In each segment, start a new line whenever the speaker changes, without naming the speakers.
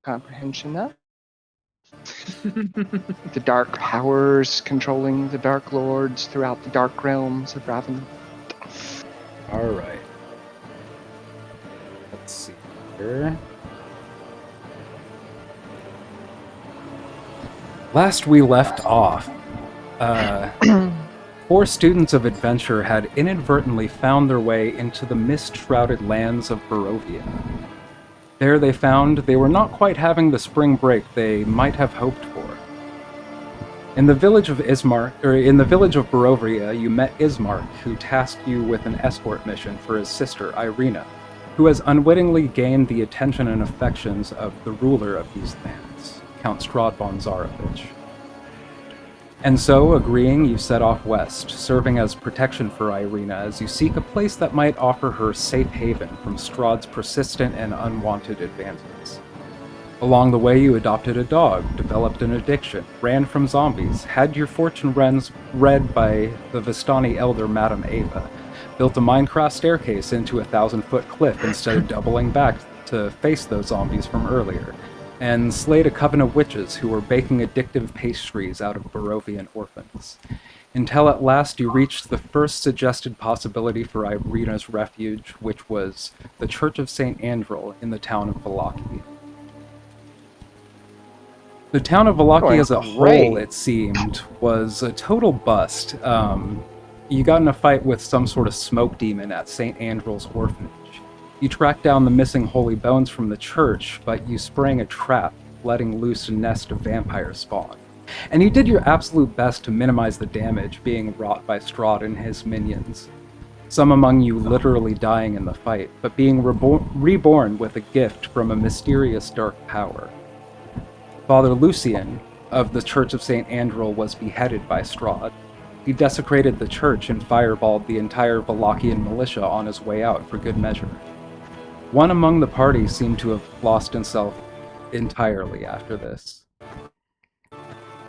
comprehension of. The dark powers controlling the Dark Lords throughout the dark realms of Ravenloft.
Alright. Let's see here. Last we left off, 4 students of adventure had inadvertently found their way into the mist-shrouded lands of Barovia. There they found they were not quite having the spring break they might have hoped for. In the village of Barovia, you met Ismark, who tasked you with an escort mission for his sister, Irina, who has unwittingly gained the attention and affections of the ruler of these lands, Count Strahd von Zarovich. And so, agreeing, you set off west, serving as protection for Irina as you seek a place that might offer her safe haven from Strahd's persistent and unwanted advances. Along the way, you adopted a dog, developed an addiction, ran from zombies, had your fortune read by the Vistani elder Madame Ava, built a Minecraft staircase into a 1,000-foot cliff instead of doubling back to face those zombies from earlier, and slayed a coven of witches who were baking addictive pastries out of Barovian orphans, until at last you reached the first suggested possibility for Irina's refuge, which was the Church of St. Andrel in the town of Vallaki. The town of Vallaki as a whole, it seemed, was a total bust. You got in a fight with some sort of smoke demon at St. Andrel's orphanage. You tracked down the missing holy bones from the church, but you sprang a trap, letting loose a nest of vampire spawn. And you did your absolute best to minimize the damage being wrought by Strahd and his minions. Some among you literally dying in the fight, but being reborn with a gift from a mysterious dark power. Father Lucian of the Church of St. Andrel was beheaded by Strahd. He desecrated the church and fireballed the entire Vallakian militia on his way out for good measure. One among the party seemed to have lost himself entirely after this.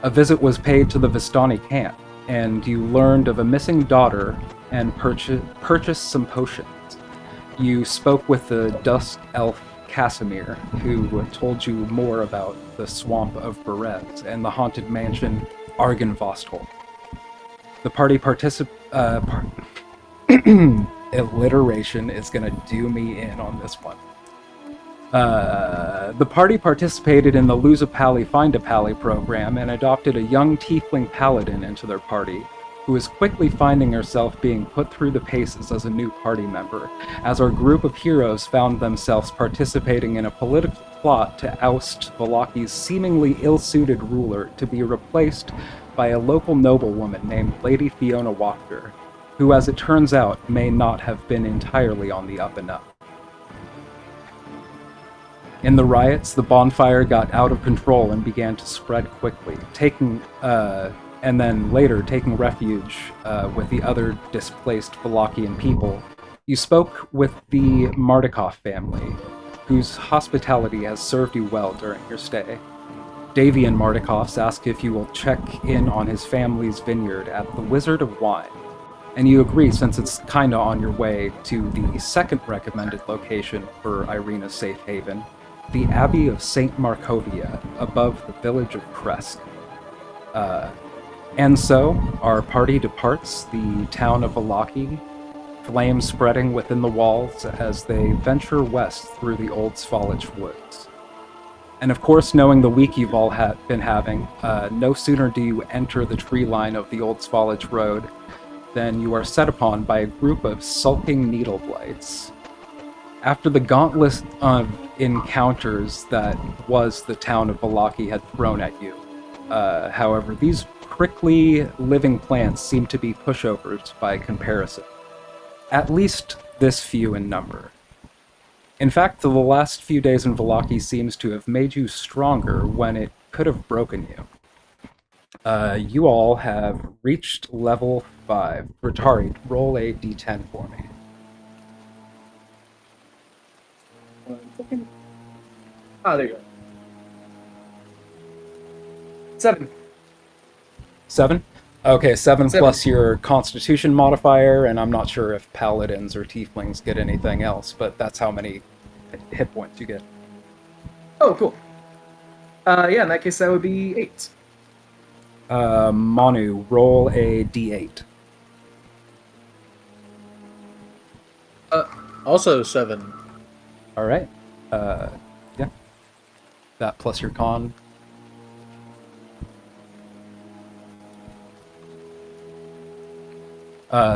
A visit was paid to the Vistani camp, and you learned of a missing daughter and purchased some potions. You spoke with the Dusk Elf Casimir, who told you more about the swamp of Berez and the haunted mansion Argenvostholm. The party alliteration is gonna do me in on this one. The party participated in the Lose a Pally Find a Pally program and adopted a young tiefling paladin into their party, who is quickly finding herself being put through the paces as a new party member, as our group of heroes found themselves participating in a political plot to oust Vallaki's seemingly ill-suited ruler to be replaced by a local noblewoman named Lady Fiona Walker, who, as it turns out, may not have been entirely on the up and up. In the riots, the bonfire got out of control and began to spread quickly, and then later taking refuge with the other displaced Vallakian people. You spoke with the Mardikov family, whose hospitality has served you well during your stay. Davian Mardikovs ask if you will check in on his family's vineyard at the Wizard of Wine, and you agree since it's kinda on your way to the second recommended location for Irina's safe haven, the Abbey of St. Markovia, above the Village of Krezk. And so, our party departs the town of Vallaki, flames spreading within the walls as they venture west through the Old Svalich Woods. And of course, knowing the week you've all been having, no sooner do you enter the tree line of the Old Svalich Road than you are set upon by a group of sulking needle blights. After the gauntlet of encounters that was the town of Vallaki had thrown at you, however, these prickly living plants seem to be pushovers by comparison. At least this few in number. In fact, the last few days in Vallaki seems to have made you stronger when it could have broken you. You all have reached level 5. Ratari, roll a d10 for me.
1 second. Ah, there you go. 7.
7? Okay, 7 plus your constitution modifier, and I'm not sure if paladins or tieflings get anything else, but that's how many hit points you get.
Oh, cool.
Yeah, in that case, that would be 8.
Manu, roll a d8.
Also 7.
All right. Yeah. That plus your con.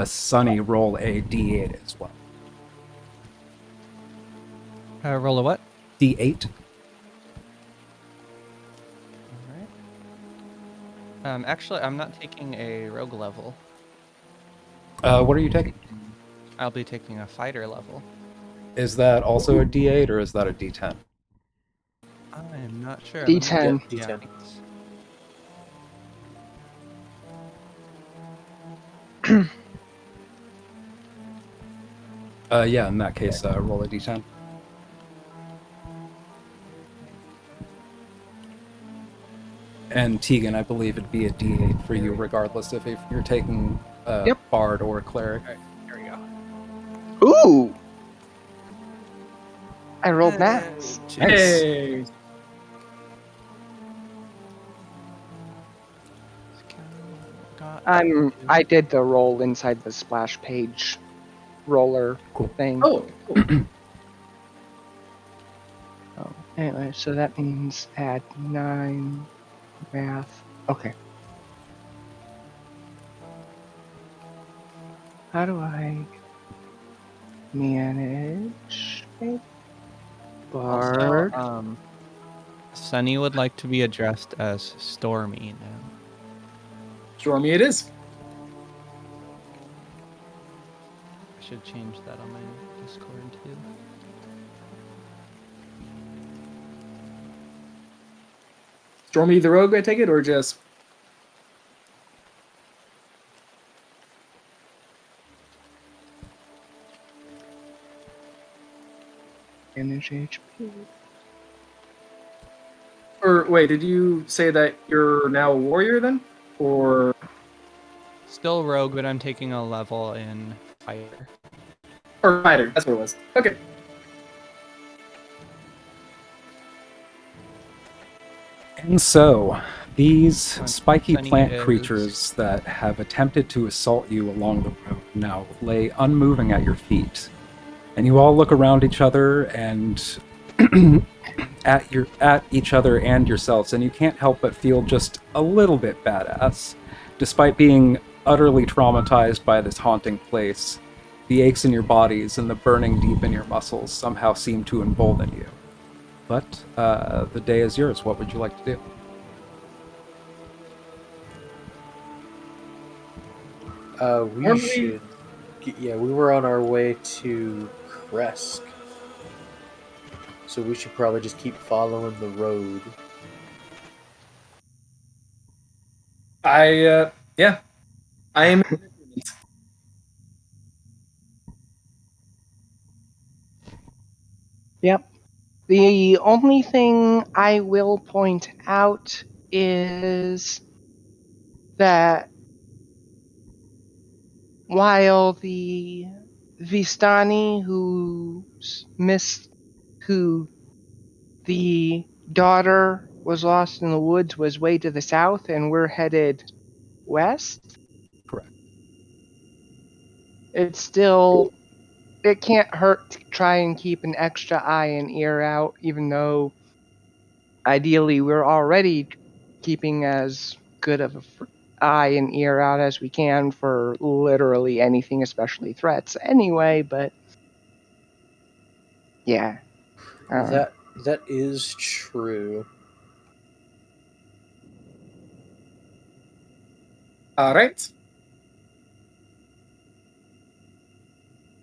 Sunny, roll a d8 as well.
Roll a what?
D8.
Alright. Actually, I'm not taking a rogue level.
What are you taking?
I'll be taking a fighter level.
Is that also a d8 or is that a d10?
I'm not sure.
D10.
Yeah, D10.
Yeah, in that case, roll a d10. And Tegan, I believe it'd be a d8 for you, regardless if you're taking
Yep.
Bard or Cleric.
Alright, here we go.
Ooh! I rolled max.
Nice.
Hey!
I did the roll inside the splash page roller
Cool.
thing.
Oh, cool.
Oh, anyway, so that means add 9 math. Okay. How do I manage it? Bard?
Also, Sunny would like to be addressed as Stormy now.
Stormy it is.
I should change that on my Discord too.
Stormy the Rogue, I take it, or just...
Manage HP.
Or wait, did you say that you're now a warrior then? Or...
Still rogue, but I'm taking a level in fighter.
Or fighter, that's what it was. Okay.
And so, these spiky
Sunny
plant
is-
creatures that have attempted to assault you along the road now lay unmoving at your feet. And you all look around each other and at each other and yourselves, and you can't help but feel just a little bit badass. Despite being utterly traumatized by this haunting place, the aches in your bodies and the burning deep in your muscles somehow seem to embolden you. But the day is yours. What would you like to do?
We
Normally-
should... Yeah, we were on our way to Krezk. So we should probably just keep following the road.
Yeah. I am...
Yep. The only thing I will point out is that while the Vistani who the daughter was lost in the woods was way to the south and we're headed west,
Correct.
it can't hurt to try and keep an extra eye and ear out, even though ideally we're already keeping as good of an eye and ear out as we can for literally anything, especially threats anyway, but yeah.
That is true.
All right.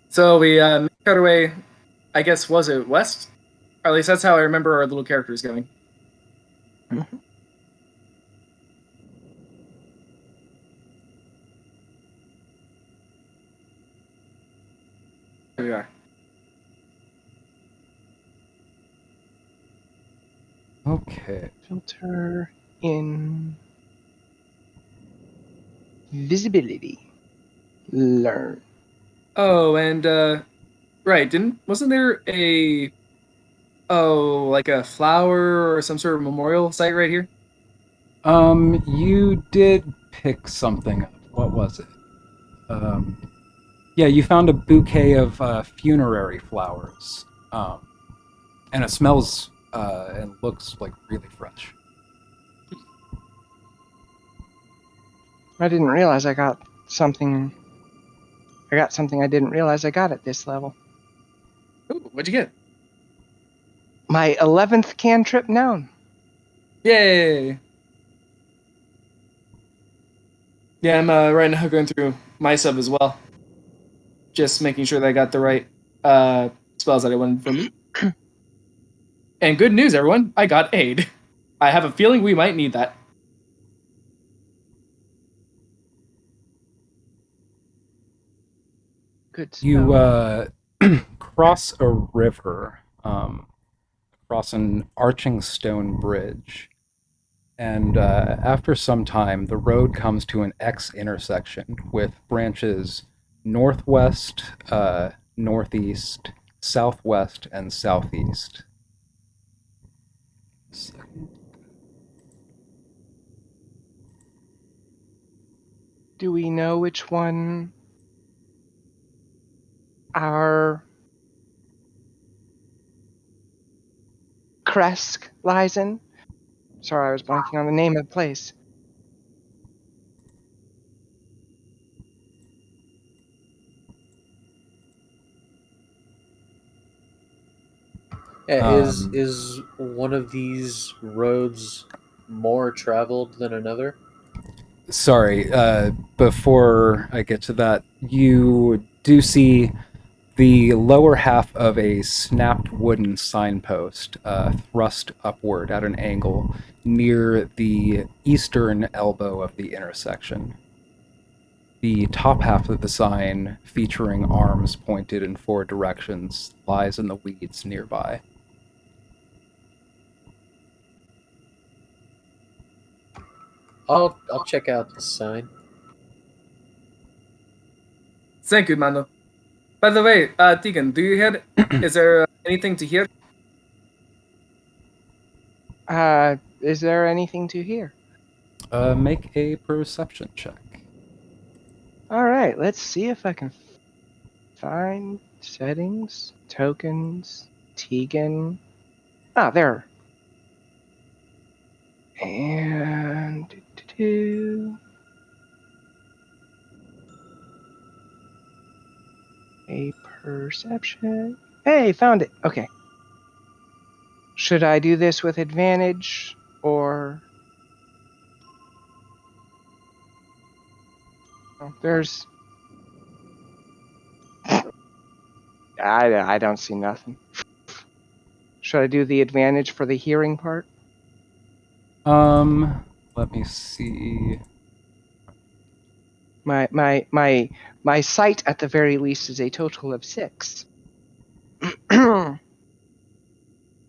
So we make our way, I guess, was it west? Or at least that's how I remember our little characters going.
Mhm.
Here we are.
Okay.
Filter in visibility. Learn.
Oh, and right, wasn't there a Oh, like a flower or some sort of memorial site right here?
You did pick something up. What was it? Yeah, you found a bouquet of funerary flowers. And it smells and looks like really fresh.
I didn't realize I got something. I got something I didn't realize I got at this level.
Ooh, what'd you get?
My 11th cantrip known.
Yay! Yeah, I'm right now going through my sub as well. Just making sure that I got the right spells that I wanted for me. And good news, everyone, I got aid. I have a feeling we might need that.
Good
You cross a river, across an arching stone bridge, and after some time, the road comes to an X intersection with branches northwest, northeast, southwest, and southeast.
Do we know which one our Krezk lies in? Sorry, I was blanking on the name of the place.
Yeah, is one of these roads more traveled than another?
Sorry, before I get to that, you do see the lower half of a snapped wooden signpost thrust upward at an angle near the eastern elbow of the intersection. The top half of the sign, featuring arms pointed in 4 directions, lies in the weeds nearby.
I'll check out the sign.
Thank you, Mando. By the way, Tegan, do you hear? Is there anything to hear?
Is there anything to hear?
Make a perception check.
All right, let's see if I can find settings, tokens, Tegan. Ah, there. And a perception. Hey, found it. Okay. Should I do this with advantage or? Oh, there's. I don't see nothing. Should I do the advantage for the hearing part?
Let me see.
My sight at the very least is a total of 6.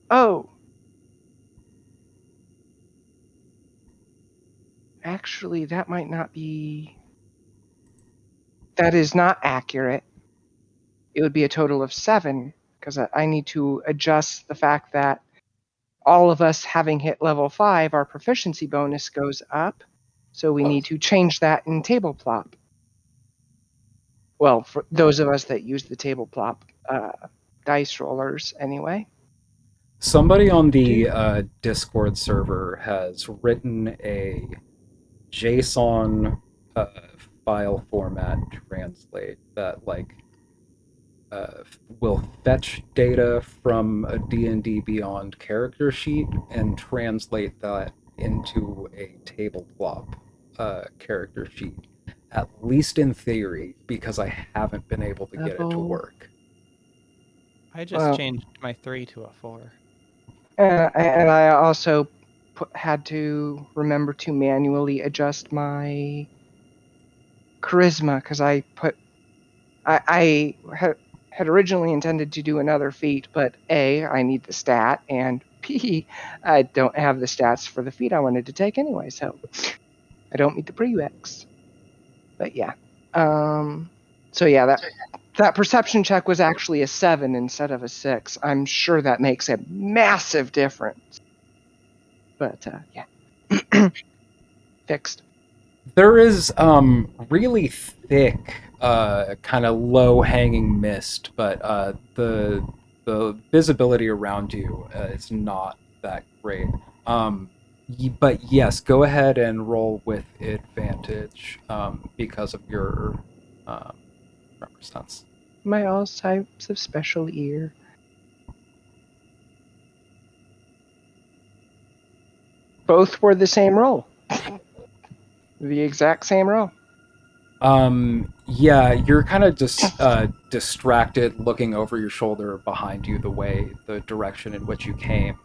Oh. Actually, that might not be. That is not accurate. It would be a total of 7 because I need to adjust the fact that all of us having hit level 5, our proficiency bonus goes up. So we need to change that in table plop. Well, for those of us that use the table plop dice rollers anyway.
Somebody on the Discord server has written a JSON file format translate that will fetch data from a D&D Beyond character sheet and translate that into a table plop character sheet. At least in theory, because I haven't been able to get it to work.
I just changed my 3 to a 4.
And I also had to remember to manually adjust my charisma because I had originally intended to do another feat, but A, I need the stat, and B, I don't have the stats for the feat I wanted to take anyway, so I don't meet the prereqs. But yeah. So yeah, That perception check was actually a 7 instead of a 6. I'm sure that makes a massive difference. But yeah, fixed.
There is really thick, kind of low-hanging mist, but the visibility around you is not that great. But yes, go ahead and roll with advantage because of your represents.
My all types of special ear. Both were the same roll. The exact same roll.
Yeah, you're kind of just distracted, looking over your shoulder behind you, the direction in which you came.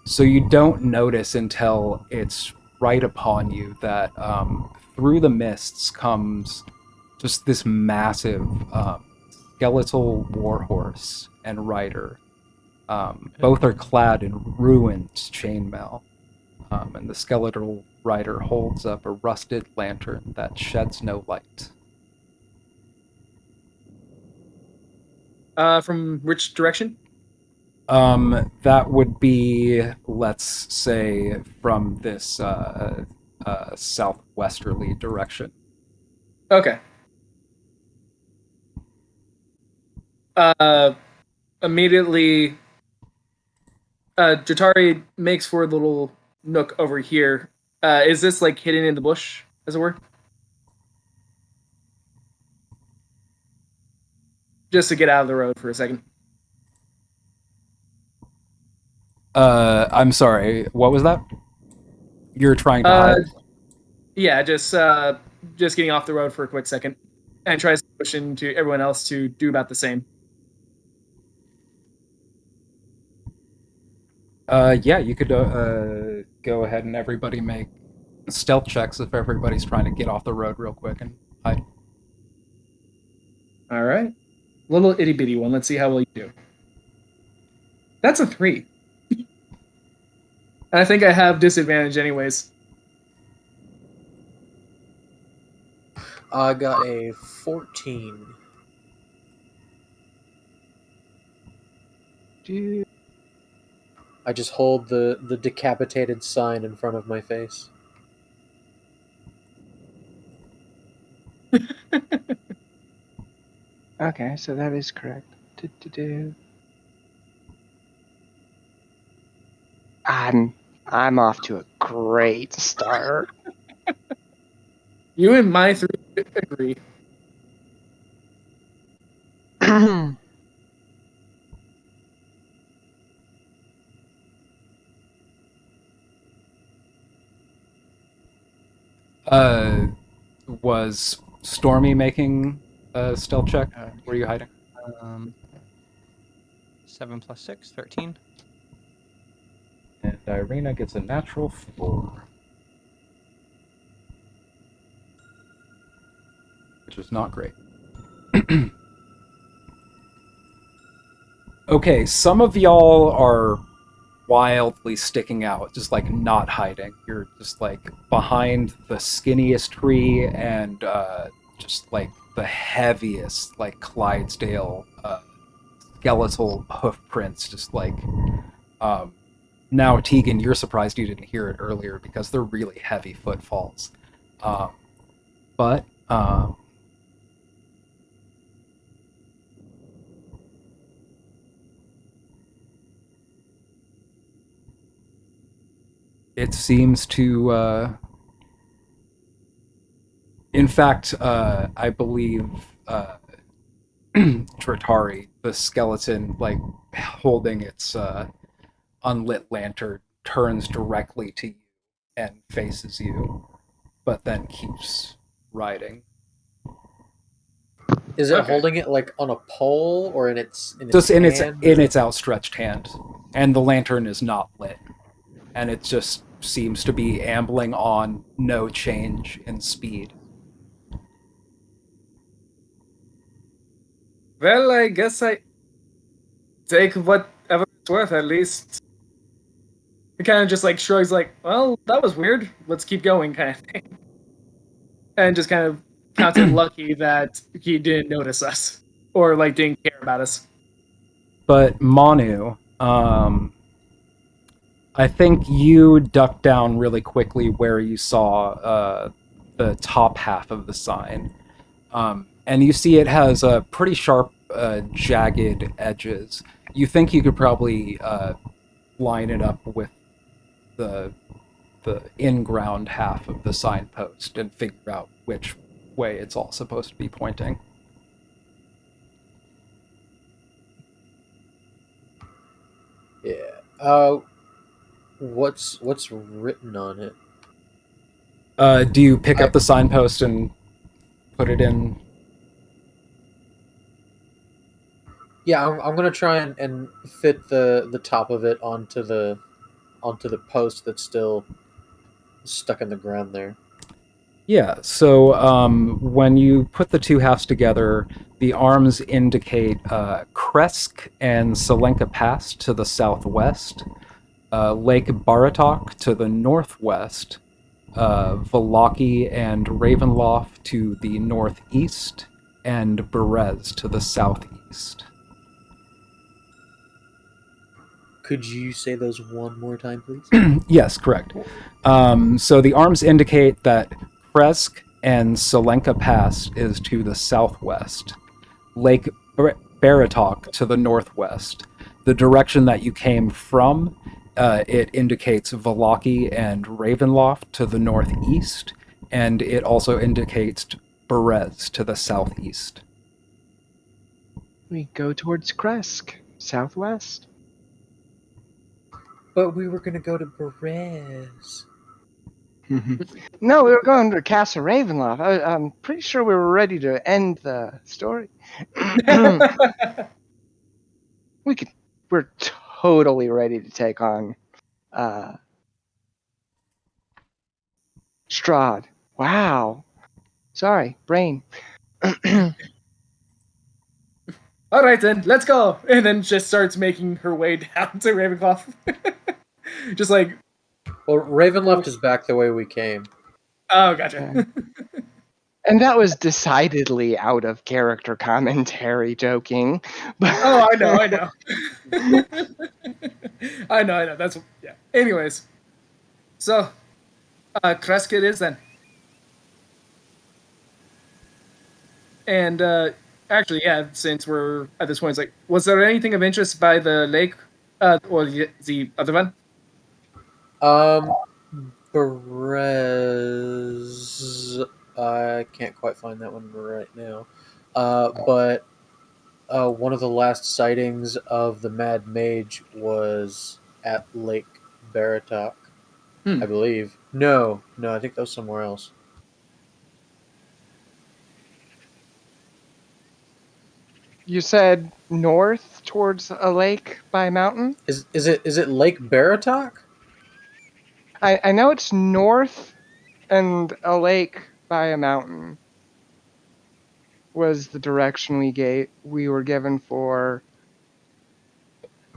So you don't notice until it's right upon you that through the mists comes just this massive skeletal warhorse and rider. Both are clad in ruined chainmail. And the skeletal rider holds up a rusted lantern that sheds no light.
From which direction?
That would be, let's say, from this southwesterly direction.
Okay. Immediately, Jatari makes for a little nook over here. Is this like hidden in the bush, as it were? Just to get out of the road for a second.
I'm sorry, what was that? You're trying to hide?
Yeah, just getting off the road for a quick second, and tries to push into everyone else to do about the same.
Yeah, you could go ahead and everybody make stealth checks if everybody's trying to get off the road real quick and hide.
All right, little itty bitty one. Let's see how well you do. That's a 3. I think I have disadvantage anyways.
I got a 14.
Dude.
I just hold the decapitated sign in front of my face.
Okay, so that is correct. I'm off to a great start.
You and my 3 agree.
Was Stormy making a stealth check? Were you hiding?
7 plus 6, 13.
And Irina gets a natural 4. Which is not great. Okay, some of y'all are wildly sticking out, just like not hiding. You're just like behind the skinniest tree and just like the heaviest, like Clydesdale skeletal hoof prints. Just like now, Tegan, you're surprised you didn't hear it earlier because they're really heavy footfalls. But it seems to in fact I believe Tratari, the skeleton, like holding its unlit lantern, turns directly to you and faces you, but then keeps riding.
Is it holding it like on a pole or in its
just in
hand?
its outstretched hand, and the lantern is not lit, and it just seems to be ambling on, no change in speed.
Well, I guess I take whatever it's worth, at least. He kind of just like shrugs, like, well, that was weird. Let's keep going, kind of thing. And just kind of count it lucky that he didn't notice us or like didn't care about us.
But Manu, I think you ducked down really quickly where you saw the top half of the sign. And you see it has pretty sharp, jagged edges. You think you could probably line it up with the in-ground half of the signpost and figure out which way it's all supposed to be pointing.
Yeah. What's written on it?
Do you pick up the signpost and put it in?
Yeah, I'm gonna try and fit the top of it onto the post that's still stuck in the ground there.
Yeah, so when you put the two halves together, the arms indicate Krezk and Selenka Pass to the southwest, Lake Baratok to the northwest, Valaki and Ravenloft to the northeast, and Berez to the southeast.
Could you say those one more time, please?
Yes, correct. So the arms indicate that Krezk and Selenka Pass is to the southwest, Lake Baratok to the northwest. The direction that you came from, it indicates Valaki and Ravenloft to the northeast, and it also indicates Berez to the southeast.
We go towards Krezk, southwest.
But we were gonna go to Berez.
No, we were going to Castle Ravenloft. I'm pretty sure we were ready to end the story. We're totally ready to take on Strahd. Wow. Sorry, brain.
All right, then let's go. And then just starts making her way down to Ravenclaw. Just like,
Well, Ravenloft is back the way we came.
oh, gotcha.
And that was decidedly out of character commentary joking.
Oh, I know. I know. That's, yeah. Anyways. So, Krezk it is then. And, actually, yeah, since we're at this point, it's like, was there anything of interest by the lake, or the other one?
Berez. I can't quite find that one right now. But one of the last sightings of the Mad Mage was at Lake Baratok, I believe. No, I think that was somewhere else.
You said north towards a lake by a mountain?
Is it Lake Baratok?
I know it's north and a lake by a mountain was the direction we were given for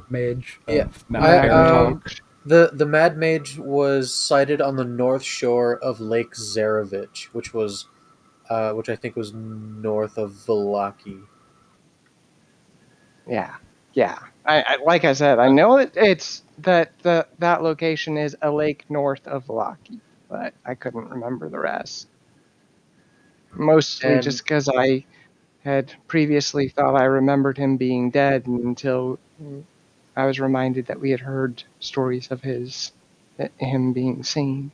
Mage.
Yeah.
Baratok.
The Mad Mage was sighted on the north shore of Lake Zarevich, which I think was north of Valaki.
Yeah. I like I said, I know it's that location is a lake north of Valaki, but I couldn't remember the rest. Mostly just because I had previously thought I remembered him being dead until I was reminded that we had heard stories of him being seen.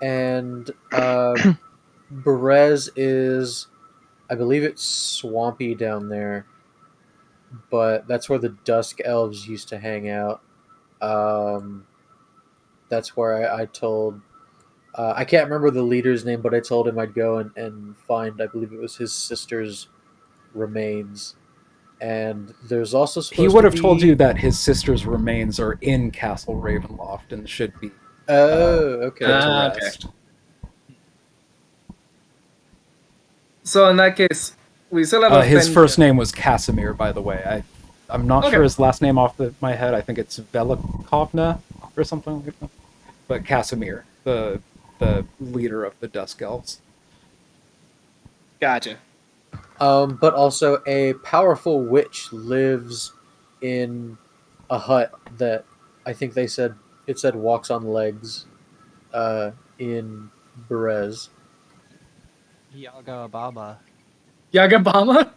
And Berez is, I believe it's swampy down there, but that's where the Dusk Elves used to hang out. That's where I told, I can't remember the leader's name, but I told him I'd go and find, I believe it was his sister's remains. And there's also
he would have told you that his sister's remains are in Castle Ravenloft and should be
okay.
to rest.
Okay. So in that case, we still have
his first name was Casimir, by the way. I'm not sure his last name off my head. I think it's Velikovna or something like that. But Casimir, the leader of the Dusk Elves.
Gotcha.
But also a powerful witch lives in a hut that I think they said it said walks on legs in Berez.
Yaga Baba.
Yagabama?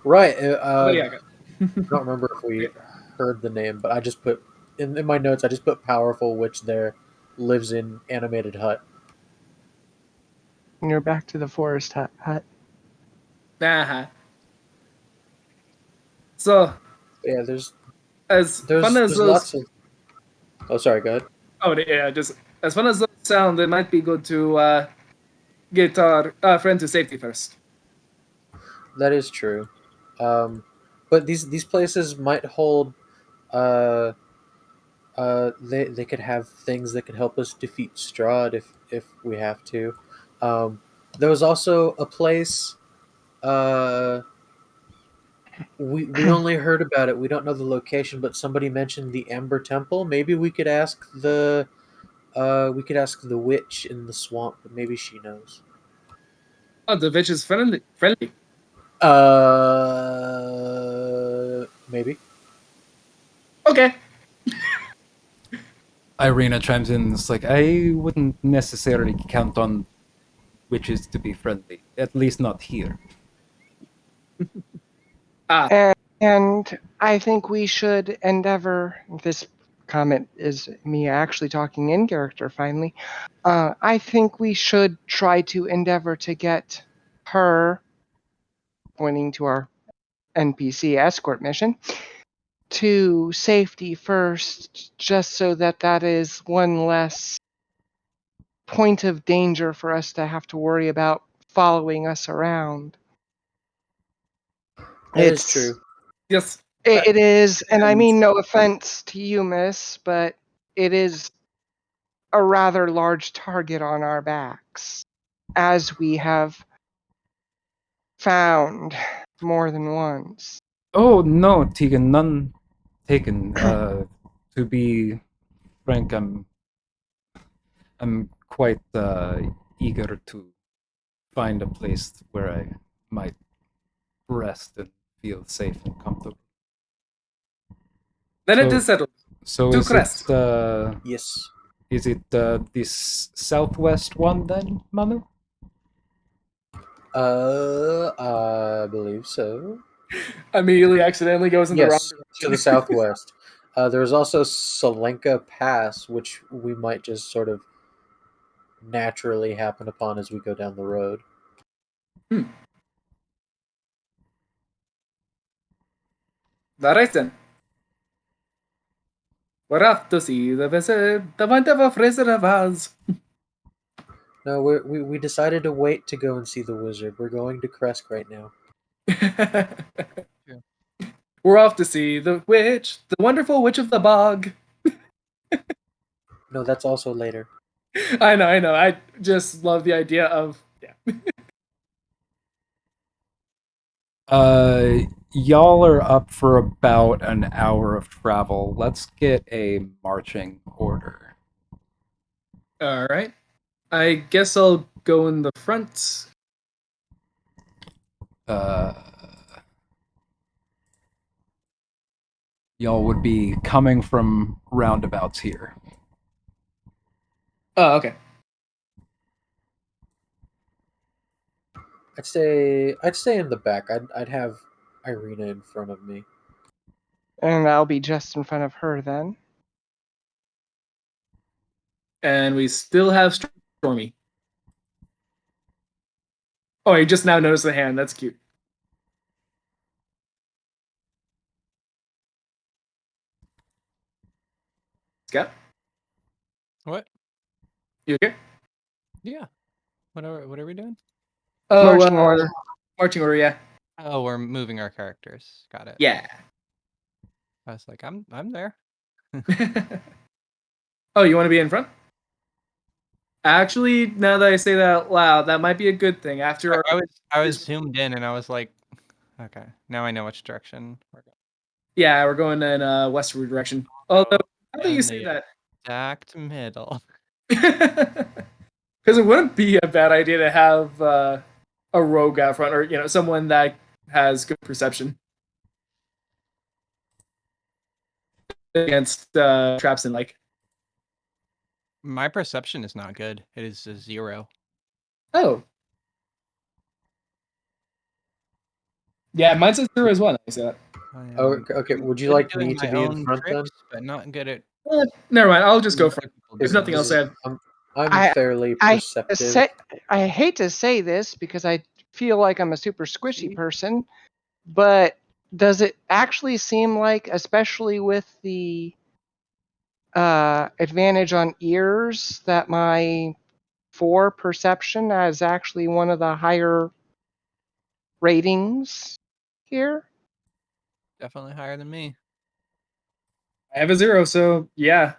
Right.
Yaga.
I don't remember if we heard the name, but I just put in my notes. I just put powerful witch there lives in animated hut.
And you're back to the forest hut.
Uh-huh. So,
Yeah,
as fun as
there's
those...
lots of. Oh, sorry. Go ahead.
Oh, yeah, just... As fun as those sound, it might be good to get our friend to safety first.
That is true. But these places might hold. Uh, they could have things that could help us defeat Strahd if we have to. There was also a place. We only heard about it. We don't know the location, but somebody mentioned the Amber Temple. Maybe we could ask the witch in the swamp. Maybe she knows.
Oh, the witch is friendly.
Maybe.
Okay.
Irina chimes in. It's like, I wouldn't necessarily count on witches to be friendly. At least not here.
And I think we should endeavor. This comment is me actually talking in character finally. I think we should try to endeavor to get her, pointing to our NPC escort mission, to safety first, just so that is one less point of danger for us to have to worry about following us around.
That is true.
Yes.
It is, and I mean no offense to you, miss, but it is a rather large target on our backs, as we have found more than once.
Oh no, Tegan, none taken. To be frank, I'm quite eager to find a place where I might rest and feel safe and comfortable.
Then it is settled.
So
To
is
Krezk.
Yes.
Is it this southwest one then, Manu?
I believe so.
Immediately accidentally goes in the wrong
Yes,
direction.
to the southwest. There's also Solenka Pass, which we might just sort of naturally happen upon as we go down the road.
Alright then. We're off to see the visit, the wonderful Fraser of Oz.
No, we decided to wait to go and see the wizard. We're going to Krezk right now.
We're off to see the witch, the wonderful witch of the bog.
No, that's also later.
I know. I just love the idea of
Y'all are up for about an hour of travel. Let's get a marching order.
All right. I guess I'll go in the front.
Y'all would be coming from roundabouts here.
Oh, okay.
I'd stay in the back. I'd have Irina in front of me.
And I'll be just in front of her then.
And we still have Stormy. Oh, I just now noticed the hand. That's cute. Scott?
What?
You okay?
Yeah. What are we doing?
Oh,
Marching order.
Marching order, yeah.
Oh, we're moving our characters. Got it.
Yeah.
I was like, I'm there.
Oh, you want to be in front? Actually, now that I say that out loud, that might be a good thing. After
I was zoomed in and I was like, okay, now I know which direction we're going.
Yeah, we're going in westward direction. Although, how do you
In
say
the
that?
exact middle.
Because it wouldn't be a bad idea to have a rogue out front, or someone that has good perception against traps and like.
My perception is not good. It is a 0.
Oh. Yeah, mine's a 0 as well. I see that.
Oh, okay. Would you like me to be in front then?
But not good at.
Never mind. I'll just go for it. If nothing else, I have.
I'm fairly perceptive.
I hate to say this because I feel like I'm a super squishy person, but does it actually seem like, especially with the advantage on ears, that my 4 perception is actually one of the higher ratings here?
Definitely higher than me.
I have a 0, so yeah.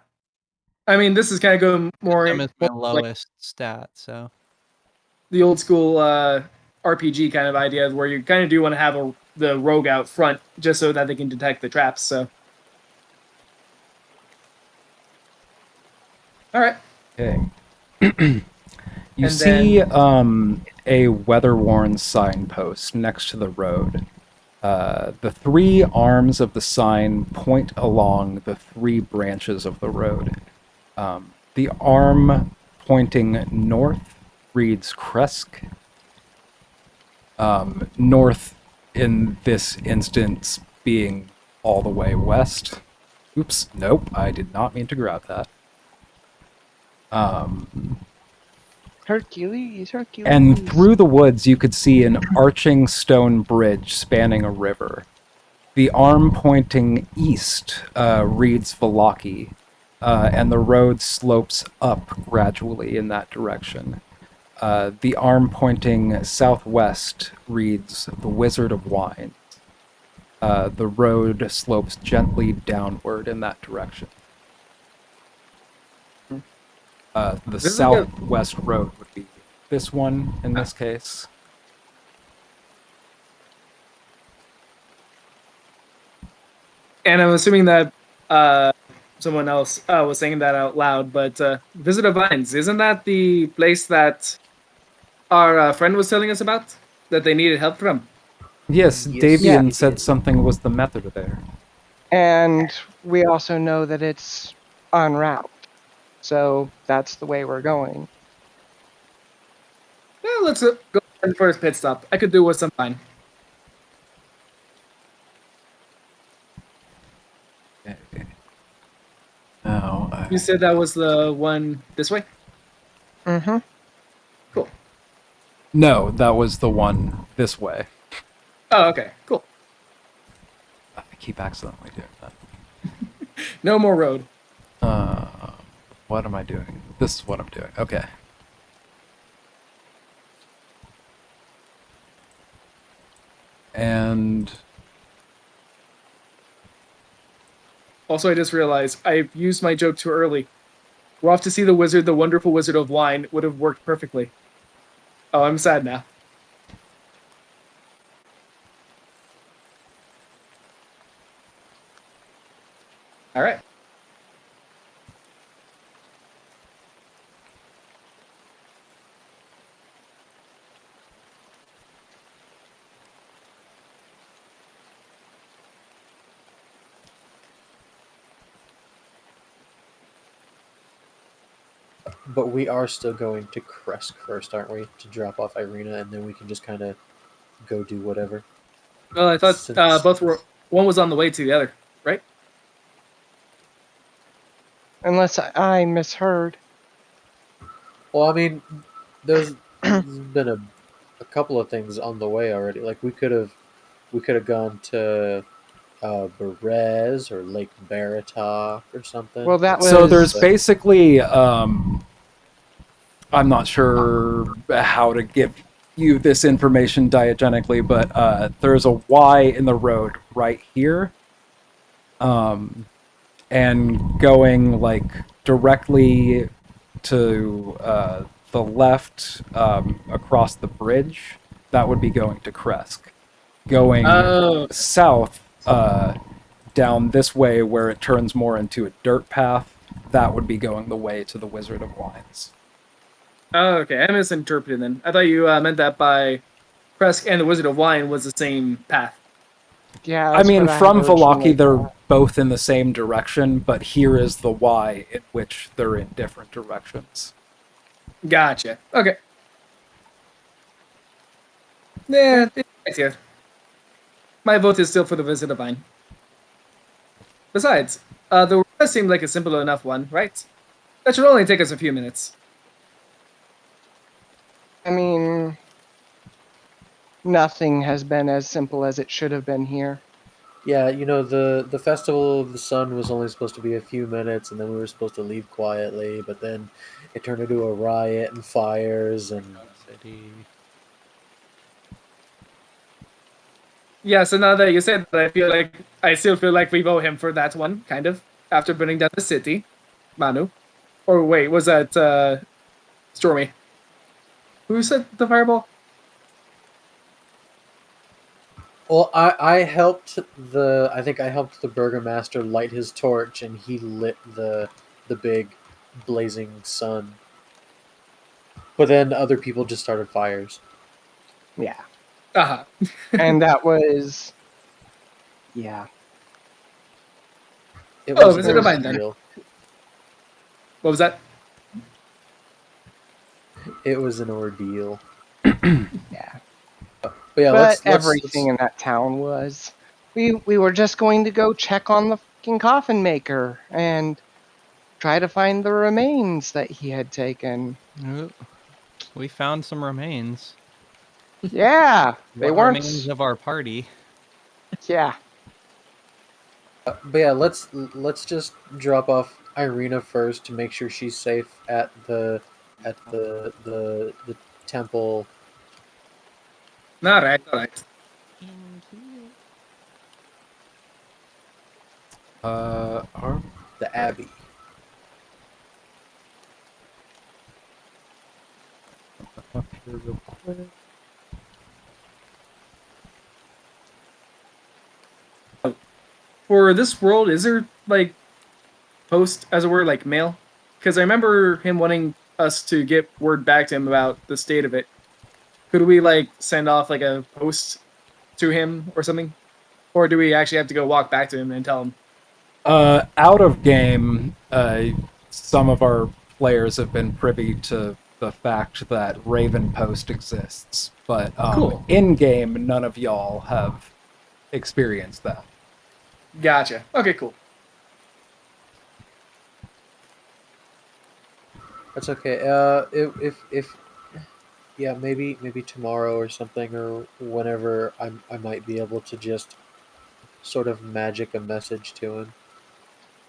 I mean, this is kind of going more
Wisdom is my
like
lowest stat, so.
the old school RPG kind of idea, where you kind of do want to have the rogue out front just so that they can detect the traps. So, all right.
Okay. You see a weather-worn signpost next to the road. The 3 arms of the sign point along the 3 branches of the road. The arm pointing north reads Krezk. North in this instance being all the way west. Oops, nope, I did not mean to grab that.
Hercules.
And through the woods, you could see an arching stone bridge spanning a river. The arm pointing east reads Vallaki, and the road slopes up gradually in that direction. The arm pointing southwest reads the Wizard of Wine. The road slopes gently downward in that direction. The southwest road would be this one in this case.
And I'm assuming that someone else was saying that out loud, but Visit of Vines, isn't that the place that our friend was telling us about, that they needed help from?
Yes,
Yes,
Davian
he
said
did.
something was the method there.
And we also know that it's en route. So that's the way we're going.
Yeah, let's go for his pit stop. I could do with some fine.
Okay. Now,
You said that was the one this way?
Mm-hmm.
Cool.
no, that was the one this way.
Oh, okay. Cool.
I keep accidentally doing that.
No more road.
What am I doing? This is what I'm doing. Okay. And
Also, I just realized I used my joke too early. We're off to see the wizard, the wonderful Wizard of Wine. Would have worked perfectly. Oh, I'm sad now. All right.
But we are still going to Krezk first, aren't we? To drop off Irina, and then we can just kind of go do whatever.
Well, I thought
Since-
both were. One was on the way to the other, right?
Unless I misheard.
Well, I mean, there's been a couple of things on the way already. Like we could have gone to Berez or Lake Baratok or something.
Well, that was...
so there's basically, I'm not sure how to give you this information diegetically, but there's a Y in the road right here. And going like directly to the left across the bridge, that would be going to Krezk. Going south down this way where it turns more into a dirt path, that would be going the way to the Wizard of Wines.
Oh, okay. I misinterpreted then. I thought you meant that by Krezk and the Wizard of Wine was the same path.
Yeah,
I
that's
mean,
what I had
from
originally
Vallaki, they're
thought.
both in the same direction, but here is the Y in which they're in different directions.
Gotcha. Okay. Yeah, it's here. My vote is still for the Wizard of Wine. Besides, the rest seemed like a simple enough one, right? That should only take us a few minutes.
I mean, nothing has been as simple as it should have been here.
Yeah, the Festival of the Sun was only supposed to be a few minutes, and then we were supposed to leave quietly, but then it turned into a riot and fires and.
City.
Yeah, so now that you said that, I still feel like we owe him for that one, kind of, after burning down the city. Manu. Or wait, was that Stormy? Who said the fireball?
Well, I helped I think I helped the burgomaster light his torch, and he lit the big blazing sun. But then other people just started fires.
Yeah.
Uh-huh.
And that was. Yeah.
It
Oh,
was
was
an
it a mine then?
ordeal.
What was that?
It was an ordeal.
Yeah.
But yeah,
But
let's
everything in that town was. We were just going to go check on the fucking coffin maker and try to find the remains that he had taken.
Ooh, we found some remains.
Yeah, they
What
weren't.
remains of our party?
Yeah,
But yeah, let's just drop off Irina first to make sure she's safe at the temple.
All right, all right.
Are
The abbey.
up here real quick.
For this world, is there like post, as it were, like mail? Because I remember him wanting us to get word back to him about the state of it. Could we like send off like a post to him or something, or do we actually have to go walk back to him and tell him?
Out of game, some of our players have been privy to the fact that Raven Post exists, but
Cool.
in game, none of y'all have experienced that.
Gotcha. Okay, cool.
That's okay. If yeah, maybe tomorrow or something, or whenever I might be able to just sort of magic a message to him.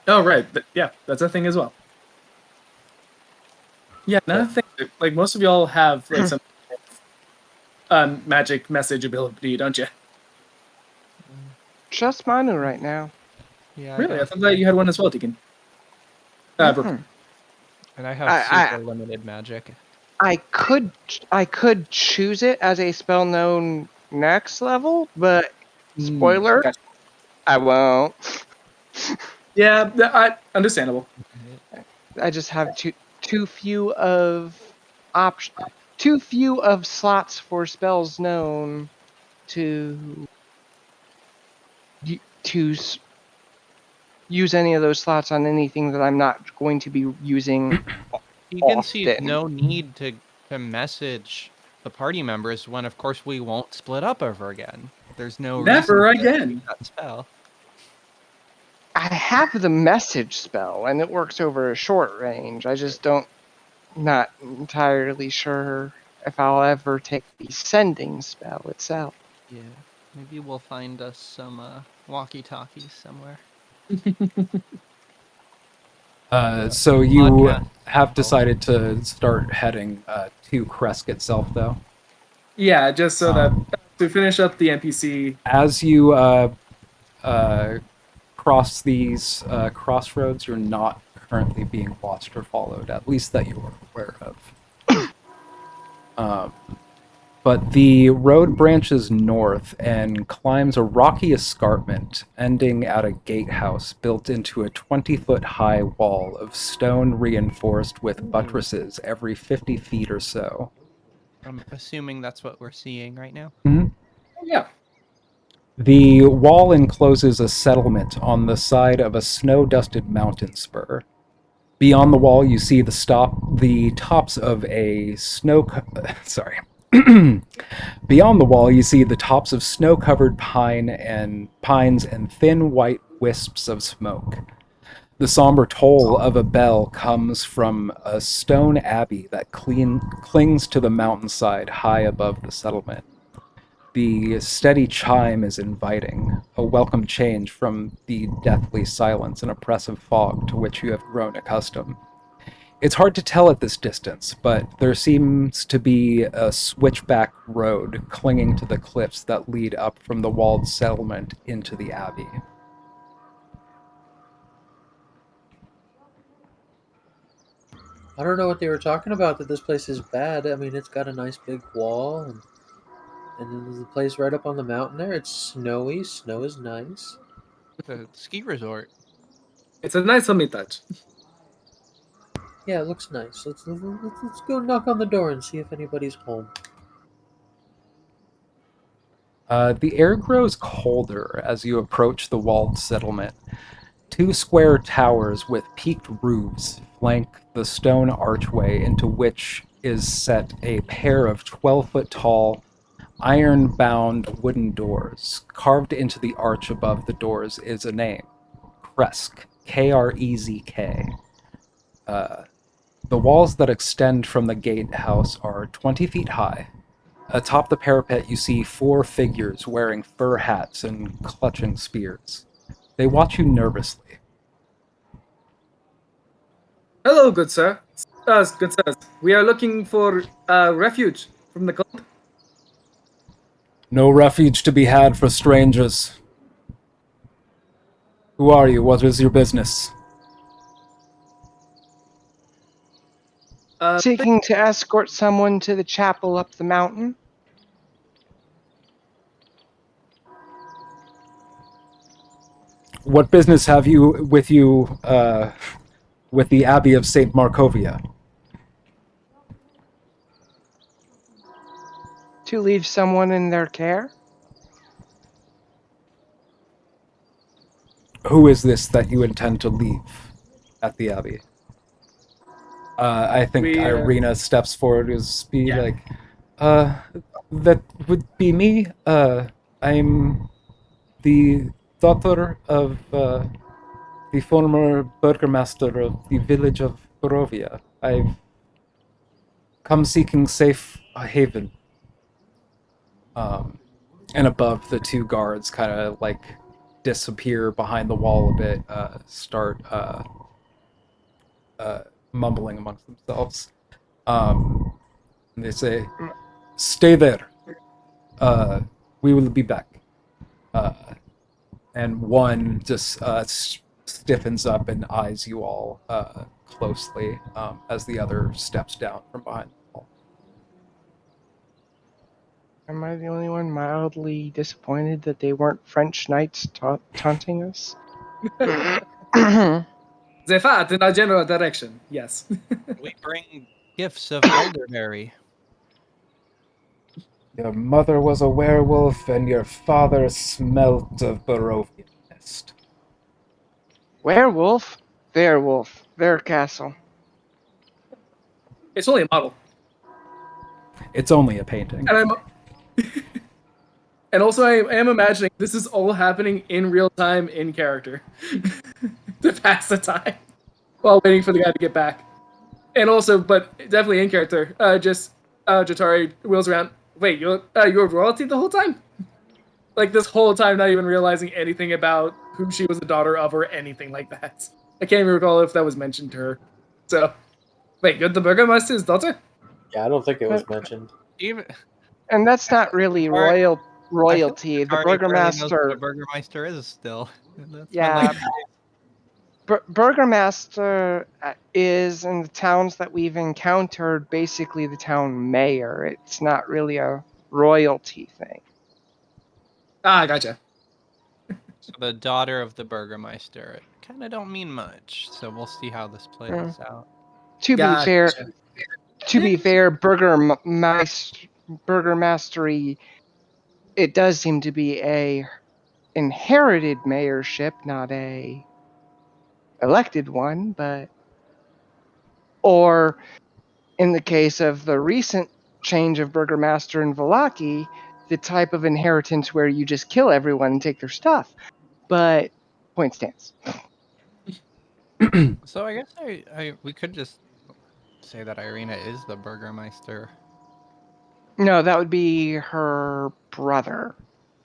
Oh, right. Yeah, that's a thing as well. Yeah, another thing, like most of y'all have like some magic message ability, don't you?
just Manu right now.
Yeah,
Really? I thought that you had one as well, Deacon.
Mhm.
and I have
I-
super limited magic.
I could choose it as a spell known next level, but spoiler,
Gotcha.
I won't.
Yeah, understandable.
I just have too few of too few of slots for spells known to use any of those slots on anything that I'm not going to be using
Deacon sees
often.
no need to message the party members when, of course, we won't split up ever again. There's no
Never
reason to
again.
use that spell.
I have the message spell, and it works over a short range. I just not entirely sure if I'll ever take the sending spell itself.
Yeah, maybe we'll find us some walkie-talkies somewhere.
So you
Podcast.
have decided to start heading to Krezk itself, though.
Yeah, just so that to finish up the NPC.
As you cross these crossroads, you're not currently being watched or followed, at least that you are aware of. But the road branches north and climbs a rocky escarpment, ending at a gatehouse built into a 20-foot-high wall of stone reinforced with buttresses every 50 feet or so.
I'm assuming that's what we're seeing right now.
Mm-hmm.
Yeah.
The wall encloses a settlement on the side of a snow-dusted mountain spur. Beyond the wall, you see the tops of a sorry. Beyond the wall, you see the tops of snow-covered pines and thin white wisps of smoke. The somber toll of a bell comes from a stone abbey that clings to the mountainside high above the settlement. The steady chime is inviting, a welcome change from the deathly silence and oppressive fog to which you have grown accustomed. It's hard to tell at this distance, but there seems to be a switchback road clinging to the cliffs that lead up from the walled settlement into the abbey.
I don't know what they were talking about, that this place is bad. I mean, it's got a nice big wall, and then there's a place right up on the mountain there. It's snowy. Snow is nice.
The ski resort.
It's a nice homie touch.
Yeah, it looks nice. Let's go knock on the door and see if anybody's home.
The air grows colder as you approach the walled settlement. Two square towers with peaked roofs flank the stone archway into which is set a pair of 12-foot tall, iron-bound wooden doors. Carved into the arch above the doors is a name, Krezk, Krezk. The walls that extend from the gatehouse are 20 feet high. Atop the parapet, you see four figures wearing fur hats and clutching spears. They watch you nervously.
Hello, good sir. Good sirs. We are looking for refuge from the cold.
No refuge to be had for strangers. Who are you? What is your business?
Seeking to escort someone to the chapel up the mountain.
What business have you with with the Abbey of Saint Markovia?
To leave someone in their care.
Who is this that you intend to leave at the Abbey? I think Irina steps forward to be like, that would be me. I'm the daughter of the former burgomaster of the village of Barovia. I've come seeking safe haven. And above, the two guards kind of like disappear behind the wall a bit, start mumbling amongst themselves. And they say, "Stay there. We will be back." And one just stiffens up and eyes you all closely as the other steps down from behind the wall.
Am I the only one mildly disappointed that they weren't French knights taunting us?
They fought in a general direction. Yes.
We bring gifts of elderberry.
Your mother was a werewolf, and your father smelt of Barovian mist.
Werewolf? Werewolf. Their castle.
It's only a model.
It's only a painting.
And also, I am imagining this is all happening in real time in character to pass the time while waiting for the guy to get back. And also, but definitely in character, Jatari wheels around. Wait, you were royalty the whole time? Like this whole time, not even realizing anything about who she was the daughter of or anything like that. I can't even recall if that was mentioned to her. So, wait, you're the Burgermeister's daughter?
Yeah, I don't think it was mentioned.
Even
And that's not really royalty. The
Atari barely knows what
burgomaster.
a burgermeister is still. That's
Yeah. Burgomaster is, in the towns that we've encountered, basically the town mayor. It's not really a royalty thing.
Ah, gotcha.
So the daughter of the Burgermeister kind of don't mean much. So we'll see how this plays out.
To
Gotcha.
be fair, Burgermastery, it does seem to be a inherited mayorship, not a elected one, but or in the case of the recent change of Burgermaster in Vallaki, the type of inheritance where you just kill everyone and take their stuff. But point stands.
So I guess we could just say that Irina is the Burgermeister.
No, that would be her brother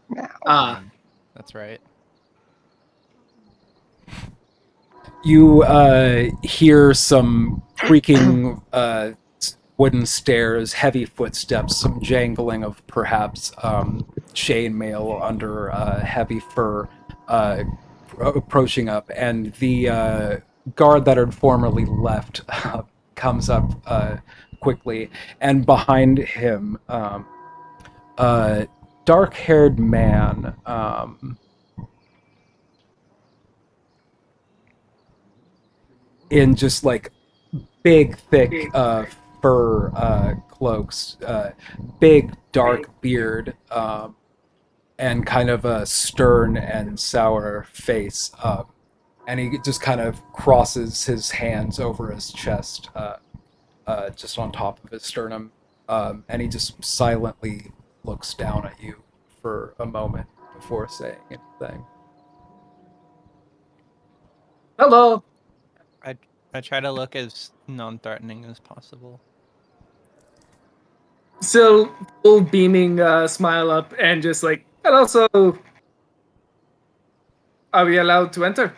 now.
Ah,
That's right.
You hear some creaking wooden stairs, heavy footsteps, some jangling of perhaps chainmail under heavy fur approaching up, and the guard that had formerly left comes up quickly, and behind him, a dark-haired man. In just like big, thick fur cloaks, big, dark beard, and kind of a stern and sour face. And he just kind of crosses his hands over his chest, just on top of his sternum. And he just silently looks down at you for a moment before saying anything.
hello.
I try to look as non-threatening as possible.
Still full beaming smile up and just like, and also, are we allowed to enter?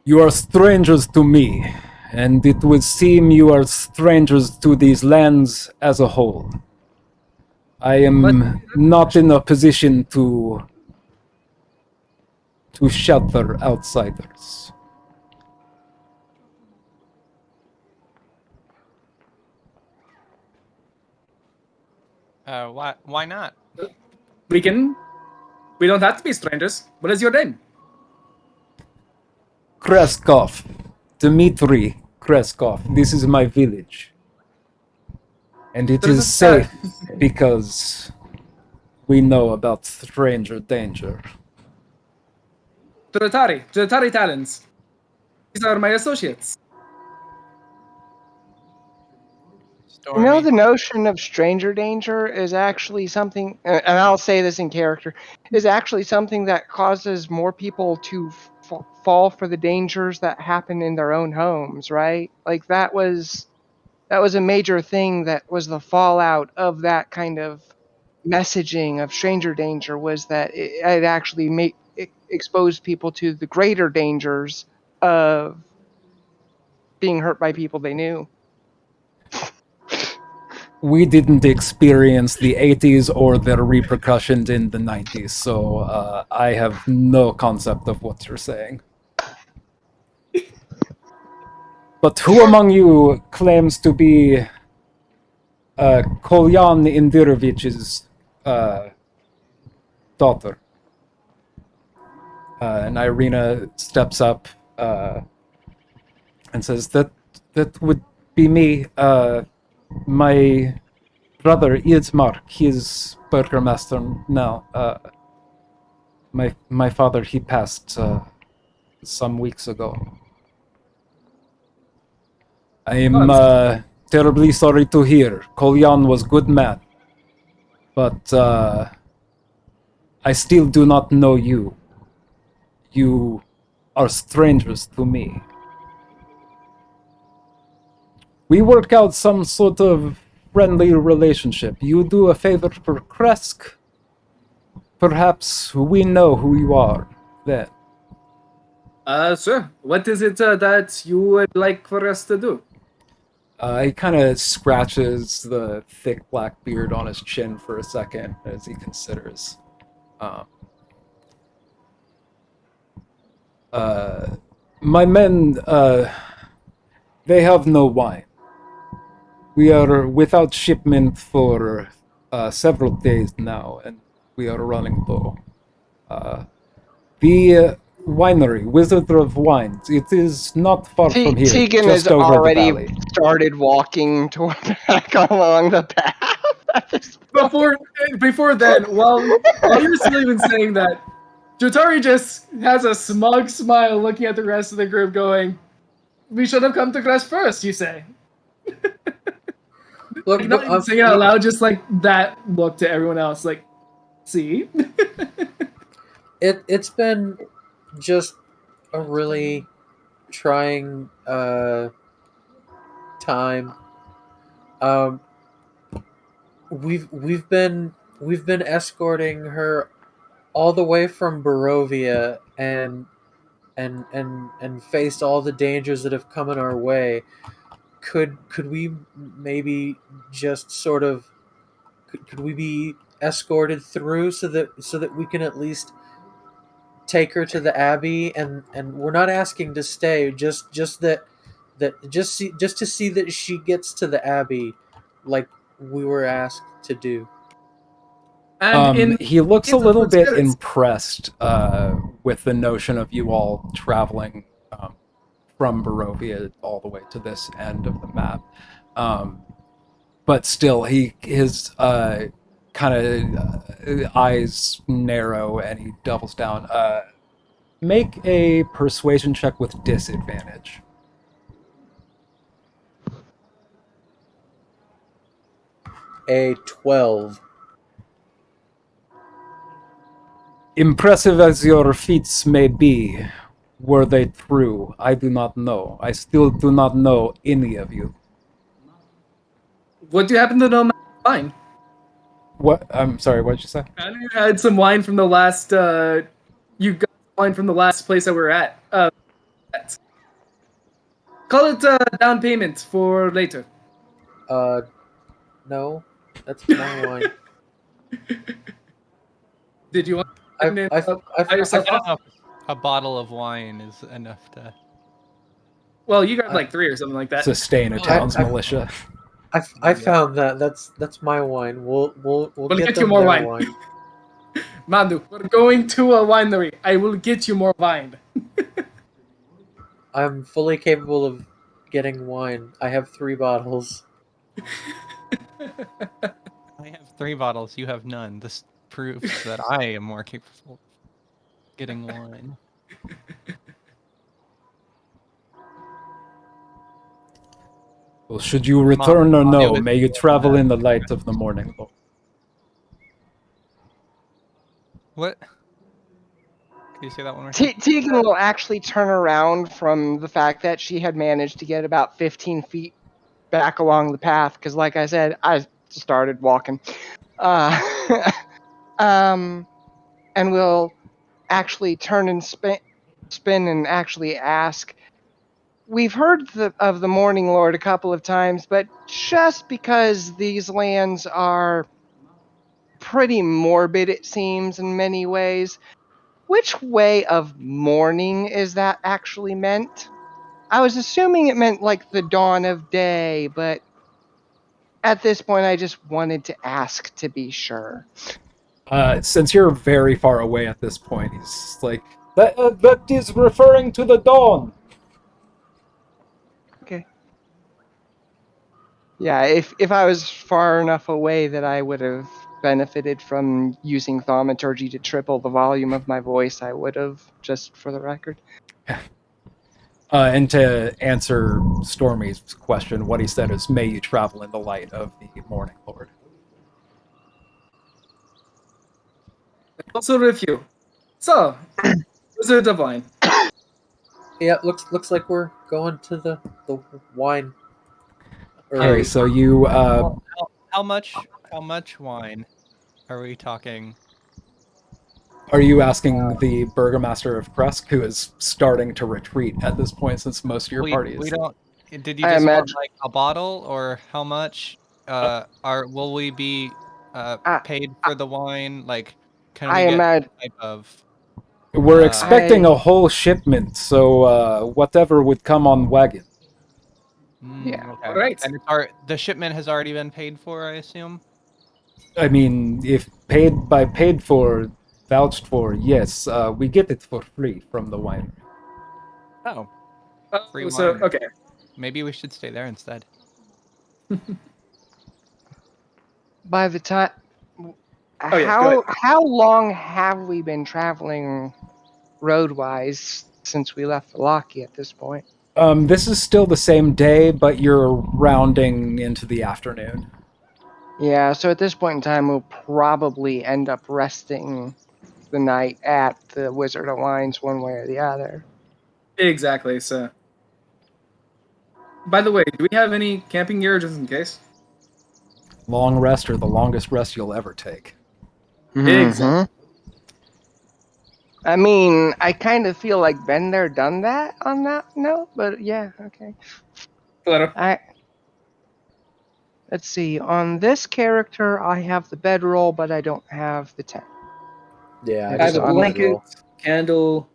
You are strangers to me, and it would seem you are strangers to these lands as a whole. I am not in a position to shelter outsiders.
Why not?
We don't have to be strangers. What is your name?
Kreskov, Dmitry Kreskov. This is my village. And it is safe because we know about stranger danger.
Dratari Talons. These are my associates.
You know,
Stormy.
the notion of stranger danger is actually something, and I'll say this in character, is actually something that causes more people to fall for the dangers that happen in their own homes, right? Like that was a major thing that was the fallout of that kind of messaging of stranger danger, was that it actually exposed people to the greater dangers of being hurt by people they knew.
We didn't experience the 80s or their repercussions in the 90s, so I have no concept of what you're saying. But who among you claims to be Kolyan Indirovich's daughter? And Irina steps up and says, that would be me. My brother, Idzmar, he's Burgermaster now. My father, he passed some weeks ago. I am terribly sorry to hear. Kolyan was good man. But I still do not know you. You are strangers to me. We work out some sort of friendly relationship. You do a favor for Krezk. Perhaps we know who you are then.
Sure. What is it that you would like for us to do?
He kind of scratches the thick black beard on his chin for a second as he considers. My men, they have no wine. We are without shipment for several days now, and we are running low. The winery, Wizard of Wines, it is not far from here,
Tegan has
just over the
already
valley.
started walking back along the path at this point.
Before then, while you're still even saying that, Jotari just has a smug smile looking at the rest of the group going, "We should have come to Krezk first," you say.
Look,
Like, not even saying it out loud, just like that look to everyone else, like, see?
it's been just a really trying time. We've been escorting her all the way from Barovia and faced all the dangers that have come in our way. Could we maybe just sort of could we be escorted through so that we can at least take her to the abbey, and we're not asking to stay, just just to see that she gets to the abbey like we were asked to do.
And
He looks a
in
little
good
bit
spirits.
impressed with the notion of you all traveling from Barovia all the way to this end of the map. But still, his kind of eyes narrow and he doubles down. Make a persuasion check with disadvantage.
A 12.
Impressive as your feats may be, were they true? I do not know. I still do not know any of you.
What do you happen to know wine?
What? I'm sorry, what did you say?
I know you had some wine from the last, you got wine from the last place that we were at. Call it down payment for later.
No, that's my wine.
Did you want
I've,
to
I've, I've,
buy yourself
I've,
I don't
off?
know if a bottle of wine is enough to.
Well, you got like 3 or something like that.
Sustain a town's militia.
I found that. That's my wine. We'll get
get you
them
more
their
wine.
wine.
Mandu, we're going to a winery. I will get you more wine.
I'm fully capable of getting wine. I have 3 bottles.
I have 3 bottles. You have none. This proves that I am more capable of getting wine.
Well, should you return or no,
it
may you travel in the light of the morning, Lord.
What? Can you say that one more time?
Tegan will actually turn around from the fact that she had managed to get about 15 feet back along the path, because like I said, I started walking. And we'll actually turn and spin and actually ask, we've heard of the Morning Lord a couple of times, but just because these lands are pretty morbid, it seems, in many ways, which way of morning is that actually meant? I was assuming it meant like the dawn of day, but at this point I just wanted to ask to be sure.
Since you're very far away at this point, he's like, that is referring to the dawn.
Okay. Yeah, if I was far enough away that I would have benefited from using thaumaturgy to triple the volume of my voice, I would have, just for the record.
And to answer Stormy's question, what he said is, may you travel in the light of the morning, Lord.
Also with you. So, Wizard of Wine.
Yeah, looks like we're going to the wine.
Okay, so you
How much wine are we talking?
are you asking the Burgomaster of Krezk, who is starting to retreat at this point since most of your party
We
is...
don't. Did you
I
just want
imagine-
like a bottle, or how much? Will we be paid for the wine? Like, can
I
we get
imagine-
some type of?
We're expecting a whole shipment, so whatever would come on wagon.
Yeah.
Okay.
All right.
And the shipment has already been paid for, I assume.
I mean, if paid for, vouched for, yes, we get it for free from the winery.
Oh, free
Oh, so
wine.
okay.
Maybe we should stay there instead.
By the time,
Oh yeah, go ahead.
how long have we been traveling road-wise since we left Vallaki at this point?
This is still the same day, but you're rounding into the afternoon.
Yeah, so at this point in time, we'll probably end up resting the night at the Wizard of Wines one way or the other.
Exactly. So, by the way, do we have any camping gear just in case?
Long rest or the longest rest you'll ever take.
Exactly.
I mean, I kind of feel like been there, done that on that note, but yeah, okay.
Claro.
Let's see. On this character, I have the bedroll, but I don't have the tent.
Yeah, I
I
just
have a
So
have the
I'm not.
blanket,
bedroll.
candle.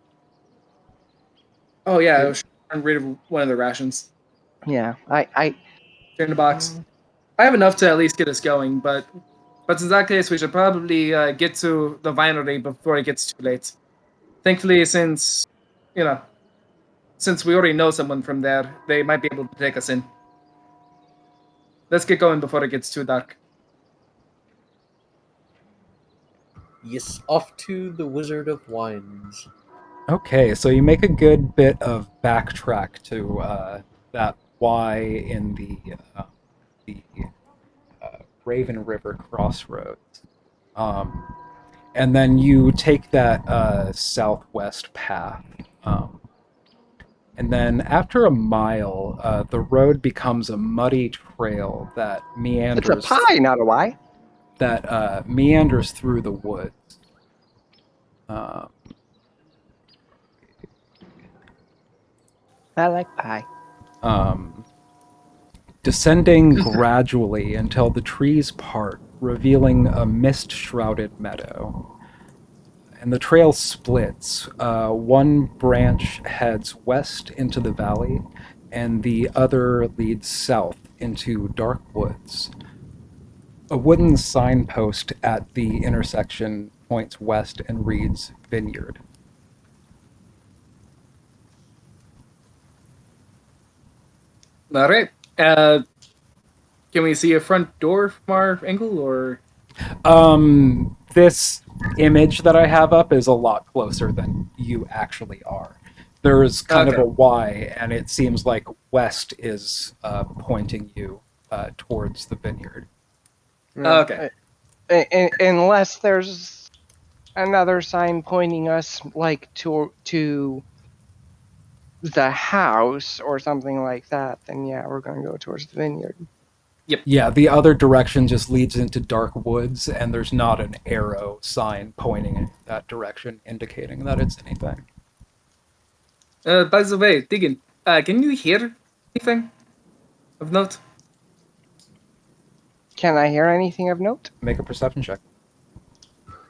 Oh yeah, I was trying to read one of the rations.
Yeah, I.
They're in the box. I have enough to at least get us going, but in that case, we should probably get to the winery before it gets too late. Thankfully, since you know, since we already know someone from there, they might be able to take us in. Let's get going before it gets too dark.
Yes, off to the Wizard of Wines.
Okay, so you make a good bit of backtrack to that Y in the Raven River crossroads, and then you take that southwest path. And then after a mile, the road becomes a muddy trail that
It's a
meanders
pie, not a Y.
meanders through the woods. Um,
I like pie.
um, Descending gradually until the trees part, revealing a mist-shrouded meadow. And the trail splits. One branch heads west into the valley, and the other leads south into dark woods. A wooden signpost at the intersection points west and reads Vineyard.
All right. Can we see a front door from our angle, or
This image that I have up is a lot closer than you actually are. There's kind of
okay?
a Y, and it seems like west is pointing you towards the vineyard.
Okay.
Unless there's another sign pointing us like to the house or something like that, then yeah, we're going to go towards the vineyard.
Yep.
Yeah, the other direction just leads into dark woods, and there's not an arrow sign pointing in that direction, indicating that it's anything.
By the way, Diggin, can you hear anything of note?
Can I hear anything of note?
Make a perception check.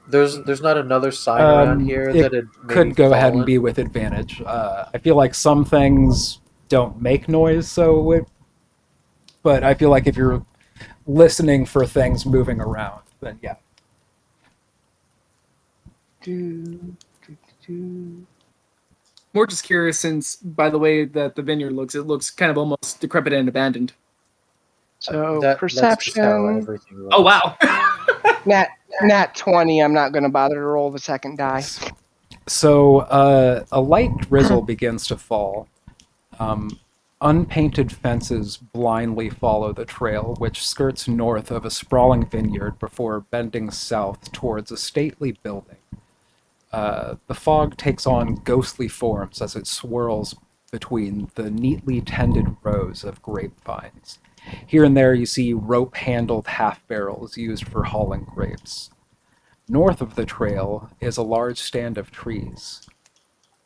There's not another sign around here
It
that had maybe
could go ahead and
fallen?
be with advantage. I feel like some things don't make noise, but I feel like if you're listening for things moving around, then yeah.
Do, do, do.
More just curious, since by the way that the vineyard looks, it looks kind of almost decrepit and abandoned.
So
That's just how
perception.
everything looks.
Oh wow!
Nat 20. I'm not going to bother to roll the second die.
So a light drizzle begins to fall. Unpainted fences blindly follow the trail, which skirts north of a sprawling vineyard before bending south towards a stately building. The fog takes on ghostly forms as it swirls between the neatly tended rows of grapevines. Here and there you see rope-handled half-barrels used for hauling grapes. North of the trail is a large stand of trees.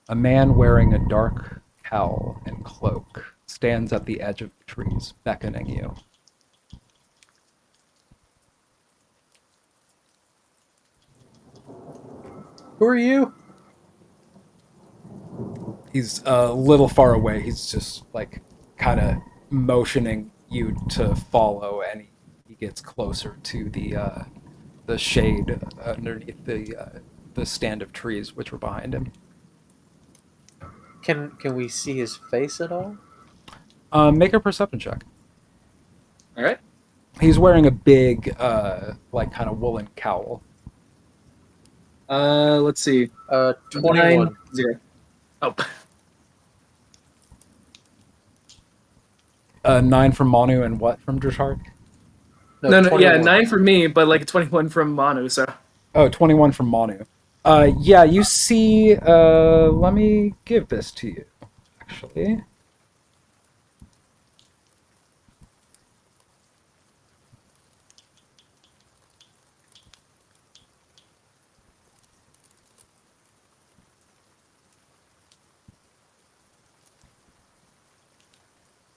A man wearing a dark cowl and cloak stands at the edge of the trees, beckoning you.
Who are you?
He's a little far away. He's just like kind of motioning you to follow, and he gets closer to the shade underneath the stand of trees which were behind him.
Can we see his face at all?
Make a perception check.
All right.
He's wearing a big, like, kind of woolen cowl.
Let's see.
21.
9-0. Oh.
9 from Manu and what from Drishart?
No, yeah,
21.
9 for me, but like 21 from Manu, so.
Oh, 21 from Manu. Yeah, you see, let me give this to you, actually.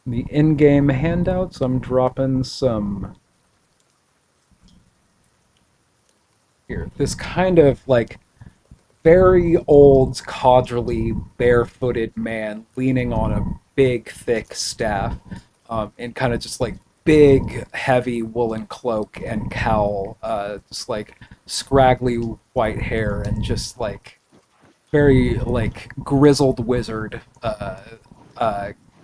The in-game handouts, I'm dropping some... Here, this kind of, like, very old, codgerly, barefooted man leaning on a big, thick staff, and kind of just like big, heavy woolen cloak and cowl, just like scraggly white hair and just like very like grizzled wizard.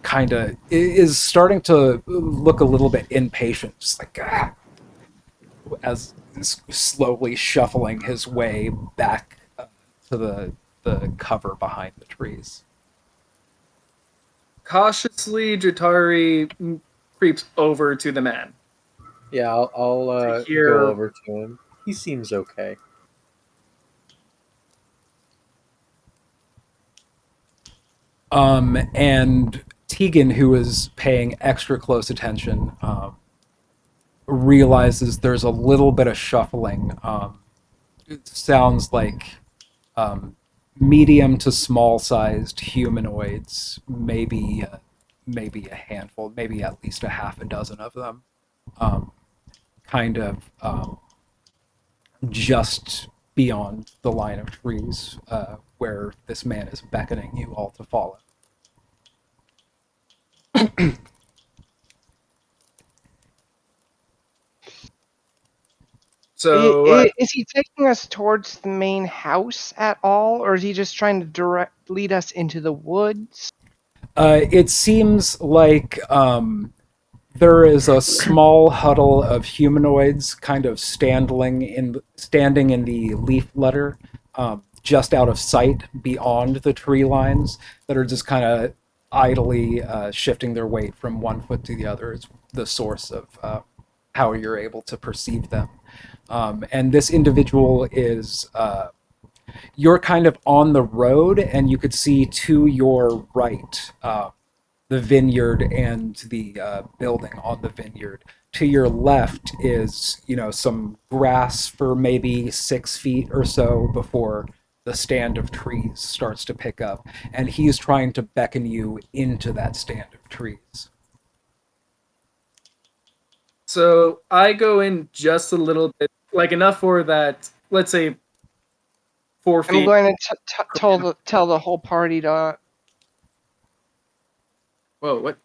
Kind of is starting to look a little bit impatient, just like as slowly shuffling his way back to the cover behind the trees.
Cautiously, Jatari creeps over to the man.
Yeah, I'll
hear-
go over to him. He seems okay.
And Tegan, who is paying extra close attention, realizes there's a little bit of shuffling. It sounds like medium to small sized humanoids, maybe a handful, maybe at least a half a dozen of them, kind of just beyond the line of trees where this man is beckoning you all to follow.
So,
Is he taking us towards the main house at all, or is he just trying to lead us into the woods?
It seems like there is a small huddle of humanoids kind of standing in the leaf litter, just out of sight beyond the tree lines, that are just kind of idly shifting their weight from one foot to the other. Is the source of how you're able to perceive them. And this individual is you're kind of on the road, and you could see to your right the vineyard and the building on the vineyard. To your left is, some grass for maybe 6 feet or so before the stand of trees starts to pick up, and he's trying to beckon you into that stand of trees.
So I go in just a little bit, like enough for that, let's say, 4 feet.
I'm going to tell the whole party to
Whoa, what?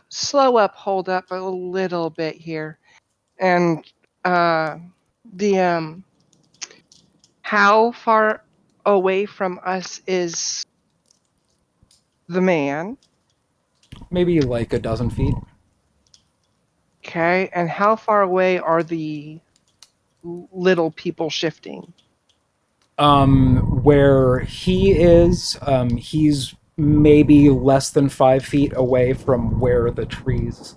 slow up, hold up a little bit here, and the how far away from us is the man?
Maybe like a dozen feet.
Okay, and how far away are the little people shifting?
Where he is, he's maybe less than 5 feet away from where the trees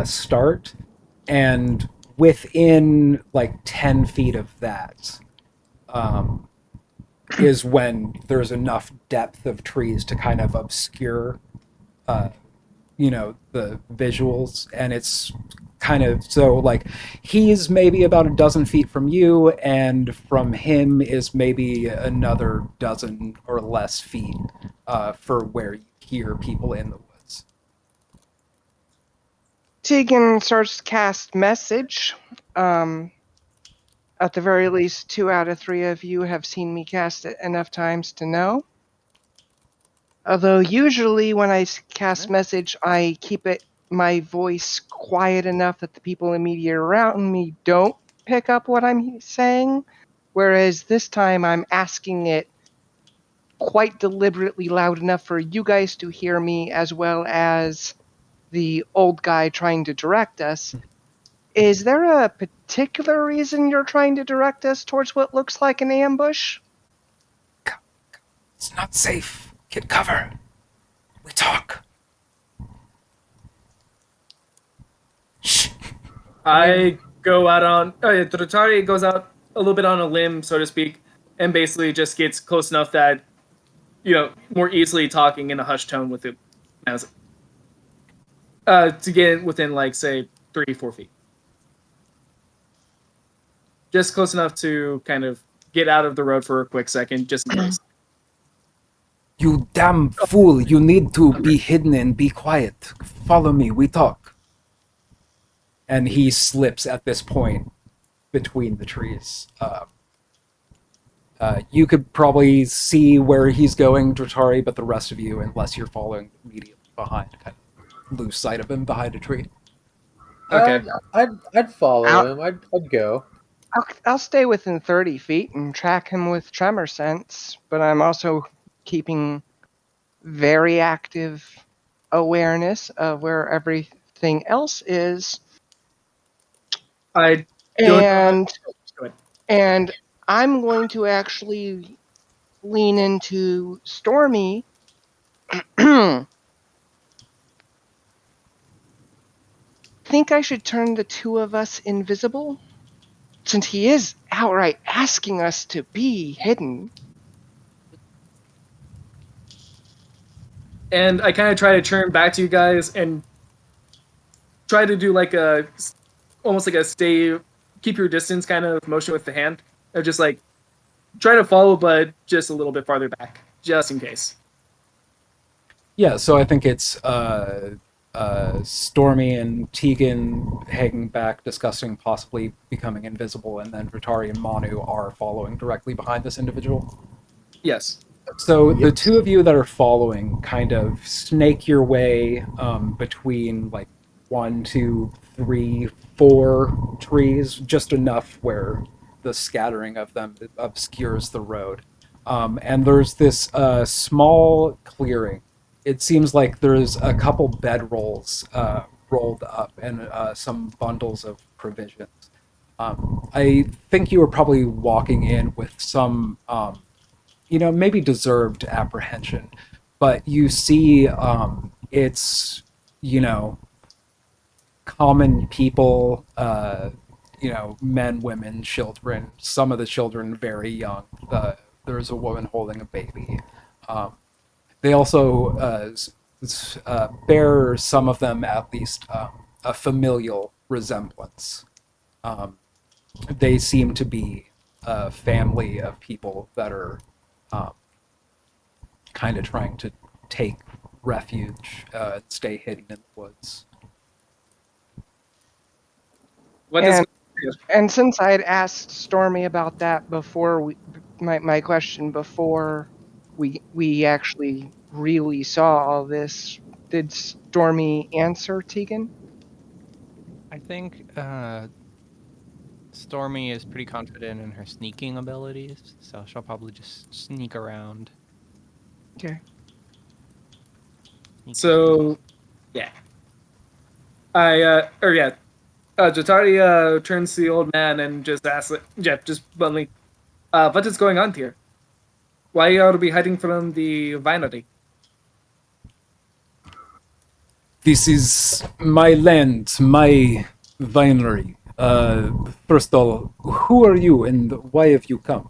start, and within like 10 feet of that is when there's enough depth of trees to kind of obscure the visuals, and it's kind of so like he's maybe about a dozen feet from you, and from him is maybe another dozen or less feet for where you hear people in the woods.
Tegan starts to cast message. At the very least, 2 out of 3 of you have seen me cast it enough times to know. Although usually when I cast message, I keep it my voice quiet enough that the people immediately around me don't pick up what I'm saying, whereas this time I'm asking it quite deliberately loud enough for you guys to hear me as well as the old guy trying to direct us. Is there a particular reason you're trying to direct us towards what looks like an ambush?
It's not safe. Get cover. We talk. Shh.
I go out on. Dratari goes out a little bit on a limb, so to speak, and basically just gets close enough that more easily talking in a hushed tone with it, as to get within like say 3-4 feet, just close enough to kind of get out of the road for a quick second, just in case.
You damn fool. You need to be hidden and be quiet. Follow me. We talk. And he slips at this point between the trees. You could probably see where he's going, Dratari, but the rest of you, unless you're following immediately behind, kind of lose sight of him behind a tree.
Okay.
I'd follow him. I'd go.
I'll stay within 30 feet and track him with tremor sense, but I'm also keeping very active awareness of where everything else is.
I don't.
And I'm going to actually lean into Stormy. Think I should turn the two of us invisible? Since he is outright asking us to be hidden.
And I kind of try to turn back to you guys and try to do like almost like a keep your distance kind of motion with the hand. Or just like try to follow, but just a little bit farther back, just in case.
Yeah, so I think it's Stormy and Tegan hanging back, discussing possibly becoming invisible, and then Ritari and Manu are following directly behind this individual.
Yes.
So the two of you that are following kind of snake your way between like 1, 2, 3, 4 trees, just enough where the scattering of them obscures the road. And there's this small clearing. It seems like there's a couple bedrolls rolled up and some bundles of provisions. I think you were probably walking in with some maybe deserved apprehension, but you see it's common people, men, women, children, some of the children very young. There's a woman holding a baby. They also bear, some of them at least, a familial resemblance. They seem to be a family of people that are kind of trying to take refuge, stay hidden in the woods.
And since I had asked Stormy about that before, my question before we actually really saw all this, did Stormy answer Tegan?
I think Stormy is pretty confident in her sneaking abilities, so she'll probably just sneak around.
Okay.
So, yeah. Jatari turns to the old man and just asks, just bluntly, what is going on here? Why are we hiding from the vinery?
This is my land, my vinery. First of all, who are you and why have you come?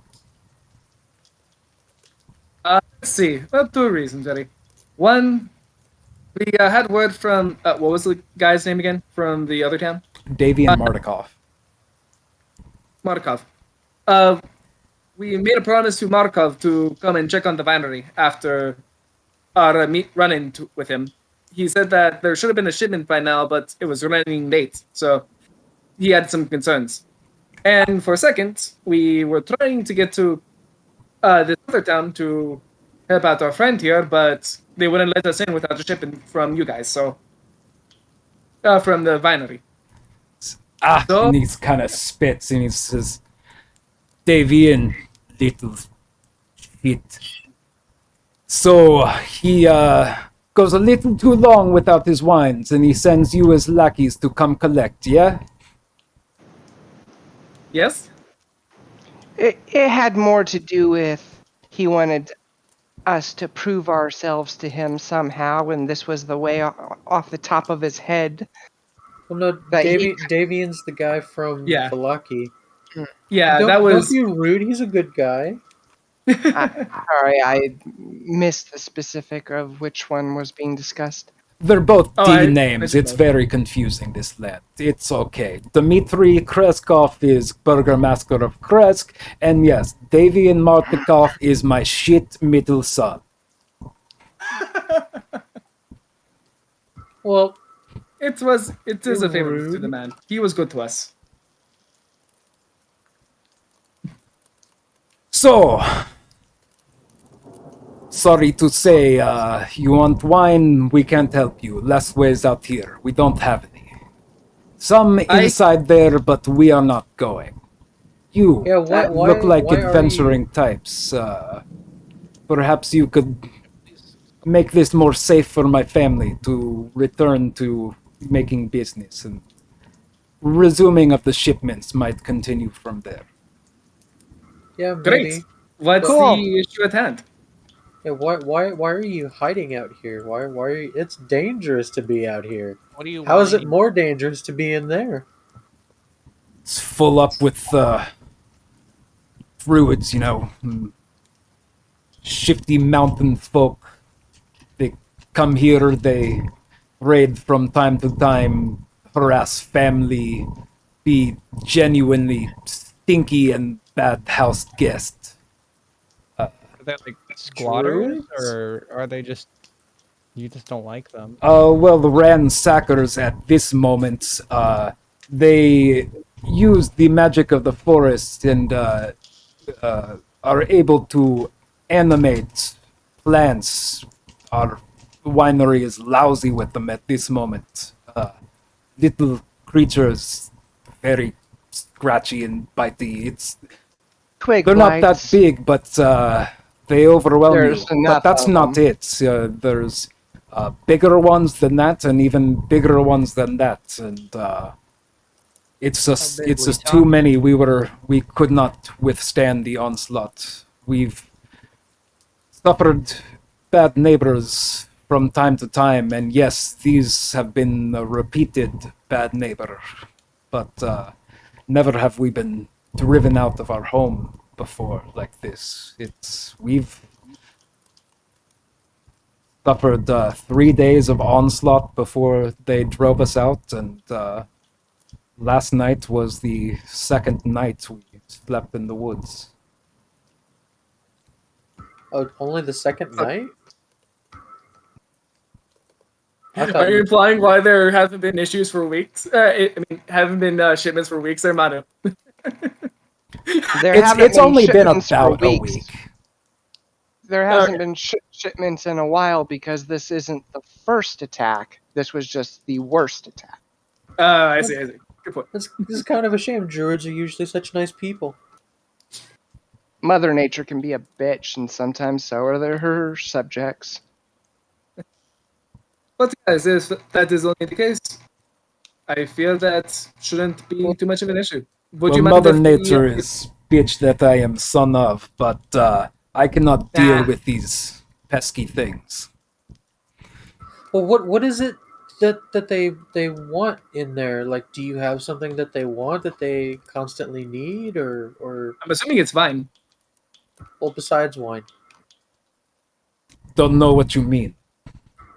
Let's see. Well, 2 reasons, Jerry. One, we had word from, what was the guy's name again from the other town?
Davian Mardikov.
Markov. We made a promise to Markov to come and check on the vinery after our run-in with him. He said that there should have been a shipment by now, but it was running late, so he had some concerns. And for a second, we were trying to get to this other town to help out our friend here, but they wouldn't let us in without a shipment from you guys, so From the winery.
And he kind of spits and he says, Davian, little shit. So he goes a little too long without his wines, and he sends you as lackeys to come collect, yeah?
Yes?
It had more to do with he wanted us to prove ourselves to him somehow, and this was the way off the top of his head.
Well, no,
That he,
Davian's the guy from
Yeah.
Villaki.
Yeah, that
Don't
was.
be rude. He's a good guy.
sorry, I missed the specific of which one was being discussed.
They're both
Oh,
D
I
names.
mentioned
It's
both.
very confusing, this land. It's okay. Dmitry Kreskov is Burgermaster of Krezk, and yes, Davian Martikov is my shit middle son.
Well,
It is a
you're
favor to the
rude.
man. He was good to us.
So, sorry to say, you want wine? We can't help you. Less ways out here. We don't have any. Some inside there, but we are not going. You
Yeah,
look like
why are you?
adventuring types. Perhaps you could make this more safe for my family to return to making business, and resuming of the shipments might continue from there.
Yeah,
Great.
maybe.
What's
But
the issue at hand?
yeah, why are you hiding out here? Why are you? It's dangerous to be out here.
What do you
How is
want?
it more dangerous to be in there?
It's full up with druids, shifty mountain folk. They come here, they raid from time to time, harass family, be genuinely stinky and bad house guests.
Are they like squatters,
Druids?
or are they just you just don't like them?
Well, the ransackers at this moment, they use the magic of the forest and are able to animate plants. Our winery is lousy with them at this moment. Little creatures, very scratchy and bitey.
Twig
They're not that
blights.
big, but they overwhelm
There's
you. But
enough
that's
of
not
them.
it. There's bigger ones than that, and even bigger ones than that. And it's just
big
it's
we
just too
talking?
many. We could not withstand the onslaught. We've suffered bad neighbors from time to time, and yes, these have been a repeated bad neighbor. But never have we been driven out of our home before like this. We've suffered 3 days of onslaught before they drove us out, and last night was the second night we slept in the woods.
Oh, only the second
Fuck.
night? I
Are
thought
you
you.
implying why there haven't been issues for weeks? Haven't been shipments for weeks there, Manu.
There
It's
haven't
it's
been
only been
shipments for
about a
weeks.
week.
There
Okay.
hasn't been shipments in a while because this isn't the first attack. This was just the worst attack.
I see. Good point.
This is kind of a shame. Druids are usually such nice people.
Mother Nature can be a bitch, and sometimes so are her subjects.
But yes, if that is only the case, I feel that shouldn't be too much of an issue. Would
Well,
you mind
Mother
if
Nature is bitch that I am son of, but I cannot deal
Ah.
with these pesky things.
Well, what is it that they want in there? Like, do you have something that they want that they constantly need, or
I'm assuming it's fine.
well, besides wine?
Don't know what you mean.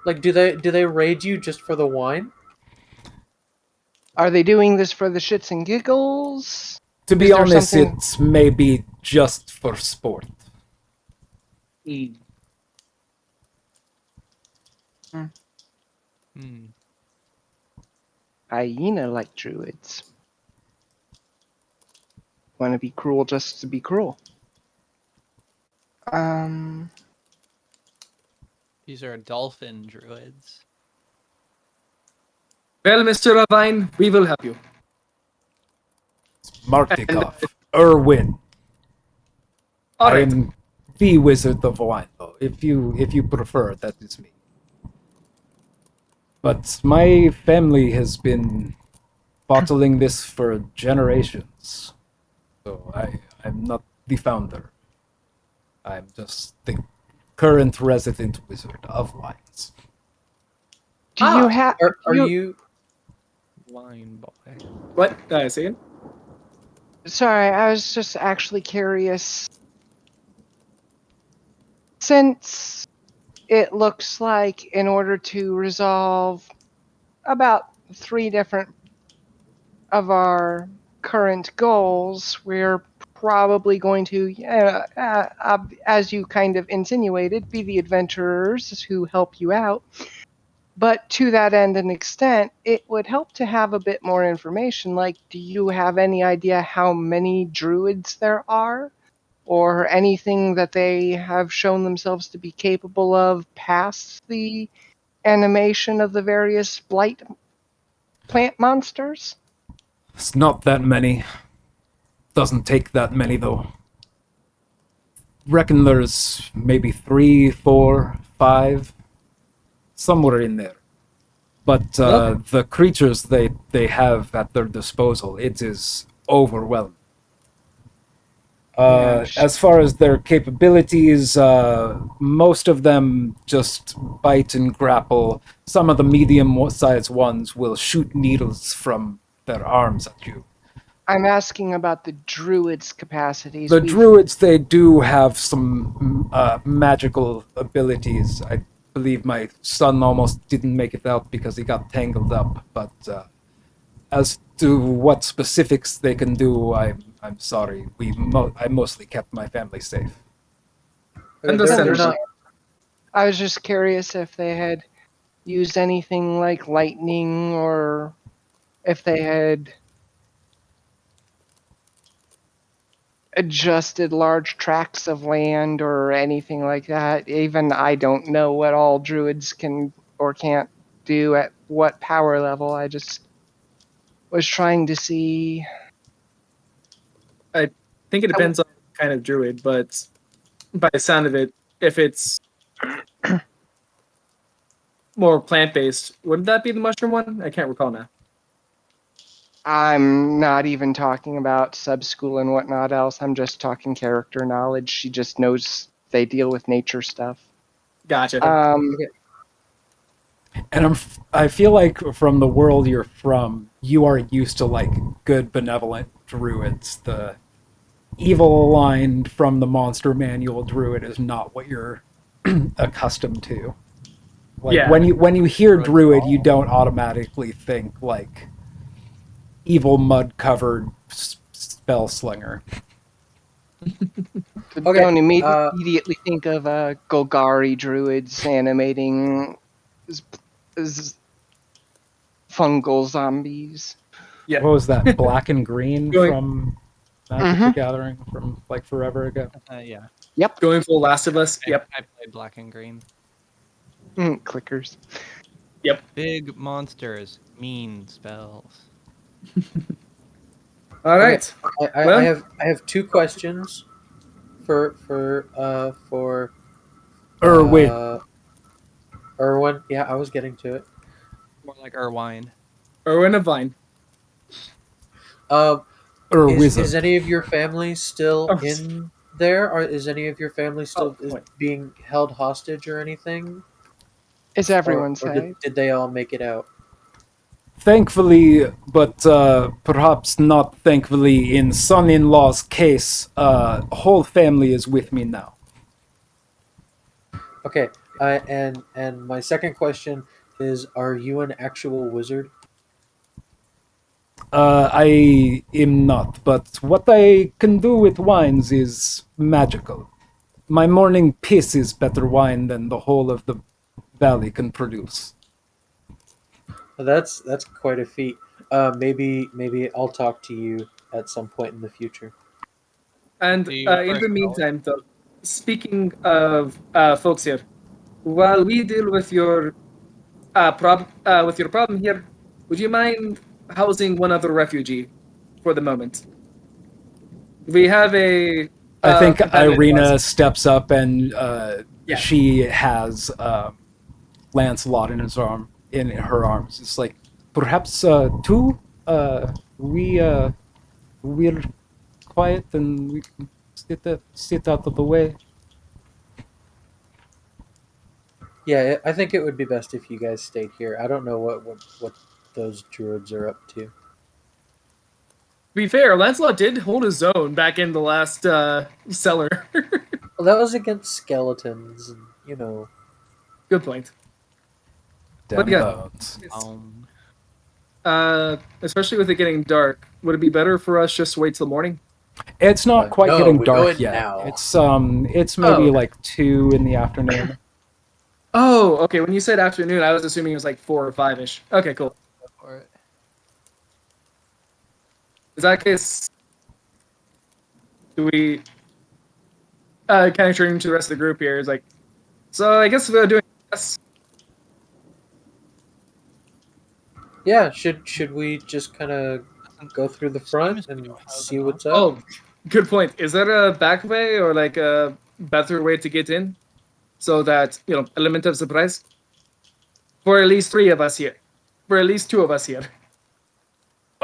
Like, do they raid you just for the wine?
Are they doing this for the shits and giggles?
To be
Is there
honest,
something?
it's maybe just for sport.
Mm.
Hmm.
Hyena like druids. Want to be cruel just to be cruel.
These are dolphin druids.
Well, Mr. Ravine, we will help you.
Martikov. Erwin.
All
I
right.
am the Wizard of Wine, though. If you prefer, that is me. But my family has been bottling this for generations. So I'm not the founder. I'm just the current resident wizard of wines.
Do you have?
Are you?
Wine boy.
What? Say it.
Sorry, I was just actually curious. Since it looks like in order to resolve about 3 different of our current goals, we're probably going to, as you kind of insinuated, be the adventurers who help you out. But to that end and extent, it would help to have a bit more information. Like, do you have any idea how many druids there are? Or anything that they have shown themselves to be capable of past the animation of the various blight plant monsters?
It's not that many. Doesn't take that many, though. Reckon there's maybe 3, 4, 5, somewhere in there. But the creatures they have at their disposal, it is overwhelming. As far as their capabilities, most of them just bite and grapple. Some of the medium-sized ones will shoot needles from their arms at you.
I'm asking about the druids' capacities.
The druids, they do have some magical abilities. I believe my son almost didn't make it out because he got tangled up. But as to what specifics they can do, I'm sorry. I mostly kept my family safe.
Understandable.
I was just curious if they had used anything like lightning or if they had adjusted large tracts of land or anything like that. Even I don't know what all druids can or can't do at what power level. I just was trying to see.
I think it depends on the kind of druid, but by the sound of it, if it's more plant-based, wouldn't that be the mushroom one? I can't recall now.
I'm not even talking about sub school and whatnot else. I'm just talking character knowledge. She just knows they deal with nature stuff.
Gotcha.
And I feel like from the world you're from, you are used to like good, benevolent druids. The evil aligned from the monster manual druid is not what you're accustomed to. Like
Yeah.
when you hear druid, you don't automatically think like evil mud covered spell slinger.
Okay,
Don't immediately think of Golgari druids animating fungal zombies.
Yeah.
What was that? Black and green
Going-
from Magic the Gathering from like forever ago.
Yeah.
Yep.
Going full Last of Us. Yep.
I played Black and Green.
Clickers.
Yep.
Big monsters, mean spells.
All right.
I have 2 questions for
Erwin.
Erwin. Yeah, I was getting to it.
More like Irwine.
Erwin of Vine.
Is any of your family still
Oh.
in there, or is any of your family still
wait.
being held hostage or anything?
Is everyone
Or
safe?
did they all make it out?
Thankfully, but perhaps not thankfully, in son-in-law's case, whole family is with me now.
Okay, and my second question is: are you an actual wizard?
I am not, but what I can do with wines is magical. My morning piss is better wine than the whole of the valley can produce.
That's quite a feat. Maybe I'll talk to you at some point in the future.
And
Do you
in the meantime, though, speaking of folks here, while we deal with your problem here, would you mind housing one other refugee for the moment? We have a.
I think
companion
Irina
was-
steps up and
Yeah.
she has Lancelot in her arms. It's like perhaps two. We're quiet and we can sit out of the way.
Yeah, I think it would be best if you guys stayed here. I don't know what those druids are up to.
To be fair, Lancelot did hold his own back in the last cellar.
Well, that was against skeletons, and you know.
Good point.
Damn
yeah.
bones.
Especially with it getting dark, would it be better for us just to wait till morning?
It's not quite
no,
getting
we go
dark
in
yet.
now.
It's maybe
okay.
like 2 in the afternoon.
Oh, okay. When you said afternoon, I was assuming it was like 4 or 5-ish. Okay, cool.
For it.
In that case, do we kind of turn to the rest of the group here? It's like, so I guess we're doing this.
Yeah, should we just kind of go through the front and see what's up?
Oh, good point. Is there a back way or like a better way to get in, so that element of surprise for at least 3 of us here, for at least 2 of us here?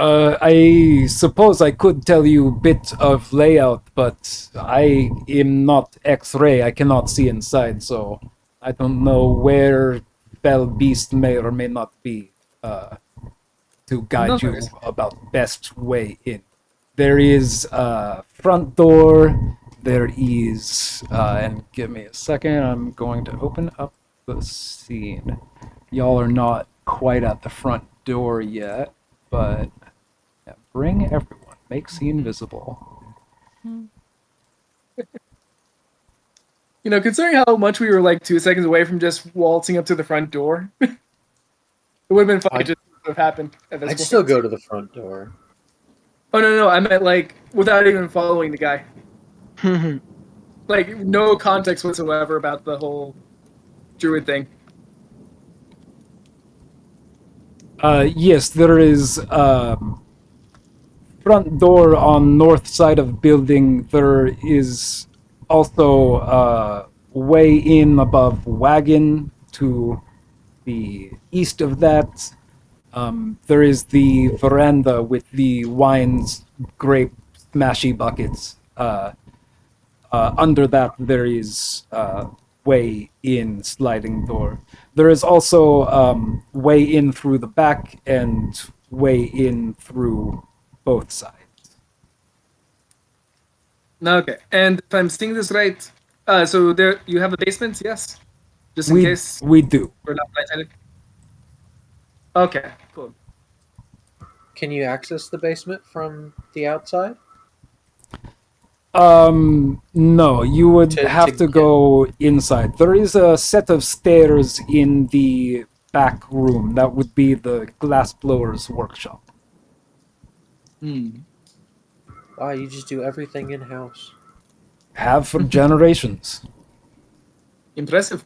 I suppose I could tell you a bit of layout, but I am not X-ray. I cannot see inside, so I don't know where Fell Beast may or may not be to guide you about best way in. There is a front door. There is, and give me a second. I'm going to open up the scene. Y'all are not quite at the front door yet, but yeah, bring everyone. Make scene visible.
Considering how much we were like 2 seconds away from just waltzing up to the front door, it would have been funny just to have happened at this
I'd
point.
still go to the front door.
Oh no, I meant like without even following the guy. Like no context whatsoever about the whole druid thing.
Yes, there is front door on north side of building. There is also way in above wagon to the east of that. There is the veranda with the wines, grape, smashy buckets. Under that, there is way in sliding door. There is also way in through the back and way in through both sides.
Okay, and if I'm seeing this right, so there you have a basement, yes? Just in case
We do.
we're not lightheaded. Okay, cool.
Can you access the basement from the outside?
No, you would
To
have to go inside. There is a set of stairs in the back room. That would be the glassblower's workshop.
Wow, you just do everything in house.
Have for generations.
Impressive.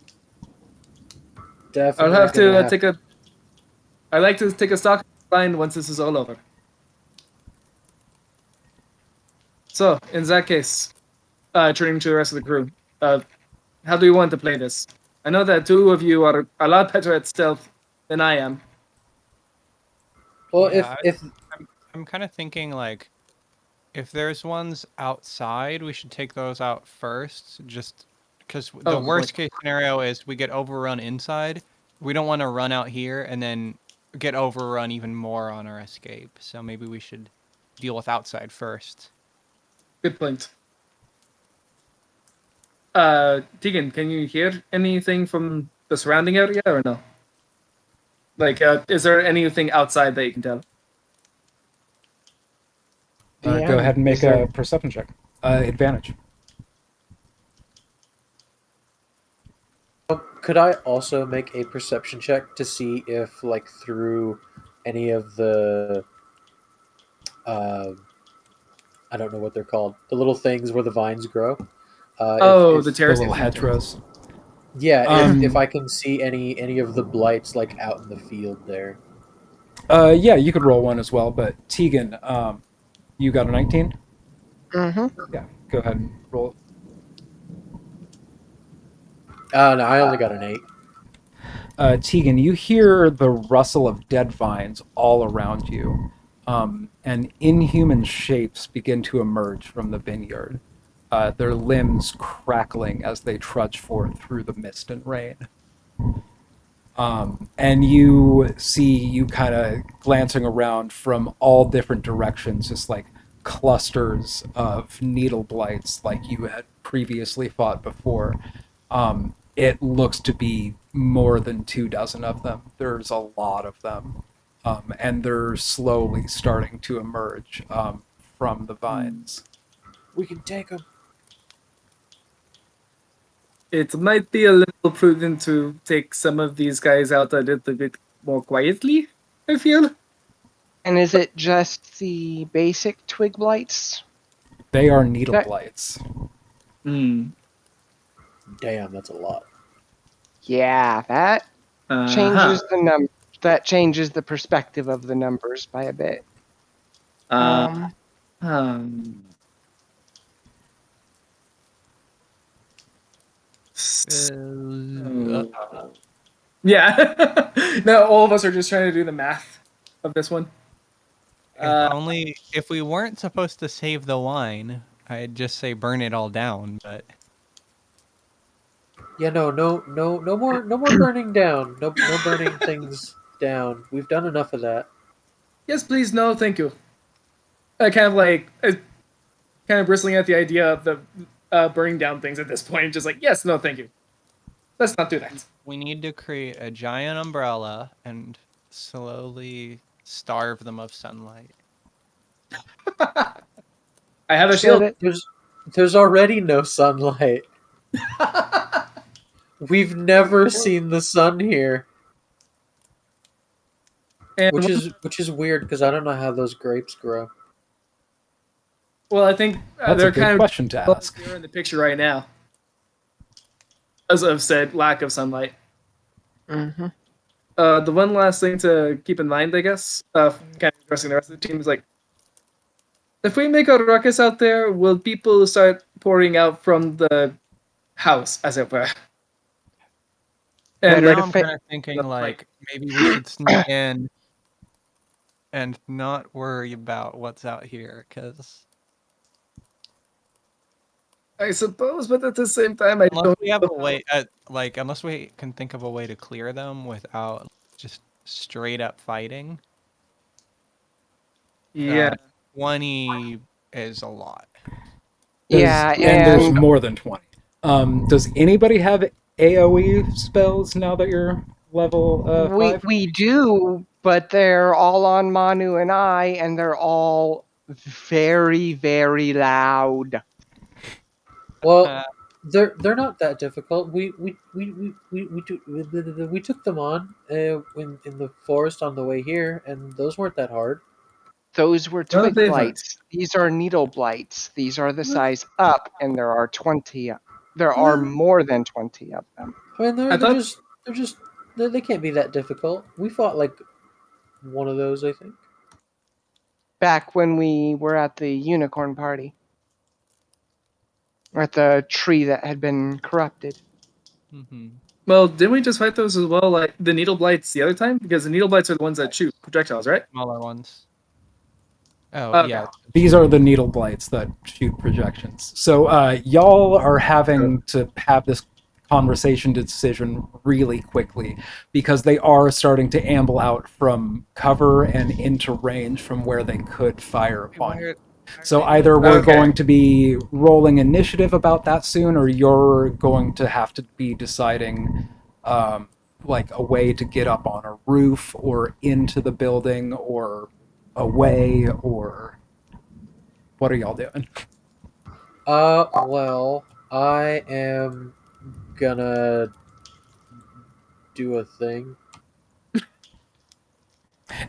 Definitely.
I'll have to take a. I'd like to take a stock line once this is all over. So, in that case, turning to the rest of the crew, how do you want to play this? I know that 2 of you are a lot better at stealth than I am.
Well,
Yeah,
if
I'm kind of thinking like, if there's ones outside, we should take those out first, just because the worst case scenario is we get overrun inside. We don't want to run out here and then get overrun even more on our escape. So maybe we should deal with outside first.
Good point. Tegan, can you hear anything from the surrounding area or no? Like, is there anything outside that you can tell?
Go ahead and make a perception check. Advantage.
could I also make a perception check to see if, like, through any of the, I don't know what they're called, the little things where the vines grow.
The terrace,
the little hedgerows.
Yeah, if I can see any of the blights like out in the field there.
Yeah, you could roll one as well, but Tegan, you got a 19?
Mm-hmm.
Yeah, go ahead and roll.
No, I only got an 8.
Tegan, you hear the rustle of dead vines all around you, and inhuman shapes begin to emerge from the vineyard, their limbs crackling as they trudge forth through the mist and rain. And you see you kind of glancing around from all different directions, just like clusters of needle blights like you had previously fought before. It looks to be more than 24 of them. There's a lot of them. And they're slowly starting to emerge from the vines.
We can take them.
It might be a little prudent to take some of these guys out a little bit more quietly, I feel.
And is it just the basic twig blights?
They are needle blights.
Hmm.
Damn, that's a lot.
Yeah, that changes
Uh-huh.
the number. That changes the perspective of the numbers by a bit.
Um. Yeah. Now all of us are just trying to do the math of this one.
Only if we weren't supposed to save the wine, I'd just say burn it all down. But
Yeah, no more burning down. No burning things down. We've done enough of that.
Yes, please. No, thank you. Kind of bristling at the idea of the burning down things at this point. Just like, yes, no, thank you. Let's not do that.
we need to create a giant umbrella and slowly starve them of sunlight.
I have a
Said
shield.
it.
There's already no sunlight. We've never seen the sun here,
And
which is weird because I don't know how those grapes grow.
well, I think
That's
they're
a good
kind
question to
of
ask.
in the picture right now. As I've said, lack of sunlight.
Mm-hmm.
The one last thing to keep in mind, I guess, kind of addressing the rest of the team is like, if we make a ruckus out there, will people start pouring out from the house, as it were? And
Better
Now
to
I'm kind of thinking like maybe we should sneak in and not worry about what's out here, because
I suppose, but at the same time, I
unless
don't.
we have a way, unless we can think of a way to clear them without just straight up fighting,
Yeah.
20 is a lot.
Yeah,
And there's
and
more than 20. Does anybody have AoE spells now that you're level 5?
we do, but they're all on Manu and I, and they're all very, very loud.
Well, they're not that difficult. We took them on in the forest on the way here, and those weren't that hard.
Those were
No,
twig
they weren't.
blights. These are needle blights. These are the size up, and there are 20. There are more than 20 of them.
I mean,
I thought
they can't be that difficult. We fought like one of those, I think.
Back when we were at the unicorn party, or at the tree that had been corrupted.
Mm-hmm.
Well, didn't we just fight those as well, like the needle blights the other time? Because the needle blights are the ones that shoot projectiles, right?
Smaller ones. Oh,
Okay.
yeah.
These are the needle blights that shoot projections. So y'all are having to have this conversation decision really quickly because they are starting to amble out from cover and into range from where they could fire upon you. So either we're going to be rolling initiative about that soon, or you're going to have to be deciding like a way to get up on a roof or into the building or away, or what are y'all doing?
Well, I am gonna do a thing.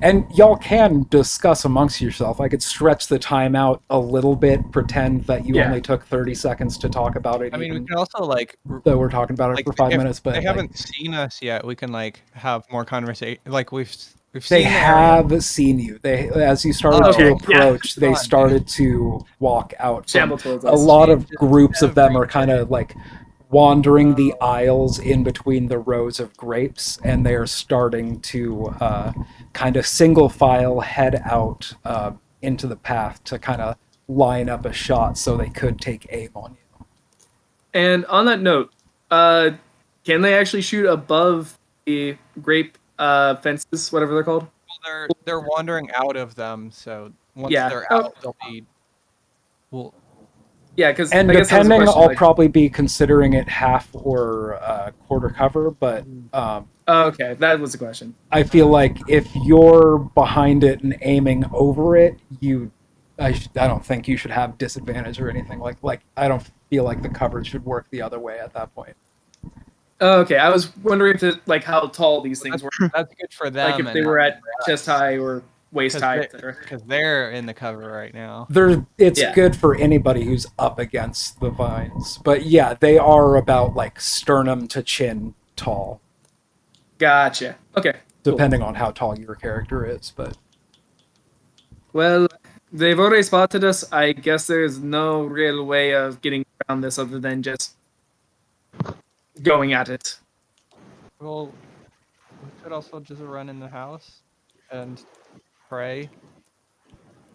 And y'all can discuss amongst yourself. I could stretch the time out a little bit, pretend that you only took 30 seconds to talk about it.
I mean, we
even
can also
though we're talking about it for 5 minutes, but
they haven't seen us yet, we can have more conversation. Like We've
They
seen the area.
have seen you. They, as you started
Okay,
to
yeah.
approach, they
Come on,
started to walk out.
Shamble towards
A
us.
lot of
Changes
groups of them are kind
everything.
of like wandering the aisles in between the rows of grapes, and they are starting to kind of single file head out into the path to kind of line up a shot so they could take aim on you.
And on that note, can they actually shoot above the grape fences, whatever they're called?
Well, they're wandering out of them, so once
Yeah.
they're
Oh.
out, they'll be. Well,
Yeah, because
And
I guess that was a
depending,
question.
I'll probably be considering it half or quarter cover, but
okay, that was the question.
I feel like if you're behind it and aiming over it, I don't think you should have disadvantage or anything like. I don't feel like the coverage should work the other way at that point.
Okay, I was wondering like how tall these things were,
that's good for them.
like if
and
they
not
were at
for
chest
us,
high or waist high, etc.
because they're in the cover right now.
It's
Yeah.
good for anybody who's up against the vines, but yeah, they are about like sternum to chin tall,
Gotcha. Okay. Cool.
depending on how tall your character is. But
Well, they've already spotted us. I guess there's no real way of getting around this other than just going at it.
Well, we could also just run in the house and pray.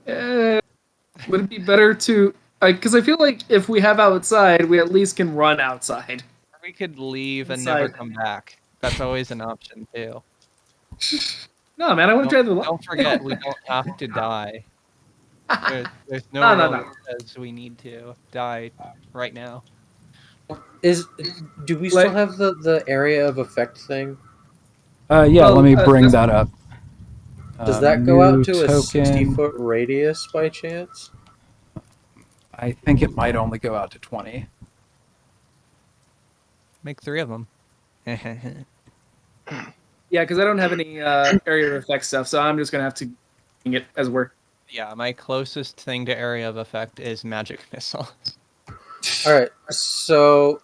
Would it be better to? Because I feel like if we have outside, we at least can run outside.
We could leave and never come back. That's always an option too.
No, man, I want to try the.
Don't forget, we don't have to die. There's no
No,
rule
no.
that says we need to die right now.
Do we still have the area of effect thing?
yeah, let me bring that up.
Does that go out to
token.
a 60-foot radius by chance?
I think it might only go out to 20.
Make 3 of them.
Yeah, because I don't have any area of effect stuff, so I'm just gonna have to bring it as work.
Yeah, my closest thing to area of effect is magic missile.
All right, so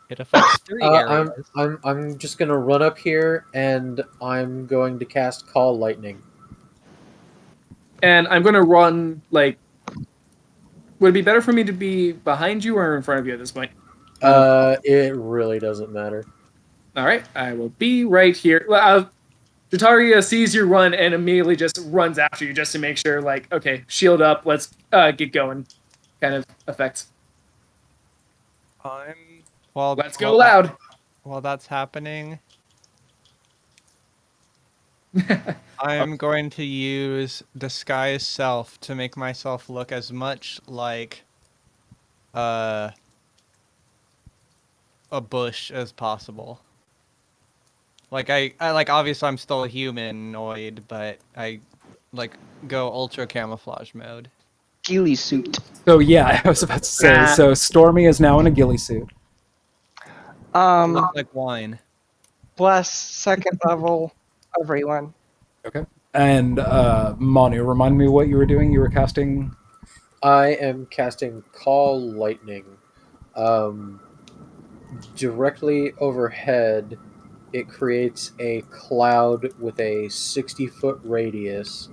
it affects 3 areas.
I'm just gonna run up here and I'm going to cast Call Lightning.
And I'm gonna run like. Would it be better for me to be behind you or in front of you at this point?
It really doesn't matter.
All right, I will be right here. Jataria sees you run and immediately just runs after you just to make sure, like, okay, shield up, let's get going, kind of effect. Let's go loud.
While that's happening, I'm going to use disguise self to make myself look as much like a bush as possible. Like I like obviously I'm still a humanoid, but I like go ultra camouflage mode.
Ghillie suit.
So yeah, I was about to say. So Stormy is now in a ghillie suit.
Looks like wine.
Plus second level everyone.
Okay. And Manu, remind me what you were doing. You were casting.
I am casting Call Lightning. Directly overhead, it creates a cloud with a 60-foot radius,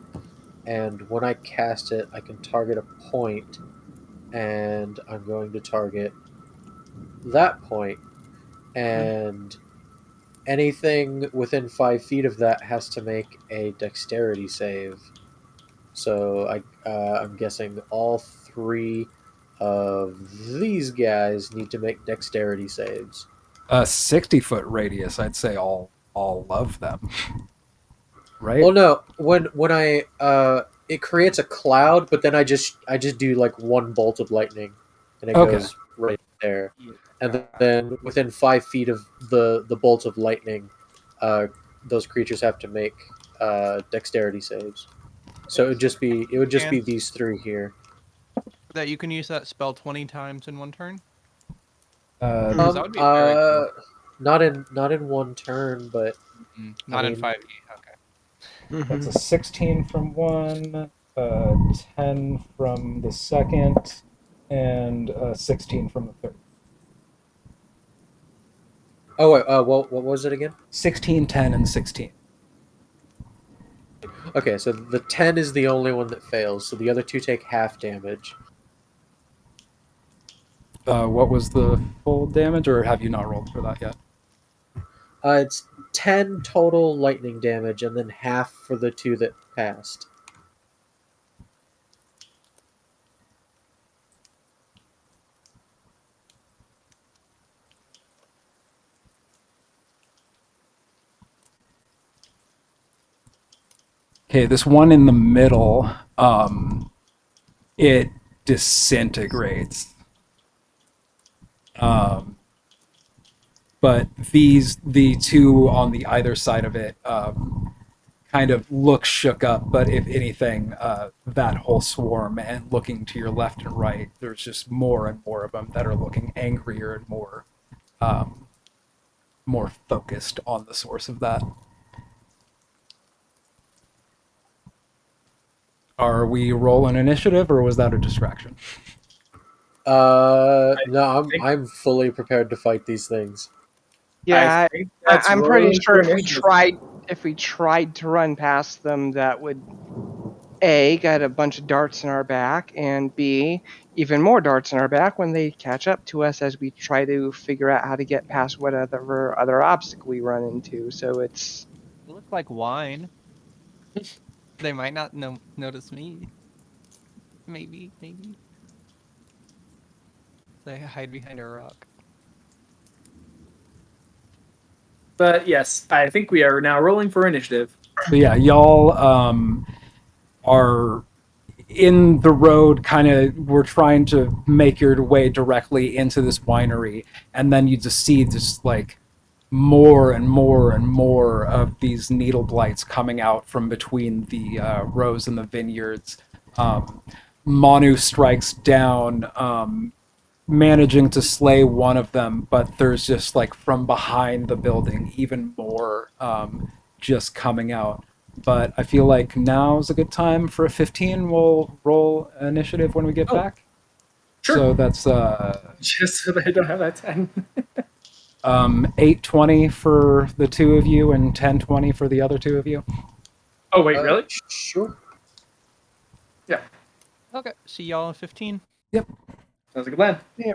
and when I cast it, I can target a point, and I'm going to target that point, and anything within 5 feet of that has to make a dexterity save. So I'm guessing all 3 of these guys need to make dexterity saves.
A 60-foot radius, I'd say all of them. Right?
Well, no. When I it creates a cloud, but then I just do like 1 bolt of lightning, and it goes right there. And then within 5 feet of the bolt of lightning, those creatures have to make dexterity saves. So it would just be these 3 here.
That you can use that spell 20 times in 1 turn?
That
would be very cool.
Not in 1 turn, but
not in 5e. Okay.
That's a 16 from 1, 10 from the second, and 16 from the third.
Oh wait, what was it again?
16, 10, and 16.
Okay, so the 10 is the only one that fails, so the other two take half damage.
What was the full damage, or have you not rolled for that yet?
It's 10 total lightning damage, and then half for the two that passed.
Okay, this one in the middle, it disintegrates. But the two on the either side of it, kind of look shook up. But if anything, that whole swarm, and looking to your left and right, there's just more and more of them that are looking angrier and um, more focused on the source of that. Are we rolling initiative, or was that a distraction?
No, I'm fully prepared to fight these things.
Yeah,
I think that's
I'm pretty
rolling
sure
for initiative.
if we tried to run past them, that would A, get a bunch of darts in our back, and B, even more darts in our back when they catch up to us as we try to figure out how to get past whatever other obstacle we run into. So it's
It looked like wine. They might not notice me. Maybe. They hide behind a rock.
But yes, I think we are now rolling for initiative.
So yeah, y'all are in the road, kind of. We're trying to make your way directly into this winery, and then you just see this like more and more and more of these needle blights coming out from between the rows and the vineyards. Manu strikes down, managing to slay one of them, but there's just like from behind the building even more just coming out. But I feel like now's a good time for a 15. We'll roll initiative when we get back.
Sure.
So that's
Just so that I don't have that 10.
820 for the two of you and 1020 for the other two of you.
Oh, wait, really?
Sure.
Yeah.
Okay, see y'all in 15.
Yep.
Sounds like a plan.
yeah.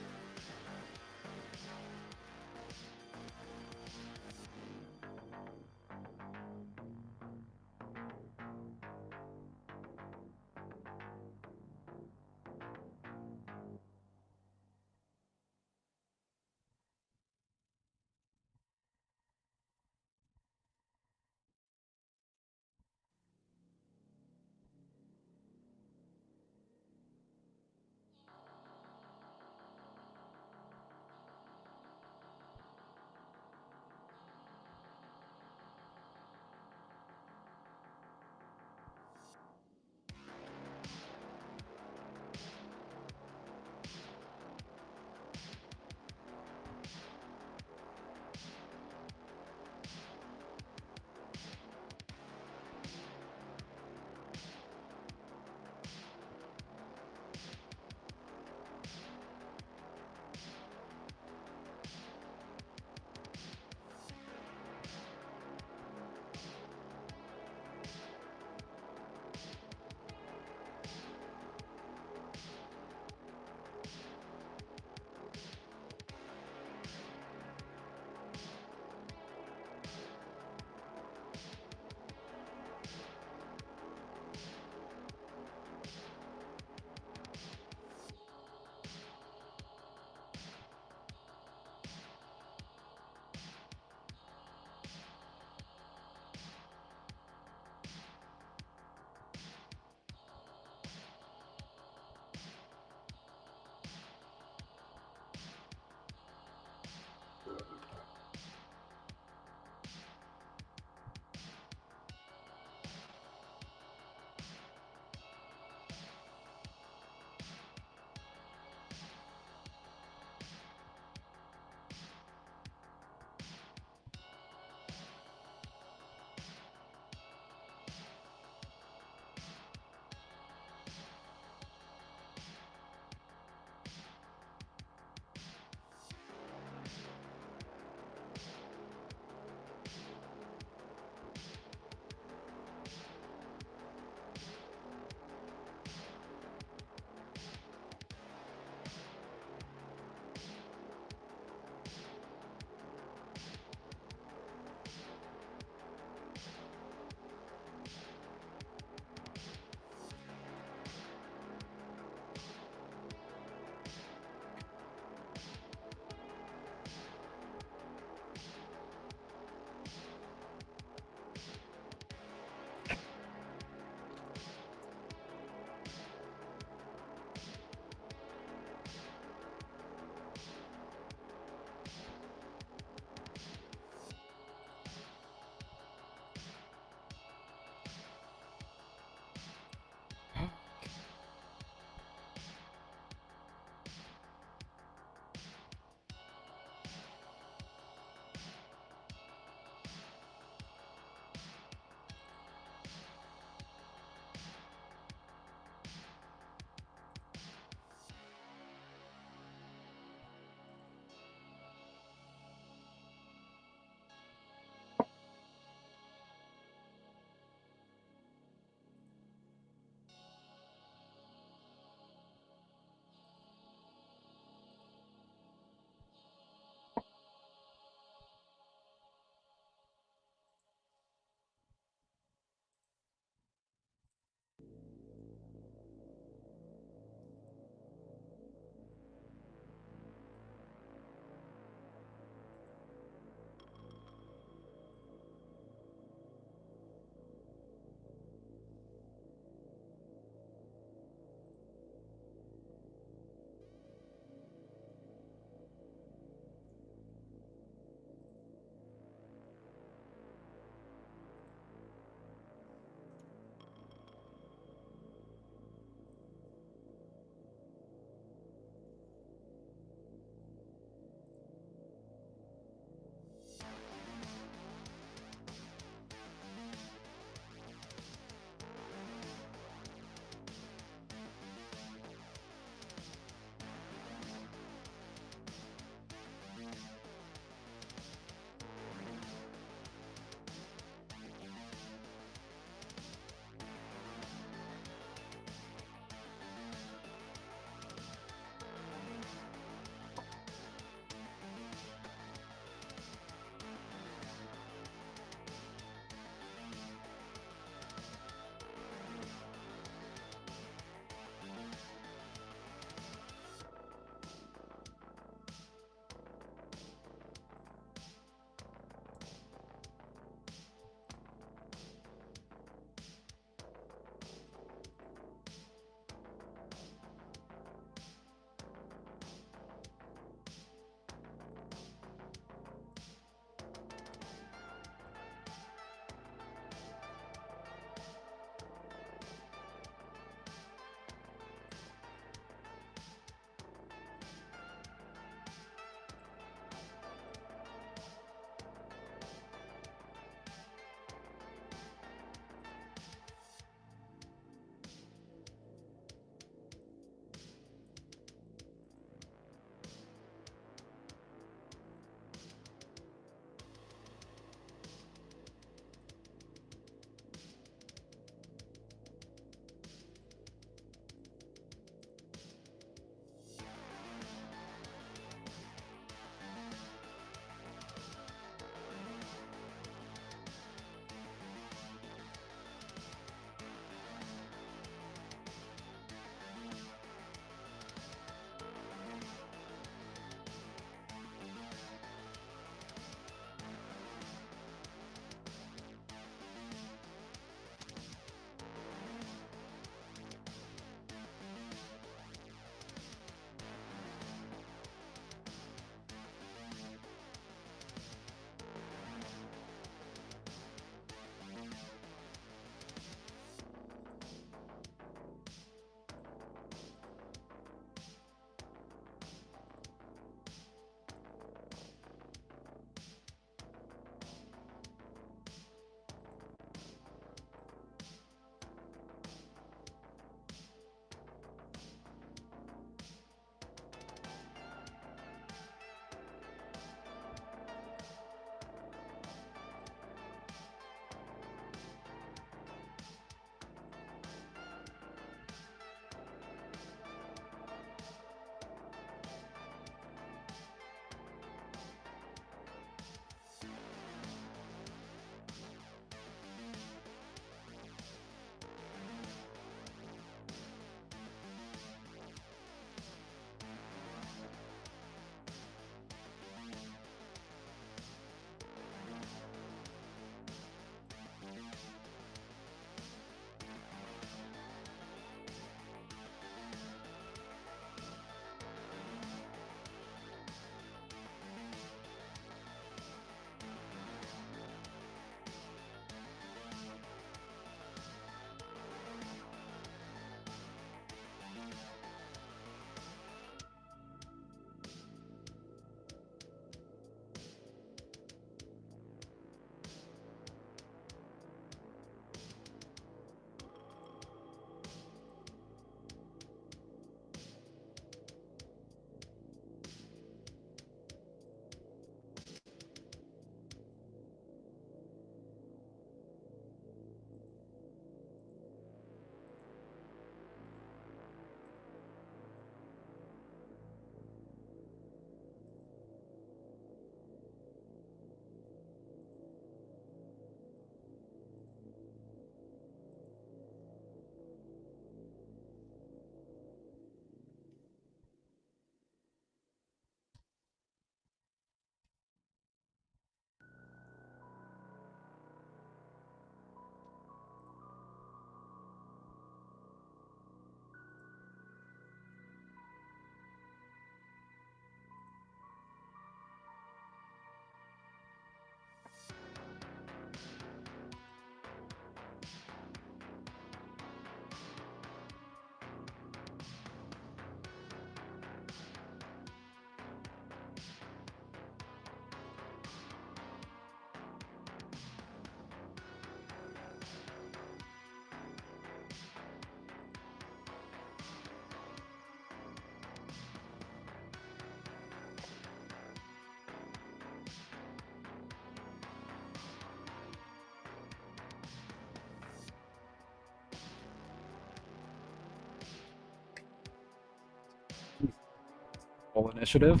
roll initiative.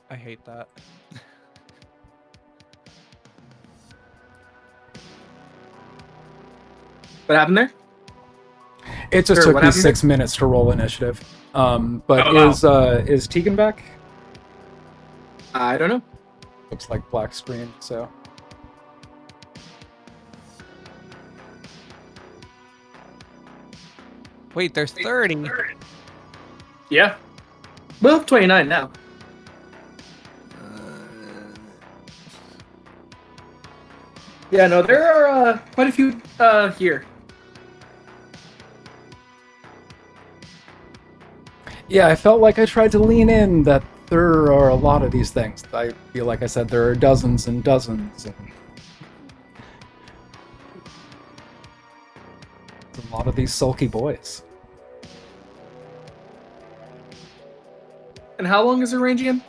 I hate that.
What happened there?
It just
Sure,
took
what
me
happened?
6 minutes to roll initiative. But
Oh, wow.
is Tegan back?
I don't know.
Looks like black screen, so.
Wait, there's 30.
Yeah. Well, 29 now. Yeah, no, there are quite a few here.
Yeah, I felt like I tried to lean in that there are a lot of these things. I feel like I said there are dozens and dozens. And a lot of these sulky boys.
And how long is the range again?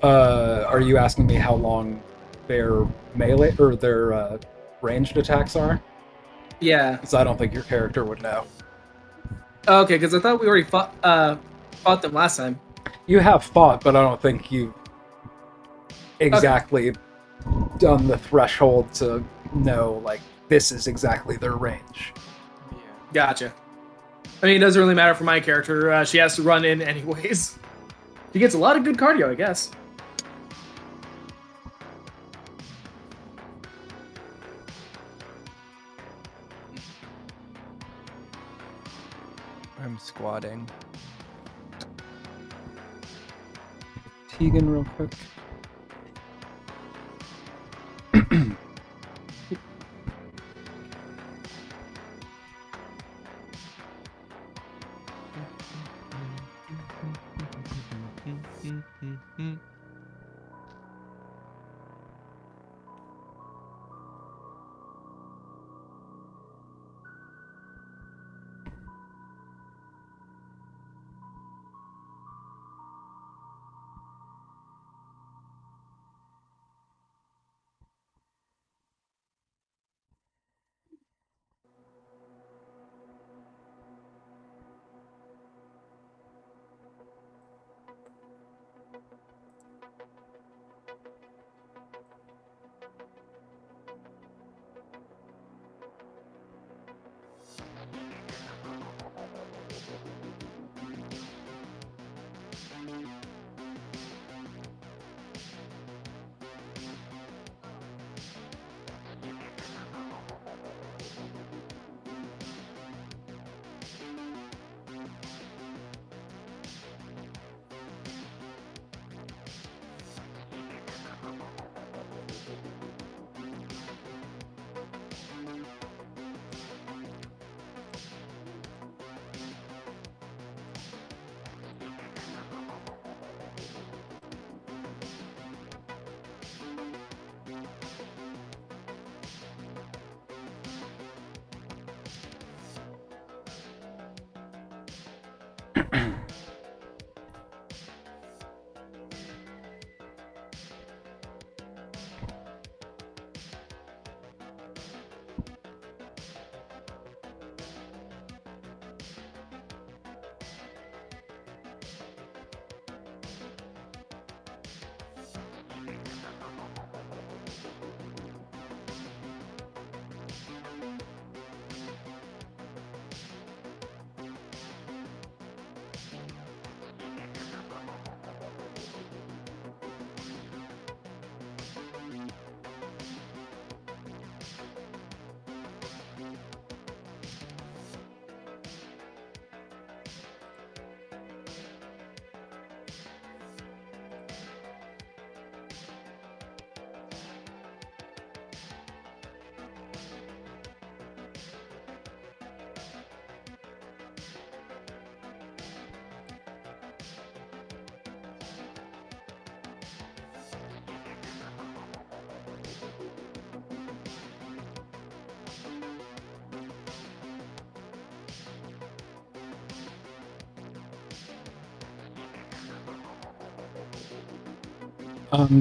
Are you asking me how long their melee or their ranged attacks are?
Yeah.
Because I don't think your character would know.
Okay, because I thought we already fought them last time.
You have fought, but I don't think you exactly done the threshold to know, like, this is exactly their range.
Yeah.
Gotcha. I mean, it doesn't really matter for my character. She has to run in anyways. She gets a lot of good cardio, I guess.
I'm squatting.
Tegan, real quick.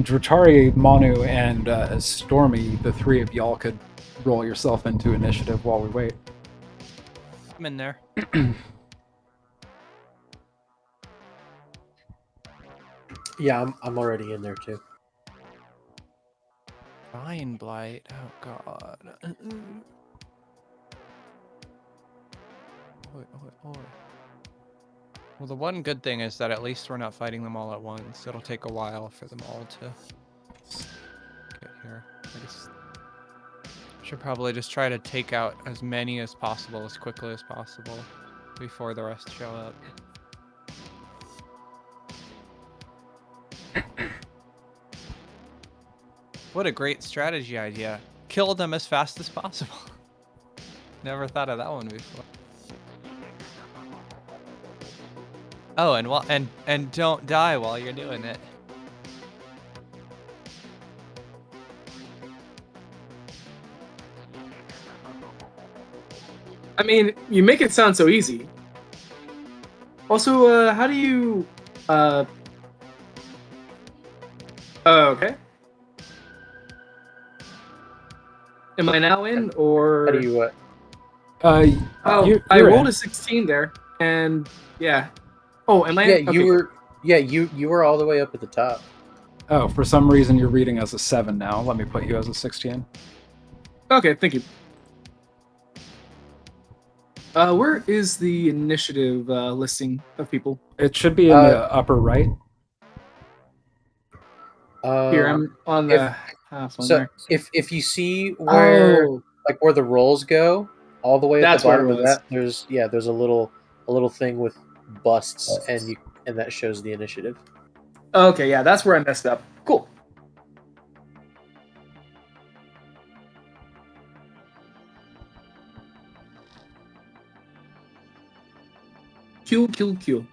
Dratari, Manu, and Stormy, the three of y'all could roll yourself into initiative while we wait.
I'm in there.
Yeah, I'm already in there too.
Vine blight. Oh god. Well, the one good thing is that at least we're not fighting them all at once. It'll take a while for them all to get here. I guess should probably just try to take out as many as possible as quickly as possible before the rest show up. What a great strategy idea. Kill them as fast as possible. Never thought of that one before. Oh, and don't die while you're doing it.
I mean, you make it sound so easy. Also, how do you... Oh, okay. Am I now in, or...
How do you
I rolled a 16 there, and yeah. Oh, am I?
Yeah,
okay.
you were. Yeah, you were all the way up at the top.
Oh, for some reason you're reading as a 7 now. Let me put you as a 16.
Okay, thank you. Where is the initiative listing of people?
It should be in the upper right.
Here, I'm on the half one there.
If you see where where the rolls go, all the way at the bottom of that, there's a little thing with busts, and that shows the initiative.
Okay, yeah, that's where I messed up. Cool. Q.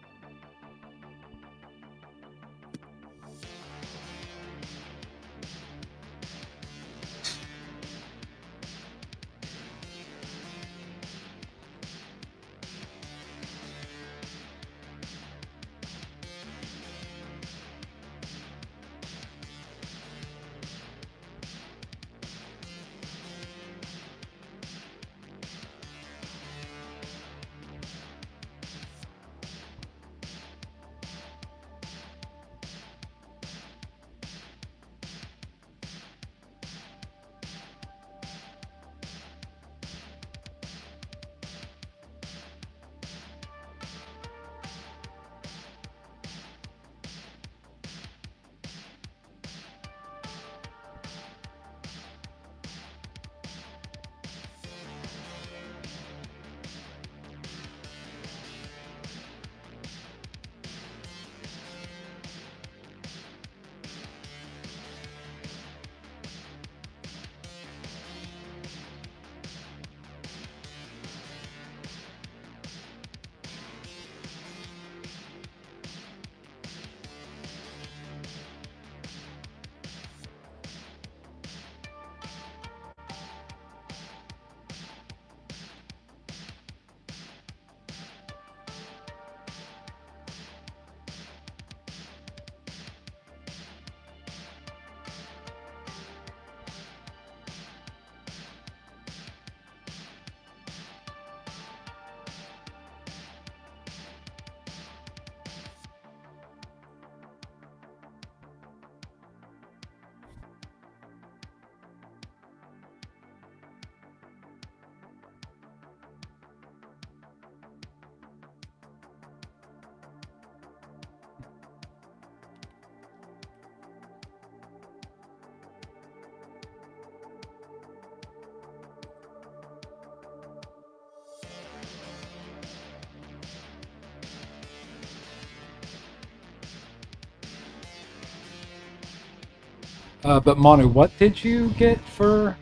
But Manu, what did you get for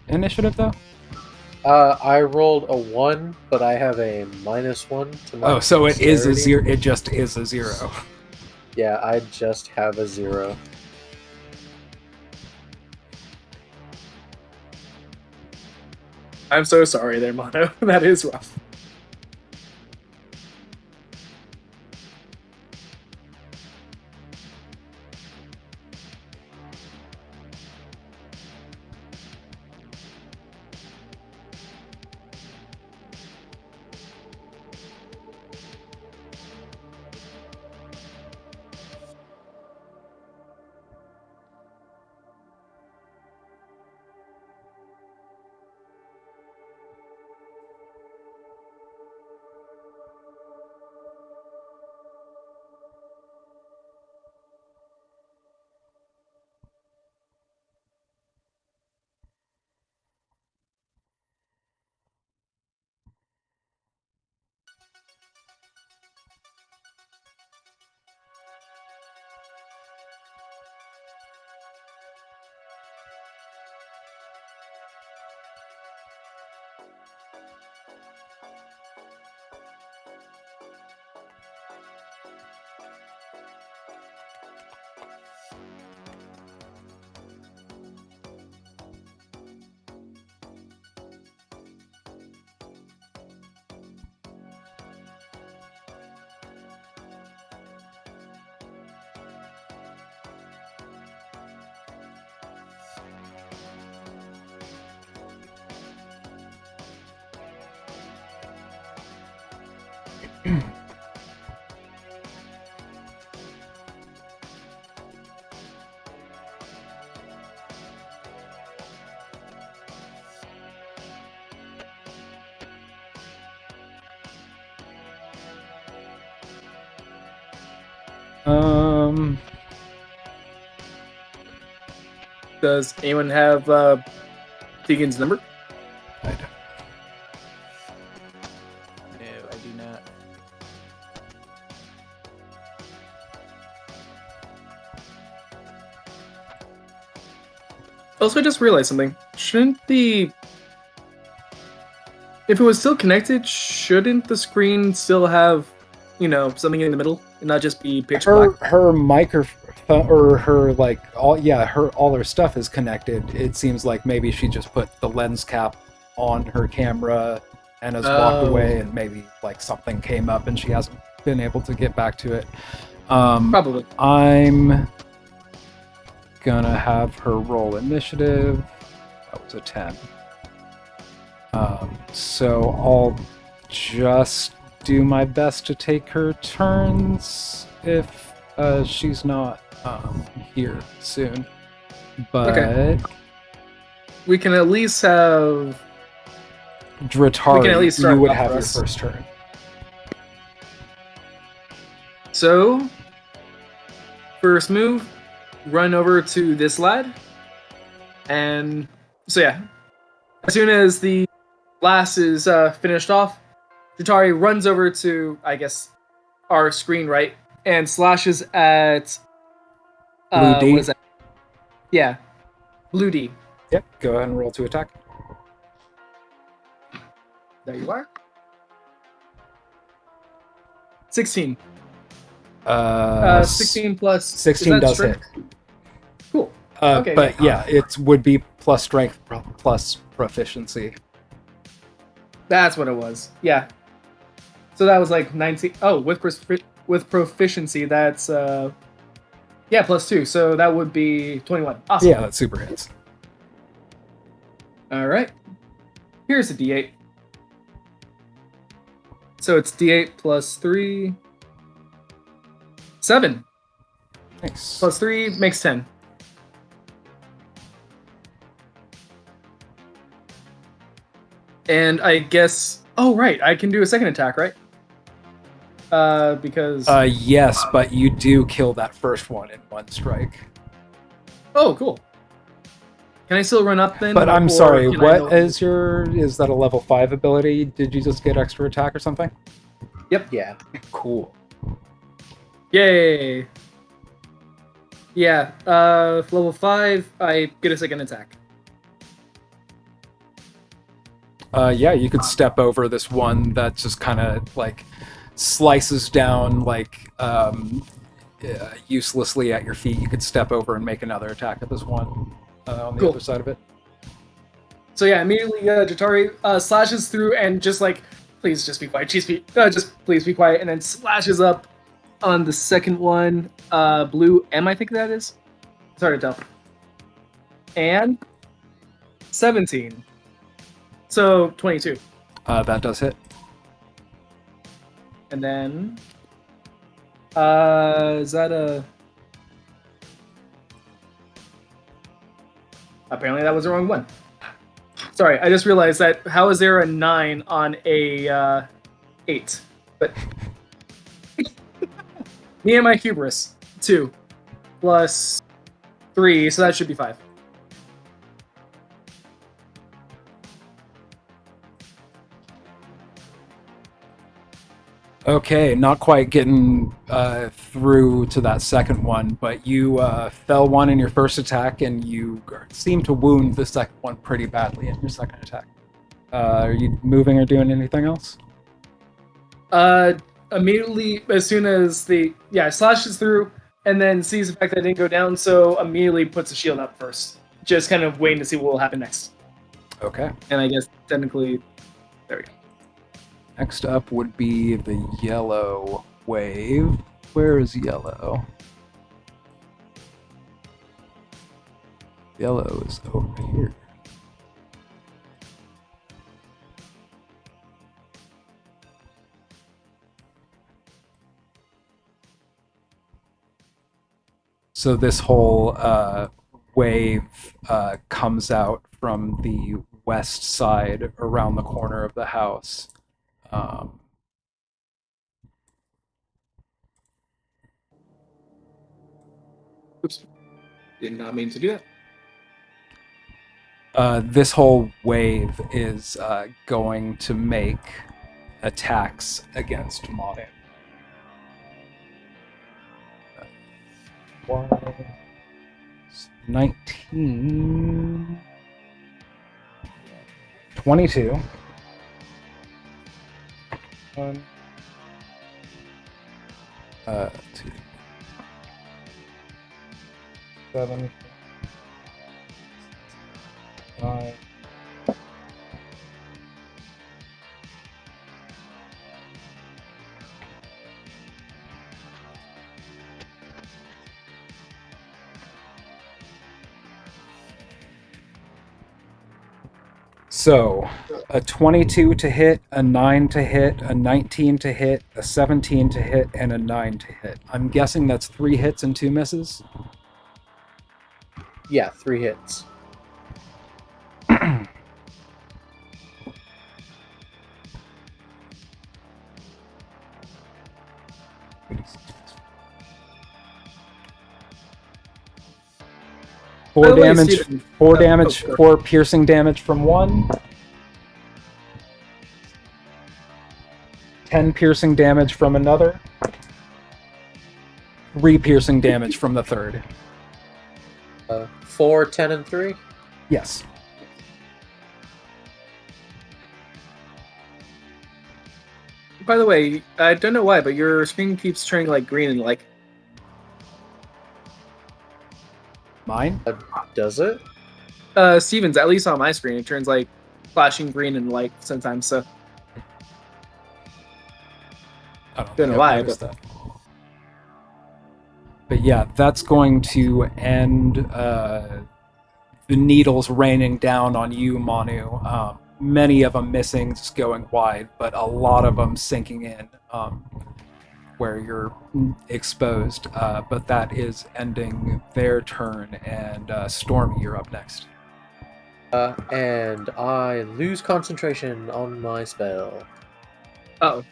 initiative though?
I rolled a 1, but I have a -1 to my.
Oh, so it is a
dexterity.
0. It just is a 0.
Yeah, I just have a 0.
I'm so sorry there, Mono. That is rough. Does anyone have Deegan's number?
I don't.
No, I do not.
Also, I just realized something. Shouldn't the... If it was still connected, shouldn't the screen still have, something in the middle and not just be pitch black?
Her microphone or her all her stuff is connected. It seems like maybe she just put the lens cap on her camera and has walked away, and maybe like something came up and she hasn't been able to get back to it.
Probably.
I'm gonna have her roll initiative. That was a 10. So I'll just do my best to take her turns if she's not here soon. But
Okay. We can at least have...
Dratari,
We can at least start
you would
off
have
for
your
us.
first turn.
So, first move, run over to this lad. And so yeah, as soon as the glass is finished off, Dratari runs over to, I guess, our screen right, and slashes at...
Blue D?
What is that? Yeah, Blue D.
Yep, go ahead and roll to attack.
There you are. 16. 16 plus...
16
is that
does
strength?
hit.
Cool. Okay,
But yeah, it would be plus strength plus proficiency.
That's what it was. Yeah. So that was like 19. Oh, with proficiency, that's plus 2. So that would be 21. Awesome.
Yeah, that super hits.
All right. Here's a D8. So it's D8 plus 3. 7.
Nice.
Plus 3 makes 10. And I guess... Oh, right. I can do a second attack, right? Because...
Yes, but you do kill that first one in one strike.
Oh, cool. Can I still run up then?
But I'm
or
sorry,
can I
what is is that a level 5 ability? Did you just get extra attack or something?
Yep.
Yeah.
Cool.
Yay! Yeah, level 5, I get a second attack.
Yeah, you could step over this one that just kind of like slices down like uselessly at your feet. You could step over and make another attack at this one on the
Cool.
other side of it.
So yeah, immediately Jatari slashes through and just like, please just be quiet. Just please be quiet, and then slashes up on the second one. Blue M, I think that is. It's hard to tell. And 17. So 22.
That does hit.
And then is that a... Apparently that was the wrong one. Sorry, I just realized that how is there a 9 on a 8? But me and my hubris, 2 plus 3, so that should be 5.
Okay, not quite getting through to that second one, but you fell one in your first attack, and you seem to wound the second one pretty badly in your second attack. Are you moving or doing anything else?
Immediately, as soon as slashes through, and then sees the fact that I didn't go down, so immediately puts a shield up first. Just kind of waiting to see what will happen next.
Okay.
And I guess technically, there we go.
Next up would be the yellow wave. Where is yellow? Yellow is over here. So this whole wave comes out from the west side around the corner of the house.
Oops. Did not mean to do that.
This whole wave is going to make attacks against Modern. 19... 22. 1, 2, 7, 9. So, a 22 to hit, a 9 to hit, a 19 to hit, a 17 to hit, and a 9 to hit. I'm guessing that's 3 hits and 2 misses?
Yeah, 3 hits.
Four
way,
damage,
Steven-
4
oh,
damage,
oh,
4 piercing damage from one. 10 piercing damage from another. 3 piercing damage from the third.
4, 10, and 3?
Yes.
By the way, I don't know why, but your screen keeps turning like green and like.
Mine?
Does it?
Steven's, at least on my screen, it turns like flashing green and light sometimes. So
I don't
Don't know
think I've
why,
noticed that. But yeah, that's going to end the needles raining down on you, Manu. Many of them missing, just going wide, but a lot of them sinking in where you're exposed. But that is ending their turn, and Stormy, you're up next.
And I lose concentration on my spell.
oh,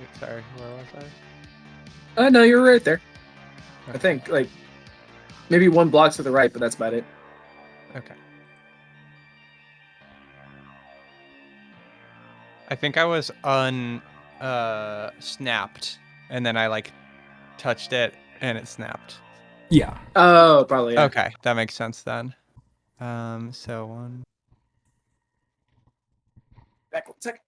Wait, sorry, where was I?
no, you're right there. I think like maybe one block to the right, but that's about it.
Okay. I think I was snapped, and then I like touched it, and it snapped.
Yeah.
Oh, probably. Yeah.
Okay, that makes sense then. So 1.
Back 1 second.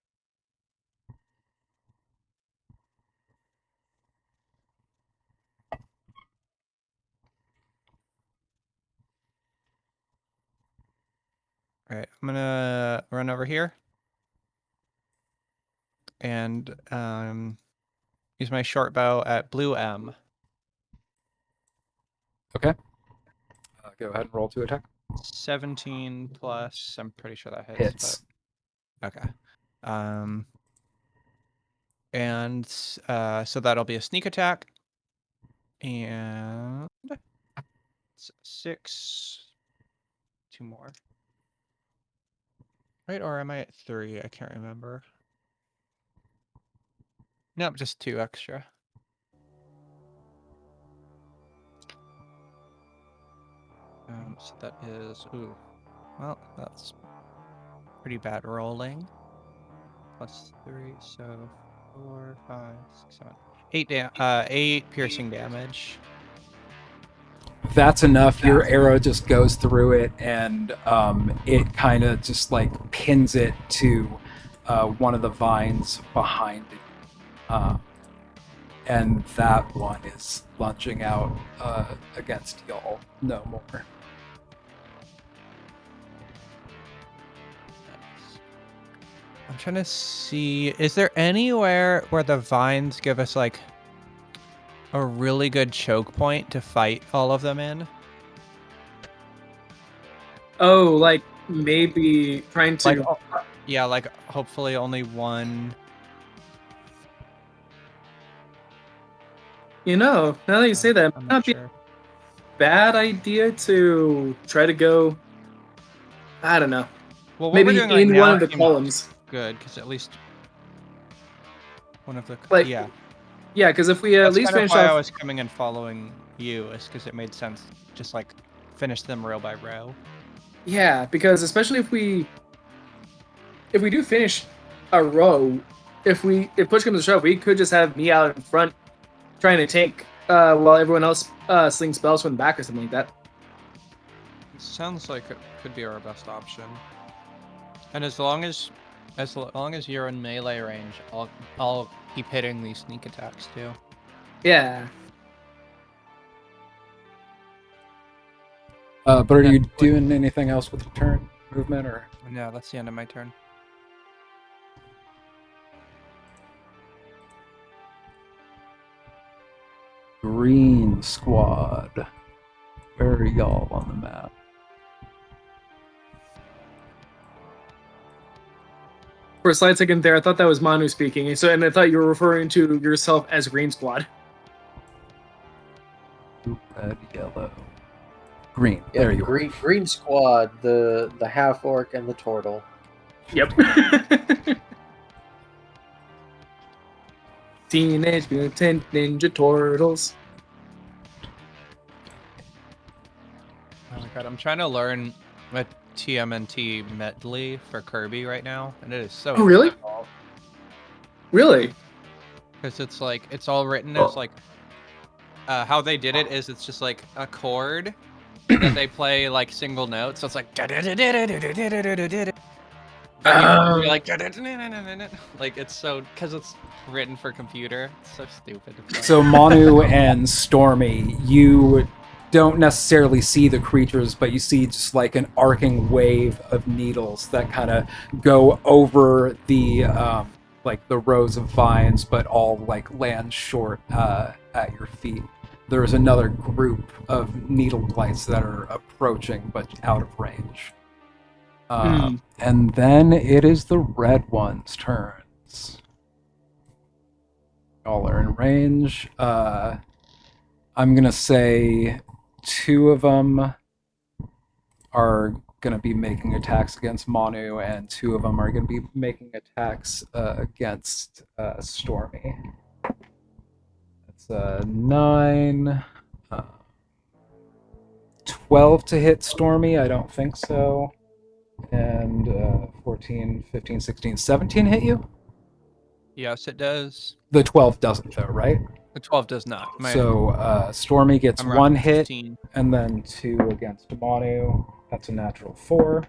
All right, I'm gonna run over here and use my short bow at blue M.
Okay. Go ahead and roll to attack.
17 plus. I'm pretty sure that hits.
Hits.
But, okay. And so that'll be a sneak attack. And 6. 2 more. Right, or am I at 3? I can't remember. Nope, just 2 extra. So that is, well, that's pretty bad rolling. Plus 3, so 4, 5, 6, 7, 8 piercing damage.
That's enough. Your arrow just goes through it, and it kind of just like pins it to one of the vines behind it. And that one is lunging out against y'all no more.
I'm trying to see. Is there anywhere where the vines give us like a really good choke point to fight all of them in?
Oh, like maybe trying to.
Like, yeah, like hopefully only one.
Now that you say that, it
I'm
might
not
not be
sure.
a bad idea to try to go. I don't know.
Well, what we're
Maybe
doing right
in one
now
of the
seems
columns.
good because at least one of the
Like,
yeah.
Yeah, because if we at
That's
least
kind of
finish
why I
off.
was coming and following you, is because it made sense. Just like finish them row by row.
Yeah, because especially if we do finish a row, if push comes to shove, we could just have me out in front trying to tank while everyone else slings spells from the back or something like that.
It sounds like it could be our best option. And as long as you're in melee range, I'll keep hitting these sneak attacks too.
Yeah.
But are you doing anything else with the turn movement, or?
Yeah, that's the end of my turn.
Green squad. Where are y'all on the map?
For a slight second there, I thought that was Manu speaking, and I thought you were referring to yourself as Green Squad.
Blue, red, yellow, green.
Yeah,
there you are.
Green squad, the half orc and the turtle.
Yep. Teenage Mutant Ninja Turtles.
Oh my god, I'm trying to learn a TMNT medley for Kirby right now, and it is so
Oh, really?
difficult.
Really?
Because it's like it's all written as like how they did it is it's just like a chord that they play like single notes. So it's like but you're like like it's so because it's written for computer. It's so stupid.
So Manu and Stormy, you don't necessarily see the creatures, but you see just like an arcing wave of needles that kind of go over the like the rows of vines, but all like land short at your feet. There's another group of needle blights that are approaching, but out of range. And then it is the red one's turns. All are in range. I'm gonna say two of them are gonna be making attacks against Manu, and two of them are gonna be making attacks against Stormy. That's 9, 12 to hit Stormy. I don't think so. And 14, 15, 16, 17 hit you?
Yes, it does.
The 12 doesn't, though, right?
The 12 does not.
So Stormy gets
I'm
one
rocking
hit,
15.
and then 2 against Manu. That's a natural 4.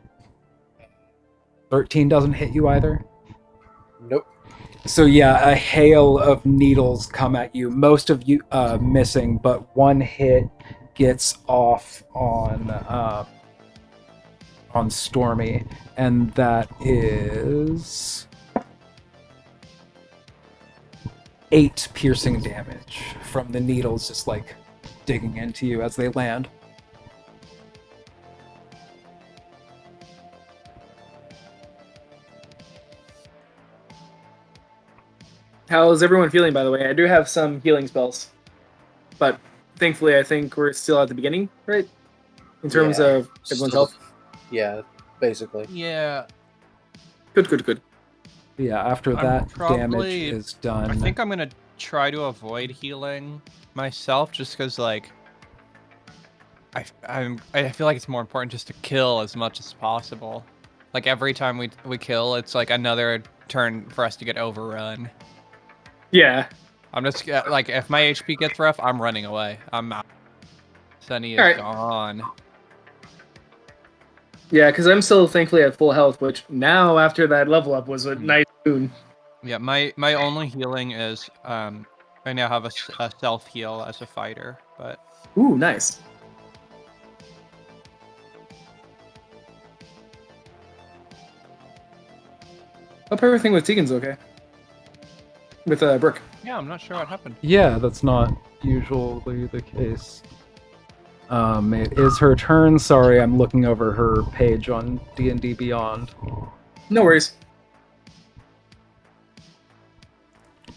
13 doesn't hit you either?
Nope.
So yeah, a hail of needles come at you. Most of you missing, but one hit gets off on Stormy, and that is 8 piercing damage from the needles just like digging into you as they land.
How's everyone feeling, by the way? I do have some healing spells, but thankfully I think we're still at the beginning, right? In terms of everyone's health?
Yeah, basically.
Yeah.
Good.
Yeah, after that damage is done.
I think I'm gonna try to avoid healing myself, just because like I feel like it's more important just to kill as much as possible. Like every time we kill, it's like another turn for us to get overrun.
Yeah.
I'm just like if my HP gets rough, I'm running away. I'm out. Sunny is gone.
Yeah, because I'm still thankfully at full health, which now after that level up was a nice boon.
Yeah, my only healing is I now have a self heal as a fighter, but
ooh, nice. Hope everything with Tegan's okay. With Brooke.
Yeah, I'm not sure what happened.
Yeah, that's not usually the case. It is her turn. Sorry, I'm looking over her page on D&D Beyond.
No worries.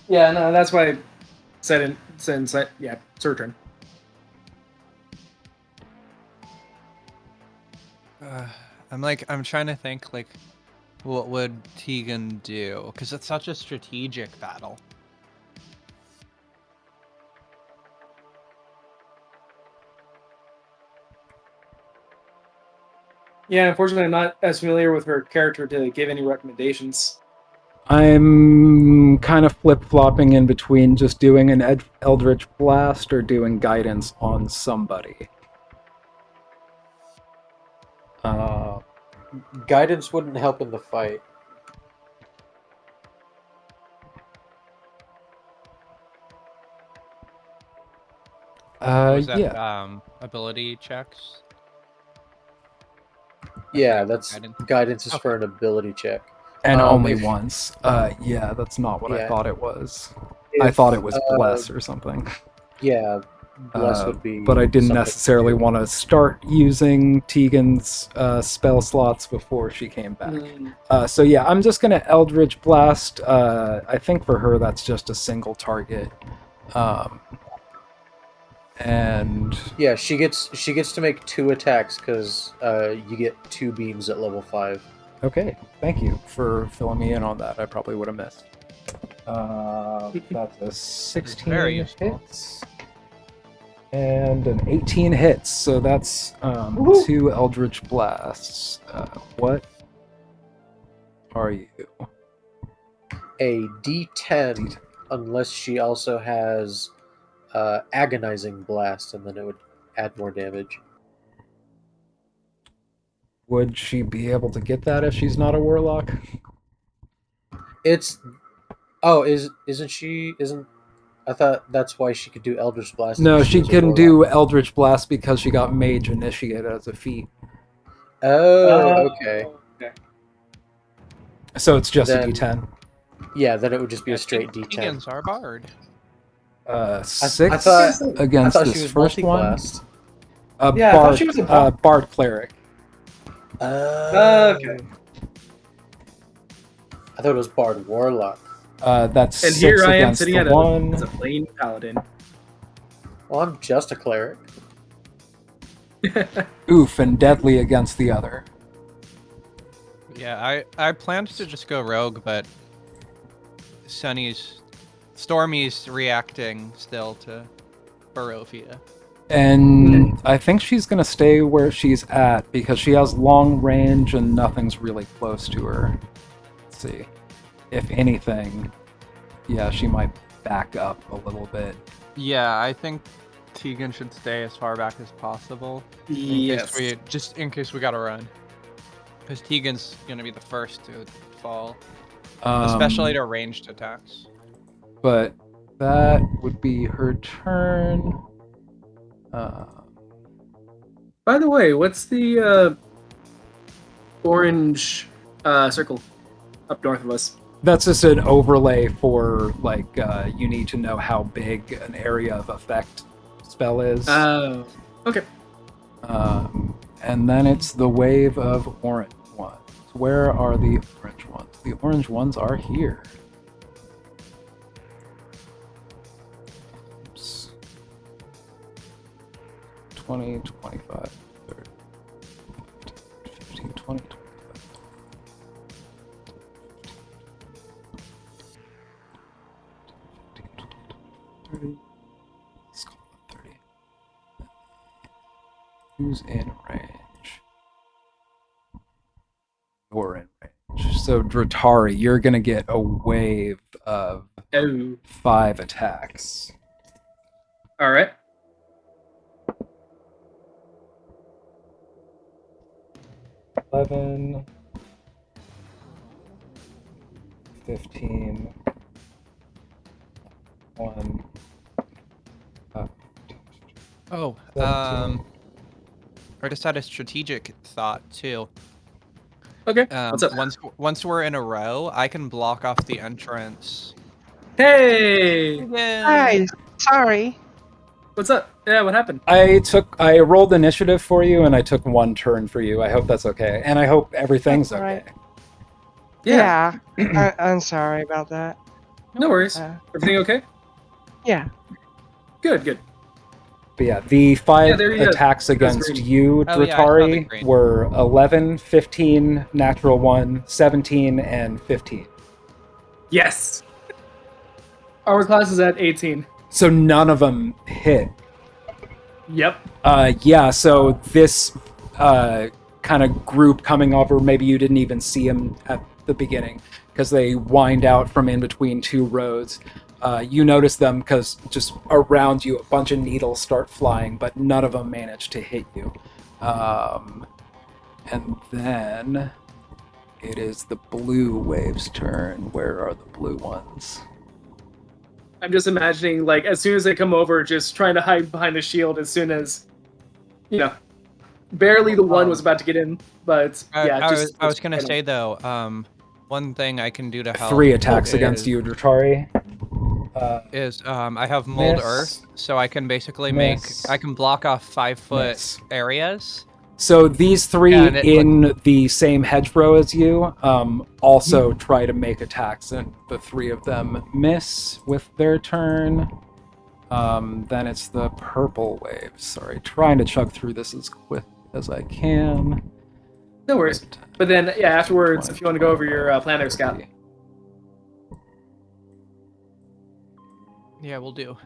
Yeah, no, that's why I said yeah, it's her turn.
I'm trying to think, like, what would Tegan do? Because it's such a strategic battle.
Yeah, unfortunately, I'm not as familiar with her character to give any recommendations.
I'm kind of flip-flopping in between just doing an Eldritch Blast or doing Guidance on somebody.
Guidance wouldn't help in the fight.
Was that
Yeah.
ability checks?
Yeah, that's
Guidance.
guidance is
Okay.
for an ability check.
And only
if-
once. Yeah, that's not what I
Yeah.
thought it was. I thought it was Bless or something.
Yeah, Bless would be.
But I didn't
something
necessarily
to do.
want to start using Tegan's spell slots before she came back. So yeah, I'm just gonna Eldritch Blast. I think for her that's just a single target. And
Yeah, she gets to make 2 attacks because you get 2 beams at level 5.
okay, thank you for filling me in on that. I probably would have missed. That's a 16
Very useful.
hits. And an 18 hits, so that's 2 Eldritch Blasts. What are you?
A D10, unless she also has Agonizing Blast, and then it would add more damage.
Would she be able to get that if she's not a warlock?
Isn't she? I thought that's why she could do Eldritch Blast.
No,
because
she
was a
couldn't
warlock.
do Eldritch Blast because she got Mage Initiate as a feat.
Oh, okay.
So it's just
Then-
a D10.
Yeah, then it would just be
Yeah,
a straight D10.
Tegan's our bard.
6
I thought
against
she
this
was
first one.
multi-classed.
Yeah, I thought she was a
Bard Cleric.
Okay.
I thought it was Bard Warlock.
That's
And
6
here I am
against
sitting
the
at
one.
as a plain paladin.
Well, I'm just a cleric.
Oof, and deadly against the other.
Yeah, I planned to just go rogue, but Stormy's reacting still to Barovia.
And I think she's gonna stay where she's at because she has long range and nothing's really close to her. Let's see. If anything, yeah, she might back up a little bit.
Yeah, I think Tegan should stay as far back as possible.
Yes.
Just in case we gotta run. Because Tegan's gonna be the first to fall. Especially to ranged attacks.
But that would be her turn.
By the way, what's the orange circle up north of us?
That's just an overlay for, like, you need to know how big an area of effect spell is.
Oh, okay.
And then it's the wave of orange ones. Where are the orange ones? The orange ones are here. Oops. 20, 25, 30, 15, 20, 25. Let's call it 30. Who's in range? You're in range. So, Dratari, you're going to get a wave of 5 attacks.
All right.
$11, 15, 1.
Oh,
17.
I just had a strategic thought too.
Okay. What's up?
Once we're in a row, I can block off the entrance.
Hey.
Hi. Sorry.
What's up? Yeah. What happened?
I rolled initiative for you, and I took 1 turn for you. I hope that's okay, and I hope everything's
That's all
okay.
right.
Yeah.
I'm sorry about that.
No worries. Everything okay?
Yeah.
Good.
But yeah, the 5
there you go.
attacks against
green.
you,
Oh, yeah, I saw the
Dratari,
green.
were 11, 15, natural 1, 17, and 15.
Yes. Our class is at 18.
So none of them hit.
Yep.
Yeah, so this kind of group coming over, maybe you didn't even see them at the beginning because they wind out from in between 2 roads. You notice them because just around you a bunch of needles start flying, but none of them manage to hit you. And then it is the blue wave's turn. Where are the blue ones?
I'm just imagining, like, as soon as they come over, just trying to hide behind the shield as soon as, barely the one was about to get in. But, yeah,
I was going to say, though, one thing I can do to help
3 attacks against you, Dratari.
Is I have mold earth, so I can basically I can block off 5-foot areas.
So these 3 in the same hedgerow as you also try to make attacks, and the 3 of them miss with their turn. Then it's the purple wave. Sorry, trying to chug through this as quick as I can.
No worries. But then, yeah, afterwards, if you want to go over your plan there, Scout.
Yeah, we'll do.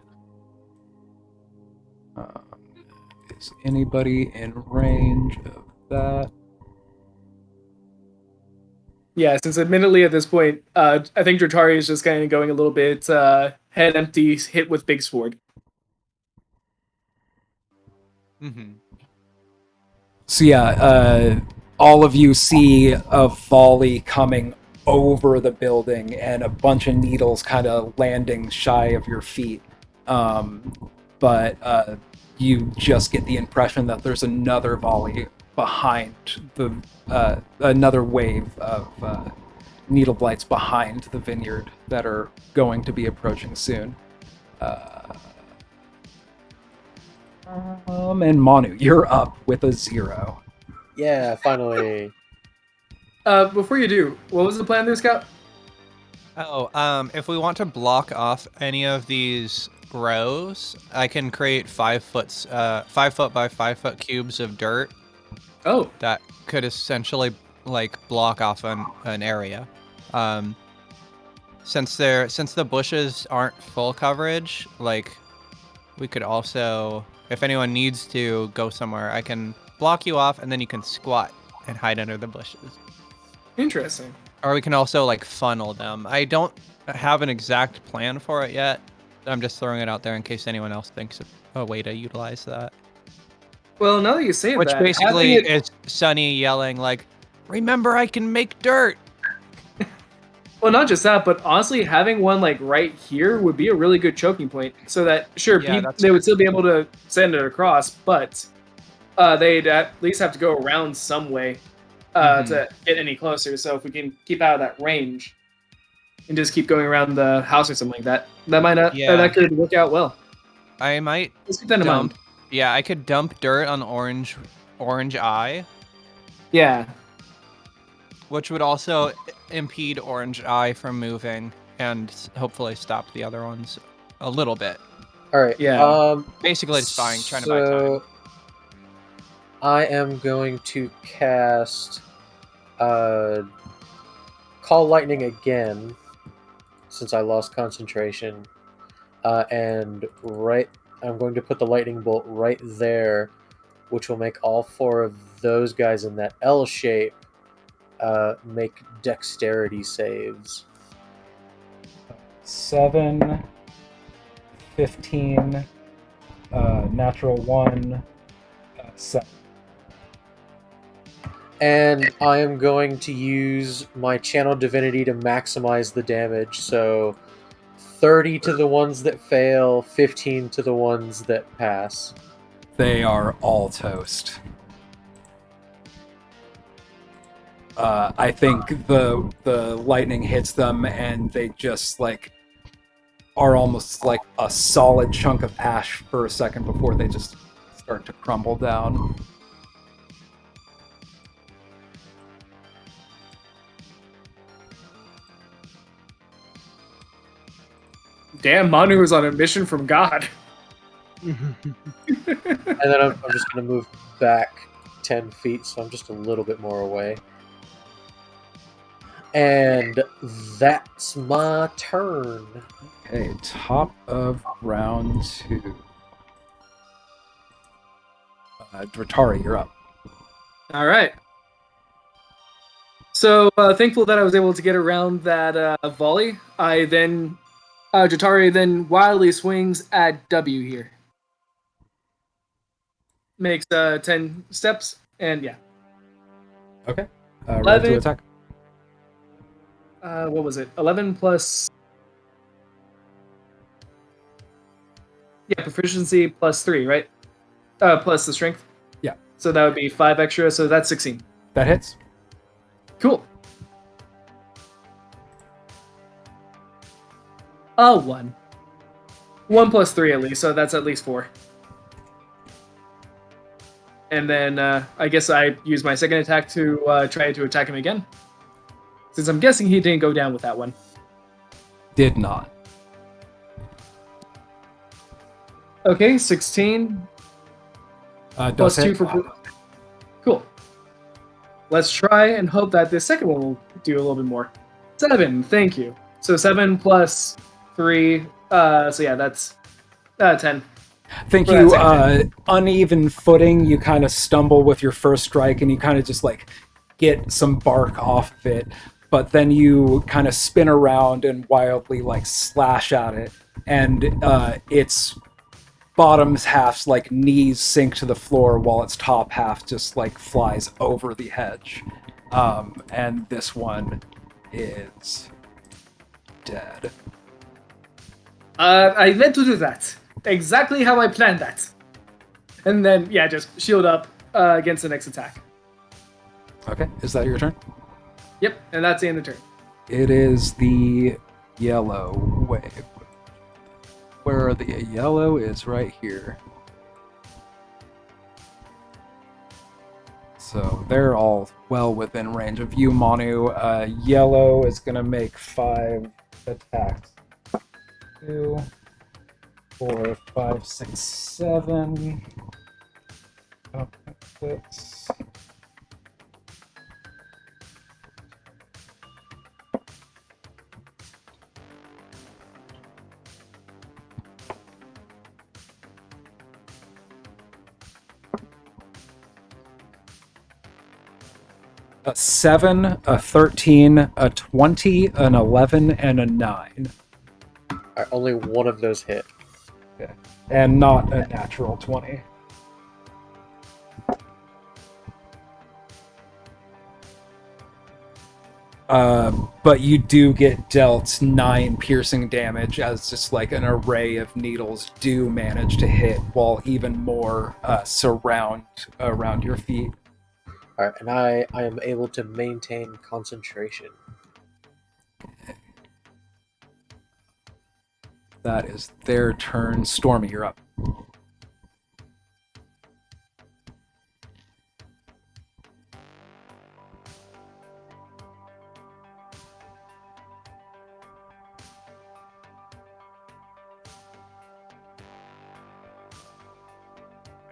Is anybody in range of that?
Yeah, since admittedly at this point, I think Dratari is just kind of going a little bit head empty, hit with big sword.
Mm-hmm.
So yeah, all of you see a volley coming over the building and a bunch of needles kind of landing shy of your feet. But you just get the impression that there's another volley behind another wave of needle blights behind the vineyard that are going to be approaching soon. And Manu, you're up with a 0.
Yeah, finally.
Before you do, what was the plan there, Scout?
If we want to block off any of these rows, I can create 5 foot by 5 foot cubes of dirt.
Oh.
That could essentially block off an area. Since the bushes aren't full coverage, we could also, if anyone needs to go somewhere, I can block you off and then you can squat and hide under the bushes.
Interesting.
Or we can also funnel them. I don't have an exact plan for it yet. I'm just throwing it out there in case anyone else thinks of a way to utilize that.
Well, now that you say
Which
that,
basically is Sunny yelling "Remember, I can make dirt."
Well, not just that, but honestly, having one right here would be a really good choking point. So that they would still be able to send it across, but they'd at least have to go around some way to get any closer. So if we can keep out of that range and just keep going around the house or something like that, that might not that could work out well.
I might.
Let's keep that in mind.
Yeah, I could dump dirt on orange eye.
Yeah.
Which would also impede Orange Eye from moving and hopefully stop the other ones a little bit.
All right.
Yeah.
Basically, just trying to buy time.
I am going to cast Call Lightning again, since I lost concentration, and I'm going to put the lightning bolt right there, which will make all 4 of those guys in that L shape make dexterity saves.
7, 15, natural 1, 7.
And I am going to use my Channel Divinity to maximize the damage, so 30 to the ones that fail, 15 to the ones that pass.
They are all toast. I think the lightning hits them, and they just like are almost like a solid chunk of ash for a second before they just start to crumble down.
Damn, Manu is on a mission from God.
And then I'm just going to move back 10 feet, so I'm just a little bit more away. And that's my turn.
Okay, top of round 2. Dratari, you're up.
All right. So thankful that I was able to get around that volley. I then, Jatari then wildly swings at W here. Makes 10 steps, and yeah.
Okay. Roll to attack.
What was it? 11 plus... Yeah, proficiency plus 3, right? Plus the strength.
Yeah.
So that would be 5 extra, so that's 16.
That hits.
Cool. 1. 1 plus 3 at least, so that's at least 4. And then I guess I use my second attack to try to attack him again. Since I'm guessing he didn't go down with that one.
Did not.
Okay, 16. Plus 2 for... Cool. Let's try and hope that this second one will do a little bit more. 7, thank you. So 7 plus 3, so yeah, that's 10.
Thank you. Uneven footing, you kind of stumble with your first strike, and you kind of just like get some bark off of it, but then you kind of spin around and wildly like slash at it, and its bottom half's like knees sink to the floor while its top half just like flies over the hedge. And this one is dead.
I meant to do that. Exactly how I planned that. And then, yeah, just shield up against the next attack.
Okay, is that your turn?
Yep, and that's the end of the turn.
It is the yellow wave. Where the yellow is right here. So they're all well within range of you, Manu. Yellow is going to make 5 attacks. 2, 4, 5, 6, 7. Oh, 6. A 7, a 13, a 20, an 11, and a 9.
Only one of those hit.
Okay. And not a natural 20. But you do get dealt 9 piercing damage as just like an array of needles do manage to hit, while even more surround around your feet.
All right, and I am able to maintain concentration.
That is their turn. Stormy, you're up.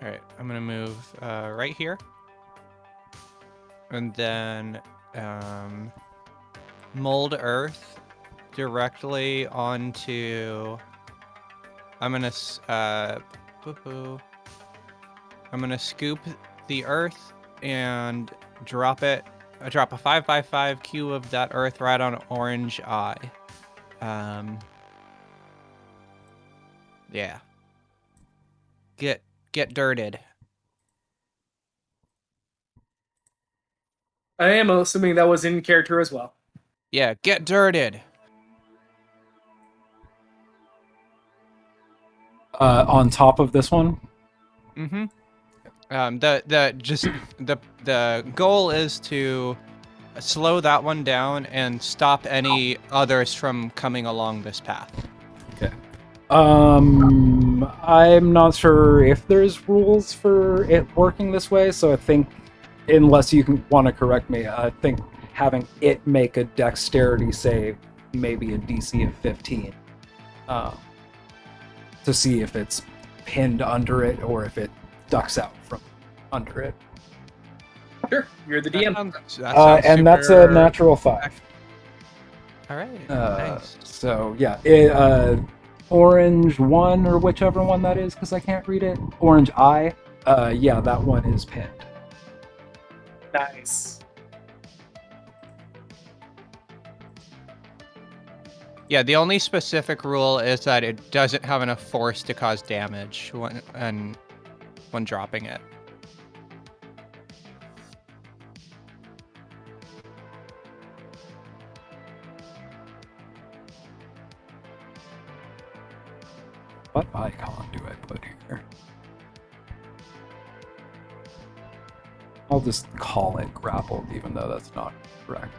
All right, I'm gonna move right here, and then mold earth directly onto. I'm gonna scoop the earth and drop it. I drop a 5x5 cube of that earth right on orange eye. Yeah. Get dirted.
I am assuming that was in character as well.
Yeah, get dirted.
On top of this one?
Mm-hmm. The goal is to slow that one down and stop any others from coming along this path.
Okay. I'm not sure if there's rules for it working this way, so I think, unless you want to correct me, I think having it make a dexterity save, maybe a DC of 15, to see if it's pinned under it or if it ducks out from under it.
Sure, you're the DM.
That sounds
and that's a natural 5.
All right, nice.
So yeah, orange 1 or whichever one that is, because I can't read it. Orange eye. Yeah, that one is pinned.
Nice.
Yeah, the only specific rule is that it doesn't have enough force to cause damage when dropping it.
What icon do I put here? I'll just call it grappled, even though that's not correct.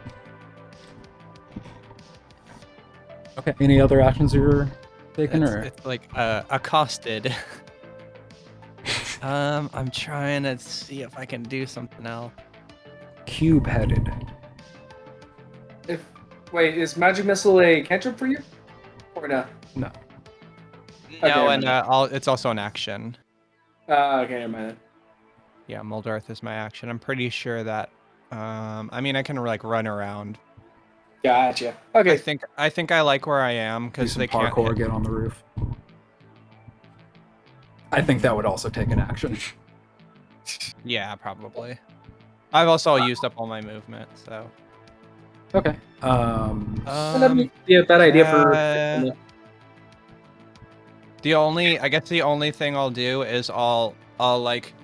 Okay, any other actions you're taking?
It's like accosted. I'm trying to see if I can do something else.
Cube-headed.
Wait, is Magic Missile a cantrip for you? Or no?
No.
No,
Okay,
and it's also an action.
Okay, never mind.
Yeah, Moldarth is my action. I'm pretty sure that. I mean, I can like run around.
Gotcha. Okay.
I think I like where I am because they can't
parkour, get on the roof. I think that would also take an action.
Yeah, probably. I've also used up all my movement, so.
Okay.
That'd be a bad idea for.
I guess the only thing I'll do is I'm like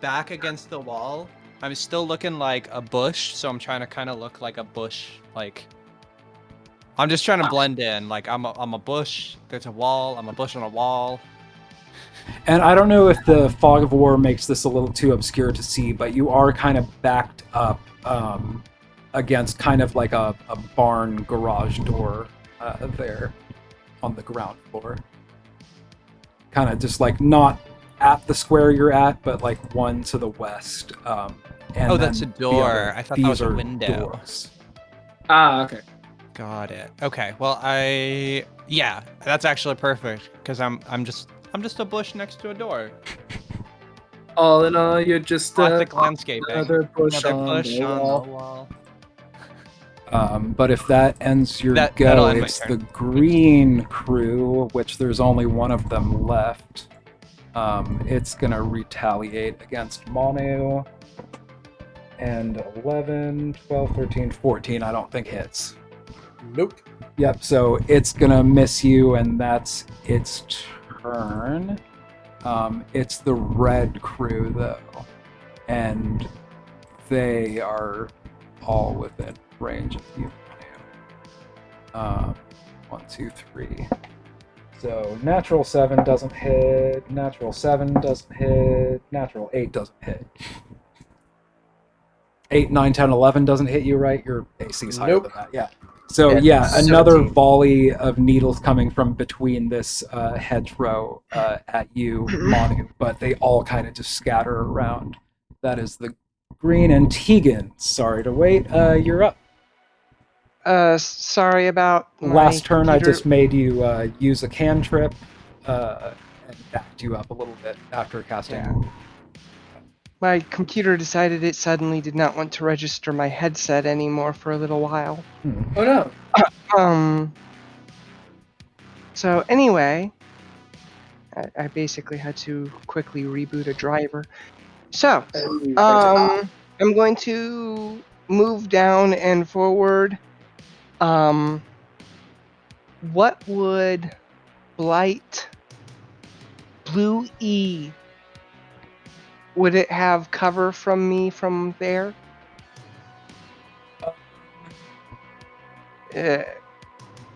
back against the wall. I'm still looking like a bush, so I'm trying to kind of look like a bush. Like, I'm just trying to blend in. Like, I'm a bush. There's a wall. I'm a bush on a wall.
And I don't know if the fog of war makes this a little too obscure to see, but you are kind of backed up against kind of like a barn garage door there on the ground floor. Kind of just like not at the square you're at, but like one to the west. And
that's a door. I thought that was a window.
Doors.
Okay.
Got it. Okay. Well, yeah, that's actually perfect because I'm just a bush next to a door.
All in all, you're just
classic landscaping.
Another bush
on the
wall.
But if that ends your go, it's the green crew, which there's only one of them left. It's gonna retaliate against Manu. And 11, 12, 13, 14, I don't think hits.
Nope.
Yep, so it's gonna miss you, and that's its turn. It's the red crew, though. And they are all within range of you. 1, 2, 3. So natural 7 doesn't hit, natural 7 doesn't hit, natural 8 doesn't hit. 8, 9, 10, 11 doesn't hit you, right? Your AC is higher than that, yeah. So yeah, another
17.
volley of needles coming from between this hedgerow at you, Manu, but they all kind of just scatter around. That is the green. And Tegan, sorry to wait, you're up.
Sorry about my
Last turn,
computer.
I just made you use a cantrip and backed you up a little bit after casting.
Yeah. My computer decided it suddenly did not want to register my headset anymore for a little while.
Oh no.
So anyway, I basically had to quickly reboot a driver. So, I'm going to move down and forward. What would Blight Blue E? Would it have cover from me from there?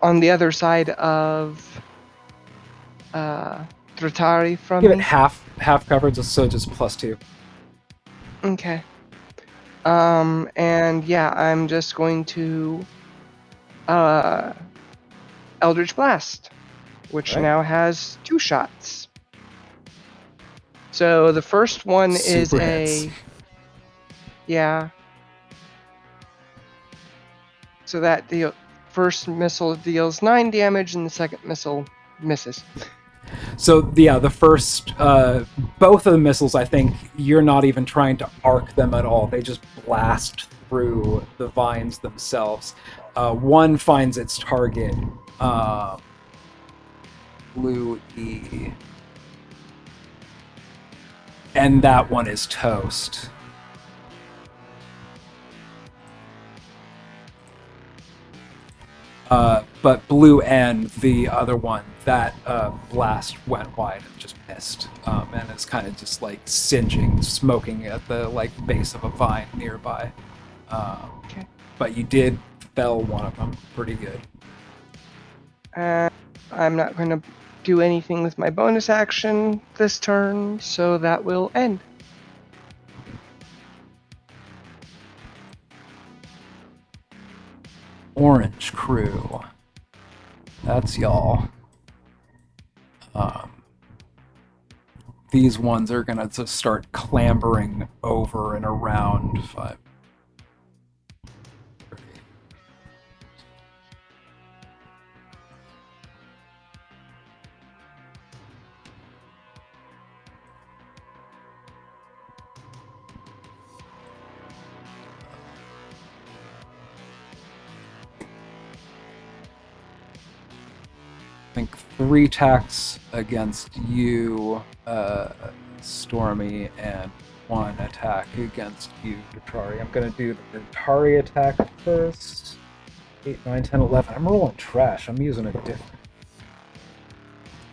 On the other side of Dratari from
Give
me?
it half coverage, so just +2.
Okay. And yeah, I'm just going to Eldritch Blast, which
Right.
now has 2 shots. So the first one is
Super hits.
yeah. So that the first missile deals 9 damage, and the second missile misses.
So yeah, the first, both of the missiles, I think you're not even trying to arc them at all. They just blast through the vines themselves. One finds its target, Blue E, and that one is toast. But Blue N, the other one, that blast went wide and just missed, and it's kind of just like singeing, smoking at the like base of a vine nearby.
Okay.
But you did fell one of them pretty good.
I'm not going to do anything with my bonus action this turn, so that will end.
Orange crew. That's y'all. These ones are gonna just start clambering over and around 5. I think 3 attacks against you, Stormy, and 1 attack against you, Dratari. I'm gonna do the Dratari attack first. 8, 9, 10, 11. I'm rolling trash. I'm using a different.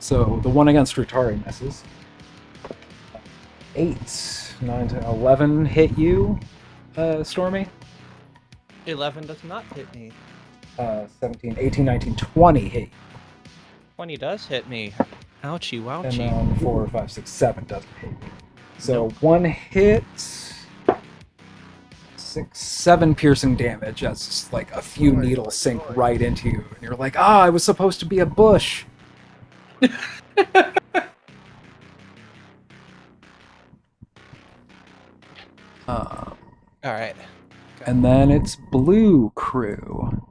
So the one against Dratari misses. 8, 9, 10, 11 hit you, Stormy.
11 does not hit me.
17, 18, 19, 20 hit you.
20 does hit me. Ouchie,
And
wouchie.
then 4, 5, 6, 7 doesn't hit you. So
Nope.
1 hit, 6, 7 piercing damage as just like a few needles sink right into you. And you're like, I was supposed to be a bush.
Alright.
And then it's Blue Crew.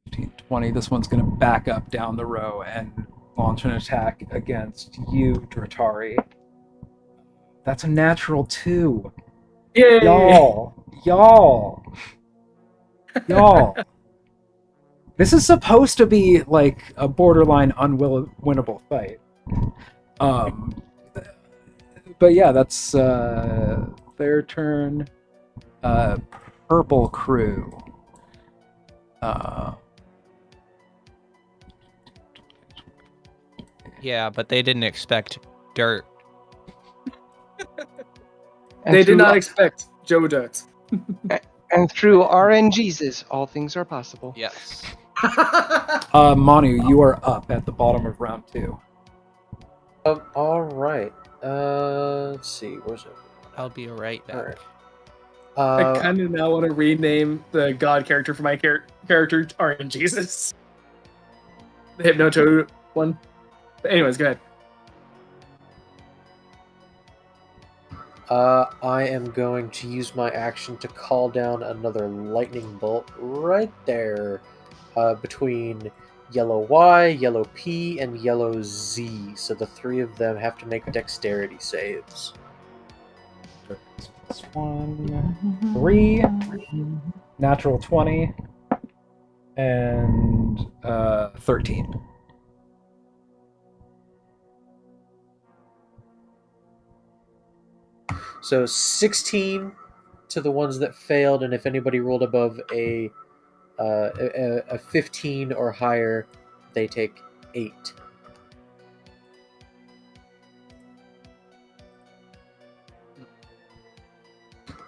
15, 20. This one's going to back up down the row and launch an attack against you, Dratari. That's a natural 2.
Yay!
Y'all. This is supposed to be like a borderline unwinnable fight. But yeah, that's their turn. Purple Crew.
Yeah, but they didn't expect dirt.
And
They did
through-
not expect Joe Dirt.
And through RNGs, all things are possible.
Yes.
Manu, you are up at the bottom of round 2.
All right. Let's see. Where's it?
I'll be right back.
All right.
I kind of now want to rename the god character for my character RNGesus. The Hypnotoad one. But anyways, go ahead.
I am going to use my action to call down another lightning bolt right there, between yellow Y, yellow P, and yellow Z. So the 3 of them have to make dexterity saves.
Plus 1, 3, natural 20, and 13.
So 16 to the ones that failed, and if anybody rolled above a 15 or higher, they take 8.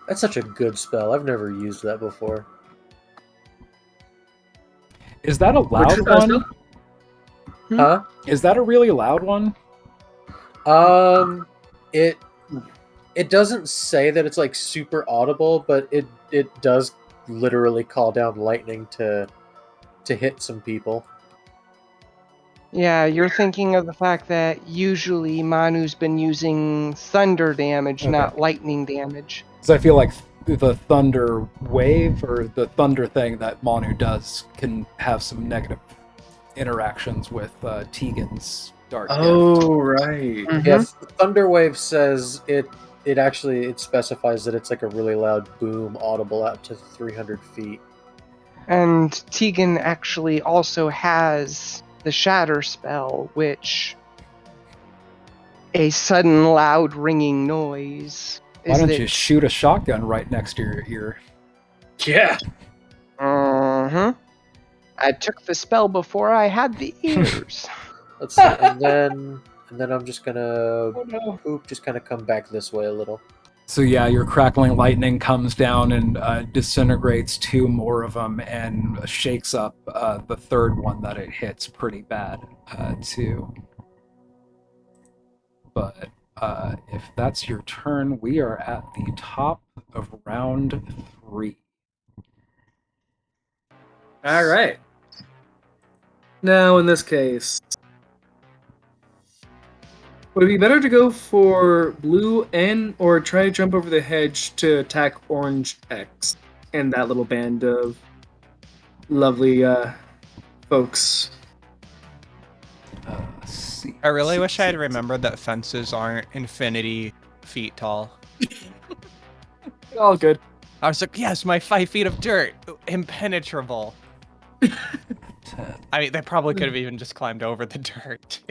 That's such a good spell. I've never used that before.
Is that a loud
Which
one?
Huh?
Is that a really loud one?
It It doesn't say that it's like super audible, but it does literally call down lightning to hit some people.
Yeah, you're thinking of the fact that usually Manu's been using thunder damage,
Okay.
not lightning damage.
Because I feel like the thunder wave or the thunder thing that Manu does can have some negative interactions with Tegan's dark gift.
Oh, right.
Mhm.
Yeah, Thunderwave says it actually it specifies that it's like a really loud boom audible out to 300 feet.
And Tegan actually also has the Shatter spell, which a sudden loud ringing noise.
Why don't you shoot a shotgun right next to your ear?
Yeah.
I took the spell before I had the ears.
Let's see, and then I'm just gonna
no.
just kind of come back this way a little.
So yeah, your crackling lightning comes down and disintegrates 2 more of them and shakes up the third one that it hits pretty bad too. But if that's your turn, we are at the top of round 3.
All right. Now, in this case, would it be better to go for blue N or try to jump over the hedge to attack orange X and that little band of lovely folks?
Let's see.
I really wish I had remembered that fences aren't infinity feet tall.
All good.
I was like, yes, my 5 feet of dirt, impenetrable.
10.
I mean, they probably could have even just climbed over the dirt.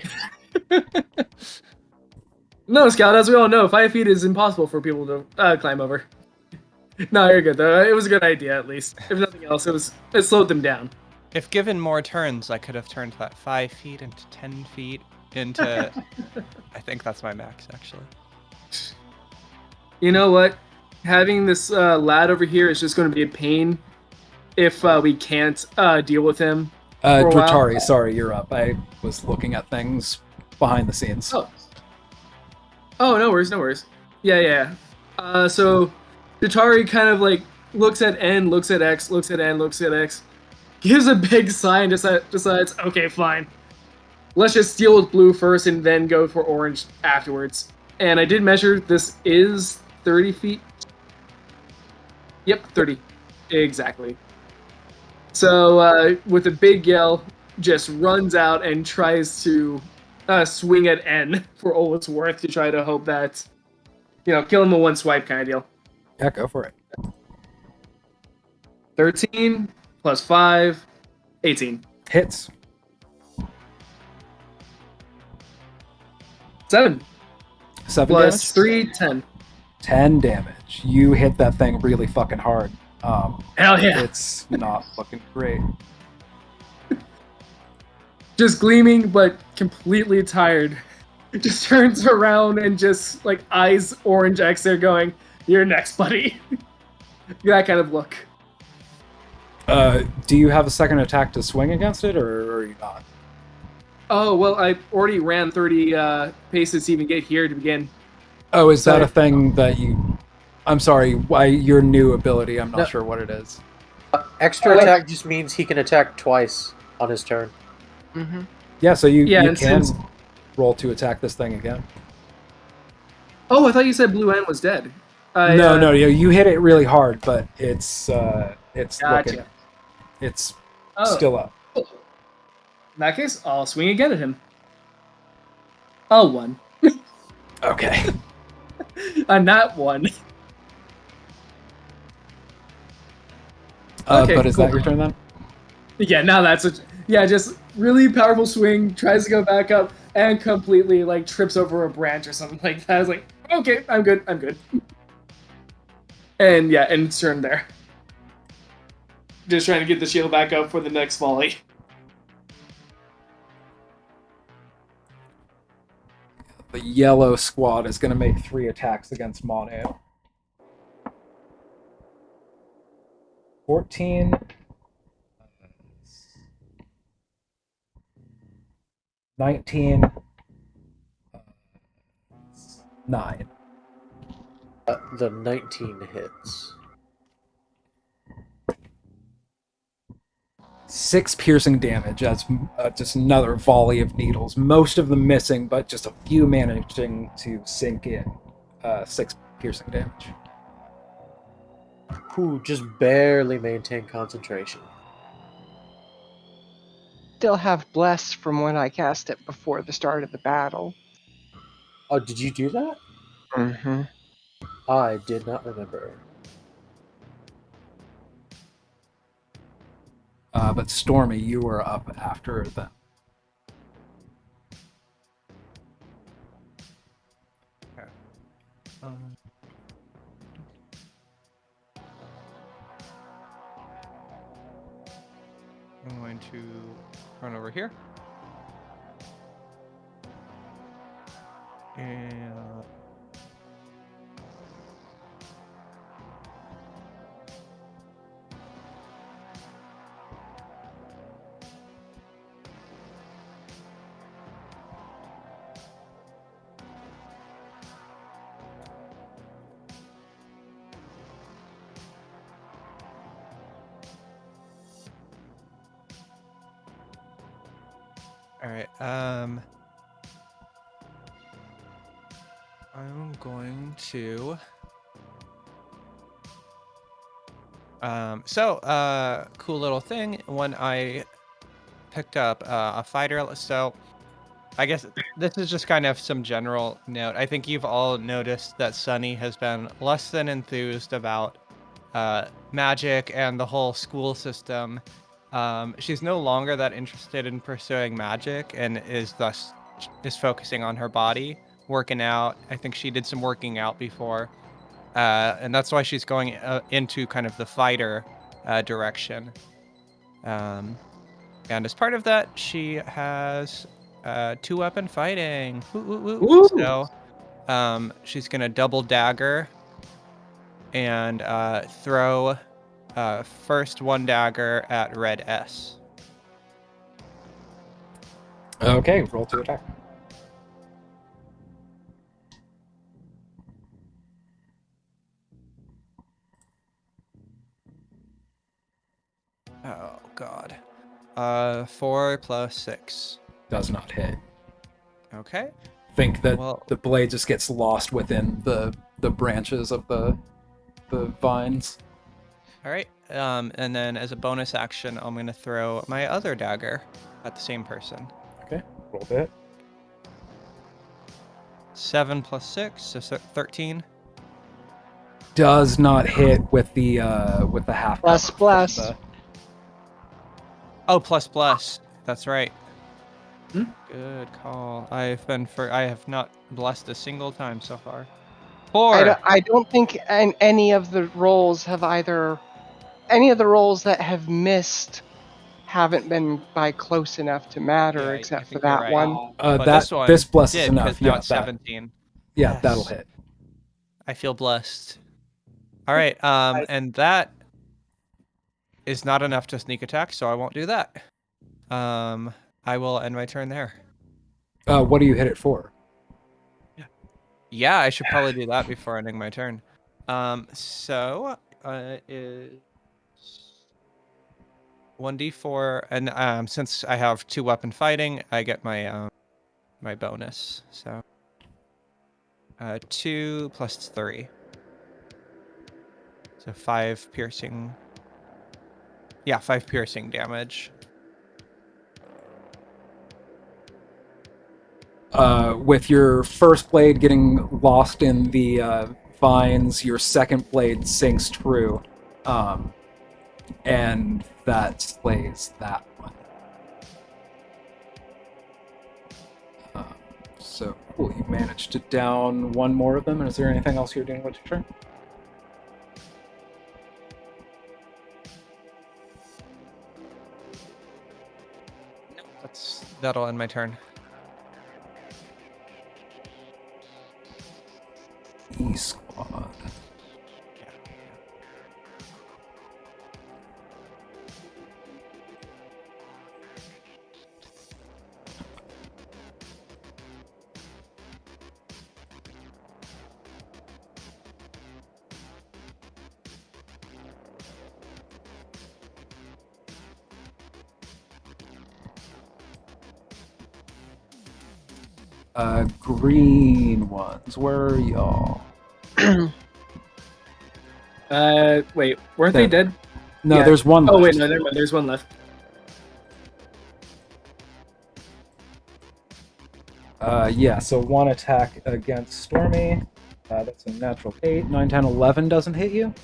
No, Scout, as we all know, 5 feet is impossible for people to climb over. No, you're good though. It was a good idea, at least. If nothing else, it slowed them down.
If given more turns, I could have turned that 5 feet into 10 feet into... I think that's my max, actually.
You know what? Having this lad over here is just going to be a pain if we can't deal with him for a while.
Dratari, sorry, you're up. I was looking at things behind the scenes.
Oh, no worries, no worries. Yeah. So Dratari kind of like looks at N, looks at X, looks at N, looks at X, gives a big sign, decides, okay, fine. Let's just deal with blue first and then go for orange afterwards. And I did measure, this is 30 feet. Yep, 30. Exactly. So with a big yell, just runs out and tries to swing at N for all it's worth to try to hope that, kill him with one swipe kind of deal.
Yeah, go for it.
13 plus 5, 18.
Hits.
7
7
plus
damage?
3, 10.
10 damage. You hit that thing really fucking hard.
Hell yeah.
It's not looking great.
Just gleaming, but completely tired. Just turns around and just, eyes Orange X there going, you're next, buddy. That kind of look.
Do you have a second attack to swing against it, or are you not?
Oh, well, I already ran 30 paces to even get here to begin.
Oh, is that a thing that you... I'm sorry, your new ability, I'm not sure what it is.
Extra attack just means he can attack twice on his turn.
Mm-hmm.
Yeah, so you can
since...
roll to attack this thing again.
Oh, I thought you said Blue N was dead.
No, you hit it really hard, but it's
Gotcha.
It's still up.
In that case, I'll swing again at him. Oh, 1.
Okay.
Not 1. Okay,
but is
cool.
that your turn then?
Yeah, now that's just really powerful swing, tries to go back up, and completely, trips over a branch or something like that. I was like, okay, I'm good. And yeah, end turn there. Just trying to get the shield back up for the next volley.
The yellow squad is going to make 3 attacks against Manu. 14. 19. 9.
The 19 hits.
6 piercing damage as just another volley of needles, most of them missing, but just a few managing to sink in. 6 piercing damage.
Who just barely maintain concentration.
Still have bless from when I cast it before the start of the battle.
Oh, did you do that?
Mm-hmm.
I did not remember.
But Stormy, you were up after them.
Okay. Um, I'm going to run over here. And all right. I'm going to. Cool little thing. When I picked up a fighter, so I guess this is just kind of some general note. I think you've all noticed that Sunny has been less than enthused about magic and the whole school system. She's no longer that interested in pursuing magic and is focusing on her body, working out. I think she did some working out before, and that's why she's going into kind of the fighter direction. And as part of that, she has 2-weapon fighting.
Woo!
So she's gonna double dagger and throw first 1 dagger at red S.
Okay, roll to attack.
Oh God. 4 plus 6.
Does not hit.
Okay.
Think that
Well,
the blade just gets lost within the branches of the vines.
all right. And then as a bonus action, I'm gonna throw my other dagger at the same person.
Okay, roll to hit.
7 plus 6, so 13.
Does not hit with the half
Bless,
cover
bless.
from the.
Oh, plus. That's right.
Hmm?
Good call. I have not blessed a single time so far. 4.
I don't think any of the rolls that have missed haven't been by close enough to matter,
Yeah, I
except for
think you're
that
right.
one.
But
That this bless is
did,
enough.
because now
Yeah,
it's
that
17.
that'll
Yes.
hit.
I feel blessed. All right. And that is not enough to sneak attack, so I won't do that. I will end my turn there.
What do you hit it for?
Yeah, I should probably do that before ending my turn. So is 1d4, and since I have 2-weapon fighting, I get my my bonus. So 2 plus 3, so 5 piercing. Yeah, 5 piercing damage.
With your first blade getting lost in the vines, your second blade sinks true, and that slays that one. So cool, you managed to down one more of them. And is there anything else you're doing with your turn?
That'll end my turn.
E-Squad. Green ones. Where are y'all?
Wait, weren't they dead?
No,
Yeah.
there's one left.
Oh wait, no, never mind. There's one left.
Yeah, so one attack against Stormy. That's a natural 8. 9, 10, 11 doesn't hit you.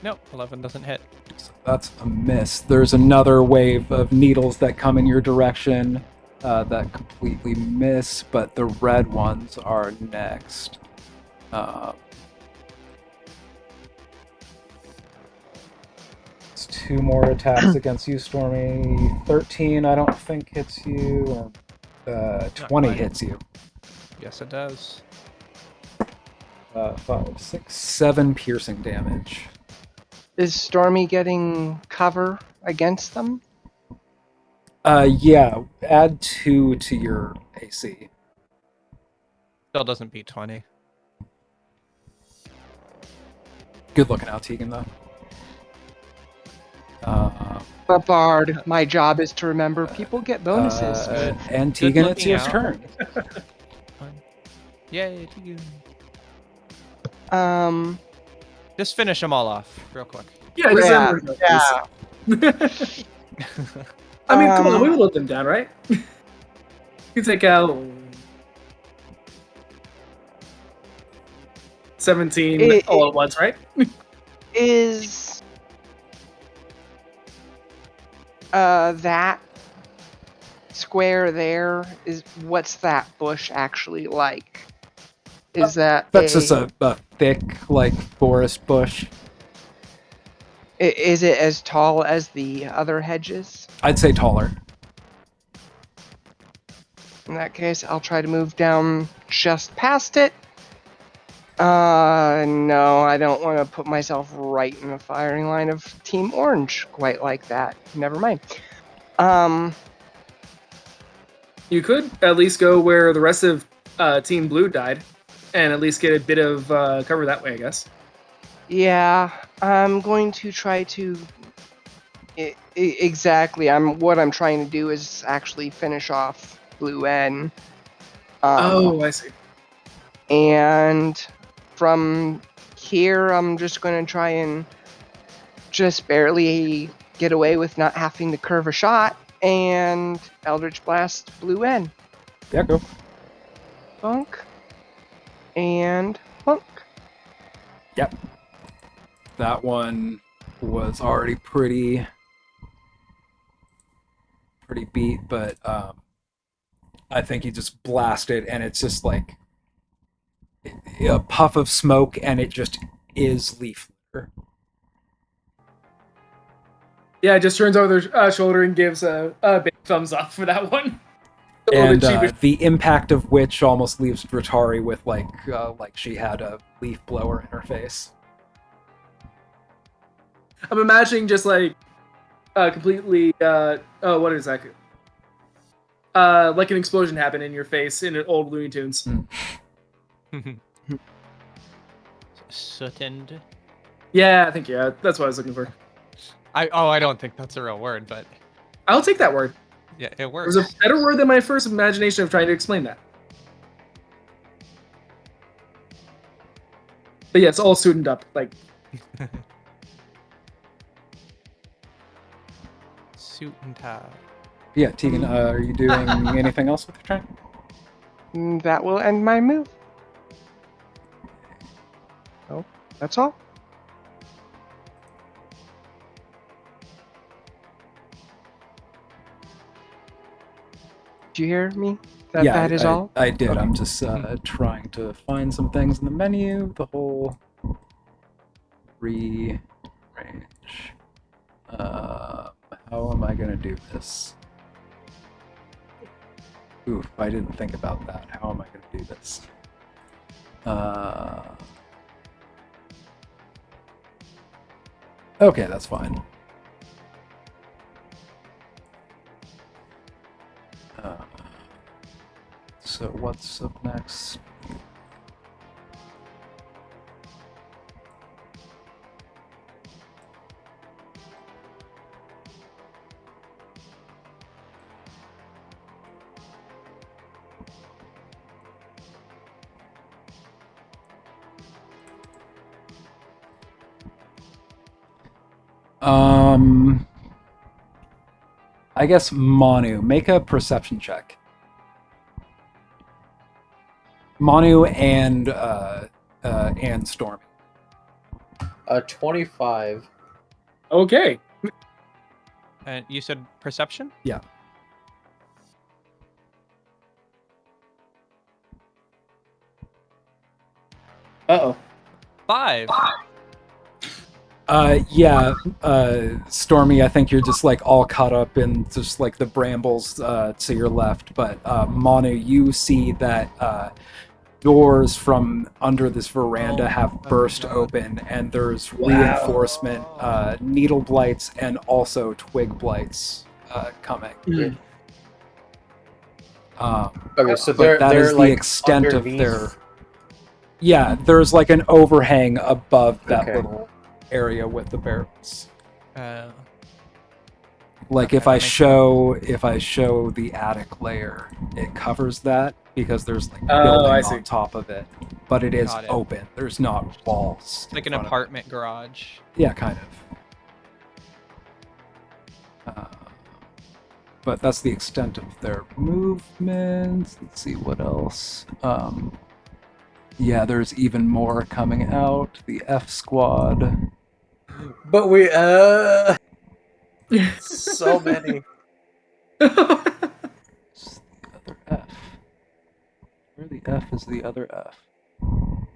Nope, 11 doesn't hit.
So that's a miss. There's another wave of needles that come in your direction that completely miss, but the red ones are next. It's 2 more attacks against you, Stormy. 13, I don't think hits you. 20 hits you.
Yes, it does.
5, 6, 7 piercing damage.
Is Stormy getting cover against them?
Yeah, add 2 to your AC.
Still doesn't beat 20.
Good looking out, Tegan, though.
A bard. My job is to remember people get bonuses.
And Tegan, it's your
out.
turn.
Yay, Tegan. Just finish them all off real quick.
Yeah, just
Yeah.
I mean, come on, we will let them down, right? You take out 17 all at once, right?
Is that square there is what's that bush actually like? Is that's
just a thick, like, forest bush?
Is it as tall as the other hedges?
I'd say taller.
In that case, I'll try to move down just past it. No, I don't want to put myself right in the firing line of Team Orange quite like that. Never mind.
You could at least go where the rest of Team Blue died, and at least get a bit of cover that way, I guess.
Yeah, I'm going to try to. Exactly. What I'm trying to do is actually finish off Blue N.
I see.
And from here, I'm just going to try and just barely get away with not having to curve a shot and Eldritch Blast Blue N.
Yeah, go.
Bunk. And bunk.
Yep. That one was already pretty beat, but I think he just blasted, and it's just like a puff of smoke, and it just is leaf litter.
Yeah, it just turns over their shoulder and gives a big thumbs up for that one.
And the impact of which almost leaves Dratari with like she had a leaf blower in her face.
I'm imagining just like completely what is that? Like an explosion happened in your face in an old Looney Tunes.
Sootened.
Yeah, I think that's what I was looking for.
I don't think that's a real word, but
I'll take that word.
Yeah, it works.
There's a better word than my first imagination of trying to explain that. But yeah, it's all suited up, like.
Suit and tie.
Yeah, Tegan, are you doing anything else with your turn?
That will end my move. Oh, that's all. Did you hear me? That is all?
I did.
Okay.
I'm just trying to find some things in the menu. The whole range. How am I going to do this? Oof, I didn't think about that. How am I going to do this? Okay, that's fine. So what's up next? I guess Manu, make a perception check. Manu and Stormy.
25.
Okay.
And you said perception?
Yeah.
Uh-oh.
5.
Stormy, I think you're just like all caught up in just like the brambles to your left, but Manu, you see that doors from under this veranda have burst open, and there's reinforcement, needle blights, and also twig blights coming.
Okay, so
but that
they're
is the
like
extent
underneath.
of their. Yeah, there's like an overhang above that little area with the barrels. Like if I show the attic layer, it covers that because there's like building on top of it, but it is open. There's not walls.
It's like an apartment garage.
Yeah, kind of. But that's the extent of their movements. Let's see what else. Yeah, there's even more coming out. The F squad.
But we so many.
What's the other F? Where the F is the other F? 2,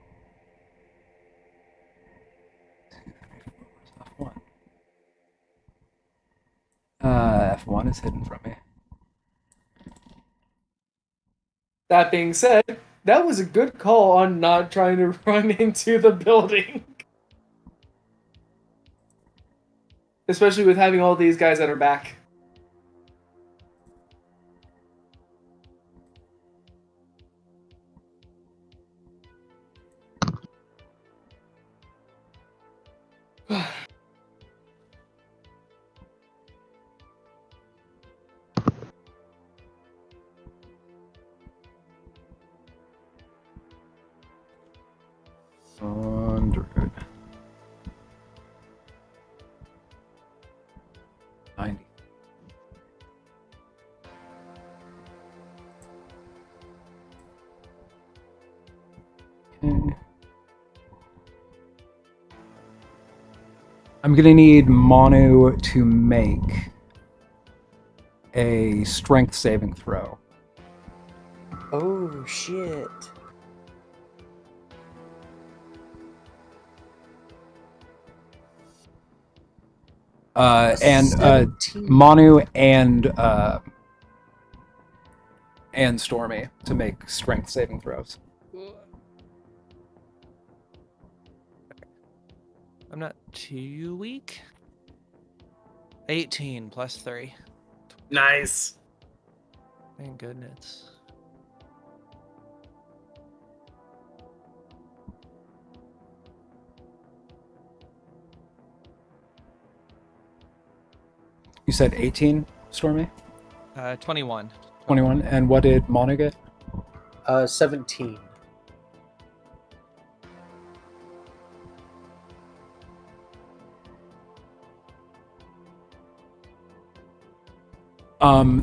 3, 4, where's F1? F1 is hidden from me.
That being said, that was a good call on not trying to run into the building. Especially with having all these guys at our back.
$100. 90. Okay. I'm gonna need Manu to make a strength saving throw.
Oh shit.
And Manu and Stormy to make strength saving throws.
I'm not too weak. 18 plus 3.
Nice.
Thank goodness.
You said 18, Stormy?
21.
21. And what did Manu get?
17.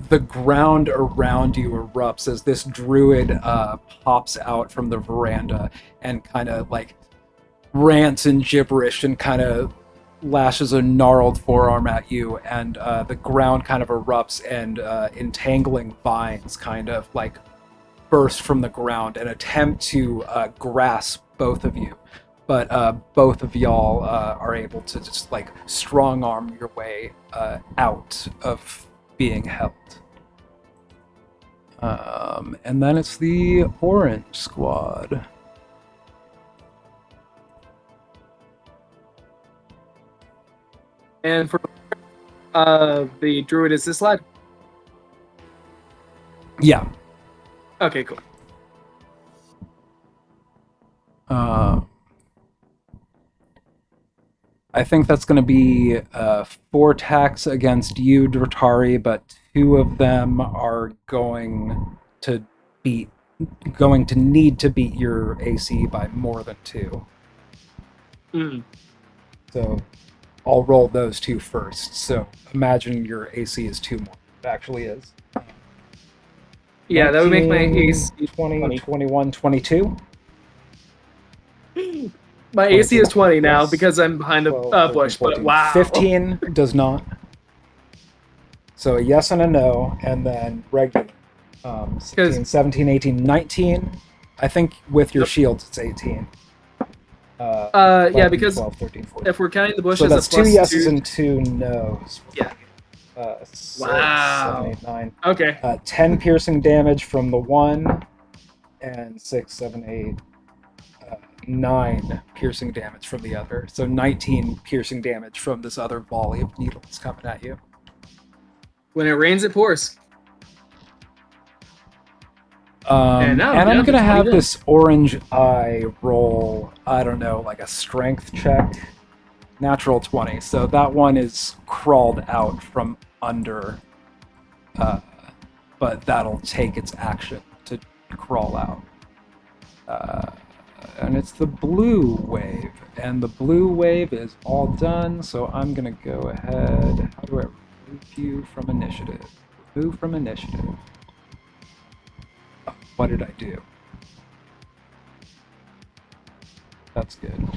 The ground around you erupts as this druid pops out from the veranda and kind of like rants in gibberish and kind of lashes a gnarled forearm at you, and the ground kind of erupts, and entangling vines kind of like burst from the ground and attempt to grasp both of you. But both of y'all are able to just like strong arm your way out of being held. And then it's the orange squad.
And for the druid is this lad?
Yeah.
Okay, cool.
I think that's going to be 4 attacks against you, Dratari, but 2 of them are going to need to beat your AC by more than 2.
Mm.
So I'll roll those two first. So imagine your AC is 2 more. It actually is.
Yeah, that would make my
19,
AC
20,
20.
21, 22.
My AC is 20 now
Yes.
because I'm behind a
12, 13,
bush, but
14.
wow.
15 does not. So a yes and a no, and then regular. 16, 17, 18, 19. I think with your shields it's 18. 11,
Yeah, because
12, 13, 14.
if we're counting the bush
So
as a
that's
plus
2 yeses
2.
and 2 nos.
Yeah.
6,
Wow.
7, 8, 9.
Okay.
10 piercing damage from the one, and 6, 7, 8, 9 piercing damage from the other. So 19 piercing damage from this other volley of needles coming at you.
When it rains, it pours.
And
now
I'm going to have
21.
this orange eye roll, I don't know, like a strength check. Natural 20. So that one is crawled out from under, but that'll take its action to crawl out. And it's the blue wave. And the blue wave is all done, so I'm going to go ahead. How do I remove you from initiative? Remove from initiative. Oh, what did I do? That's good.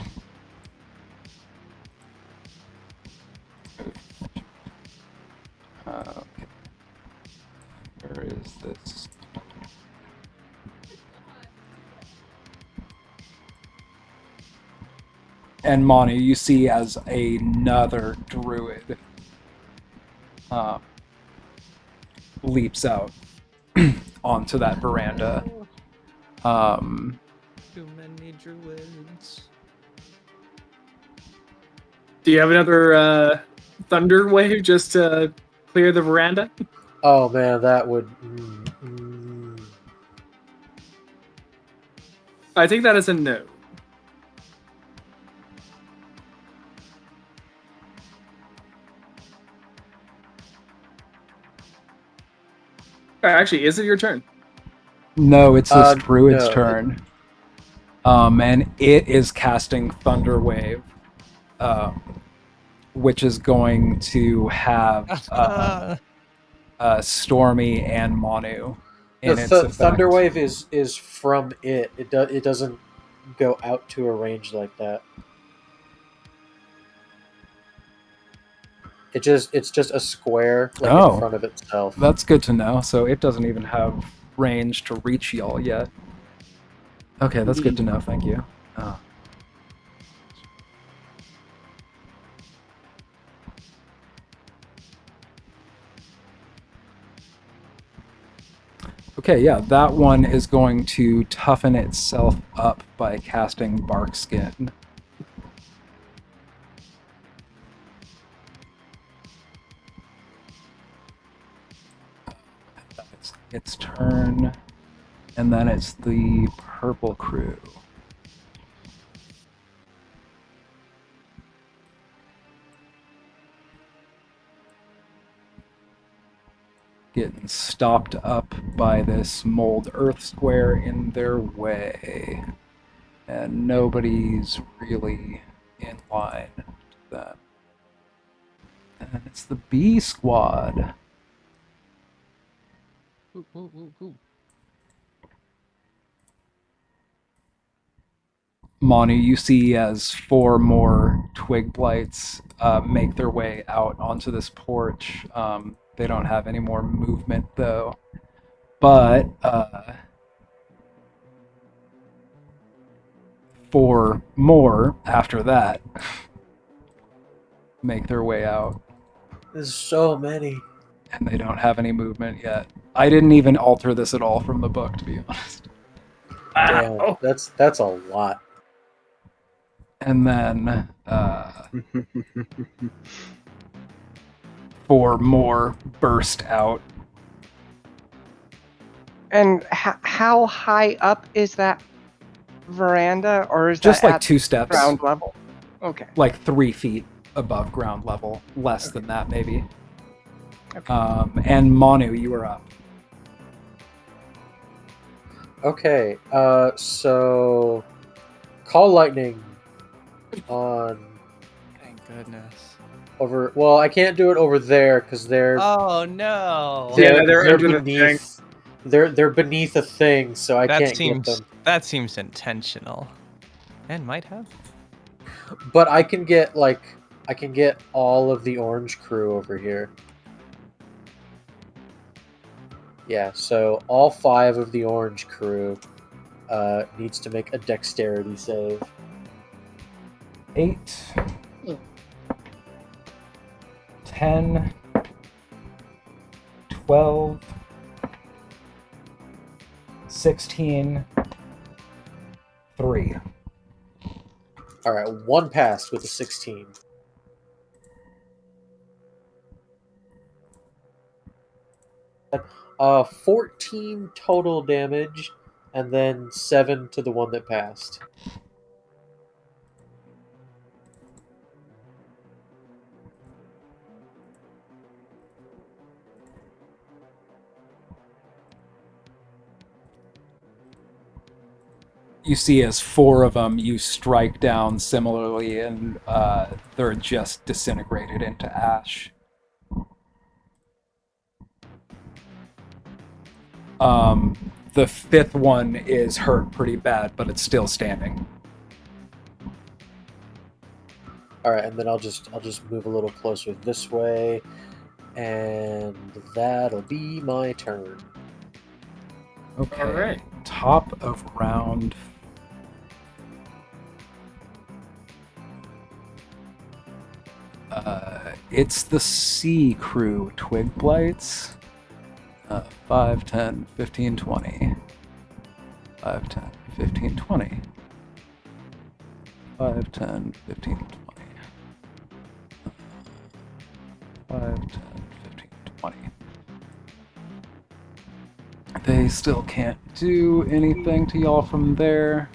Okay. Where is this? And Manu, you see as another druid leaps out onto that veranda.
Too many druids.
Do you have another thunder wave just to clear the veranda?
Oh man, that would.
I think that is a no. Actually, is it your turn?
No, it's this druid's
no.
turn. And it is casting Thunder Wave, which is going to have Stormy and Manu in its effect.
Thunderwave is from it. It doesn't go out to a range like that. It's just a square in front of itself.
That's good to know. So it doesn't even have range to reach y'all yet. Okay, that's good to know. Thank you. Okay, yeah, that one is going to toughen itself up by casting Bark Skin. It's its turn, and then it's the purple crew. Getting stopped up by this mold earth square in their way. And nobody's really in line to that. And it's the B squad. Manu, you see as 4 more twig blights make their way out onto this porch. They don't have any more movement, though. But 4 more after that make their way out.
There's so many.
And they don't have any movement yet. I didn't even alter this at all from the book, to be honest.
Damn, that's a lot.
And then 4 more burst out.
And how high up is that veranda, or is
just
that
like
at
2 steps?
Ground level. Okay.
Like 3 feet above ground level, less than that maybe.
Okay.
And Manu, you are up.
Okay, so call lightning on.
Thank goodness.
over. Well, I can't do it over there because
Oh no!
They're under the
beneath. They're beneath a thing, so I can't get them.
That seems intentional, and might have.
But I can get all of the orange crew over here. Yeah, so all 5 of the orange crew needs to make a dexterity save.
8, 10, 12, 16, 3.
All right, 1 passed with a 16. Uh, 14 total damage, and then 7 to the one that passed.
You see as 4 of them you strike down similarly, and they're just disintegrated into ash. The 5th one is hurt pretty bad, but it's still standing.
All right, and then I'll just move a little closer this way, and that'll be my turn.
Okay.
All right.
Top of round. It's the sea crew, Twig Blights. 5, 10, 15, 20. 5, 10, 15, 20. 5, 10, 15, 20. 5, 10, 15, 20. They still can't do anything to y'all from there.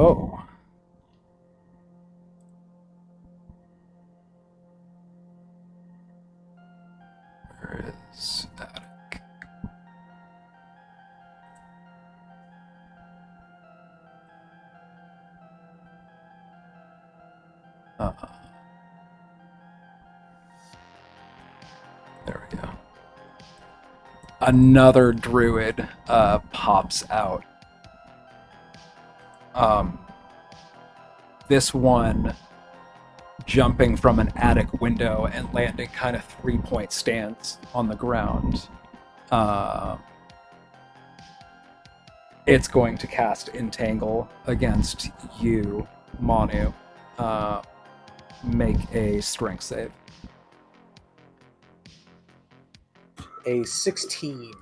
Oh. Where is Attic? There we go. Another druid pops out. This one jumping from an attic window and landing kind of 3-point stance on the ground. It's going to cast Entangle against you, Manu. Make a strength save.
A 16.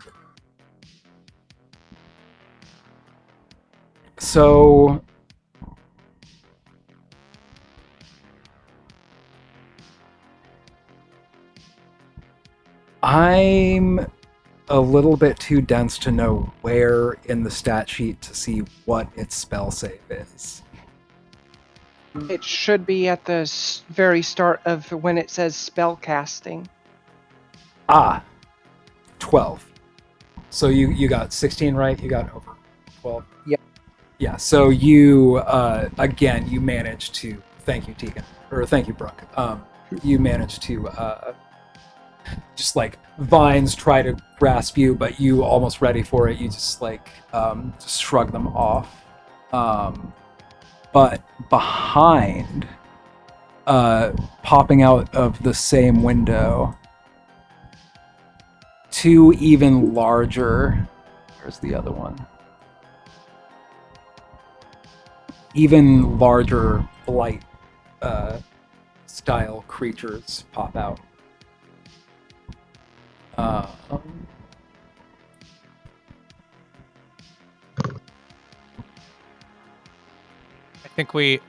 So I'm a little bit too dense to know where in the stat sheet to see what its spell save is.
It should be at the very start of when it says spell casting.
12. So you got 16 right? You got over 12?
Yep.
Yeah, so you, again, you managed to, thank you, Tegan, or thank you, Brooke. You managed to, just like, vines try to grasp you, but you almost ready for it, you just like, just shrug them off. But behind, popping out of the same window, 2 even larger, where's the other one? Even larger blight style creatures pop out.
I think we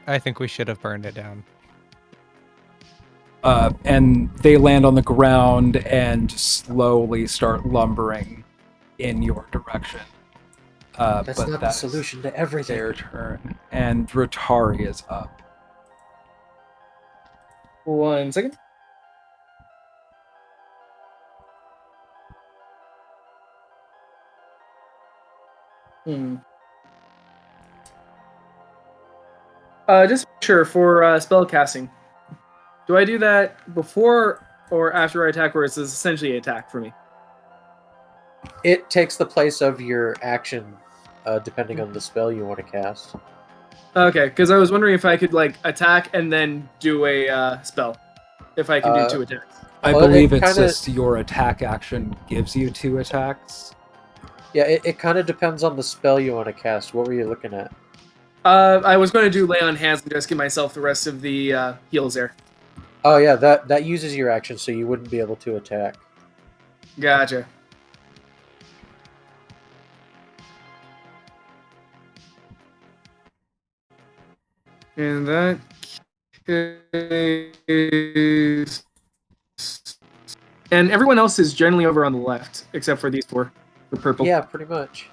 should have burned it down.
And they land on the ground and slowly start lumbering in your direction.
That's
but
not the solution to everything.
Their turn, and Rotari is up.
1 second. Just sure for spell casting. Do I do that before or after I attack, or is this essentially an attack for me?
It takes the place of your action, depending on the spell you want to cast.
Okay, because I was wondering if I could like attack and then do a spell. If I can do 2 attacks.
I believe it's just your attack action gives you 2 attacks.
Yeah, it kind of depends on the spell you want to cast. What were you looking at?
I was going to do lay on hands and just give myself the rest of the heals there.
Oh yeah, that uses your action, so you wouldn't be able to attack.
Gotcha. In that case, and everyone else is generally over on the left, except for these 4, the purple.
Yeah, pretty much.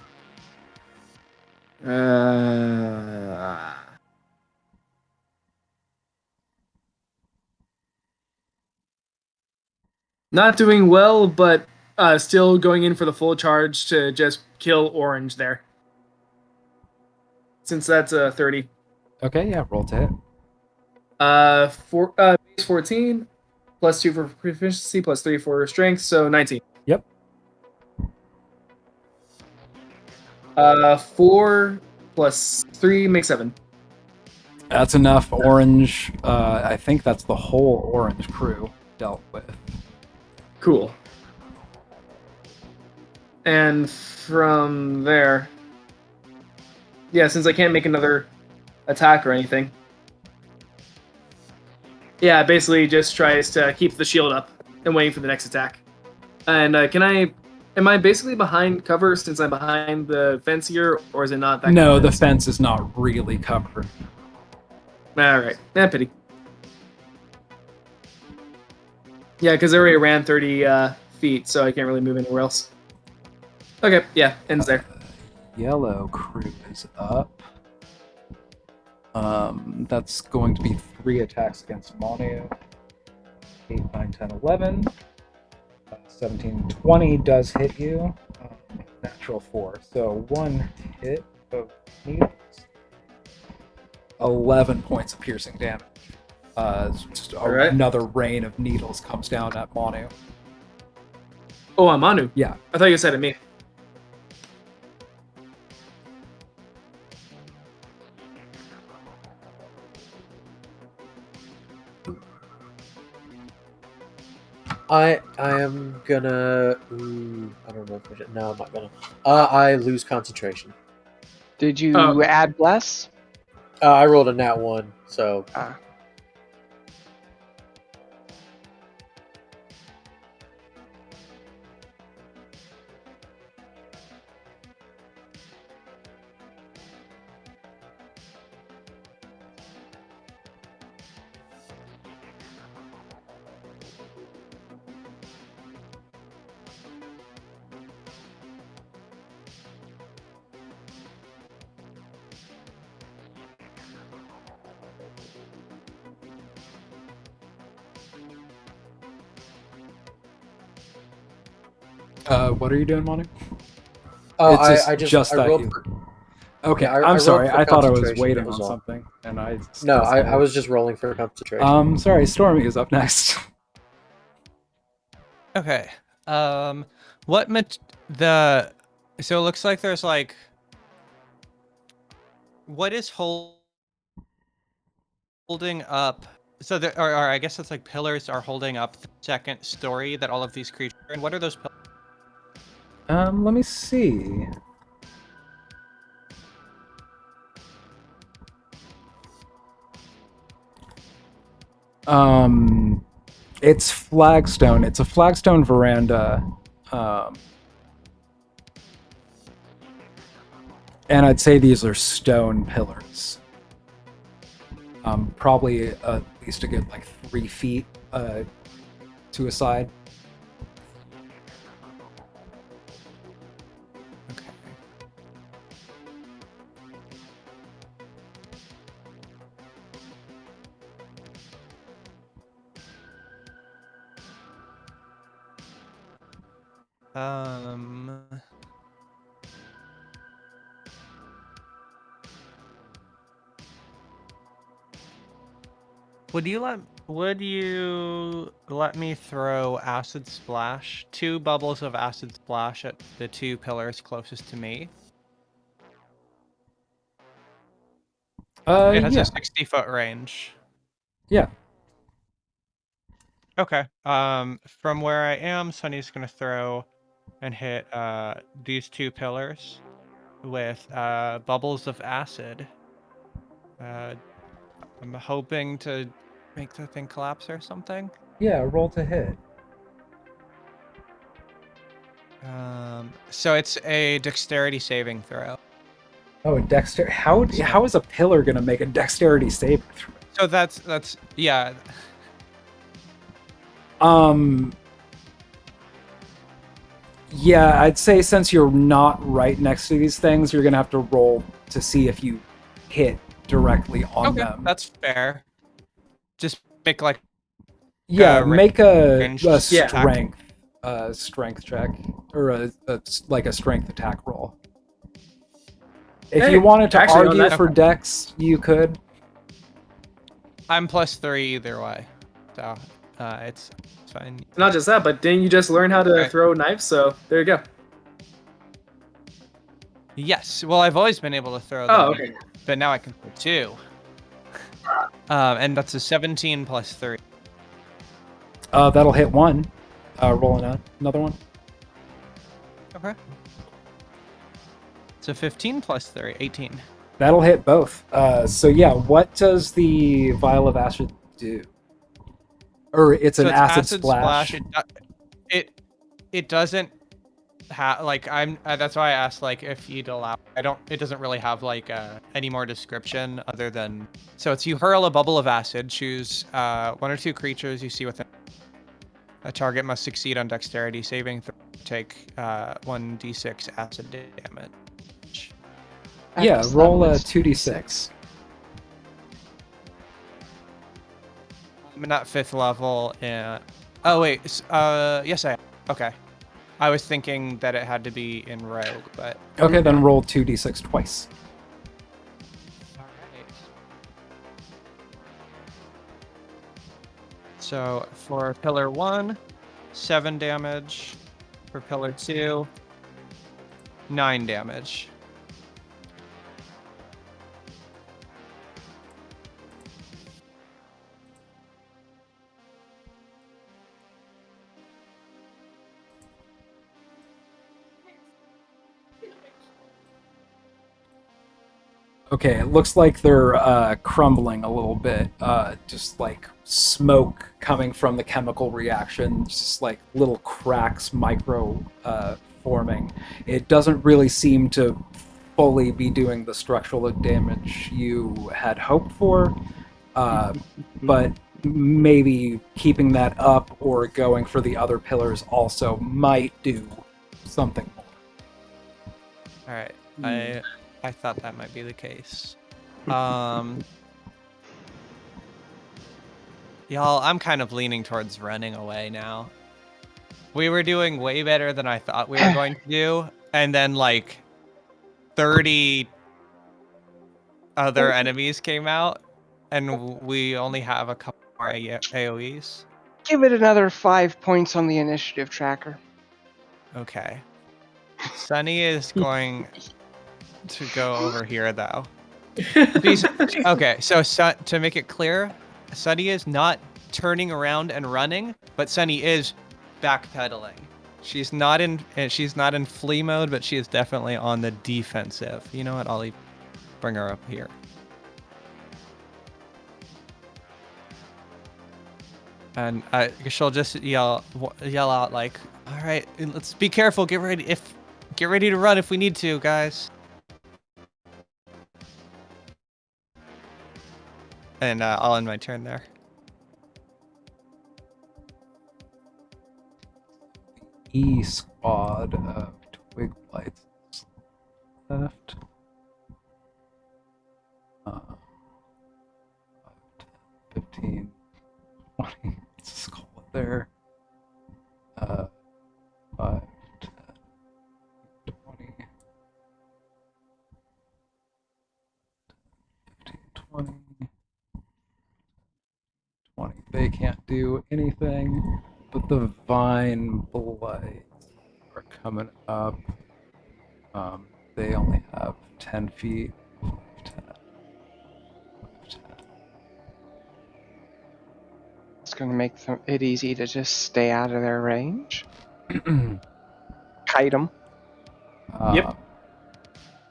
Not doing well, but still going in for the full charge to just kill orange there. Since that's a 30.
Okay, yeah, roll to hit.
Base 14, plus 2 for proficiency, plus 3 for strength, so 19.
Yep.
4 plus 3 makes 7.
That's enough. Orange, I think that's the whole orange crew dealt with.
Cool. And from there, yeah, since I can't make another attack or anything, yeah, basically just tries to keep the shield up and waiting for the next attack. And am I basically behind cover since I'm behind the fence here, or is it not that?
No, the fence is not really covered.
All right, pity. Yeah, because I already ran 30 feet, so I can't really move anywhere else. Okay, yeah, ends there.
Yellow crew is up. That's going to be 3 attacks against Manu. 8, 9, 10, 11. 17, 20 does hit you. Natural 4. So 1 hit of needles. 11 points of piercing damage. Just another rain of needles comes down at Manu.
Oh, on Manu?
Yeah.
I thought you said at me.
I am gonna. I don't know if I should. No, I'm not gonna. I lose concentration.
Did you add bless?
I rolled a nat 1, so.
What are you doing, Manu?
Oh,
I rolled. Okay, yeah, I'm sorry. I thought I was waiting on something, and I.
No, I was just rolling for concentration.
Sorry. Stormy is up next.
Okay. So it looks like there's like. What is holding up? So there, or I guess it's like pillars are holding up the second story that all of these creatures are in. What are those pillars?
Let me see. It's flagstone. It's a flagstone veranda. And I'd say these are stone pillars. Probably at least a good 3 feet to a side.
Would you let me throw acid splash, 2 bubbles of acid splash at the 2 pillars closest to me? It has a 60-foot range.
Yeah.
Okay. From where I am, Sunny's gonna throw and hit these 2 pillars with bubbles of acid. I'm hoping to make the thing collapse or something.
Yeah, roll to hit.
So it's a dexterity saving throw.
Oh, dexter. How is a pillar gonna make a dexterity saving throw?
So that's yeah.
Yeah, I'd say since you're not right next to these things, you're gonna have to roll to see if you hit directly on them.
That's fair. Just make like
make a
strength
strength check or a strength attack roll. If you wanted to argue for dex, you could.
I'm +3 either way, so it's fine.
Not just that, but didn't you just learn how to throw knives? So there you go.
Yes, well, I've always been able to throw them.
Oh, okay.
But now I can throw 2. And that's a 17 +3.
That'll hit 1. Rolling another one.
Okay. So 15 +3, 18.
That'll hit both. So yeah, what does the vial of acid do? Or it's an acid splash.
It doesn't have like that's why I asked like if you'd allow. It doesn't really have like any more description other than so it's you hurl a bubble of acid. Choose 1 or 2 creatures you see within. A target must succeed on dexterity saving throw. Take 1d6 acid damage.
Yeah, roll a 2d6.
I'm not 5th level. Oh wait. Yes I am. Okay. I was thinking that it had to be in rogue, but
okay, then roll 2d6 twice.
All right. So for pillar 1, 7 damage. For pillar 2, 9 damage.
Okay, it looks like they're crumbling a little bit. Just like smoke coming from the chemical reaction, just like little cracks micro forming. It doesn't really seem to fully be doing the structural damage you had hoped for, but maybe keeping that up or going for the other pillars also might do something more.
All right. I thought that might be the case. Y'all, I'm kind of leaning towards running away now. We were doing way better than I thought we were going to do, and then like 30 other enemies came out, and we only have a couple more AoEs.
Give it another 5 points on the initiative tracker.
Okay. Sunny is going to go over here, though. Okay, so to make it clear, Sunny is not turning around and running, but Sunny is backpedaling. She's not in flee mode, but she is definitely on the defensive. You know what? I'll bring her up here. And she'll just yell out like, "All right, let's be careful. Get ready to run if we need to, guys." And I'll end my turn there.
E squad of twig blights left. 15, 20. Let's just call it there. 5, 10, 20. 15, 20. they can't do anything. But the vine blights are coming up. They only have 10 feet. 10.
It's going to make it easy to just stay out of their range. Kite them.
Yep.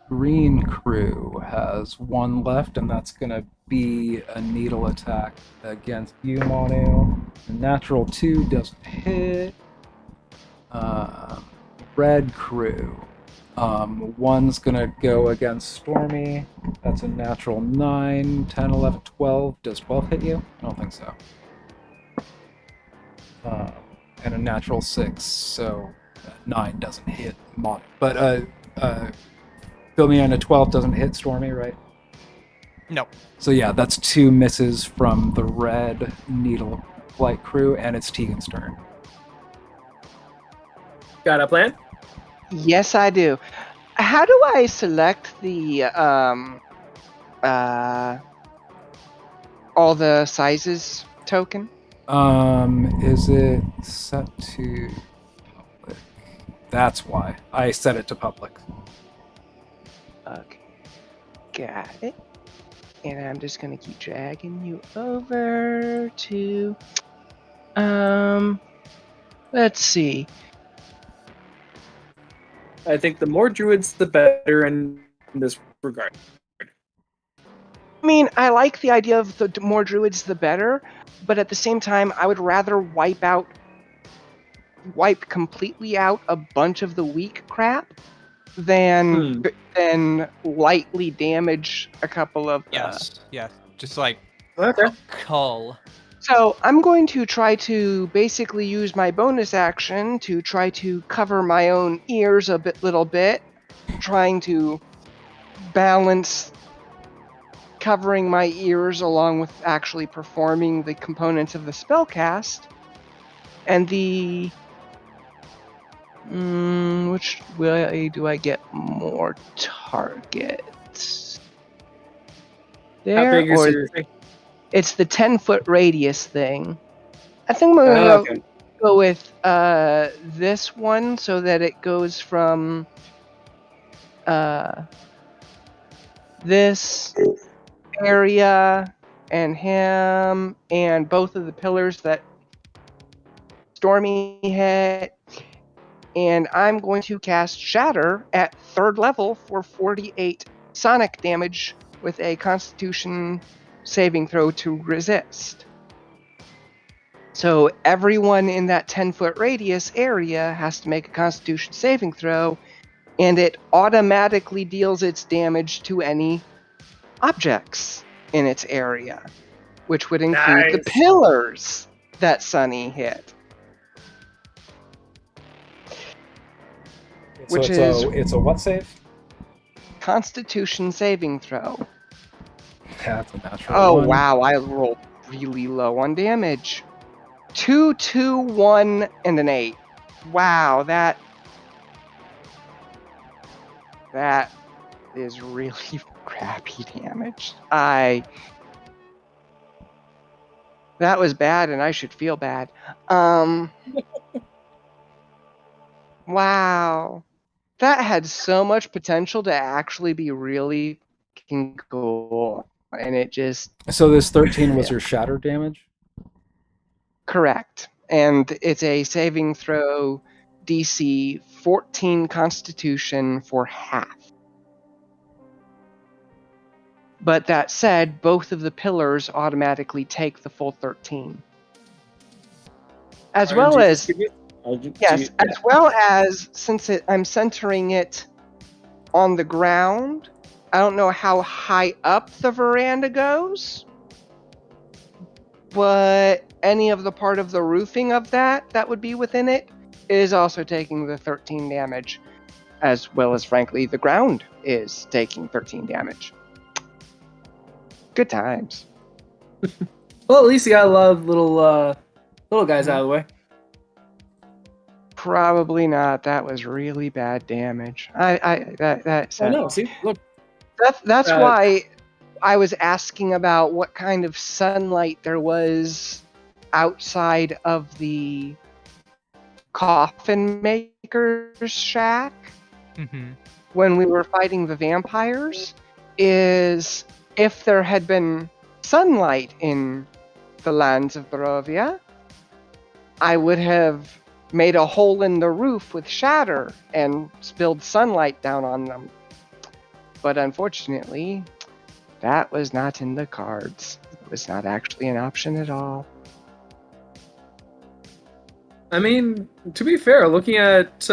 Green crew has one left, and that's going to be a needle attack against you, Manu. The natural 2 doesn't hit. Red crew. One's going to go against Stormy. That's a natural 9, 10, 11, 12. Does 12 hit you? I don't think so. And a natural 6, so 9 doesn't hit Manu. But fill me in, a 12 doesn't hit Stormy, right?
No.
So yeah, that's 2 misses from the red needle blight crew, and it's Tegan's turn.
Got a plan?
Yes, I do. How do I select the all the sizes token?
Is it set to public? That's why I set it to public.
Okay, got it. And I'm just gonna keep dragging you over to let's see.
I think the more druids, the better in this regard.
I mean, I like the idea of the more druids, the better, but at the same time, I would rather wipe completely out a bunch of the weak crap than lightly damage a couple of.
Yes. Just like
Okay.
cull.
So I'm going to try to basically use my bonus action to try to cover my own ears a little bit, trying to balance covering my ears along with actually performing the components of the spellcast. And the which way do I get more targets? There,
How big is
or
your thing?
it's the 10-foot radius thing. I think I'm gonna go with this one so that it goes from this area and him and both of the pillars that Stormy hit. And I'm going to cast Shatter at 3rd level for 48 sonic damage with a Constitution saving throw to resist. So everyone in that 10-foot radius area has to make a Constitution saving throw, and it automatically deals its damage to any objects in its area, which would include the pillars that Sunny hit. Which
it's a what save?
Constitution saving throw.
That's a natural
Oh,
1.
wow, I rolled really low on damage. 2, 2, 1, and an 8. Wow, that is really crappy damage. That was bad, and I should feel bad. Wow. That had so much potential to actually be really cool, and it just...
So this 13 was your shatter damage?
Correct. And it's a saving throw DC 14 Constitution for half. But that said, both of the pillars automatically take the full 13. As well as, since I'm centering it on the ground, I don't know how high up the veranda goes, but any of the part of the roofing of that would be within it is also taking the 13 damage, as well as, frankly, the ground is taking 13 damage. Good times.
Well, at least you got a lot of little guys out of the way.
Probably not. That was really bad damage.
See, look.
That's why I was asking about what kind of sunlight there was outside of the coffin maker's shack when we were fighting the vampires is if there had been sunlight in the lands of Barovia, I would have made a hole in the roof with shatter and spilled sunlight down on them. But unfortunately, that was not in the cards. It was not actually an option at all.
I mean, to be fair, looking at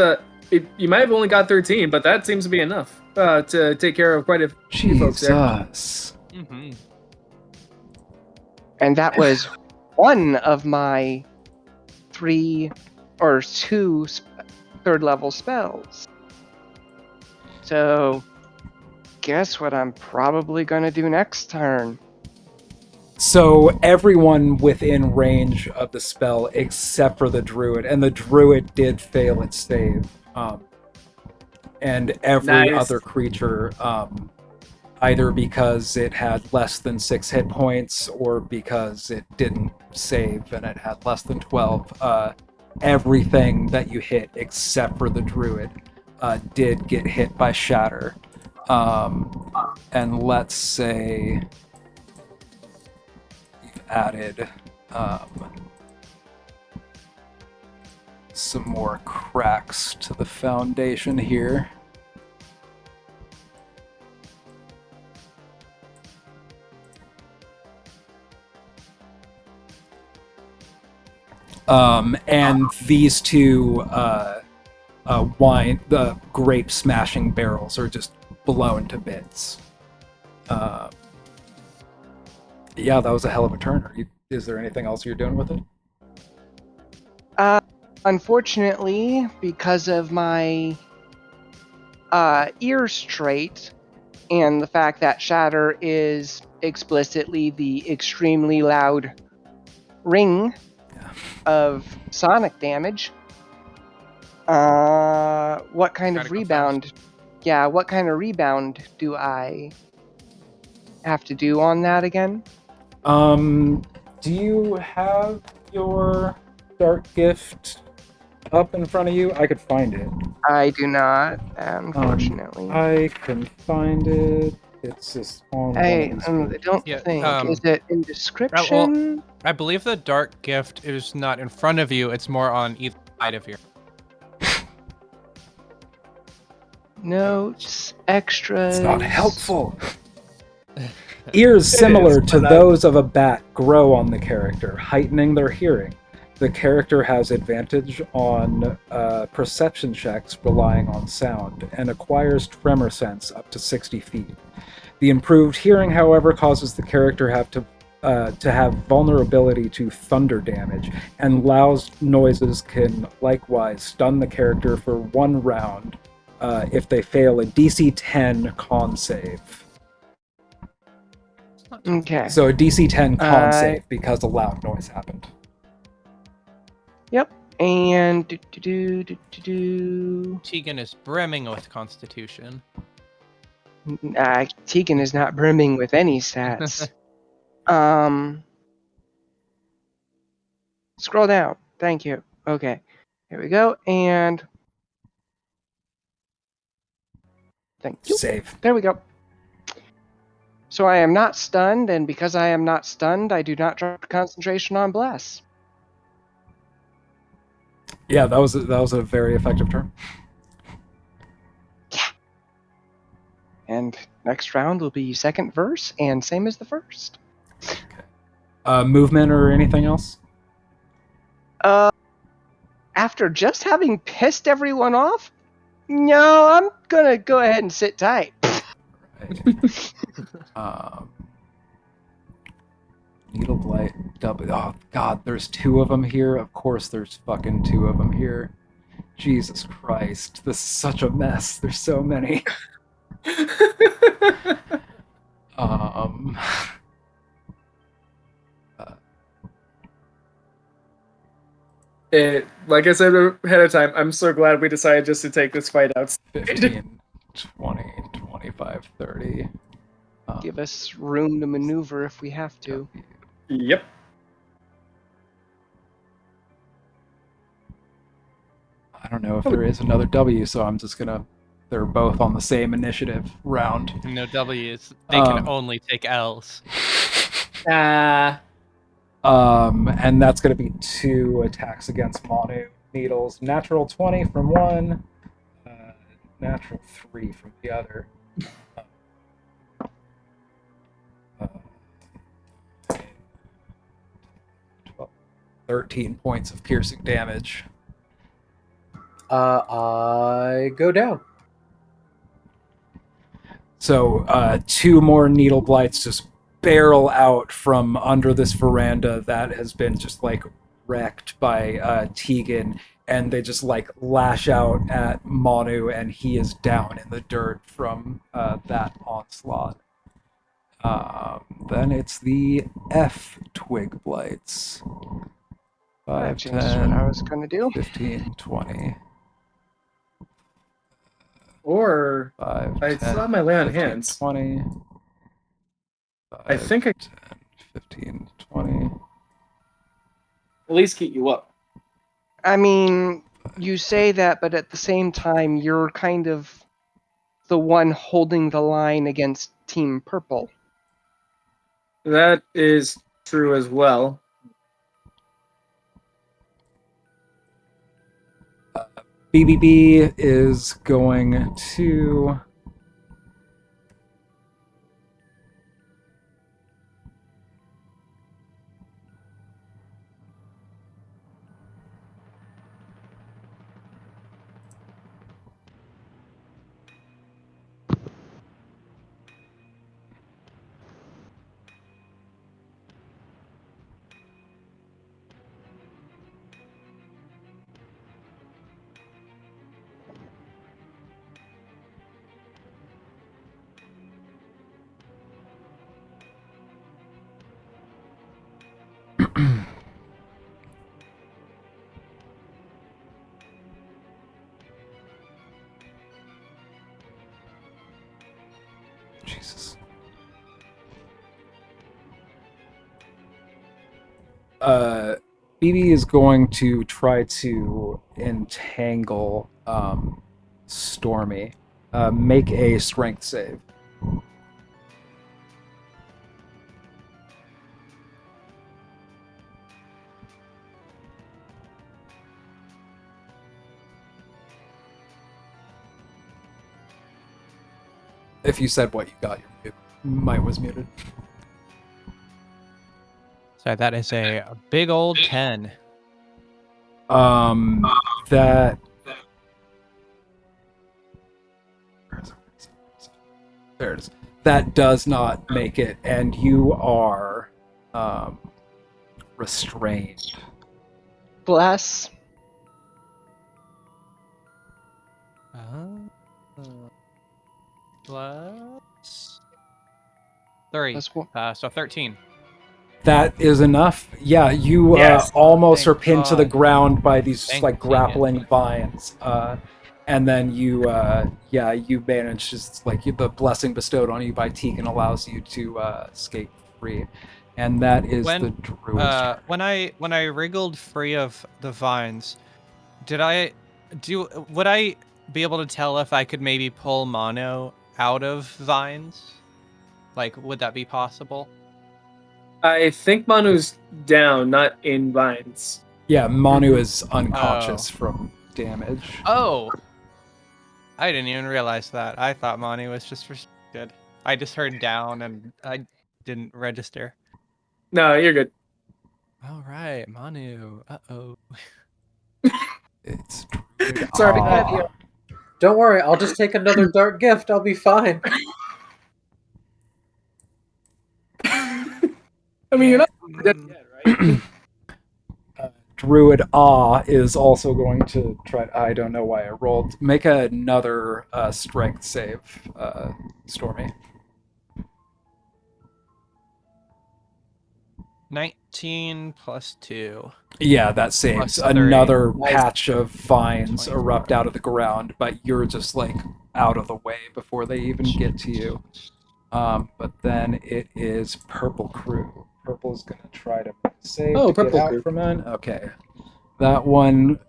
it, you might have only got 13, but that seems to be enough to take care of quite a few folks there.
Jesus.
And that was one of my 2 third level spells. So, guess what I'm probably going to do next turn?
So everyone within range of the spell except for the druid, and the druid did fail its save. And every other creature, either because it had less than 6 hit points or because it didn't save and it had less than 12, everything that you hit except for the druid did get hit by shatter. And let's say you've added some more cracks to the foundation here. And these two the grape smashing barrels are just blown to bits. Yeah, that was a hell of a turn. Is there anything else you're doing with it?
Unfortunately, because of my ear trait and the fact that shatter is explicitly the extremely loud ring of sonic damage, what kind of rebound? Yeah, what kind of rebound do I have to do on that again?
Do you have your dark gift up in front of you? I could find it.
I do not, unfortunately.
I can find it. It's just on.
I don't think. Is it in description?
Well, I believe the dark gift is not in front of you. It's more on either side of you.
Notes, extras.
It's not helpful. Ears similar to those of a bat grow on the character, heightening their hearing. The character has advantage on perception checks relying on sound, and acquires tremor sense up to 60 feet. The improved hearing, however, causes the character to have vulnerability to thunder damage, and loud noises can likewise stun the character for 1 round if they fail a DC 10 con save.
Okay.
So a DC 10 con save because a loud noise happened.
Yep. And
Tegan is brimming with constitution.
Tegan is not brimming with any stats. Scroll down. Thank you. Okay. Here we go. And thank you.
Save.
There we go. So I am not stunned, and because I am not stunned, I do not drop concentration on bless.
Yeah, that was a very effective turn.
Yeah. And next round will be second verse, and same as the first.
Okay. Movement or anything else?
After just having pissed everyone off, no, I'm gonna go ahead and sit tight.
Right. Needle Blight, double. Oh god, there's 2 of them here. Of course, there's fucking 2 of them here. Jesus Christ, this is such a mess. There's so many.
Like I said ahead of time, I'm so glad we decided just to take this fight out.
15, 20, 25, 30.
Give us room to maneuver if we have to.
Yep.
I don't know if there is another W, so I'm just gonna. They're both on the same initiative round.
No W's. They can only take L's.
And that's gonna be 2 attacks against Manu. Needles. Natural 20 from one. Natural 3 from the other. 13 points of piercing damage.
I go down.
So 2 more needle blights just barrel out from under this veranda that has been just like wrecked by Tegan, and they just like lash out at Manu, and he is down in the dirt from that onslaught. Then it's the F twig blights. 5,
That's just what I was going to do.
15, 20.
Or
5,
I
10,
still have my lay on
15,
hands.
20. 5,
I think I
10, 15, 20.
at least keep you up.
I mean, you say that, but at the same time, you're kind of the one holding the line against Team Purple.
That is true as well.
BBB is going to... Jesus. BB is going to try to entangle Stormy. Make a strength save. If you said what you got, your mic was muted.
So that is a big old 10.
That... There it is. That does not make it, and you are restrained.
Bless.
Plus 3.
Plus one.
So 13.
That is enough. Yeah, you
Yes.
almost
Thank
are pinned to the
God.
ground by these
Thank
like
you.
grappling vines, and then you manage. It's like the blessing bestowed on you by Tegan allows you to escape free, and that is the druid's turn.
When I wriggled free of the vines, would I be able to tell if I could maybe pull Mono out of vines? Like, would that be possible?
I think Manu's down, not in vines.
Yeah, Manu is unconscious from damage.
Oh, I didn't even realize that. I thought Manu was just restricted. I just heard down and I didn't register.
No, you're good.
All right, Manu. Uh-oh.
It's druid.
Sorry.
Don't worry, I'll just take another dark gift. I'll be fine.
I mean, you're not dead yet, right?
Druid is also going to try. I don't know why I rolled. Make another strength save, Stormy.
19 plus 2.
Yeah, that saves.
Plus 3.
Another
Nice.
patch of vines
24.
erupt out of the ground, but you're just like out of the way before they even get to you. But then it is Purple Crew. Purple's gonna try to save to
Purple
get out
Crew.
from it. Okay, that one.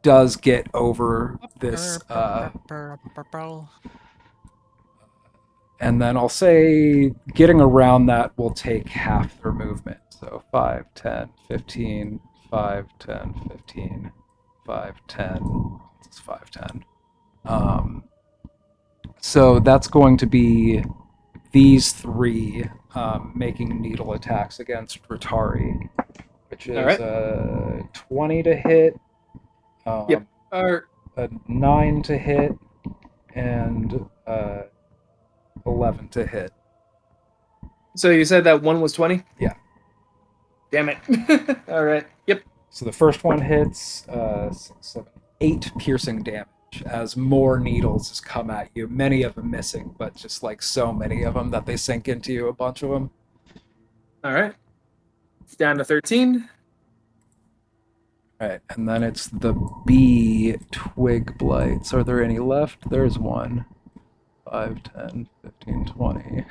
does get over this, and then I'll say getting around that will take half their movement. So 5, 10, 15, 5, 10, 15, 5, 10. It's 5, 10. So that's going to be these three making needle attacks against Ratari, which is a 20 to hit,
Yep.
a 9 to hit, and 11 to hit.
So you said that one was 20?
Yeah.
Damn it. All right. Yep.
So the first one hits 6, 7, 8 piercing damage as more needles just come at you. Many of them missing, but just like so many of them that they sink into you, a bunch of them.
All right. It's down to 13.
All right, and then it's the bee twig blights. Are there any left? There's one. 5, 10, 15, 20.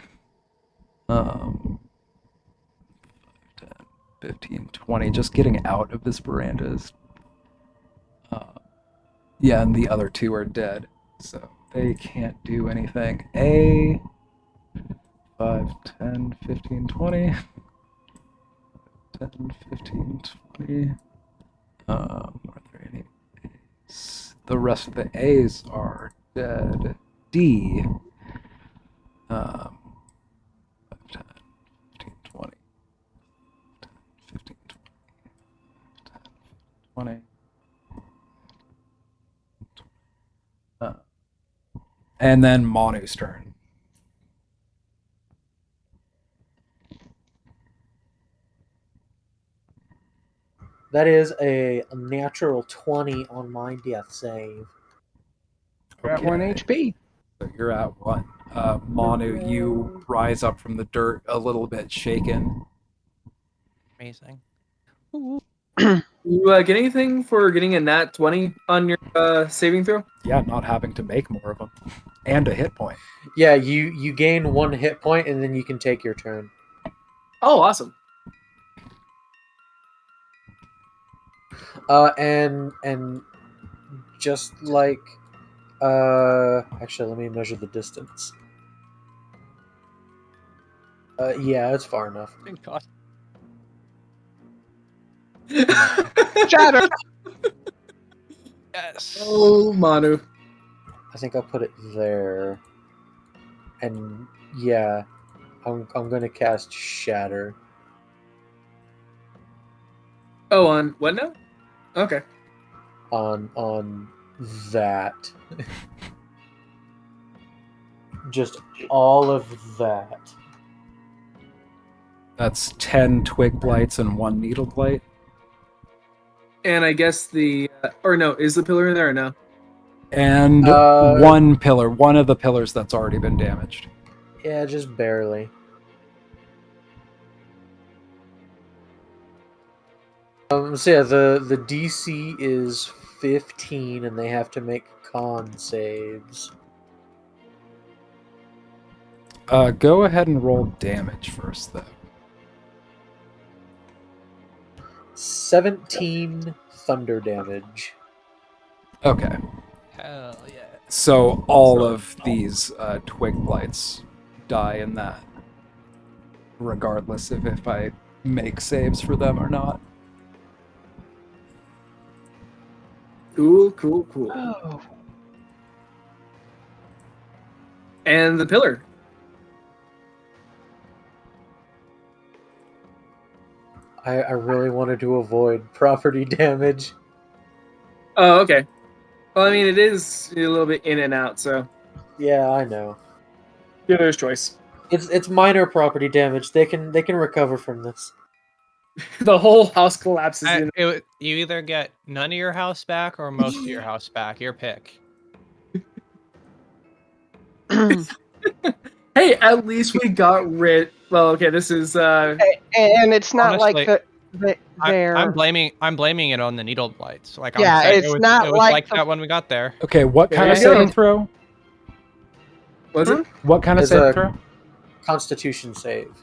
10, 15, 20. Just getting out of this veranda is... yeah, and the other two are dead, so they can't do anything. 5, 10, 15, 20. 10, 15, 20. Are there any A's? The rest of the A's are dead. D. 5, 10, 15, 20. 10, 15, 20. 10, 20. And then Manu's turn.
That is a natural 20 on my death save.
You're at 1 HP.
So you're at 1. Manu, you rise up from the dirt a little bit shaken.
Amazing.
You get anything for getting a nat 20 on your saving throw?
Yeah, not having to make more of them. And a hit point.
Yeah, you gain 1 hit point and then you can take your turn.
Oh, awesome.
And just like actually let me measure the distance. Yeah, it's far enough.
Thank God.
Shatter!
Yes.
Oh, Manu.
I think I'll put it there. And yeah, I'm gonna cast Shatter.
Oh, on what now? Okay.
On that. Just all of that.
That's 10 twig blights and 1 needle blight.
And I guess the... or no, is the pillar in there or no?
And 1 pillar. One of the pillars that's already been damaged.
Yeah, just barely. So yeah, the DC is 15 and they have to make con saves.
Go ahead and roll damage first, though.
17 thunder damage.
Okay.
Hell yeah.
So all of these twig blights die in that, regardless of if I make saves for them or not.
Cool.
Oh.
And the pillar.
I really wanted to avoid property damage.
Oh, okay. Well, I mean, it is a little bit in and out, so...
Yeah, I know.
Dealer's choice.
It's minor property damage. They can recover from this.
The whole house collapses in.
You either get none of your house back or most of your house back. Your pick.
Hey, at least we got rid... Well, okay, this is...
And it's not
Honestly,
like they're...
I'm blaming it on the needle blights. Like
Yeah,
I'm saying,
it's
it
not
was
like
like
the-
that when we got there.
Okay, what kind of
There you
saving
go.
throw?
Was it?
What kind of
It's
saving
a-
throw?
Constitution save.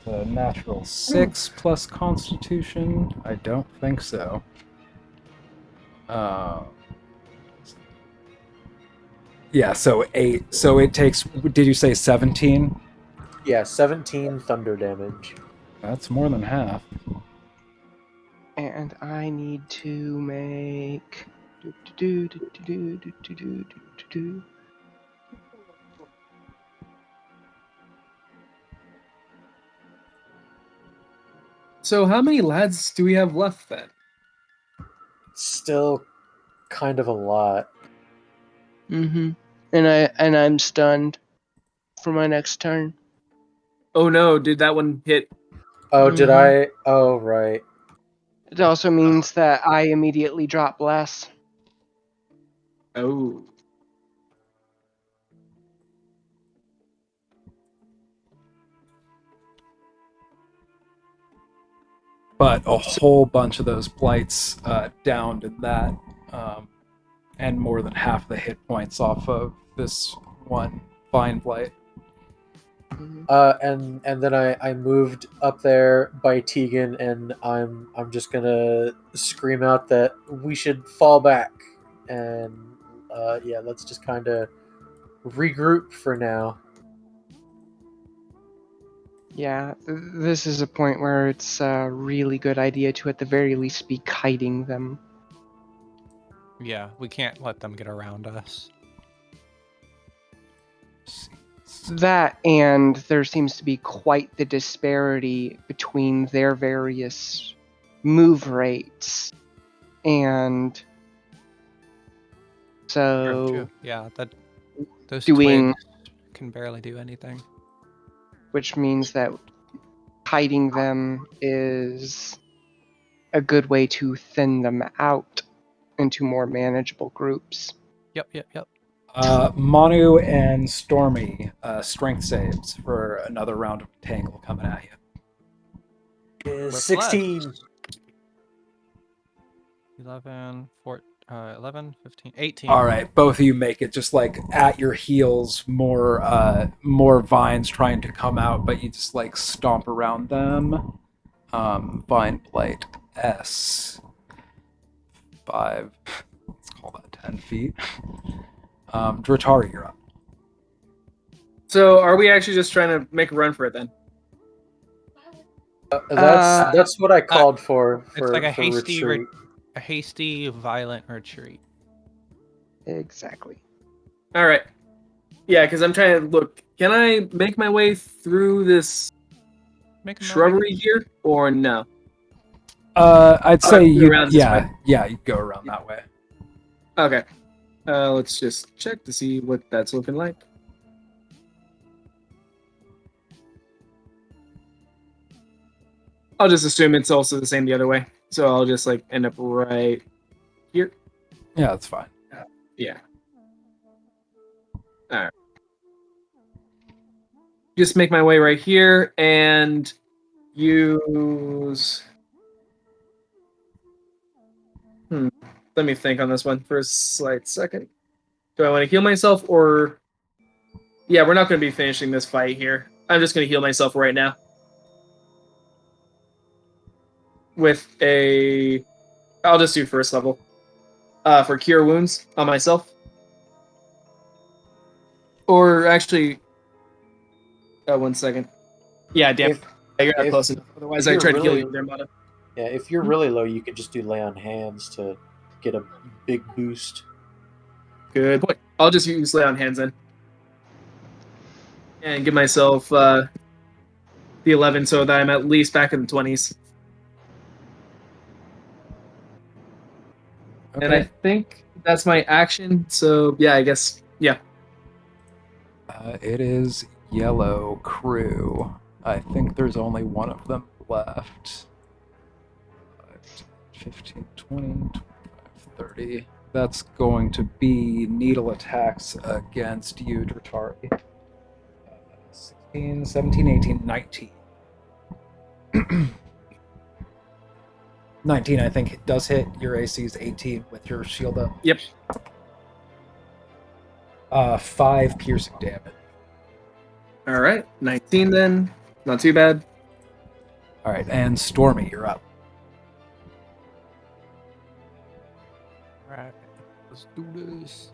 The natural 6 plus Constitution? I don't think so. Yeah, so 8. So it takes, did you say 17?
Yeah, 17 thunder damage.
That's more than half.
And I need to make. Do.
So how many lads do we have left then?
Still kind of a lot.
Mm-hmm. And I'm stunned for my next turn.
Oh no, did that one hit?
Oh, did
Mhm.
I? Oh, right.
It also means that I immediately drop less.
Oh.
But a whole bunch of those blights downed in that, and more than half the hit points off of this one fine blight.
Mhm.
And then I moved up there by Tegan, and I'm just gonna scream out that we should fall back, and yeah, let's just kind of regroup for now.
Yeah, this is a point where it's a really good idea to, at the very least, be kiting them.
Yeah, we can't let them get around us.
That, and there seems to be quite the disparity between their various move rates. And so
True. Yeah, those
doing,
twigs can barely do anything.
which means that kiting them is a good way to thin them out into more manageable groups.
Yep.
Manu and Stormy, strength saves for another round of Tangle coming at you.
We're
16.
11, 11, 15, 18.
All right, both of you make it just like at your heels, more vines trying to come out, but you just like stomp around them. Vine blight S 5. Let's call that 10 feet. Dratari, you're up.
So are we actually just trying to make a run for it then?
That's what I called for.
It's like a
for
hasty,
retreat.
a hasty, violent retreat.
Exactly.
All right. Yeah, because I'm trying to look. Can I make my way through this shrubbery here, or no?
I'd say
you. Around this way.
Yeah, you go around that way.
Okay. Let's just check to see what that's looking like. I'll just assume it's also the same the other way. So I'll just like end up right here.
Yeah, that's fine.
Yeah. All right. Just make my way right here and use. Let me think on this one for a slight second. Do I want to heal myself or? Yeah, we're not going to be finishing this fight here. I'm just going to heal myself right now. With a. I'll just do first level. For cure wounds on myself. Or actually. 1 second. Yeah, damn. You're not close enough. Otherwise, I tried to heal you there, Mata.
Yeah, if you're really low, you could just do lay on hands to get a big boost.
Good point. I'll just use lay on hands then. And give myself the 11 so that I'm at least back in the 20s. Okay. And I think that's my action. So, yeah, I guess, yeah.
It is Yellow Crew. I think there's only one of them left. 15, 20, 25, 30. That's going to be needle attacks against you, Dratari. 16, 17, 18, 19. 19, I think, it does hit. Your AC is 18 with your shield up.
Yep.
5 piercing damage.
All right, 19 then. Not too bad.
All right, and Stormy, you're up.
Let's do this.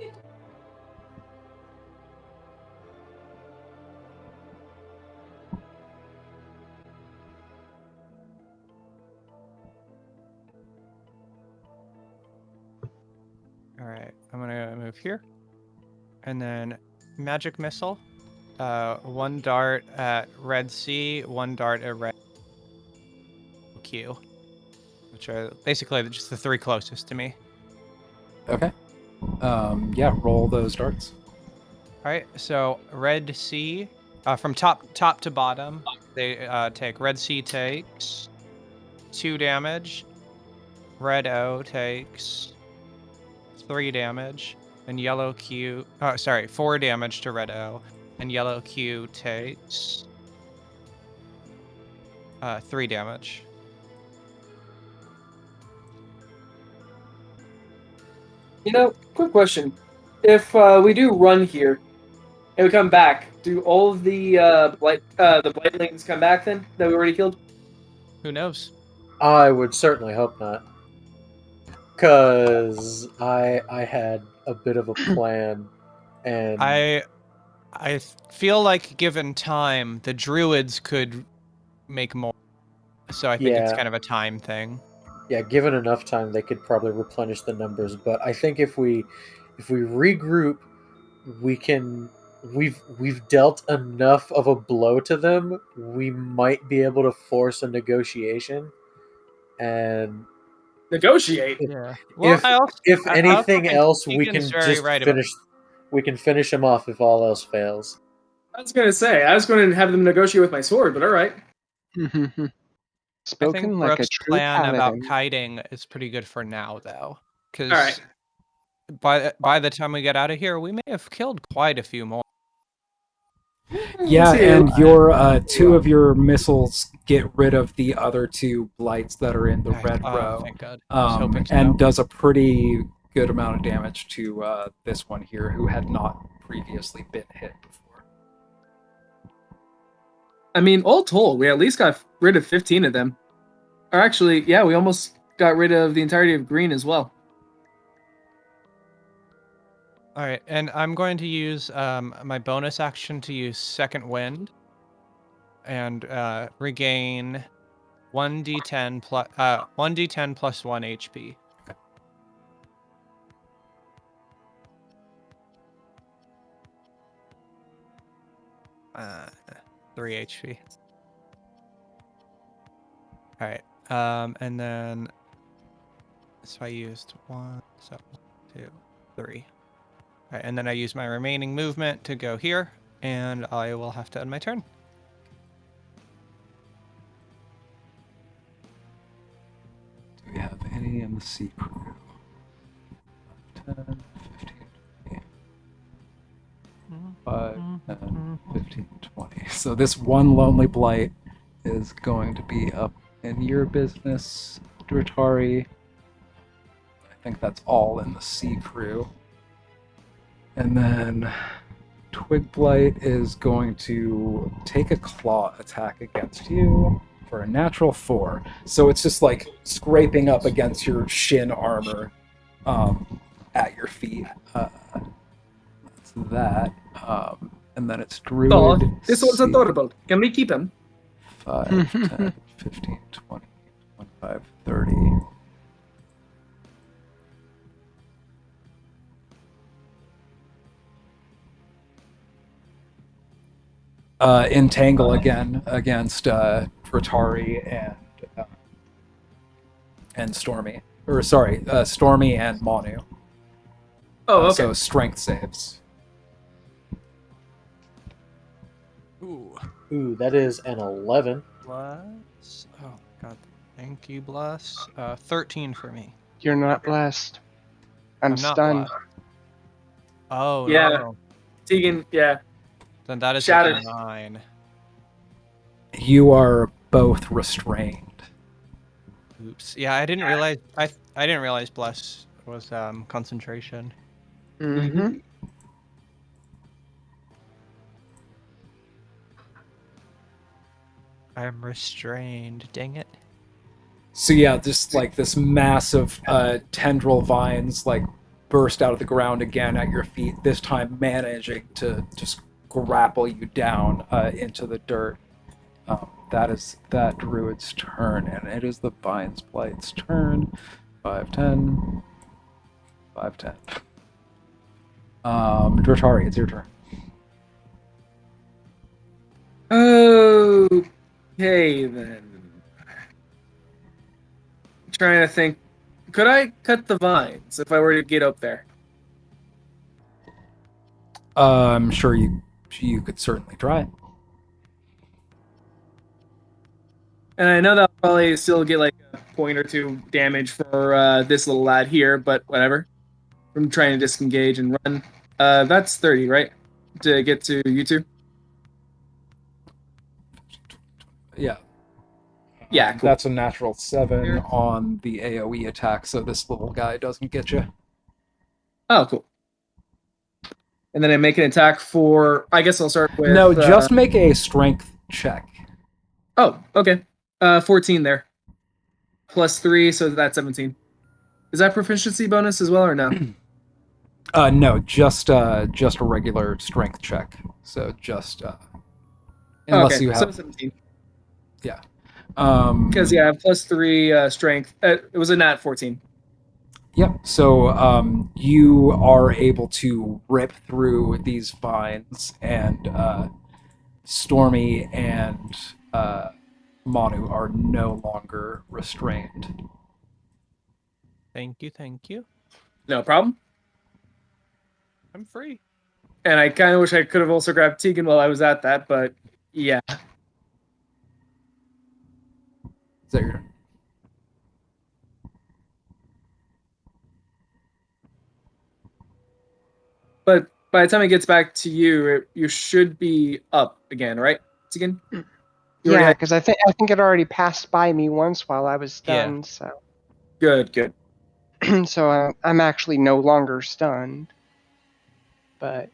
All right, I'm gonna move here, and then magic missile. One dart at Red Sea, one dart at Red Q, which are basically just the three closest to me.
Okay. Yeah, roll those darts.
All right, so Red Sea, from top to bottom, they take Red Sea takes 2 damage, Red O takes 3 damage, and Yellow Q. Oh, sorry, 4 damage to Red O, and Yellow Q takes 3 damage.
Quick question: if we do run here and we come back, do all of the blightlings come back then that we already killed?
Who knows?
I would certainly hope not, because I had a bit of a plan, and
I feel like given time, the druids could make more. So I think it's
yeah,
kind of a time thing.
yeah, given enough time, they could probably replenish the numbers. But I think if we regroup, we can. We've dealt enough of a blow to them. We might be able to force a negotiation, and
Negotiate.
Yeah. Well,
if
I also
anything
think
else, we
Egan's
can
very
just
right about.
finish. We can finish them off if all else fails.
I was gonna say I was going to have them negotiate with my sword, but all right.
I
Spoken
think
like a
Brooks'
true
plan about
paladin.
kiting is pretty good for now, though,
All
because
right.
by the time we get out of here, we may have killed quite a few more.
Yeah,
See,
and your 2 of your missiles get rid of the other 2 blights that are in the red row,
Thank God. I was hoping so.
and does a pretty good amount of damage to this one here, who had not previously been hit before.
I mean, all told, we at least got rid of 15 of them. Or actually, yeah, we almost got rid of the entirety of green as well.
All right, and I'm going to use my bonus action to use Second Wind and regain 1d10 plus 1d10 plus 1 HP. Uh, 3 HP. All right, and then so I used 1, so 2, 3. All right, and then I use my remaining movement to go here, and I will have to end my turn.
Do we have any in the sea crew? 10, 15, 5, 10, 15, 20. So this one lonely blight is going to be up in your business, Dratari. I think that's all in the sea crew. And then Twig Blight is going to take a claw attack against you for a natural 4. So it's just like scraping up against your shin armor at your feet. That's that. And then it's Druid.
Oh, this one's adorable. Can we keep him?
5, 10, 15, 20, 25, 30. Entangle again against Dratari and Stormy. Or sorry, Stormy and Manu.
Oh, okay.
So strength saves.
Ooh,
that is an 11.
Bless. Oh God, thank you, bless. 13 for me.
You're not blessed. I'm
not
stunned.
blessed. Oh
Yeah.
no.
Tegan, yeah.
Then that is
Shattered.
like a 9.
You are both restrained.
Oops. Yeah, I didn't realize. I didn't realize bless was concentration.
Mm-hmm.
I'm restrained. Dang it.
So yeah, just like this massive tendril vines like burst out of the ground again at your feet, this time managing to just grapple you down into the dirt. That is that druid's turn, and it is the Vine's Blight's turn. 5, 10. 5, 10. Dratari, it's your turn.
Okay, then. I'm trying to think. Could I cut the vines if I were to get up there?
I'm sure you could certainly try.
And I know that I'll probably still get like a point or two damage for this little lad here, but whatever. I'm trying to disengage and run. That's 30, right? To get to you two?
Yeah.
Yeah, cool.
That's a natural 7 on the AoE attack, so this little guy doesn't get you.
Oh, cool. And then I make an attack for... I guess I'll start with...
No, just make a strength check.
Oh, okay. 14 there. Plus 3, so that's 17. Is that proficiency bonus as well, or no?
No, just a regular strength check. So just unless
okay,
you have...
so 17.
Yeah.
Because, I have plus 3 strength. It was a nat 14.
Yep. So you are able to rip through these vines, and Stormy and Manu are no longer restrained.
Thank you.
No problem.
I'm free.
And I kind of wish I could have also grabbed Tegan while I was at that, but yeah.
Is that your turn?
But by the time it gets back to you, you should be up again, right, Tegan?
Yeah, because I think it already passed by me once while I was stunned.
Yeah.
So
Good.
so I'm actually no longer stunned. But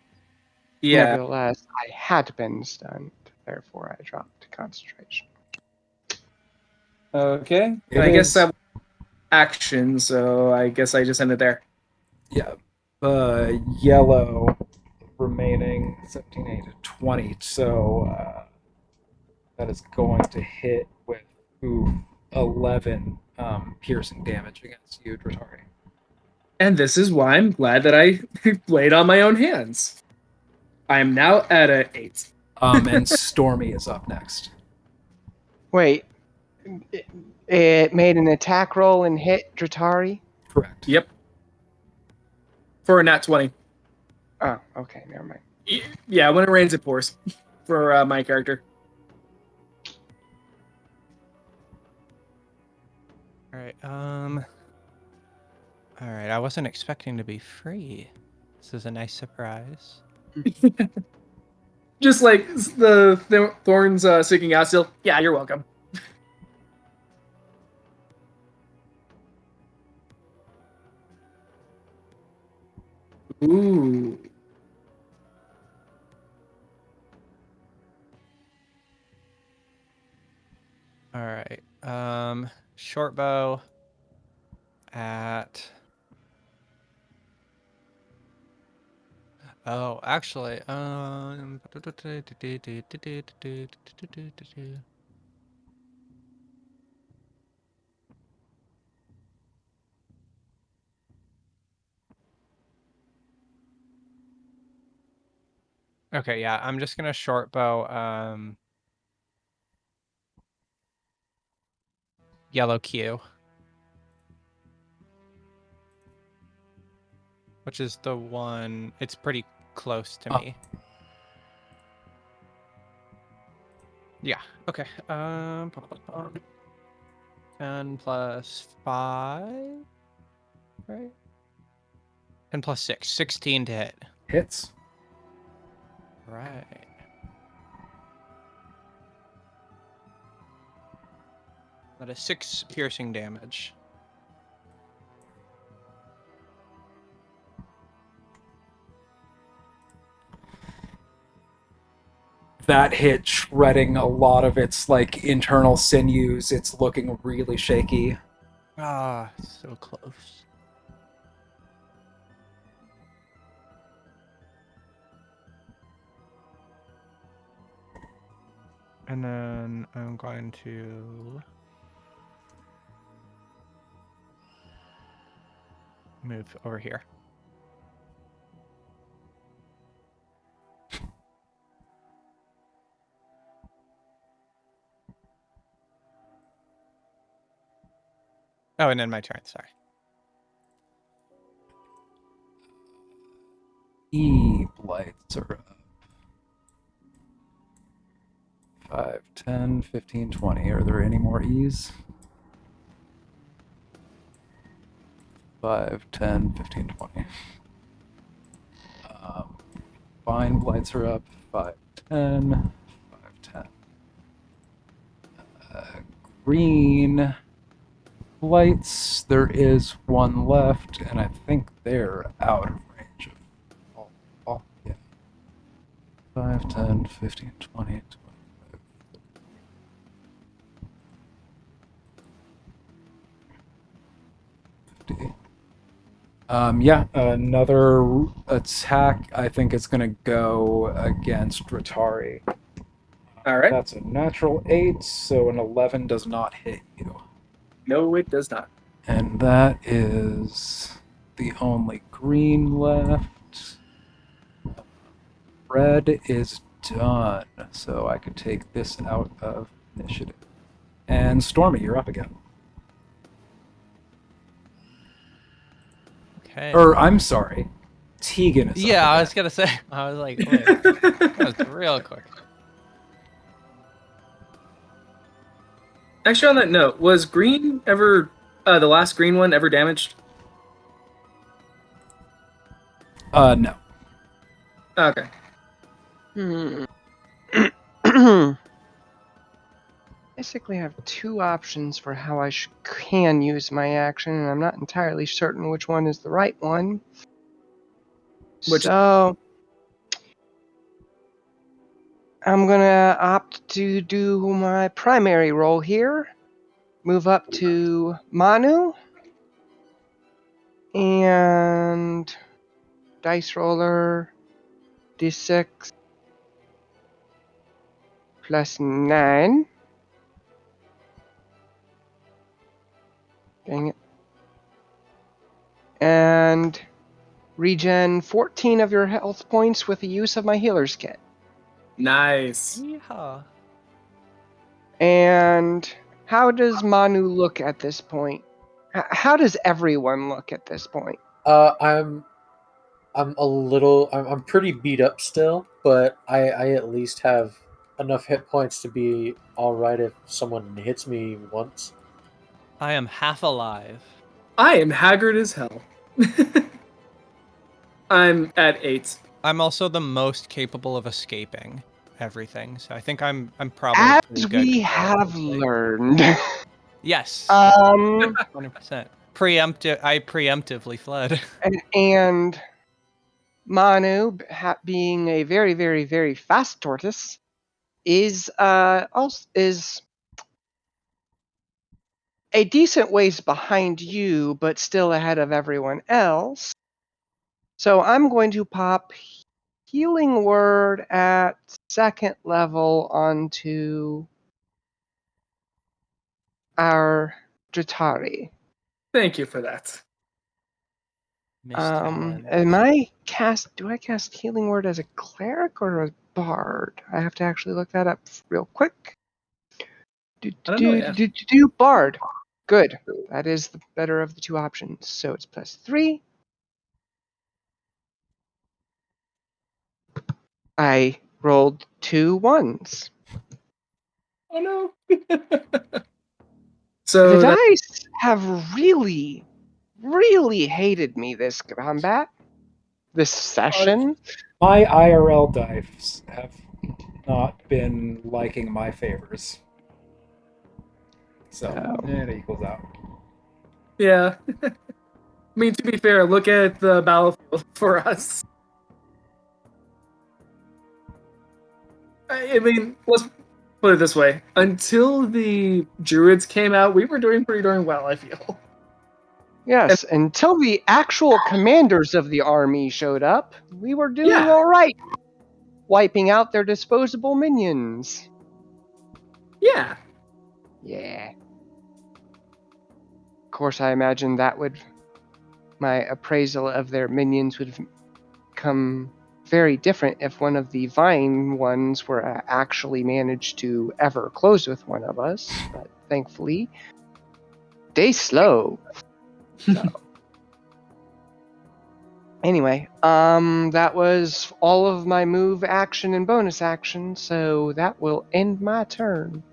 nevertheless, I had been stunned. Therefore, I dropped concentration.
Okay. I guess that was action, so I guess I just end it there.
Yeah. Yellow remaining 17, 8, 20. So that is going to hit with 11 piercing damage against you, Dratari.
And this is why I'm glad that I played on my own hands. I am now at an 8.
And Stormy is up next.
Wait, it made an attack roll and hit Dratari?
Correct.
Yep. For a nat 20.
Oh, okay, never mind.
Yeah, when it rains, it pours for my character.
All right. I wasn't expecting to be free. This is a nice surprise.
Just like the thorns sticking out still. Yeah, you're welcome. Ooh.
All right. Short bow at... Oh, actually, okay, yeah, I'm just gonna short bow yellow Q, which is the one. It's pretty close to me. Yeah. Okay. 10 plus 5, right? 10 plus 6, 16 to hit.
Hits.
Right. That is 6 piercing damage.
That hit shredding a lot of its internal sinews. It's looking really shaky.
Ah, so close. And then I'm going to move over here. Oh, and then my turn, sorry.
Blights are up. 5, 10, 15, 20. Are there any more E's? 5, 10, 15, 20. Fine blights are up. 5, 10. 5, 10. Green blights, there is one left, and I think they're out of range of all. Yeah. 5, 10, 15, 20, 25. Yeah, another attack. I think it's going to go against Ratari.
All right.
That's a natural 8, so an 11 does not hit you.
No, it does not.
And that is the only green left. Red is done, so I could take this out of initiative. And Stormy, you're up again.
Okay.
Or, I'm sorry, Tegan is up
Yeah, I
again.
was gonna say. I was like, wait, that was real quick.
Actually, on that note, was green ever the last green one ever damaged?
No.
Okay.
Basically, I have two options for how I can use my action, and I'm not entirely certain which one is the right one. So, I'm gonna opt to do my primary role here. Move up to Manu. And dice roller, d6 plus 9. Dang it. And regen 14 of your health points with the use of my healer's kit.
Nice.
Yeehaw.
And how does Manu look at this point? How does everyone look at this point?
I'm pretty beat up still, but I at least have enough hit points to be all right if someone hits me once.
I am half alive.
I am haggard as hell. I'm at 8.
I'm also the most capable of escaping everything, so I think I'm probably
As
pretty good.
we have learned.
Yes.
100%.
I preemptively fled.
And Manu, being a very, very, very fast tortoise, is a decent ways behind you, but still ahead of everyone else. So I'm going to pop Healing Word at 2nd level onto our Jatari.
Thank you for that.
Missed Ellen.
Do I cast Healing Word as a cleric or a bard? I have to actually look that up real quick. Bard. Good. That is the better of the two options. So it's plus 3. I rolled 2 1s.
Oh no. So
the dice have really, really hated me this combat, this session.
My IRL dice have not been liking my favors. So, it equals out.
Yeah. I mean, to be fair, look at the battlefield for us. I mean, let's put it this way. Until the druids came out, we were doing pretty darn well, I feel.
Yes, until the actual commanders of the army showed up, we were doing all right, wiping out their disposable minions.
Yeah.
Yeah. Of course, I imagine that would... my appraisal of their minions would come very different if one of the vine ones were actually managed to ever close with one of us, but thankfully, they slow. So. Anyway, that was all of my move action and bonus action, so that will end my turn.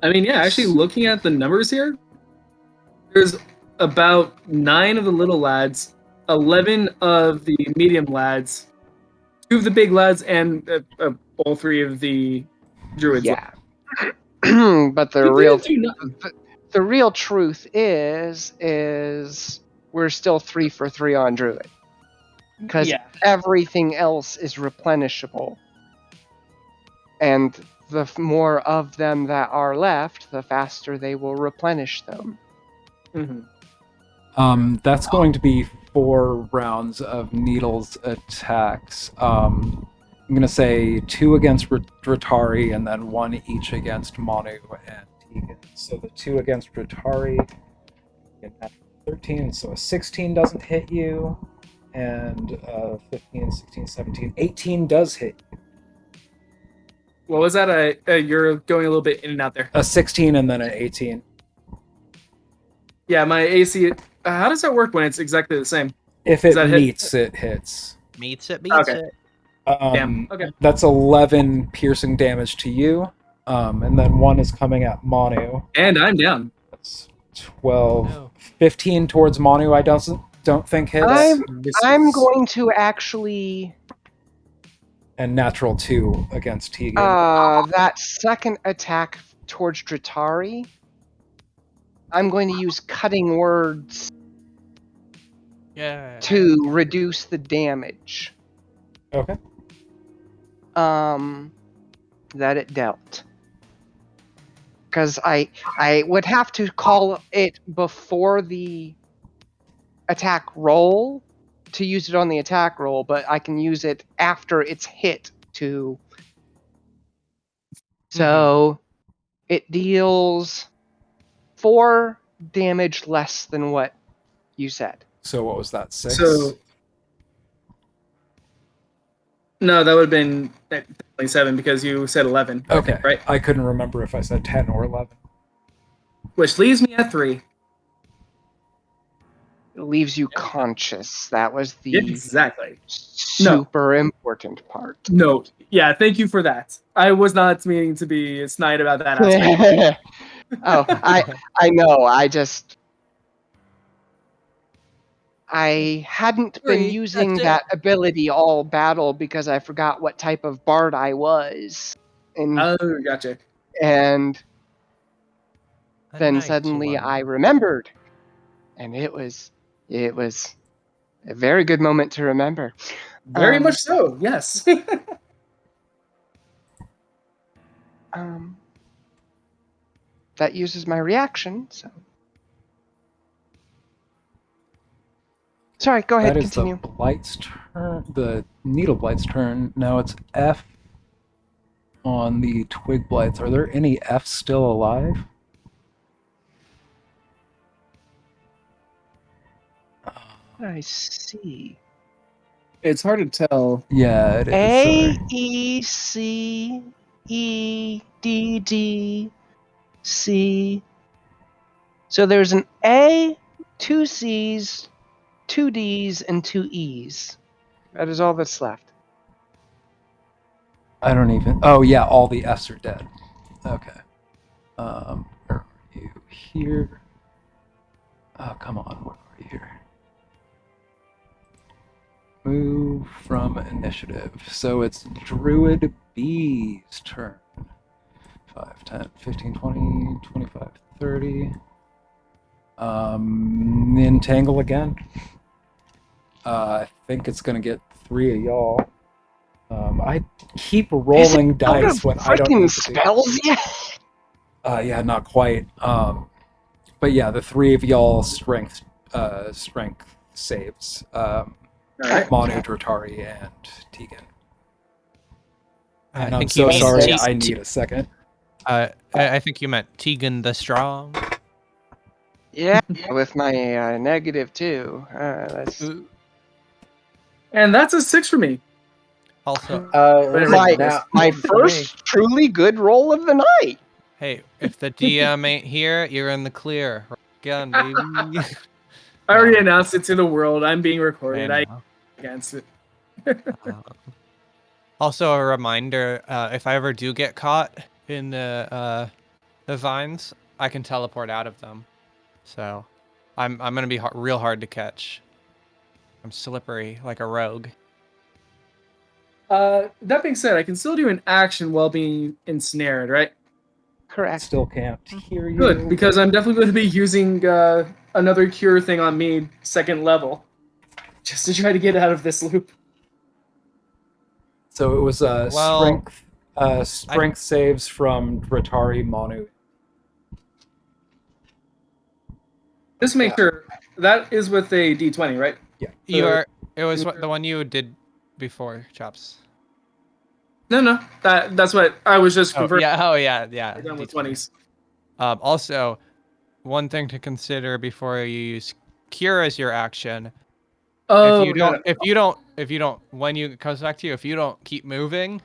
I mean, yeah, actually looking at the numbers here, there's about 9 of the little lads, 11 of the medium lads, 2 of the big lads, and all 3 of the druids.
Yeah. But the real truth is we're still 3 for 3 on druid. Because everything else is replenishable. And the more of them that are left, the faster they will replenish them.
Mm-hmm.
That's going to be 4 rounds of Needle's attacks. I'm going to say 2 against Dratari and then 1 each against Manu and Tegan. So the 2 against Dratari, 13, so a 16 doesn't hit you, and 15, 16, 17, 18 does hit you.
What was that? You're going a little bit in and out there.
A 16 and then an 18.
Yeah, my AC... how does that work when it's exactly the same?
If it meets, it hits.
Meets it.
Damn. Okay.
That's 11 piercing damage to you, and then 1 is coming at Manu.
And I'm down.
That's 12. No. 15 towards Manu, I don't think hits.
I'm going to actually...
And natural 2 against Tegan.
That second attack towards Dratari, I'm going to use cutting words to reduce the damage.
Okay.
That it dealt. Because I would have to call it before the attack roll to use it on the attack roll, but I can use it after it's hit to... So it deals 4 damage less than what you said.
So what was that, 6?
So... No, that would have been 7 because you said 11.
Okay,
think, right?
I couldn't remember if I said 10 or 11.
Which leaves me at 3.
It leaves you conscious. That was the super important part.
No, yeah, thank you for that. I was not meaning to be snide about that aspect.
Oh, I know. I hadn't been using that ability all battle because I forgot what type of bard I was.
Oh, gotcha.
And then suddenly I remembered. And it was a very good moment to remember.
Very much so, yes.
That uses my reaction, so... Sorry, go ahead, continue.
The Blight's turn. The Needle Blight's turn. Now it's F on the Twig Blights. Are there any Fs still alive?
I see.
It's hard to tell.
Yeah, it is.
A, E, C, E, D, D, C. So there's an A, 2 C's, 2 D's, and 2 E's. That is all that's left.
I don't even... Oh, yeah, all the F's are dead. Okay. Where are you? Here. Oh, come on. Where are you here? Move from initiative. So it's Druid B's turn. 5, 10, 15, 20, 25, 30. Entangle again. I think it's going to get 3 of y'all. I keep rolling dice when I don't need to
spells yet?
Yeah, not quite. But yeah, the 3 of y'all strength saves. Manu, Dratari, and Tegan. And I'm so sorry, I need a second.
I think you meant Tegan the Strong.
Yeah, with my -2. That's
And that's a 6 for me.
Also,
It's a
my
nat
my
one for me.
first truly good roll of the night.
hey, if the DM ain't here, you're in the clear. Again, baby.
I already
No.
announced it to the world. I'm being recorded. I
know.
against it.
Also, a reminder: if I ever do get caught in the vines, I can teleport out of them. So, I'm gonna be real hard to catch. I'm slippery like a rogue.
That being said, I can still do an action while being ensnared, right?
Correct.
Still can't hear you.
Good, because I'm definitely going to be using another cure thing on me, 2nd level, just to try to get out of this loop.
So it was
Well,
strength saves from Dratari Manu.
Just make sure that is with a D20, right?
Yeah.
It was the one you did before, Chops.
No. That's what I was just
Oh
confirming.
yeah.
Done with
D20.
20s.
Also, one thing to consider before you use cure as your action.
Oh,
if you don't, when it comes back to you, if you don't keep moving,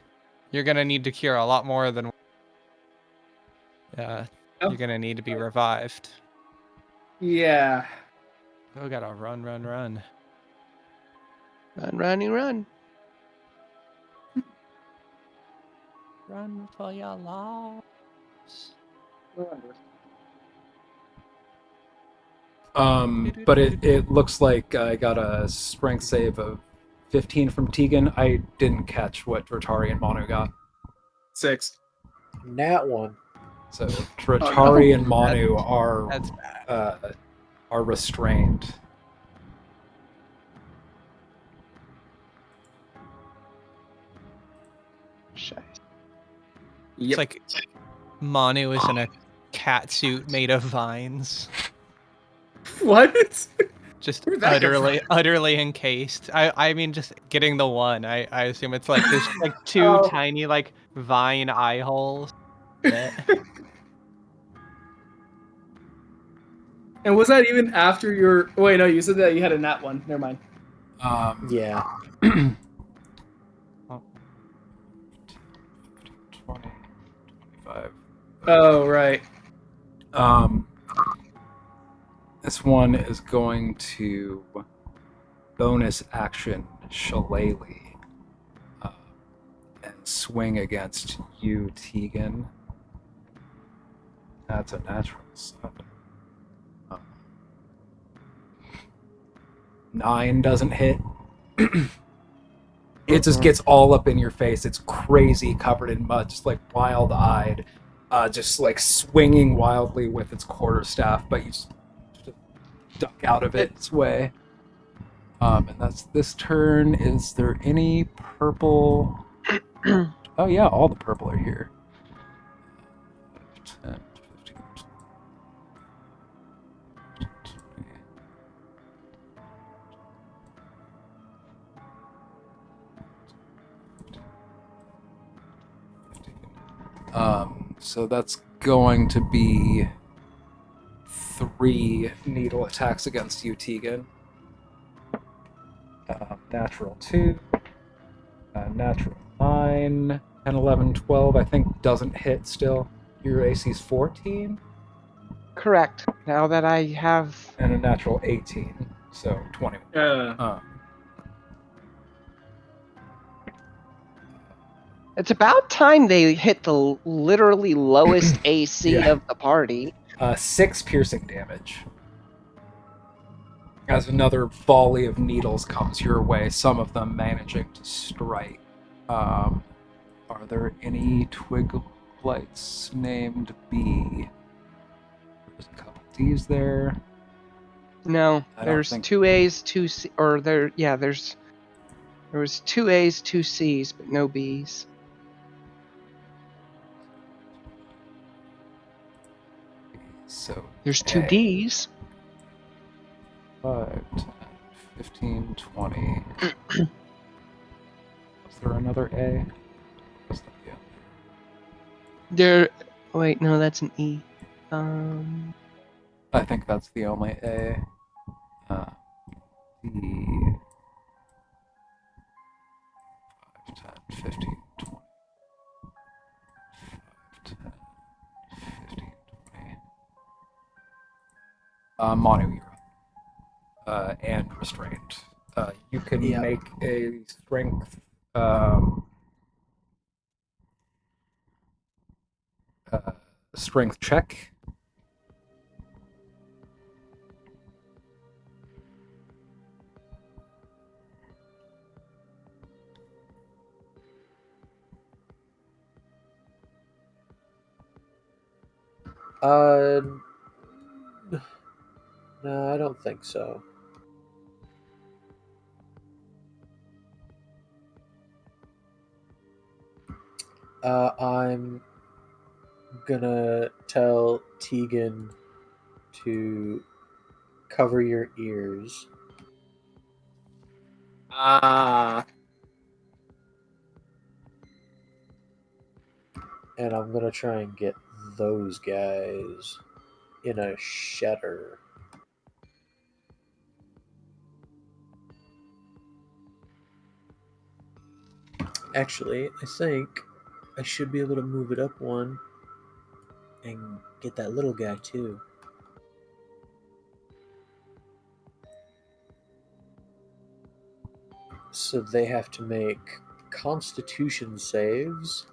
you're gonna need to cure a lot more than. You're gonna need to be revived.
Yeah.
Oh, gotta run.
Run, running, run.
Run for your lives.
But it looks like I got a strength save of 15 from Tegan. I didn't catch what Dratari and Manu got.
6.
Nat 1.
So Dratari and
That's
Manu are restrained.
It's like Manu is in a cat suit made of vines.
What?
Just
Where'd that come
utterly encased. I mean, just getting the one. I assume it's like there's like two
Oh.
tiny like vine eye holes.
And was that even after your... Wait, no, you said that you had a nat 1. Never mind.
Yeah.
20, 25.
Oh, right.
This one is going to bonus action Shillelagh and swing against you, Tegan. That's a natural 7. 9 doesn't hit. It just gets all up in your face. It's crazy, covered in mud, just like wild-eyed, just like swinging wildly with its quarterstaff, but you just duck out of its way. And that's this turn. Is there any purple? Oh yeah, all the purple are here. 10, 15, 20. So that's going to be 3 needle attacks against you, Tegan. Natural 2, natural 9, 10, 11, 12, I think doesn't hit still. Your AC's 14?
Correct. Now that I have...
And a natural 18, so 21.
It's about time they hit the literally lowest AC of the party.
6 piercing damage. As another volley of needles comes your way, some of them managing to strike. Are there any twig blights named B? There's a couple D's there.
No, there's 2 A's, 2 C, or there was 2 A's, 2 C's, but no B's.
So
there's 2 D's.
5, 10, 15, 20. Was there another A?
There Wait, no, that's an E.
I think that's the only A. The 5, 10, 15, 20. 5, 10, 15, 20. Manu, you're up. And restrained. You can
Yeah.
make a strength strength check.
No, I don't think so. I'm gonna tell Tegan to cover your ears.
Ah.
And I'm gonna try and get those guys in a shatter. Actually, I think I should be able to move it up one and get that little guy too. So they have to make Constitution saves.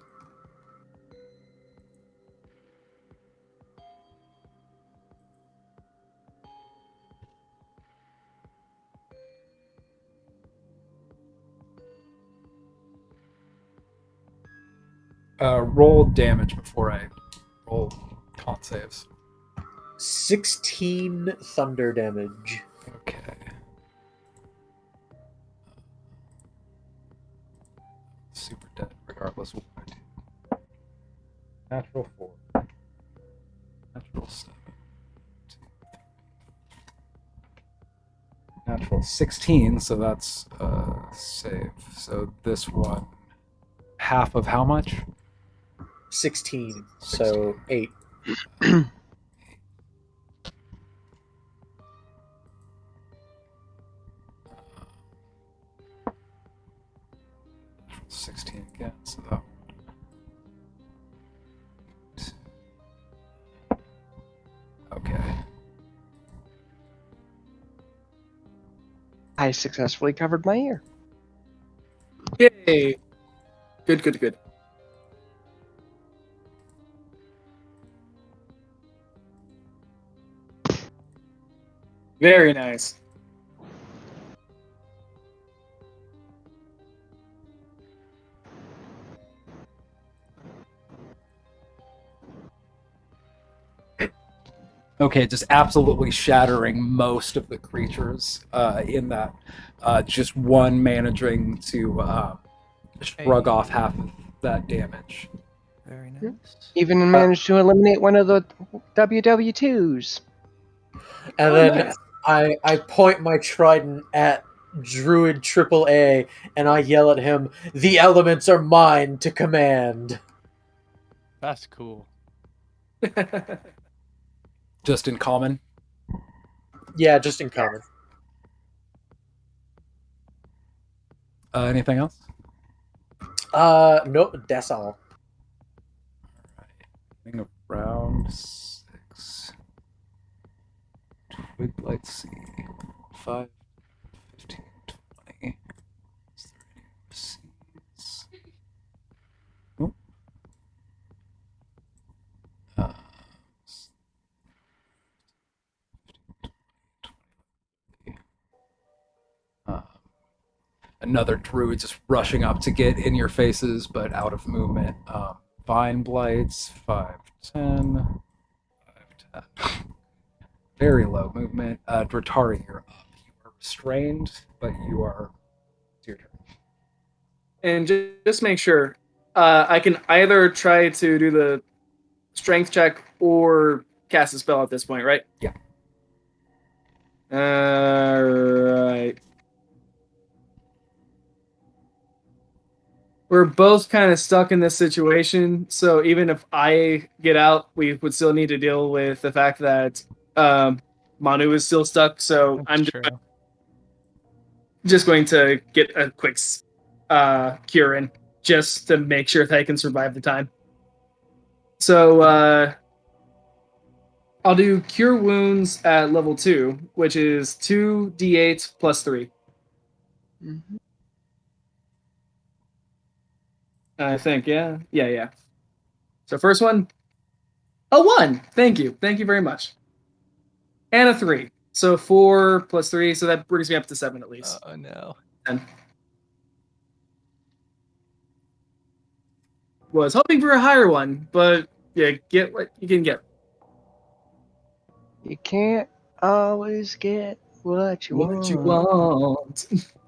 Roll damage before I roll con saves.
16 thunder damage.
Okay. Super dead, regardless of what I do. Natural 4. Natural 7. Natural 16, so that's save. So this one, half of how much?
16. So 8.
Natural 16 again, so that one. Okay.
I successfully covered my ear.
Yay. Good. Very nice.
Okay, just absolutely shattering most of the creatures in that. Just one managing to shrug off half of that damage.
Very nice.
Even managed to eliminate one of the WW2s.
And then I point my trident at Druid AAA and I yell at him, "The elements are mine to command."
That's cool.
Just in common.
Yeah, just in common.
Anything else?
Nope, that's all.
Thing of round 6. Twig light C. 5, 15, 20. Is there any receipts? Nope. Another druid just rushing up to get in your faces, but out of movement. Vine blights, 5, 10. 5, 10. Very low movement. Dratari, you're up. You are restrained, but you are. It's your turn.
And just make sure I can either try to do the strength check or cast a spell at this point, right?
Yeah.
Right. we're both kind of stuck in this situation. So even if I get out, we would still need to deal with the fact that Manu is still stuck. So
That's
I'm
true.
just going to get a quick cure in just to make sure that I can survive the time. So I'll do cure wounds at level 2, which is 2d8 plus 3.
Mm-hmm.
I think, yeah. So first one, a 1. Thank you very much, and a 3. So 4 plus 3, so that brings me up to 7 at least.
Oh no.
10. Was hoping for a higher one, but yeah, get what you can get.
You can't always get what you
What you
want.
want.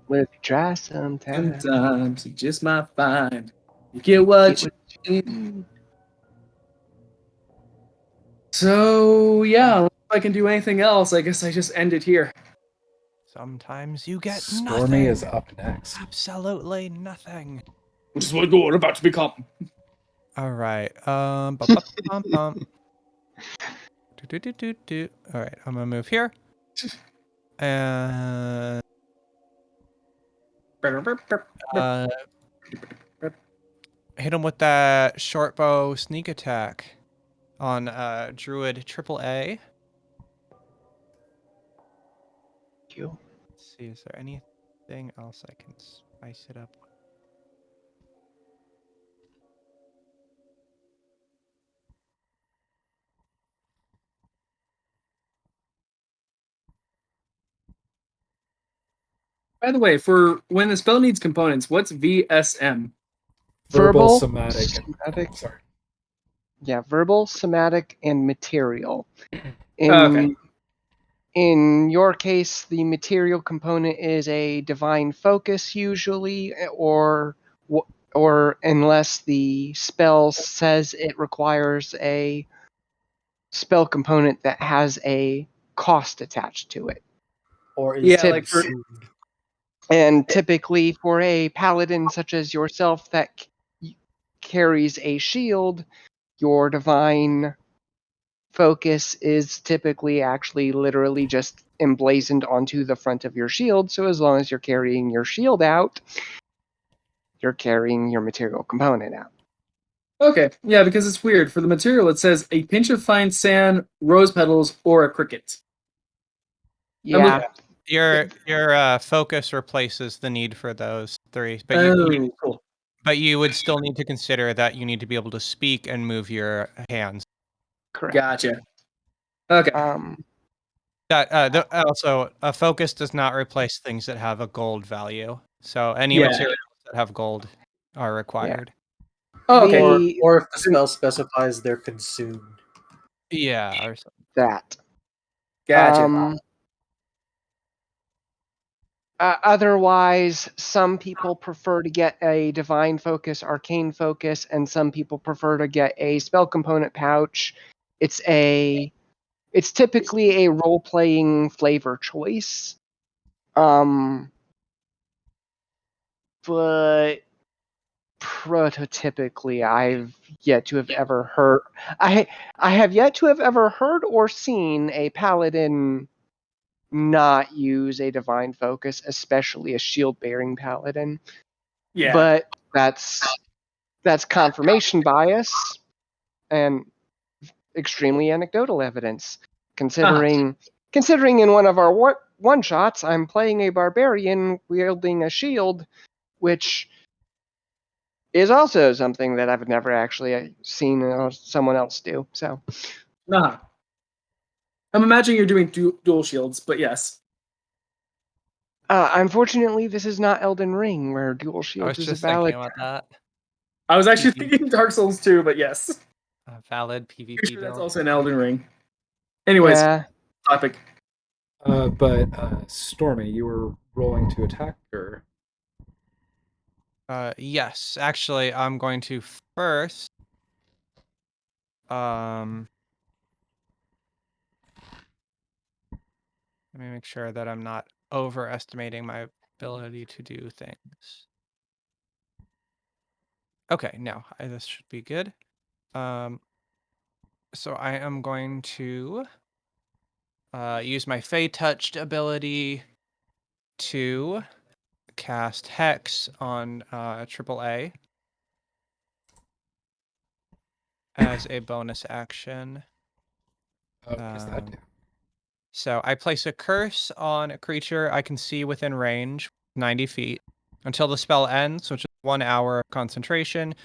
But if you try sometimes,
Sometimes you just might find you get what you need.
need.
So yeah, unless I can do anything else, I guess I just end it here.
Sometimes you get
Stormy
nothing.
is up next.
Absolutely nothing.
Which is what you're about to become.
All right. Bum, bum, bum. Do. All right. I'm gonna move here. And hit him with that short bow sneak attack on Druid AAA.
You.
Let's see, is there anything else I can spice it up with?
By the way, for when the spell needs components, what's VSM?
Verbal,
Verbal,
somatic,
somatic,
sorry.
yeah, verbal, somatic, and material.
Okay.
In your case, the material component is a divine focus usually, or unless the spell says it requires a spell component that has a cost attached to it.
Or is
Yeah, like for
consumed.
And typically for a paladin such as yourself that carries a shield, your divine focus is typically actually literally just emblazoned onto the front of your shield. So as long as you're carrying your shield out, you're carrying your material component out.
okay, yeah, because it's weird. For the material, it says a pinch of fine sand, rose petals, or a cricket.
Yeah.
Your focus replaces the need for those 3, but
Cool.
but you would still need to consider that you need to be able to speak and move your hands.
Correct.
Gotcha. Okay.
That also a focus does not replace things that have a gold value. So any
Yeah.
materials that have gold are required.
Oh, okay.
Or if the spell specifies they're consumed.
Yeah, or something.
That.
Gotcha.
Otherwise, some people prefer to get a divine focus, arcane focus, and some people prefer to get a spell component pouch. It's typically a role-playing flavor choice. But prototypically, I've yet to have ever heard. I have yet to have ever heard or seen a paladin not use a divine focus, especially a shield-bearing paladin.
Yeah.
But that's confirmation bias and extremely anecdotal evidence. Considering in one of our one shots, I'm playing a barbarian wielding a shield, which is also something that I've never actually seen someone else do. So,
Uh-huh. I'm imagining you're doing dual shields, but yes.
unfortunately, this is not Elden Ring, where dual
I was
shields is a
just thinking
valid.
about that.
I was actually thinking Dark Souls 2, but yes.
A valid PvP
Pretty sure that's
build.
also an Elden Ring. Anyways,
Yeah.
topic.
But Stormy, you were rolling to attack her.
Yes, actually, I'm going to first. Let me make sure that I'm not overestimating my ability to do things. Okay, now this should be good. So I am going to use my Fey Touched ability to cast Hex on AAA as a bonus action.
What does that do?
So I place a curse on a creature I can see within range, 90 feet, until the spell ends, which is 1 hour of concentration.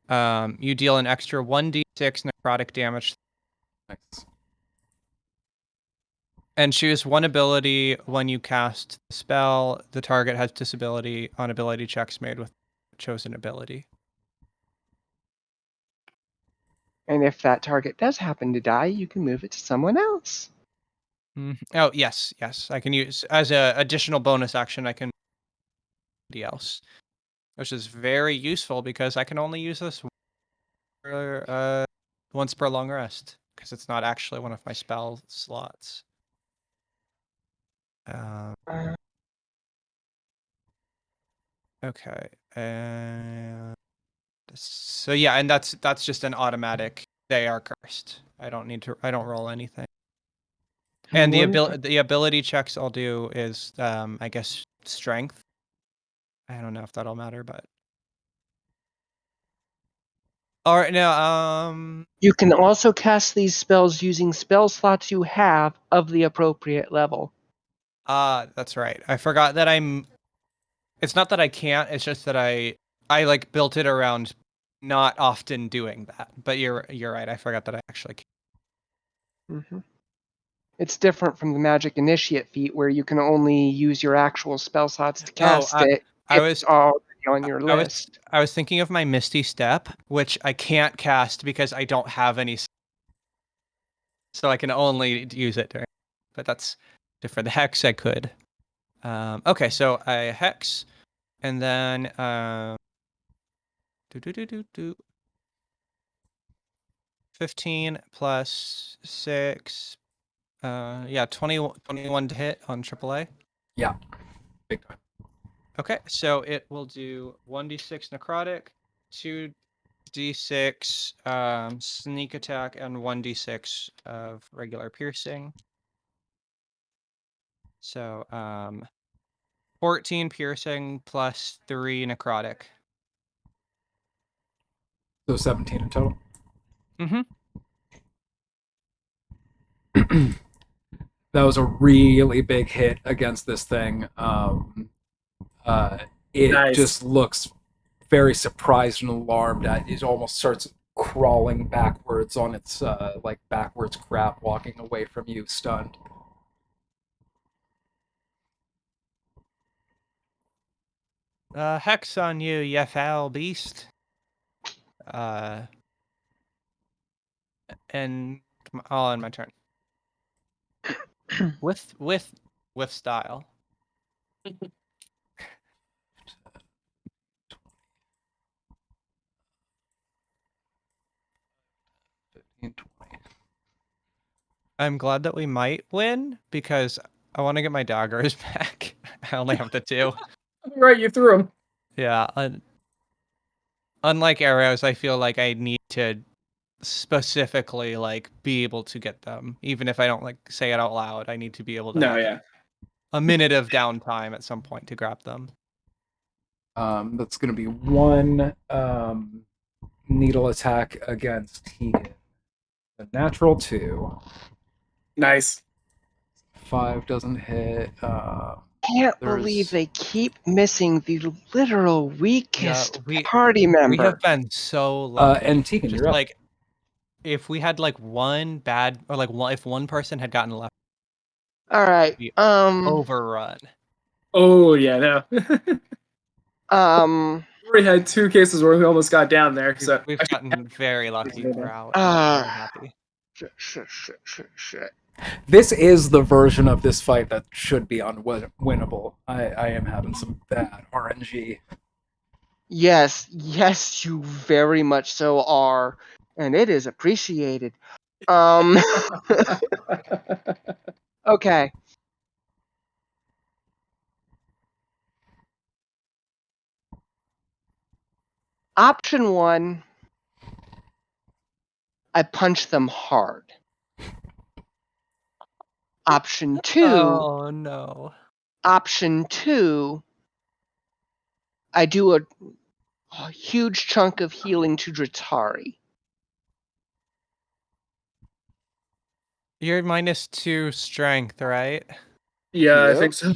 You deal an extra 1d6 necrotic damage.
Nice.
And choose one ability when you cast the spell. The target has disability on ability checks made with chosen ability.
And if that target does happen to die, you can move it to someone else.
Oh, yes. I can use, as an additional bonus action, I can somebody else, which is very useful because I can only use this once per long rest, because it's not actually one of my spell slots. Okay. So yeah, and that's just an automatic. They are cursed. I don't roll anything. And the ability checks I'll do is I guess strength. I don't know if that'll matter, but all right now.
You can also cast these spells using spell slots you have of the appropriate level.
That's right. I forgot that It's not that I can't. It's just that I like built it around not often doing that. But you're right. I forgot that I actually can.
Mm-hmm. It's different from the Magic Initiate feat where you can only use your actual spell slots to cast it if it's already on your list.
I was thinking of my Misty Step, which I can't cast because I don't have any. So I can only use it during. But that's different. The Hex I could. Okay, so I Hex, and then 15 plus 6. Yeah, 21 to hit on AAA.
Yeah, big time.
Okay, so it will do 1d6 necrotic, 2d6 sneak attack, and 1d6 of regular piercing. So 14 piercing plus 3 necrotic.
So 17 in total.
Mm-hmm.
That was a really big hit against this thing. It
Nice.
just looks very surprised and alarmed. It almost starts crawling backwards on its like backwards crap, walking away from you, stunned.
Hex on you, you foul beast. And I'll end my turn. with style.
15, 20.
I'm glad that we might win because I want to get my daggers back. I only have the 2.
Right, you threw them.
Yeah. Unlike arrows, I feel like I need to specifically like be able to get them, even if I don't like say it out loud. I need to be able to have a minute of downtime at some point to grab them.
That's going to be 1 needle attack against Tegan. A natural 2.
Nice.
5 doesn't hit.
Can't believe they keep missing the literal weakest party member.
We have been so lucky.
And Tegan,
just
you're up.
like if we had like one bad or like if one person had gotten left.
All right.
Overrun.
Oh yeah, no.
We
already had 2 cases where we almost got down there. So
we've gotten very lucky throughout. Very happy.
Shit.
This is the version of this fight that should be unwinnable. I am having some bad RNG.
Yes, you very much so are, and it is appreciated. Okay. Option 1, I punch them hard. Option 2,
Oh no.
Option 2, I do a huge chunk of healing to Dratari.
You're -2 strength, right?
Yeah, I
Yep.
think so.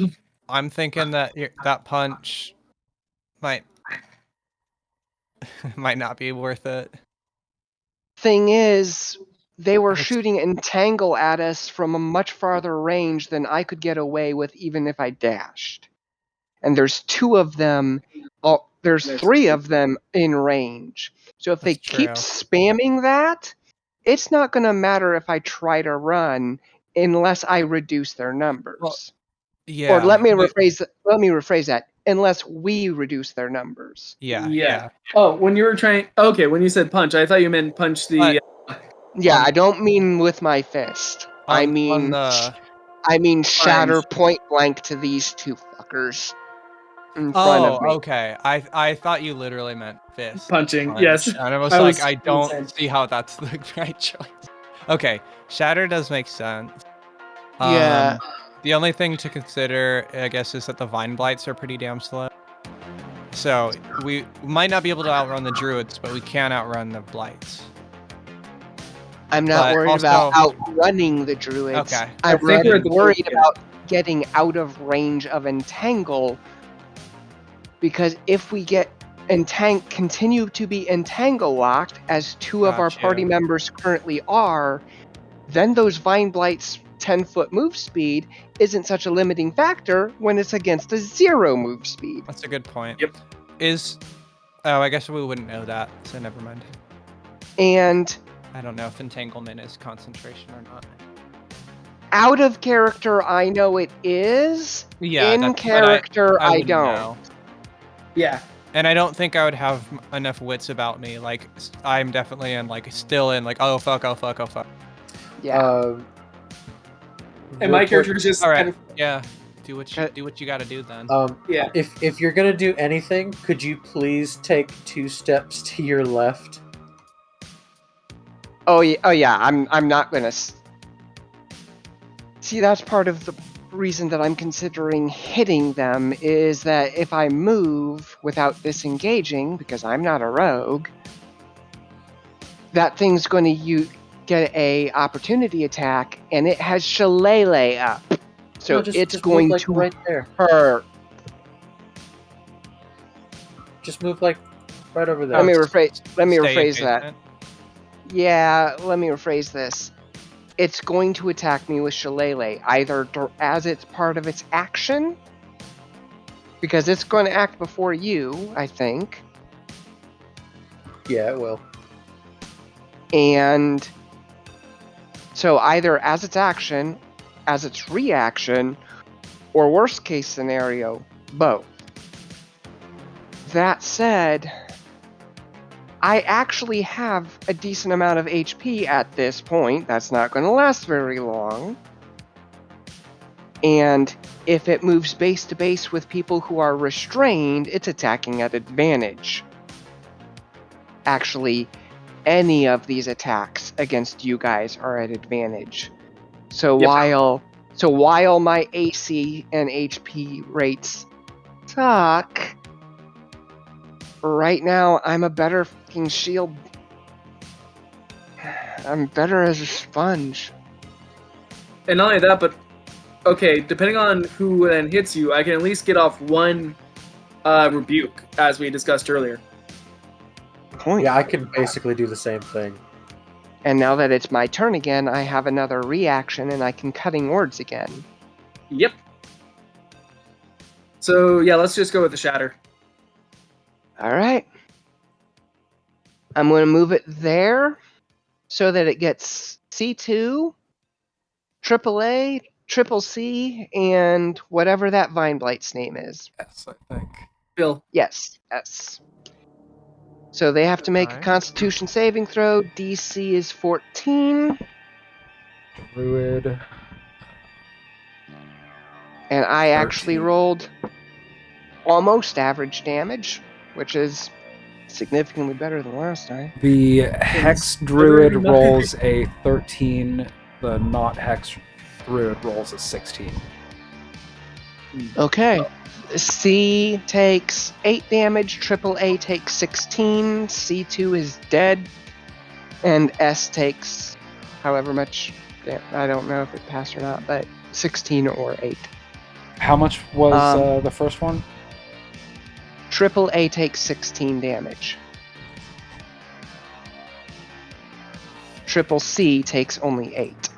I'm thinking that that punch might might not be worth it.
Thing is, they were
It's-
shooting Entangle at us from a much farther range than I could get away with even if I dashed. And there's 2 of them, there's 3 of them in range. So if they
That's
keep
true.
spamming that, it's not going to matter if I try to run unless I reduce their numbers.
Well, yeah.
Or let me rephrase that. Unless we reduce their numbers.
Yeah.
Oh, when you were trying. Okay, when you said punch, I thought you meant punch the.
Yeah, I don't mean with my fist. I mean shatter point blank to these 2 fuckers in front of me.
Okay. I thought you literally meant fist.
Punching,
punch.
yes.
And I was
I
like,
was
I don't
insane.
see how that's the right choice. Okay, shatter does make sense.
Yeah.
The only thing to consider, I guess, is that the vine blights are pretty damn slow. So we might not be able to outrun the druids, but we can outrun the blights.
I'm not
But
worried about outrunning the druids.
Okay.
I'm worried about getting out of range of Entangle, because if we get continue to be Entangle locked, as 2 of our party members currently are, then those Vine Blight's 10-foot move speed isn't such a limiting factor when it's against a 0 move speed.
That's a good point.
Yep.
I guess we wouldn't know that, so never mind.
And
I don't know if entanglement is concentration or not.
Out of character, I know it is.
Yeah.
In character, I don't.
Know.
Yeah.
And I don't think I would have enough wits about me. Like, I'm definitely still in, oh fuck.
Yeah.
And my character is just
all right.
kind of,
yeah. Do what you gotta do then.
yeah.
If you're gonna do anything, could you please take 2 steps to your left?
Oh yeah. I'm not gonna. See, that's part of the reason that I'm considering hitting them, is that if I move without disengaging, because I'm not a rogue, that thing's going to get a opportunity attack, and it has Shillelagh up, so it's going to
right there.
hurt.
Just move right over there.
Let me rephrase that.
Adjacent.
Yeah, let me rephrase this. It's going to attack me with Shillelagh, either as it's part of its action, because it's going to act before you, I think.
Yeah, it will.
And so either as its action, as its reaction, or worst case scenario, both. That said, I actually have a decent amount of HP at this point. That's not going to last very long. And if it moves base to base with people who are restrained, it's attacking at advantage. Actually, any of these attacks against you guys are at advantage. So while my AC and HP rates suck, right now I'm a better fucking shield. I'm better as a sponge.
And not only that, but okay, depending on who then hits you, I can at least get off 1 rebuke, as we discussed earlier.
Point.
Yeah, I can basically do the same thing.
And now that it's my turn again, I have another reaction and I can cutting words again.
Yep. So yeah, let's just go with the shatter.
Alright. I'm going to move it there so that it gets C2, AAA, Triple C, and whatever that Vine Blight's name is.
Yes, I think.
Bill.
Yes. So they have to make a Constitution saving throw. DC is 14.
Druid.
And I
13.
actually rolled almost average damage, which is significantly better than last time.
The Hex Druid rolls a 13. The not Hex Druid rolls a 16.
Okay. C takes 8 damage, AAA takes 16, C2 is dead, and S takes however much, I don't know if it passed or not, but 16 or 8.
How much was the first one?
AAA takes 16 damage. Triple C takes only 8.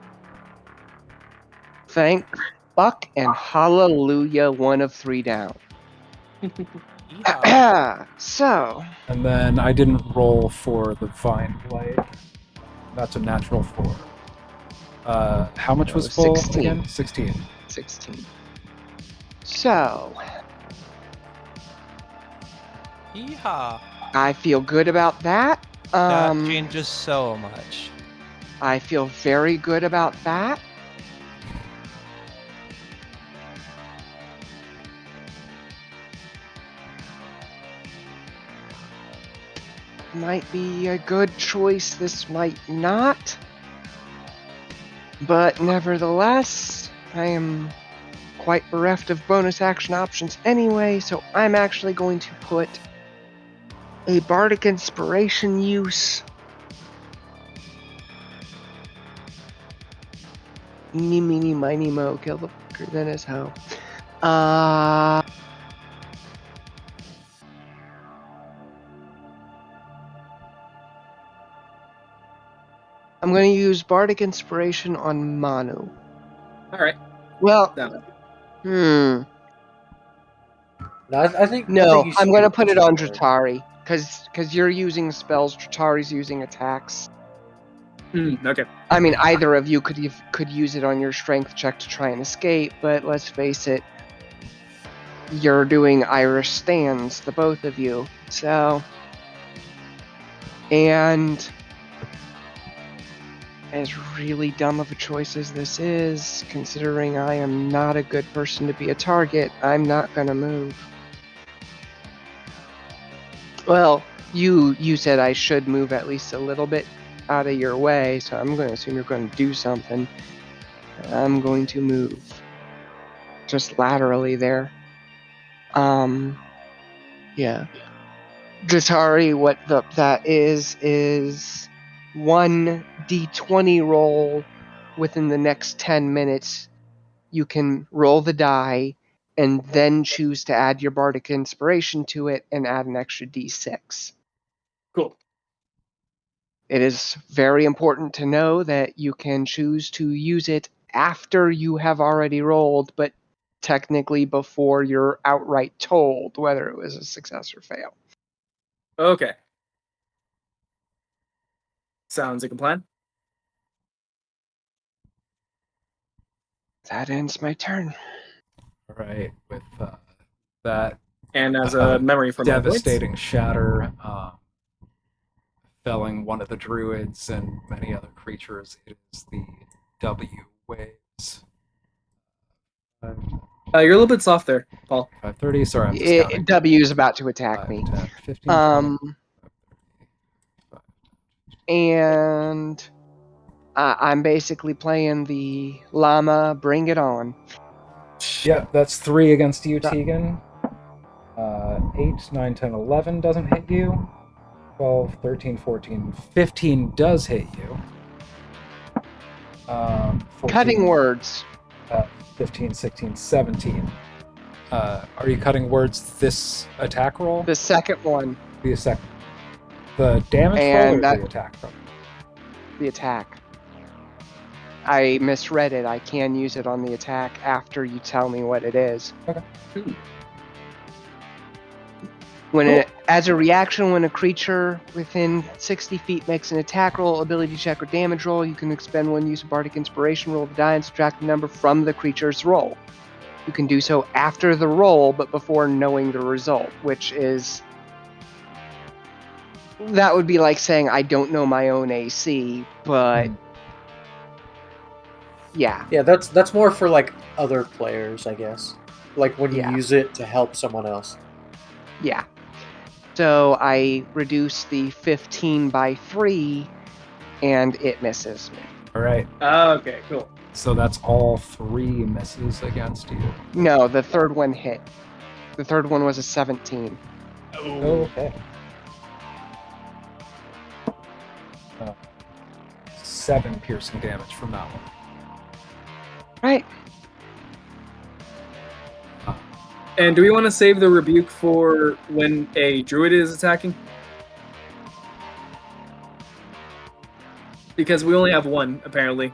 Thank fuck and hallelujah, 1 of 3 down. So.
And then I didn't roll for the Vine Blade. That's a natural 4. How much was full
16.
again? 16.
16. So.
Yeehaw.
I feel good about that.
That changes so much.
I feel very good about that. Might be a good choice, this might not. But nevertheless, I am quite bereft of bonus action options anyway, so I'm actually going to put a Bardic Inspiration use. Eeny, meeny, miny, mo, kill the fucker, then his hoe. I'm going to use Bardic Inspiration on Manu.
Alright.
Well,
No, I think
no,
you
I'm going to
should
put it
your
on
word.
Dratari, because you're using spells, Dratari's using attacks.
Okay.
I mean, either of you could use it on your strength check to try and escape, but let's face it, you're doing Irish stands, the both of you. So, and as really dumb of a choice as this is, considering I am not a good person to be a target, I'm not gonna move. Well, you said I should move at least a little bit out of your way, so I'm going to assume you're going to do something. I'm going to move just laterally there. Yeah. Dratari, what that is 1 d20 roll within the next 10 minutes. You can roll the die and then choose to add your Bardic Inspiration to it and add an extra d6.
Cool.
It is very important to know that you can choose to use it after you have already rolled, but technically before you're outright told whether it was a success or fail.
Okay. Sounds like a plan.
That ends my turn.
All right, with that
And as a memory from
devastating shatter, felling one of the druids and many other creatures, it is the W waves.
You're a little bit soft there, Paul.
5:30. Sorry, I'm just counting.
W is about to attack
5,
me.
10, 15, 20, 5,
and I'm basically playing the llama. Bring it on.
Yeah, that's 3 against you, Tegan. 8, 9, 10, 11 doesn't hit you. 12, 13, 14, 15 does hit you. 14,
Cutting words.
15, 16, 17. Are you cutting words this attack roll?
The second one.
The second. The damage roll or the attack roll?
The attack. I misread it. I can use it on the attack after you tell me what it is.
Okay.
As a reaction, when a creature within 60 feet makes an attack roll, ability check, or damage roll, you can expend one use of Bardic Inspiration, roll the die, and subtract the number from the creature's roll. You can do so after the roll, but before knowing the result, which is... That would be like saying I don't know my own AC, but... Yeah.
Yeah, that's more for like other players, I guess. Like when you use it to help someone else.
Yeah. So I reduce the 15 by 3, and it misses me.
All right.
Okay, cool.
So that's all 3 misses against you.
No, the third one hit. The third one was a 17.
Okay. 7 piercing damage from that one.
Right.
And do we want to save the rebuke for when a druid is attacking? Because we only have one, apparently.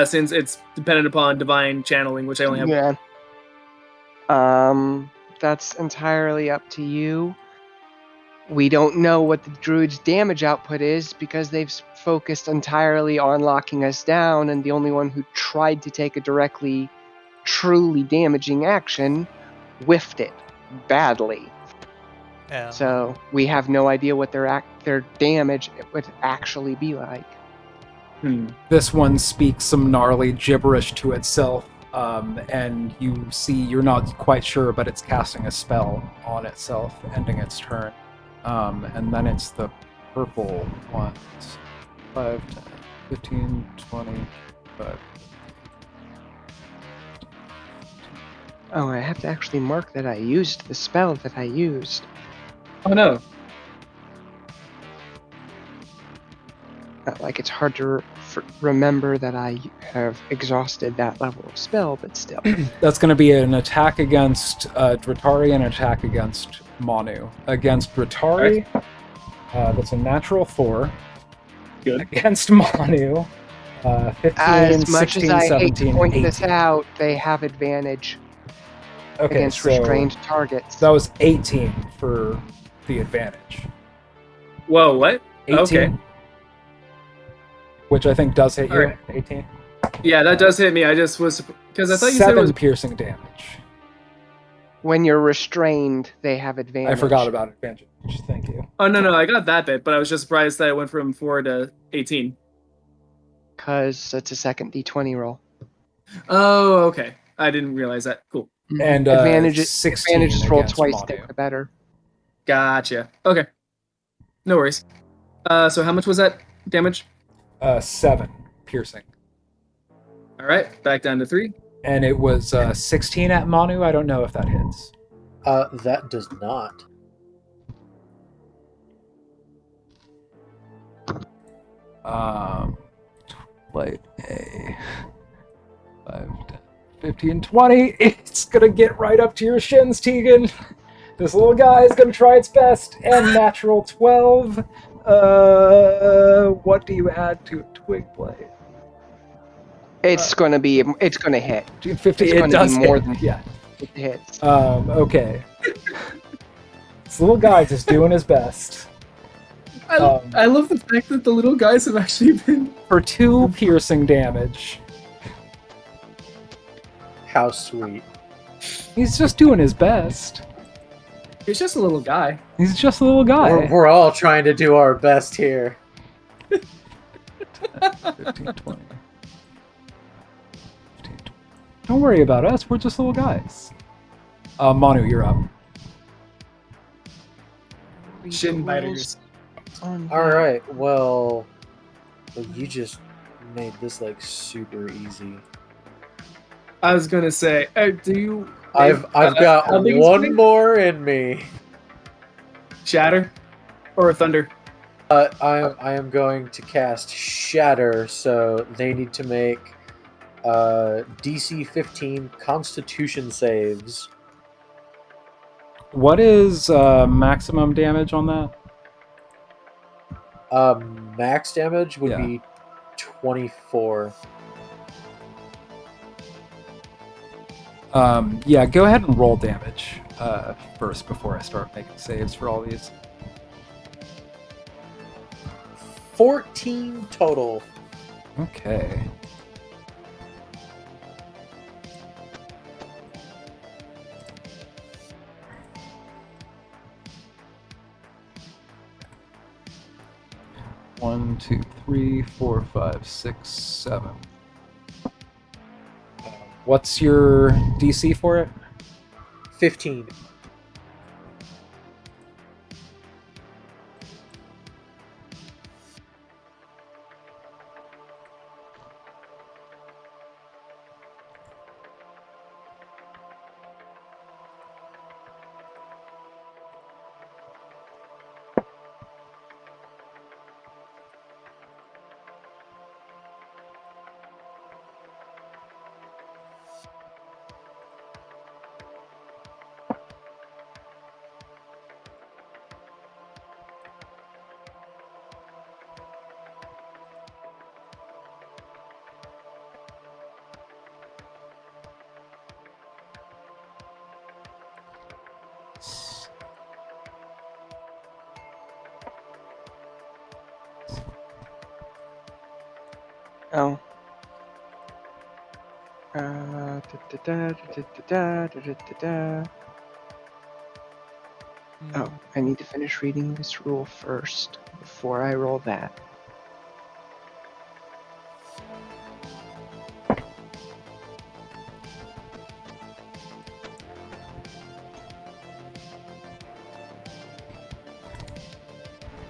Since it's dependent upon divine channeling, which I only have.
Yeah. That's entirely up to you. We don't know what the druid's damage output is because they've focused entirely on locking us down, and the only one who tried to take a directly, truly damaging action whiffed it badly.
Yeah.
So we have no idea what their damage would actually be like.
This one speaks some gnarly gibberish to itself, and you see, you're not quite sure, but it's casting a spell on itself, ending its turn. And then it's the purple ones. 5, 10, 15, 20, 5.
Oh, I have to actually mark that I used the spell that I used.
Oh no.
Not like it's hard to remember that I have exhausted that level of spell, but still.
That's going to be an attack against Dratari and an attack against Manu. Against Dratari, that's a natural 4.
Good.
Against Manu, 15,
As much
16,
as I hate to
17,
point
18.
this out, they have advantage
Okay,
against
so
restrained targets.
that was 18 for the advantage.
Whoa, what?
18.
Okay.
Which I think does hit you.
Alright.
18.
Yeah, that does hit me. I just was because I thought you
7
said it was.
piercing damage.
When you're restrained, they have advantage.
I forgot about advantage. Thank you.
Oh no, I got that bit, but I was just surprised that it went from 4 to 18.
Because it's a second d20 roll.
Oh, okay. I didn't realize that. Cool.
And
advantage
16
is roll
against
twice,
Manu.
the better.
Gotcha. Okay. No worries. So how much was that damage?
7 piercing.
All right, back down to 3.
And it was 16 at Manu. I don't know if that hits.
That does not.
Light A. 5, 10, 15, 20. It's gonna get right up to your shins, Tegan. This little guy is gonna try its best. And natural 12. What do you add to a twig blade?
It's gonna be. It's gonna hit.
50.
It's
It
gonna
does
be more
hit.
than
Yeah.
it hits.
Okay. This little guy just doing his best.
I love the fact that the little guys have actually been
For 2 piercing damage.
How sweet.
He's just doing his best.
He's just a little guy.
He's just a little guy.
We're all trying to do our best here.
15, 20. Don't worry about us. We're just little guys. Manu, you're up.
Shin biters.
All right. Well, you just made this like super easy.
I was gonna say, do you?
I've got
how big is
one
it?
more in me.
Shatter or thunder.
I am going to cast Shatter, so they need to make DC 15 Constitution saves.
What is maximum damage on that?
Max damage would
Yeah.
be 24.
Yeah, go ahead and roll damage first before I start making saves for all these.
14 total.
Okay. One, 2, 3, 4, 5, 6, 7. What's your DC for it?
15.
Oh. Oh, I need to finish reading this rule first before I roll that.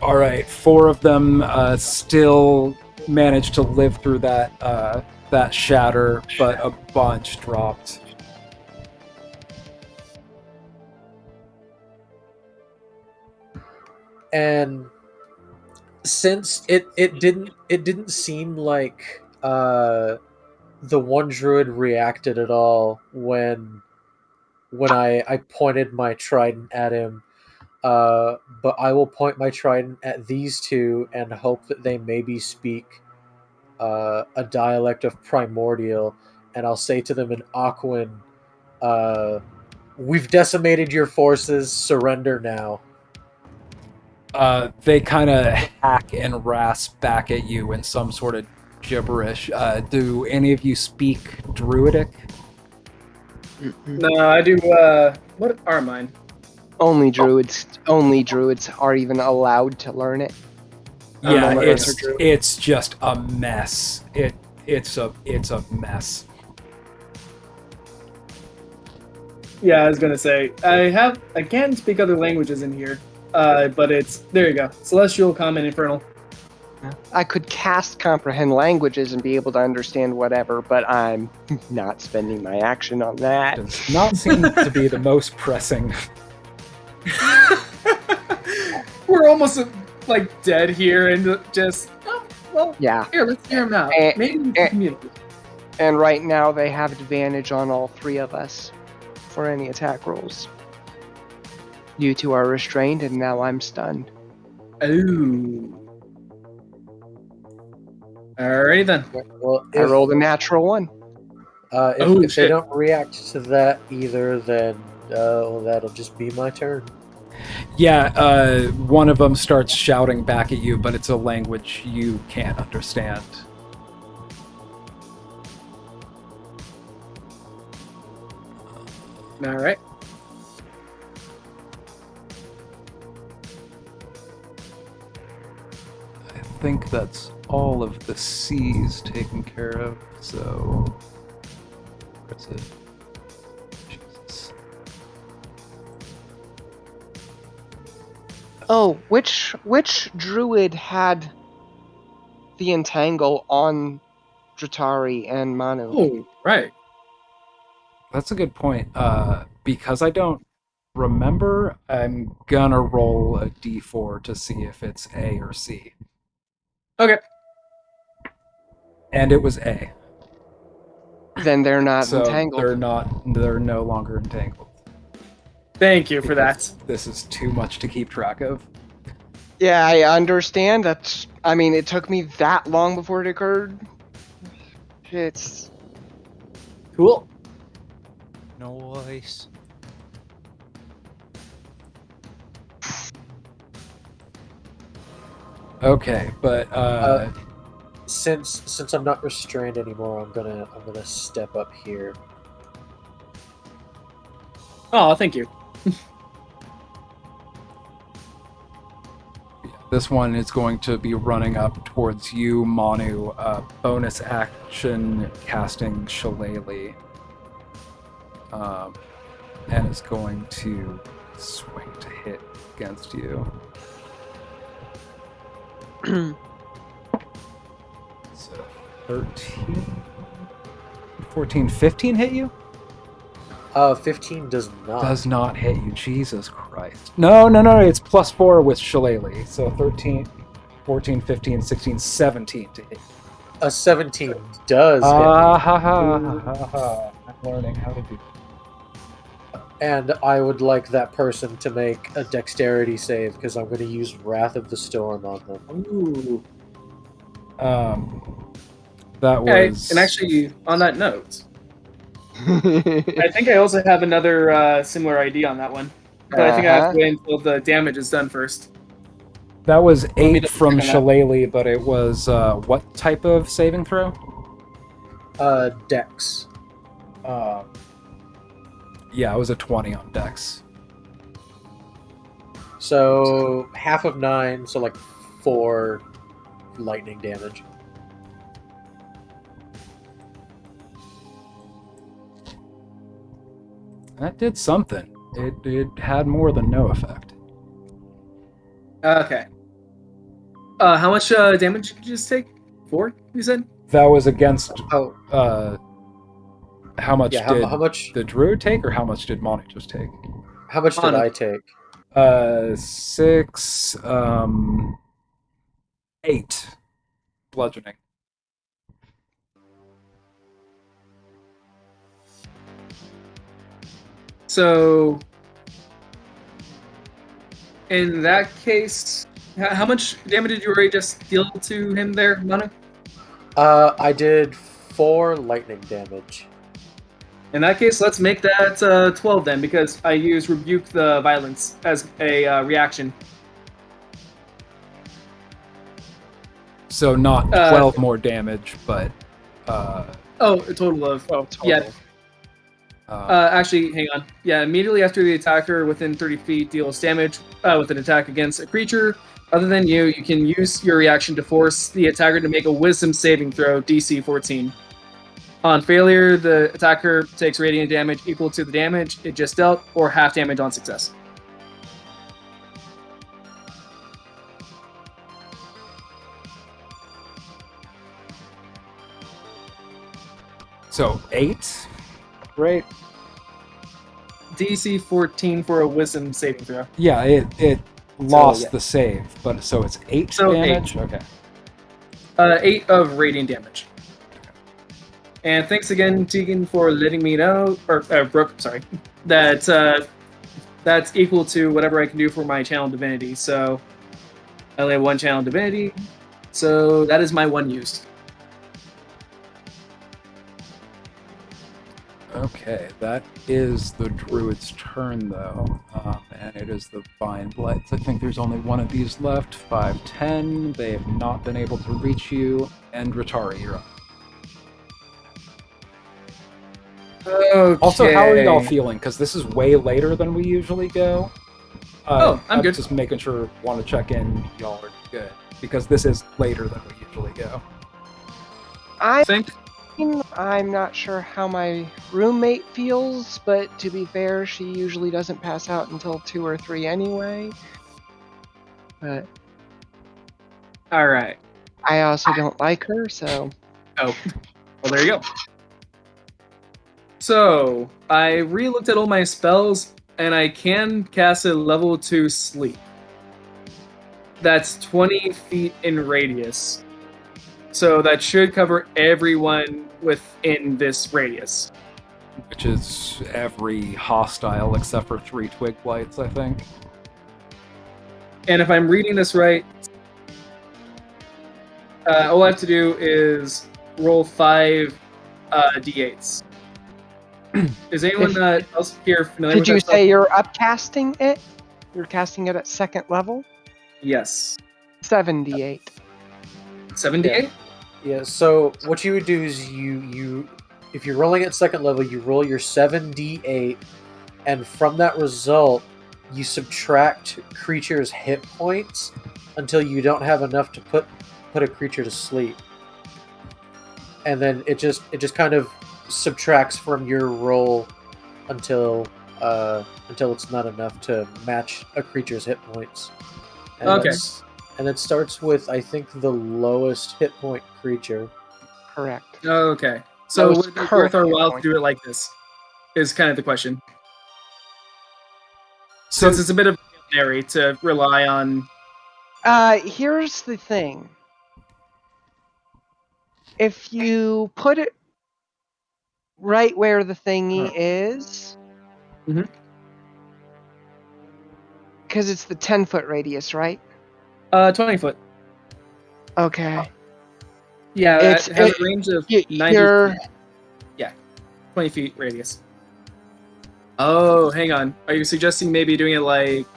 All right, 4 of them still managed to live through that shatter, but a bunch dropped.
And since it didn't seem like the one druid reacted at all when I pointed my trident at him, but I will point my trident at these two and hope that they maybe speak a dialect of Primordial, and I'll say to them in Aquan, "We've decimated your forces. Surrender now."
They kind of hack and rasp back at you in some sort of gibberish. Do any of you speak Druidic?
No, I do. What are mine?
Only druids are even allowed to learn it.
Yeah, it's just a mess. It's a mess.
Yeah, I was gonna say I can speak other languages in here, but there you go. Celestial, Common, Infernal.
I could cast comprehend languages and be able to understand whatever, but I'm not spending my action on that.
Does not seem to be the most pressing.
We're almost like dead here, and just
Yeah.
Here, let's hear them out. Maybe we can communicate.
And right now they have advantage on all 3 of us for any attack rolls. You 2 are restrained, and now I'm stunned.
Ooh. Alrighty then.
Well,
I rolled a natural 1.
If they don't react to that either, then well, that'll just be my turn.
Yeah, one of them starts shouting back at you, but it's a language you can't understand.
All right.
I think that's all of the C's taken care of, so... Where's it? Jesus.
Oh, which druid had the entangle on Dratari and Manu?
Oh, right.
That's a good point. Because I don't remember, I'm gonna roll a d4 to see if it's A or C.
Okay.
And it was A.
Then they're not
So
entangled.
they're no longer entangled.
Thank you for that.
This is too much to keep track of.
Yeah, I understand. It took me that long before it occurred. It's
Cool.
Nice.
Okay, but
Since I'm not restrained anymore, I'm gonna step up here.
Oh, thank you.
this one is going to be running up towards you, Manu. Bonus action casting Shillelagh. And is going to swing to hit against you. So 13, 14, 15 hit you?
15 does not.
Does not hit you. Jesus Christ. No, it's +4 with Shillelagh. So 13, 14, 15, 16, 17 to hit you.
A 17 does hit me.
I'm learning how to do that.
And I would like that person to make a dexterity save because I'm going to use Wrath of the Storm on them.
Ooh.
That
Okay,
was...
and actually, on that note, I think I also have another similar ID on that one. But I think I have to wait until the damage is done first.
That was
me
8 from
double check on that.
Shillelagh, but it was what type of saving throw?
Dex.
Yeah, it was a 20 on Dex.
So half of 9, so like 4 lightning damage.
That did something. It had more than no effect.
Okay. How much damage did you just take? 4, you said?
That was against
Oh,
how much
yeah.
did
How much?
the druid take, or how much did Monty just take?
How much did
Mono.
I take?
6, 8 bludgeoning.
So, in that case, how much damage did you already just deal to him there, Mono?
I did 4 lightning damage.
In that case, let's make that 12 then, because I used Rebuke the Violence as a reaction.
So not 12 more damage, but
A total of...
Oh, total.
Yeah. Actually, hang on. Yeah, immediately after the attacker within 30 feet deals damage with an attack against a creature other than you, you can use your reaction to force the attacker to make a Wisdom saving throw, DC 14. On failure, the attacker takes radiant damage equal to the damage it just dealt, or half damage on success.
So 8, right?
DC 14 for a Wisdom saving throw.
Yeah, it lost
yeah.
the save, but so it's 8
So
damage.
8.
Okay.
8 of radiant damage. And thanks again, Tegan, for letting me know, or Brooke, sorry, that that's equal to whatever I can do for my channel divinity. So I only have 1 channel divinity, so that is my 1 used.
Okay, that is the druid's turn, though, and it is the Vine Blights. I think there's only one of these left. 5, 10. They have not been able to reach you. And Ratari, you're up.
Okay.
Also, how are y'all feeling? Because this is way later than we usually go.
I'm good.
Just making sure, want to check in, y'all are good. Because this is later than we usually go.
I think.
I'm not sure how my roommate feels, but to be fair, she usually doesn't pass out until 2 or 3 anyway. But
All right.
I also don't like her, so...
Oh, well, there you go. So, I re-looked at all my spells, and I can cast a level 2 sleep. That's 20 feet in radius. So that should cover everyone within this radius.
Which is every hostile except for 3 twig blights, I think.
And if I'm reading this right, all I have to do is roll 5 d8s. Is anyone else here familiar with
Did you
that
say
spell?
you're upcasting it? You're casting it at 2nd level?
Yes.
78.
78?
Yeah. So what you would do is you if you're rolling at 2nd level, you roll your 7d8, and from that result, you subtract creature's hit points until you don't have enough to put a creature to sleep, and then it just kind of subtracts from your roll until it's not enough to match a creature's hit points. And
Okay.
And it starts with, I think, the lowest hit point creature.
Correct.
Okay. So
That was
would it be
current
worth our
hit
while to
point.
do it like this? Is kind of the question.
So
Since it's a bit of a Hail Mary to rely on.
Here's the thing. If you put it right where the thingy is,
Mhm.
because it's the 10-foot radius, right?
20 foot.
Okay.
Yeah,
It's-
it has a range of 90
You're,
feet. Yeah, 20 feet radius. Oh, hang on. Are you suggesting maybe doing it like...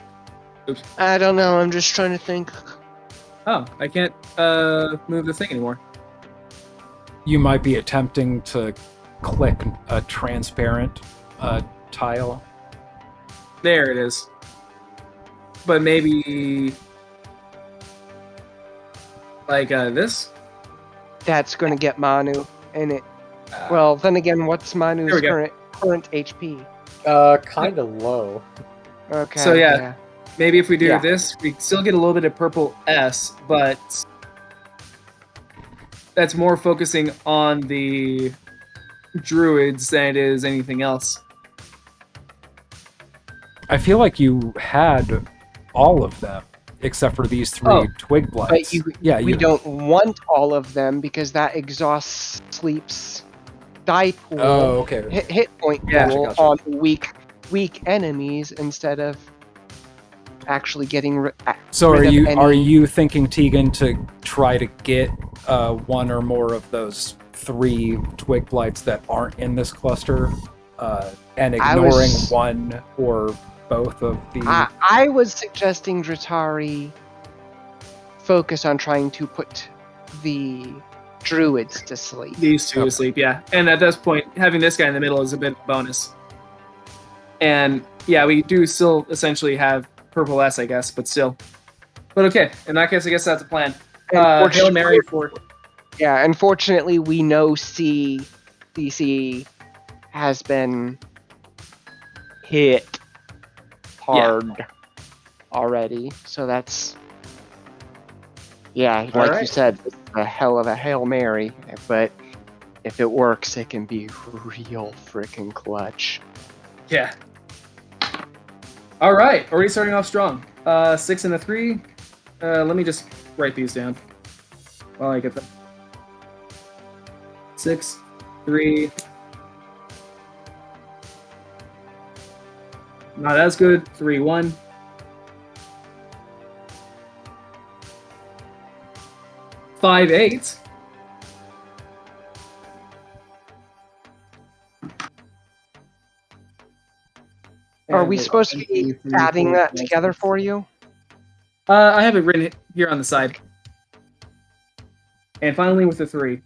Oops.
I don't know. I'm just trying to think.
Oh, I can't move the thing anymore.
You might be attempting to click a transparent tile.
There it is. But maybe like this?
That's going to get Manu in it. Well, then again, what's Manu's current HP?
Kind of low.
Okay.
So yeah, maybe if we do this, we still get a little bit of purple S, but that's more focusing on the druids than it is anything else.
I feel like you had all of them except for these three twig blights.
But we don't want all of them because that exhausts Sleep's die pool.
Oh, okay.
Hit point pool on weak enemies instead of actually getting
So are you thinking, Tegan, to try to get one or more of those 3 twig blights that aren't in this cluster, and ignoring one or both of the...
I was suggesting Dratari focus on trying to put the druids to sleep.
These two to sleep, yeah. And at this point, having this guy in the middle is a bit of a bonus. And yeah, we do still essentially have purple S, I guess, but still. But okay, in that case, I guess that's the plan. Hail Mary for...
Yeah, unfortunately, we know CC has been hit hard already, so that's like you said, it's a hell of a Hail Mary, but if it works, it can be real freaking clutch.
Yeah. All right, already starting off strong. 6 and a 3. Let me just write these down while I get them. 6, 3. Not as good. 3, 1. 5, 8.
Are we supposed to be adding that together for you?
I have it written here on the side. And finally with the 3.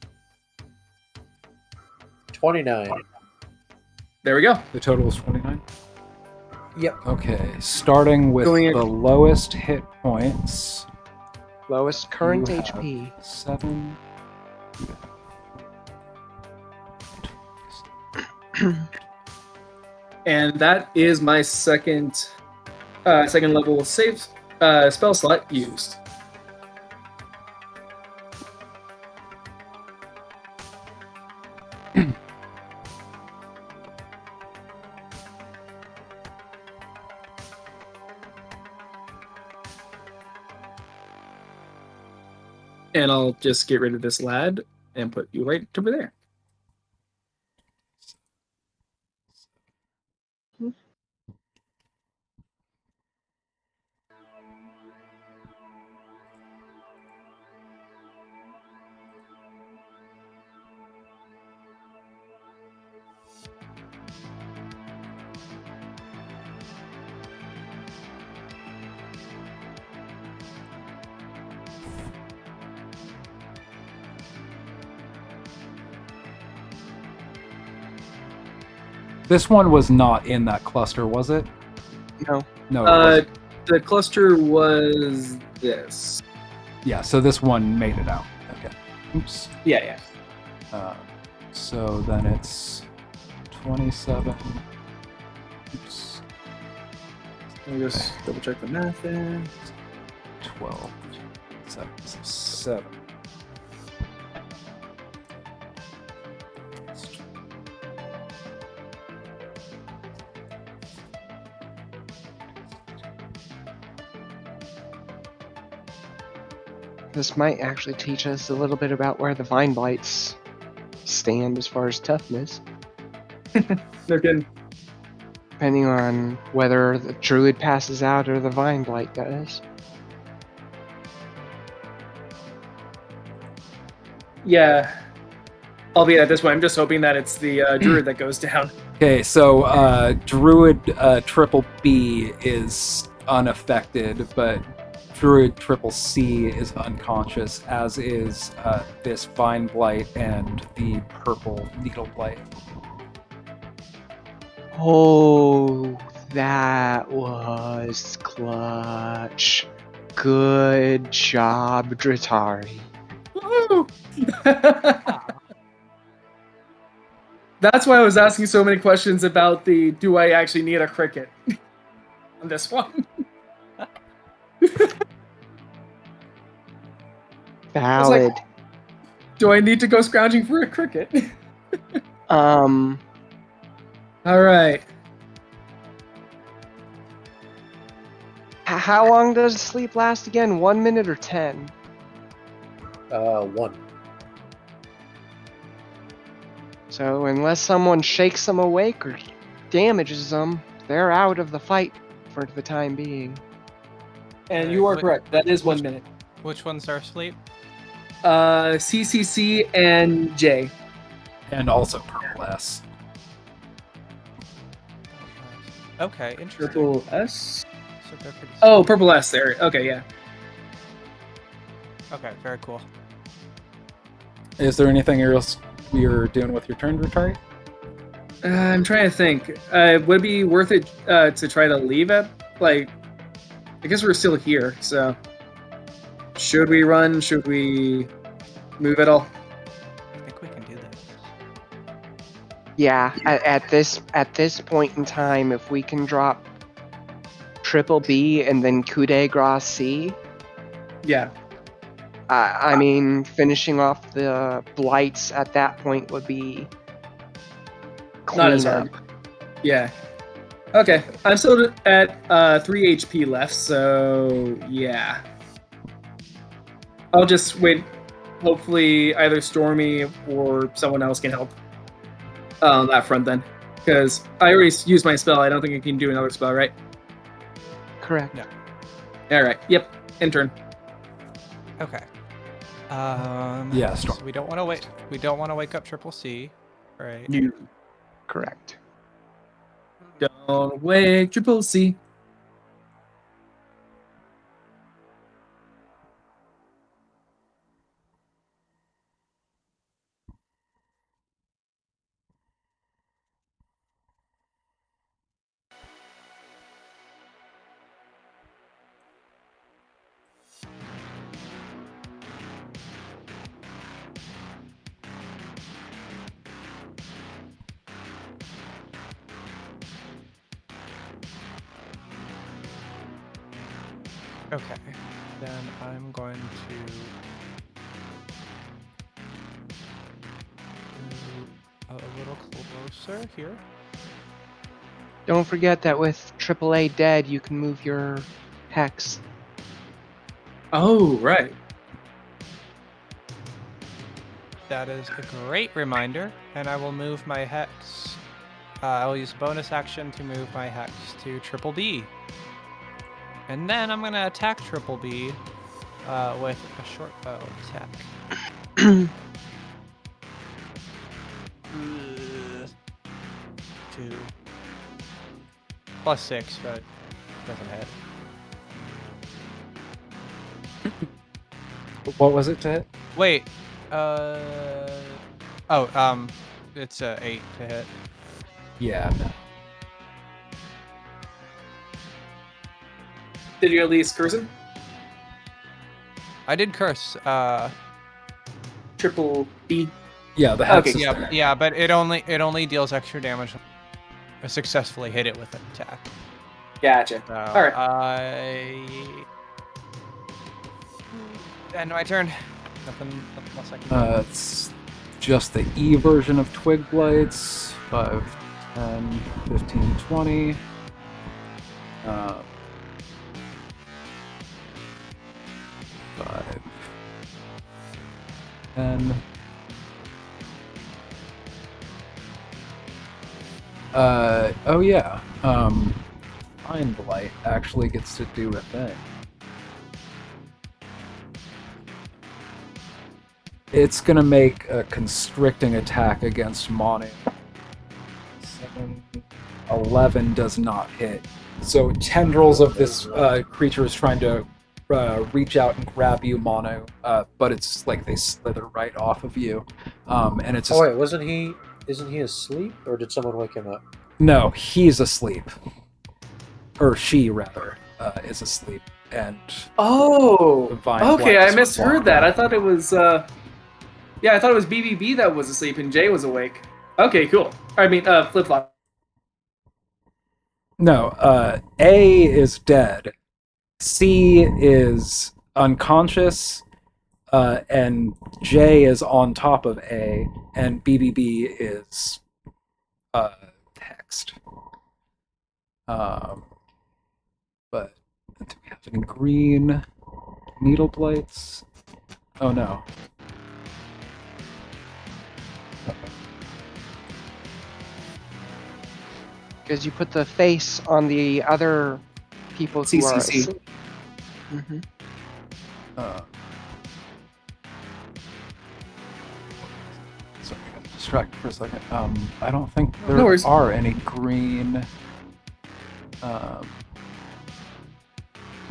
29.
There we go.
The total is 29?
Yep.
Okay, starting with the lowest hit points.
Lowest current HP.
7.
And that is my second level save spell slot used. And I'll just get rid of this lad and put you right over there.
This one was not in that cluster, was it?
No.
No.
The cluster was this.
Yeah, so this one made it out. Okay. Oops.
Yeah.
So then it's 27. Oops.
Let me just double check the math there.
12. 7.
This might actually teach us a little bit about where the Vine Blights stand as far as toughness.
No kidding.
Depending on whether the Druid passes out or the Vine Blight does.
Yeah. Albeit at this point, I'm just hoping that it's the Druid that goes down.
Okay, so Druid triple B is unaffected, but Druid Triple C is unconscious, as is this Vine Blight and the Purple Needle Blight.
Oh, that was clutch. Good job, Dratari.
Woo! That's why I was asking so many questions about the do I actually need a cricket on this one.
Valid.
Like, do I need to go scrounging for a cricket? All right.
How long does sleep last again? 1 minute or 10?
1.
So unless someone shakes them awake or damages them, they're out of the fight for the time being.
And you are correct. That is 1 minute.
Which one's our sleep?
CCC and J.
And also Purple S.
Okay, interesting.
Purple S?
So they're pretty
Oh, Purple S there. Okay, yeah.
Okay, very cool.
Is there anything else you're doing with your turn, Dratari?
I'm trying to think. Would it be worth it to try to leave it? Like, I guess we're still here, so... Should we run? Should we move at all?
I think we can do this.
Yeah, at this point in time, if we can drop triple B and then coup de grace C,
Yeah.
I mean, finishing off the blights at that point would be
Not as hard. Yeah. Okay, I'm still at 3 HP left, so yeah. I'll just wait. Hopefully, either Stormy or someone else can help on that front then. Because I already used my spell. I don't think I can do another spell, right?
Correct.
No.
All right. Yep. In turn.
Okay.
Yeah, Storm.
So we don't want to wait. We don't want to wake up Triple C, right?
You
Correct.
don't wake Triple C.
Okay. Then I'm going to move a little closer here.
Don't forget that with AAA dead, you can move your hex.
Oh, right.
That is a great reminder, and I will move my hex. I will use bonus action to move my hex to Triple B. And then I'm going to attack Triple B with a short bow attack. 2 plus 6, but doesn't hit.
What was it to hit?
Wait. It's 8 to hit.
Yeah, no.
Did you at least curse him?
I did curse.
Triple B.
Yeah, the hex
Okay,
is
Yeah,
there.
yeah, but it only deals extra damage. I successfully hit it with an attack.
Gotcha.
So
All right.
I end my turn. Nothing else I can do.
It's just the E version of Twig Blights. 5, 10, 15, 20. 5, 10. Oh yeah. Mind Blight actually gets to do a thing. It's gonna make a constricting attack against Moni. 7, 11 does not hit. So tendrils of this creature is trying to reach out and grab you, Mono, but it's like they slither right off of you, and it's.
Oh wait, wasn't he? Isn't he asleep, or did someone wake him up?
No, he's asleep, or she rather is asleep, and.
Oh,
Vine
okay.
Black
I
is
misheard that. I thought it was. Yeah, I thought it was BBB that was asleep and Jay was awake. Okay, cool. I mean, flip flop.
No, A is dead. C is unconscious, and J is on top of A, and BBB is text. But do we have any green needle blights? Oh no.
Because you put the face on the other people who are
CCC.
asleep. Mm-hmm.
Sorry, I got distracted for a second. I don't think there
No worries.
are any green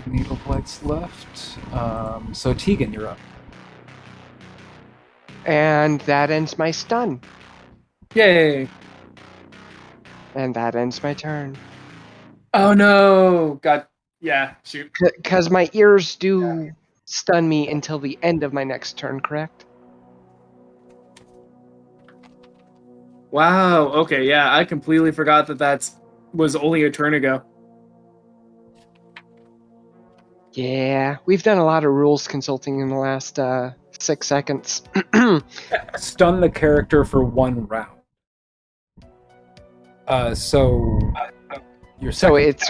needle blights left. So Tegan, you're up.
And that ends my stun.
Yay.
And that ends my turn.
Oh no. God. Yeah, shoot.
Because my ears do stun me until the end of my next turn, correct?
Wow. Okay, yeah, I completely forgot that was only a turn ago.
Yeah, we've done a lot of rules consulting in the last 6 seconds.
Stun the character for 1 round. So your
So
second.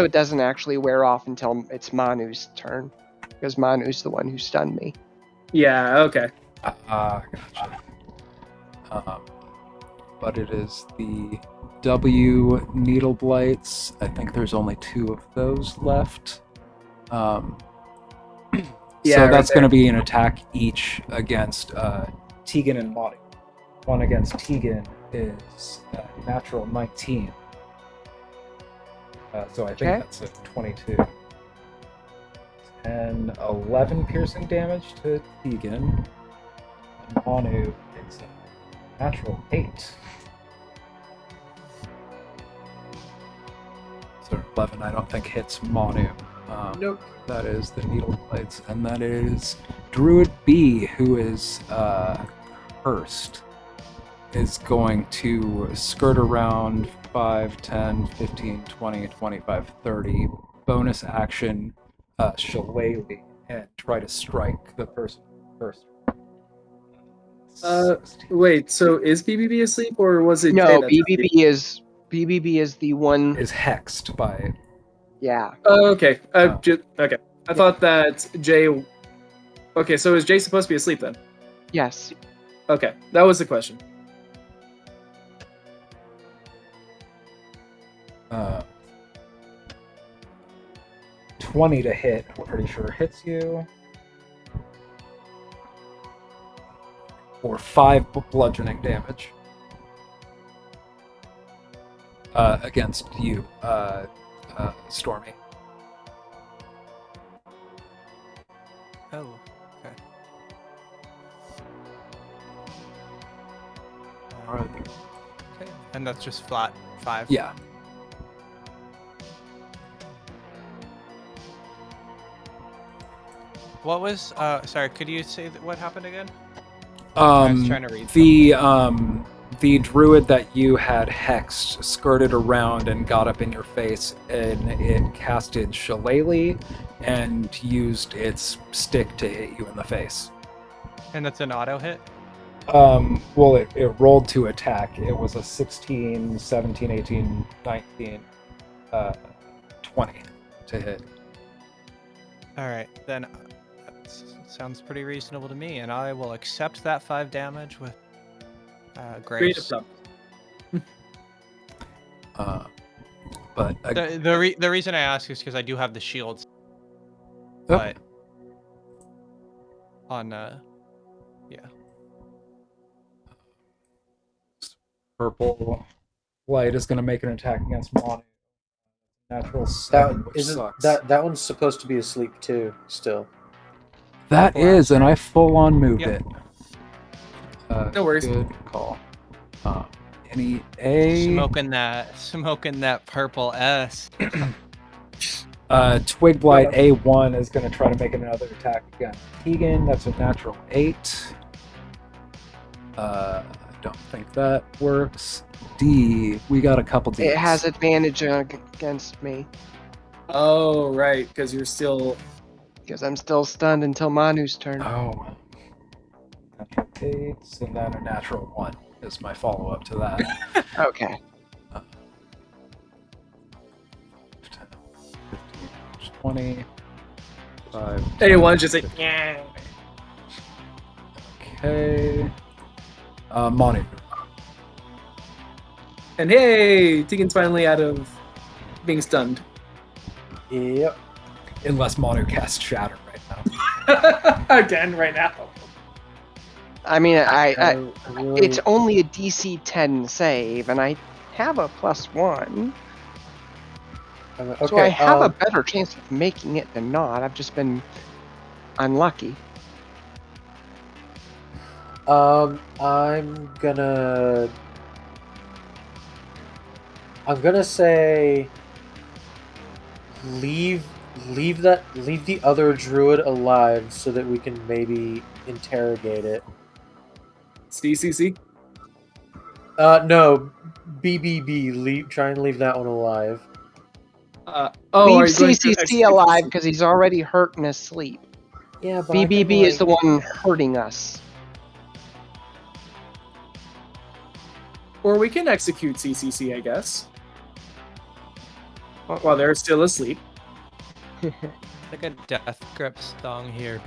it doesn't actually wear off until it's Manu's turn, because Manu's the one who stunned me.
Yeah. Okay.
Gotcha. But it is the W needle blights. I think there's only 2 of those left.
Yeah,
So
right
that's
there.
going to be an attack each against Tegan and Lottie. One against Tegan is natural 19. So I think
Okay.
that's a 22. And 11 piercing damage to Tegan. And Manu is a natural 8. So 11 I don't think hits Manu.
Nope.
That is the needle blades. And that is Druid B, who is cursed, is going to skirt around 5, 10, 15, 20, 25, 30. Bonus action Shillelagh and try to strike the person first.
Wait. So is BBB asleep or was it Jay
No,
that's asleep?
BBB is the one.
Is hexed by.
Yeah.
Oh, okay.
Oh.
Okay. I thought that Jay. Okay, so is Jay supposed to be asleep then?
Yes.
Okay, that was the question.
20 to hit, I'm pretty sure hits you. For 5 bludgeoning damage. Against you, Stormy.
Oh, okay.
Alright.
Okay. And that's just flat 5.
Yeah.
What was? Sorry. Could you say what happened again? I
Um,
was trying to read
the druid that you had hexed skirted around and got up in your face, and it casted Shillelagh and used its stick to hit you in the face.
And that's an auto hit?
Well, it rolled to attack. It was a 16, 17, 18, 19, 20 to hit.
Alright, then that sounds pretty reasonable to me, and I will accept that 5 damage with grace.
But
The reason I ask is because I do have the shields.
Oh.
But on yeah.
Purple light is going to make an attack against Manu. natural 7,
That
which
isn't
sucks.
that one's supposed to be asleep too. Still.
That is, and I full on moved
Yep.
it.
No worries.
Good call. Any A?
Smoking that purple S.
Twig Blight A1 is going to try to make another attack against Tegan. That's a natural 8. I don't think that works. D, we got a couple Ds.
It has advantage against me
Oh, right, because you're still.
because I'm still stunned until Manu's turn.
Oh. Natural 8s, and then a natural 1 is my follow up to that.
Okay.
10, 15, 20, 5.
A1 just like. Yeah.
Okay. Manu.
And hey, Tegan's finally out of being stunned.
Yep.
Unless Manu casts Shatter right now.
Again, right now.
I mean,
Really-
it's only a DC 10 save, and I have a +1,
Okay,
so I have a better chance of making it than not. I've just been unlucky.
I'm gonna say leave the other druid alive so that we can maybe interrogate it.
CCC?
No, BBB. Try and leave that one alive.
Are
Leave
you going to
CCC
execute
alive
CCC?
because he's already hurt in his sleep.
Yeah, but I can,
BBB is the
like-
one hurting us.
Or we can execute CCC, I guess. While they're still asleep.
Like a death grip song here.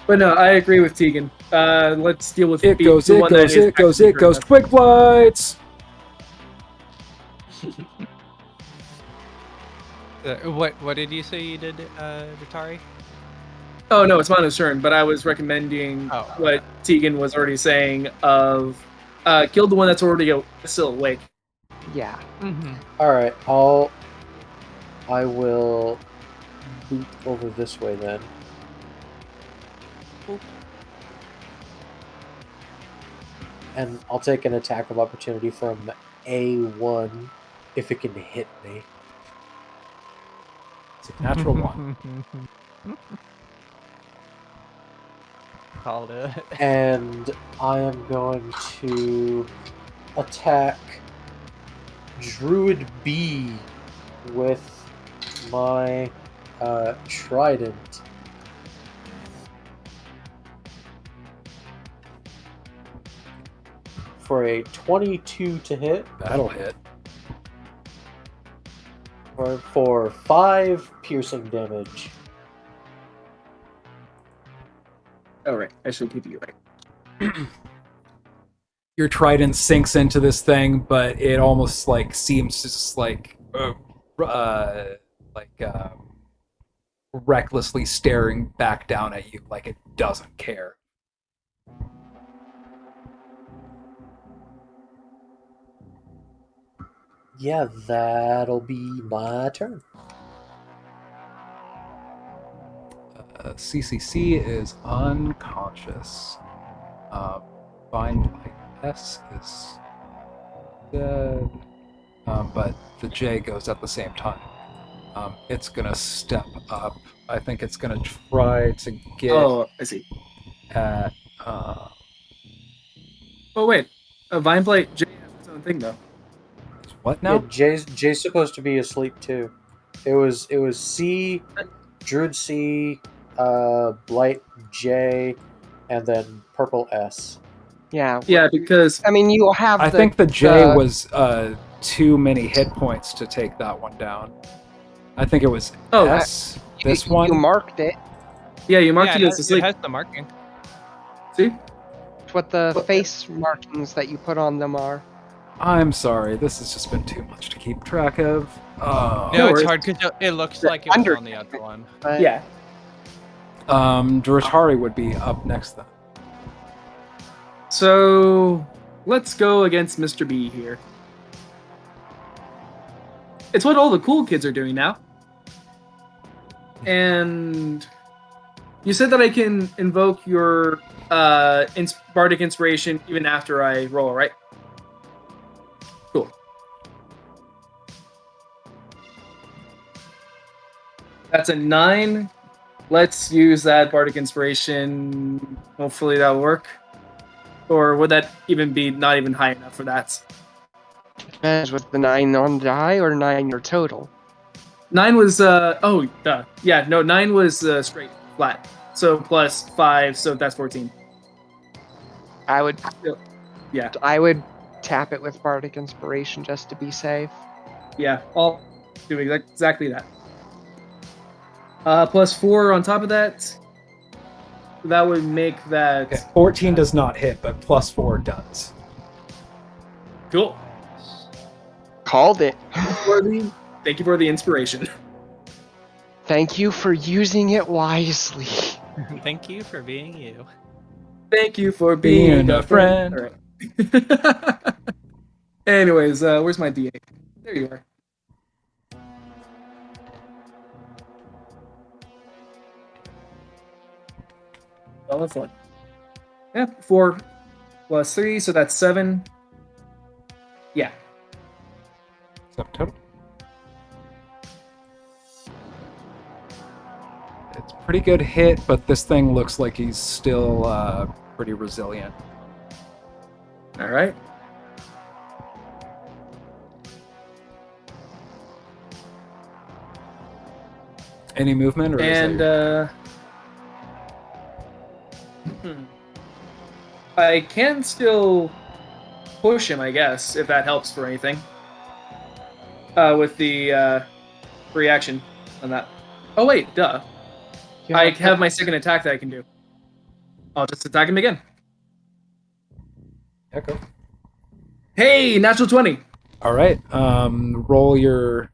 But no, I agree with Tegan. Let's deal with
It
the
goes,
one that is actually hurting us.
Twig Blights!
What did you say you did, Vitari?
Oh no, it's Manu's turn, but I was recommending what Tegan was already saying of kill the one that's already still awake.
Yeah.
Mm-hmm.
All right, I will boot over this way then. And I'll take an attack of opportunity from A1 if it can hit me.
It's a natural 1.
Called it.
And I am going to attack Druid B with my trident. For a 22 to hit,
That'll hit.
for 5 piercing damage.
Oh right, I should keep you right.
Your trident sinks into this thing, but it almost like seems just like recklessly staring back down at you, like it doesn't care.
Yeah, that'll be my turn.
CCC is unconscious. Bind Light S is dead. But the J goes at the same time. It's gonna step up. I think it's gonna try to get
Oh, I see.
at.
Oh wait, a Vine Blight J has its own thing though.
What now?
Yeah, Jay's supposed to be asleep too. It was C, Druid C, Blight J, and then Purple S.
Yeah.
Yeah, because
I mean, you'll have
I think the J was too many hit points to take that one down. I think it was S. This one.
You marked it.
yeah, you marked it
Yeah,
as asleep.
it has the marking.
See?
It's what the face markings that you put on them are.
I'm sorry. This has just been too much to keep track of.
No,
No
it's
worries.
hard because it looks like it was
Under-
on the other one.
But
Yeah.
Duratari would be up next then.
So let's go against Mr. B here. It's what all the cool kids are doing now. And you said that I can invoke your bardic inspiration even after I roll, right? Cool. That's a 9. Let's use that bardic inspiration. Hopefully that'll work. Or would that even be not even high enough for that?
Depends with the 9 on the die or 9 your total.
9 was 9 was straight flat. So plus 5, so that's 14.
I would
Yeah.
I would tap it with bardic inspiration just to be safe.
Yeah, I'll do exactly that. Plus 4 on top of that. That would make that...
Okay, 14 does not hit, but plus 4 does.
Cool.
Called it.
Thank you for the inspiration.
Thank you for using it wisely.
Thank you for being you.
Thank you for being
a friend.
All right. Anyways, where's my D8? There you are. Oh, that's fun. Yeah, 4 plus 3, so that's 7. Yeah.
So total. It's a pretty good hit, but this thing looks like he's still pretty resilient.
All right.
Any movement, or
I can still push him, I guess, if that helps for anything. With the reaction on that. Oh wait, duh.
Yeah,
I have my second attack that I can do. I'll just attack him again.
Echo.
Hey, natural 20.
All right. Roll your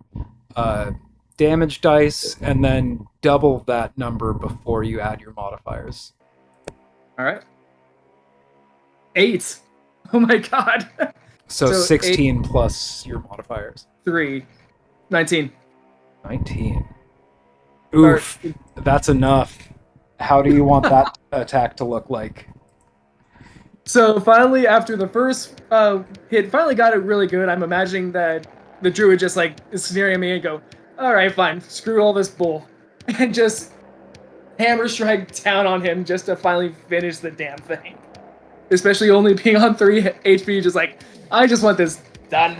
damage dice and then double that number before you add your modifiers.
All right. 8. Oh my god.
So 16 plus your modifiers.
3. 19.
19. Oof. That's enough. How do you want that attack to look like?
So finally, after the first hit, finally got it really good. I'm imagining that the druid just like is sneering at me and go, all right, fine, screw all this bull. And just hammer strike down on him just to finally finish the damn thing. Especially only being on 3 HP, just like, I just want this done.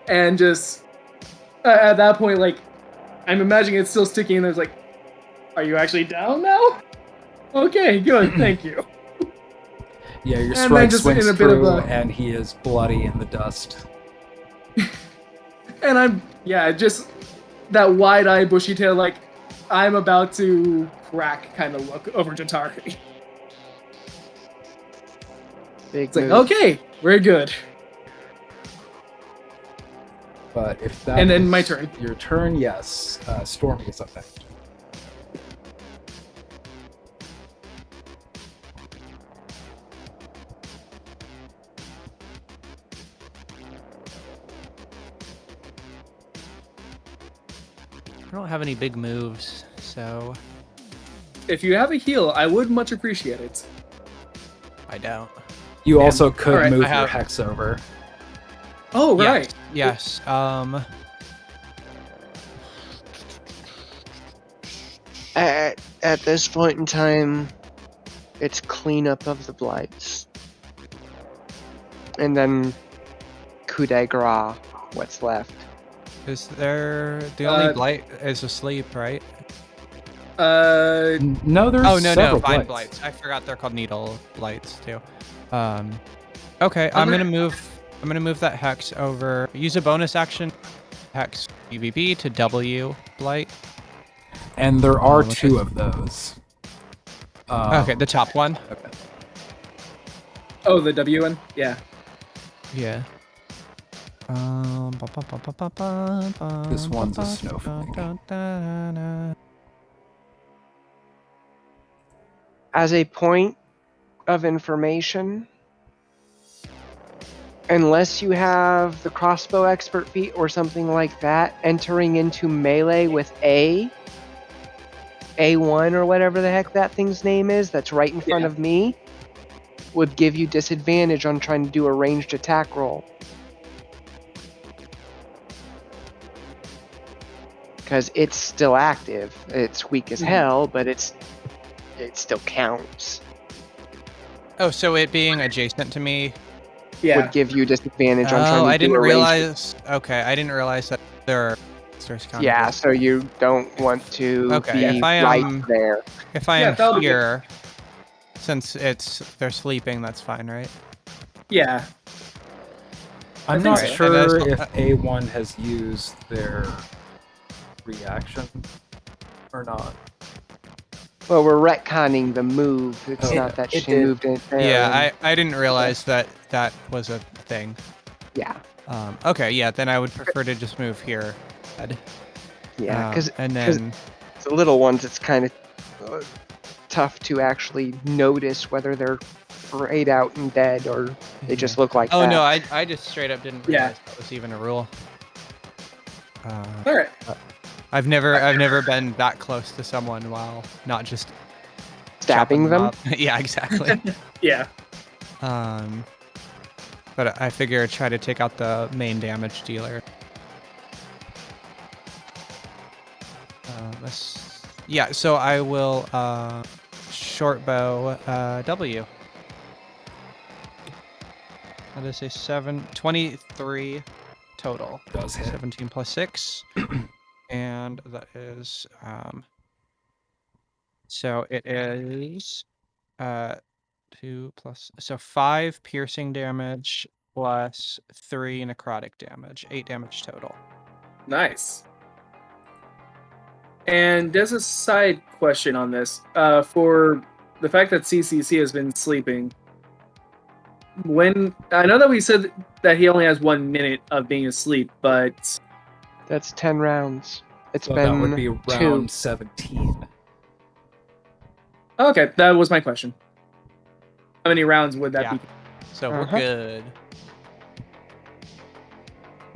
And just, at that point, like, I'm imagining it's still sticking and there's like, are you actually down now? Okay, good, thank you.
Yeah, your
And
strike
just
swings
in a bit of
through,
a-
and he is bloody in the dust.
And I'm, just that wide-eyed, bushy tail, like, I'm about to crack kind of look over Jatari.
Big
It's like,
move.
okay, we're good.
But if that
And then
is
my turn.
your turn, yes. Stormy is up next.
I don't have any big moves, so
If you have a heal, I would much appreciate it.
I don't.
You
Man.
also could
Alright,
move
I
your
have-
hex over.
Oh, right.
Yes.
At this point in time, it's cleanup of the blights. And then coup de grace, what's left.
Is there the only blight is asleep, right?
No, there's
Oh no,
several
vine
blights.
blights. I forgot they're called needle blights too. Okay, I'm gonna move that hex over. Use a bonus action, hex UVB to W blight.
And there are
which
two
is-
of those.
Okay, the top one.
Okay.
Oh, the W one? Yeah.
Yeah.
This one's a snowflake.
As a point of information, unless you have the crossbow expert feat or something like that, entering into melee with A1 or whatever the heck that thing's name is, that's right in front of me, would give you disadvantage on trying to do a ranged attack roll. Because it's still active. It's weak as hell, but it still counts.
Oh, so it being adjacent to me
would give you disadvantage on trying to
I
do
didn't
a ranged.
realize. Okay, I didn't realize that there are monsters coming.
Yeah, so you don't want to be
if I
right
am
there.
If I am here, since they're sleeping, that's fine, right?
Yeah.
I'm not sure if A1 has used their reaction or not.
Well, we're retconning the move. It's not that she moved it there.
Yeah, I didn't realize that was a thing.
Yeah.
Okay, yeah, then I would prefer to just move here.
Yeah, because
the
little ones, it's kind of tough to actually notice whether they're frayed out and dead or they just look like that.
Oh no, I just straight up didn't realize that was even a rule.
All right.
I've never been that close to someone while not just
stabbing them.
Yeah, exactly.
Yeah.
But I figure try to take out the main damage dealer. So I will short bow W. That is a 23 total.
Does hit.
17 plus 6. And that is so it is 2 plus 5 piercing damage plus 3 necrotic damage, 8 damage total.
Nice. And there's a side question on this. For the fact that CCC has been sleeping, when I know that we said that he only has 1 minute of being asleep, but
that's 10 rounds. It's
so
been
that would be round 17.
Okay, that was my question. How many rounds would that be?
So we're good.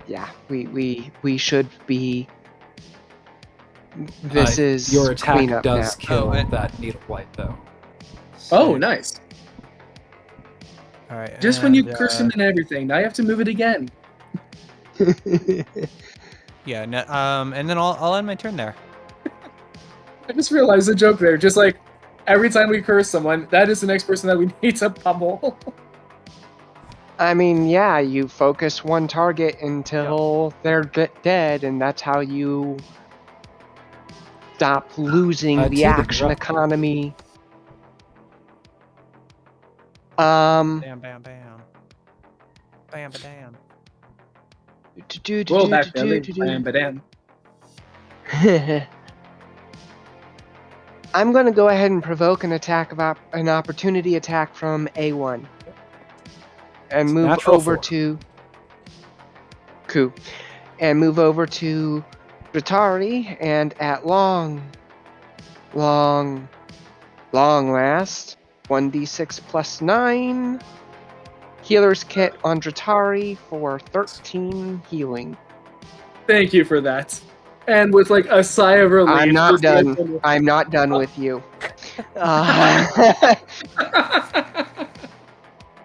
Yeah, we should be. This is
your attack
cleanup
does
now.
kill that needle blight though.
Oh, nice.
All right.
Just when you curse him and everything, now you have to move it again.
Yeah. No, and then I'll end my turn there.
I just realized the joke there. Just like every time we curse someone, that is the next person that we need to pummel.
I mean, yeah, you focus one target until they're dead, and that's how you stop losing the action economy.
Bam, bam, bam. Bam, ba-dam.
Roll back, Billy. Bam, ba-dam.
I'm going to go ahead and provoke an opportunity attack from A1. And move over to Ku. And move over to Dratari, and at long last, 1d6 plus 9 healer's kit on Dratari for 13 healing.
Thank you for that. And with like a sigh of relief.
I'm not done. I'm not done with you.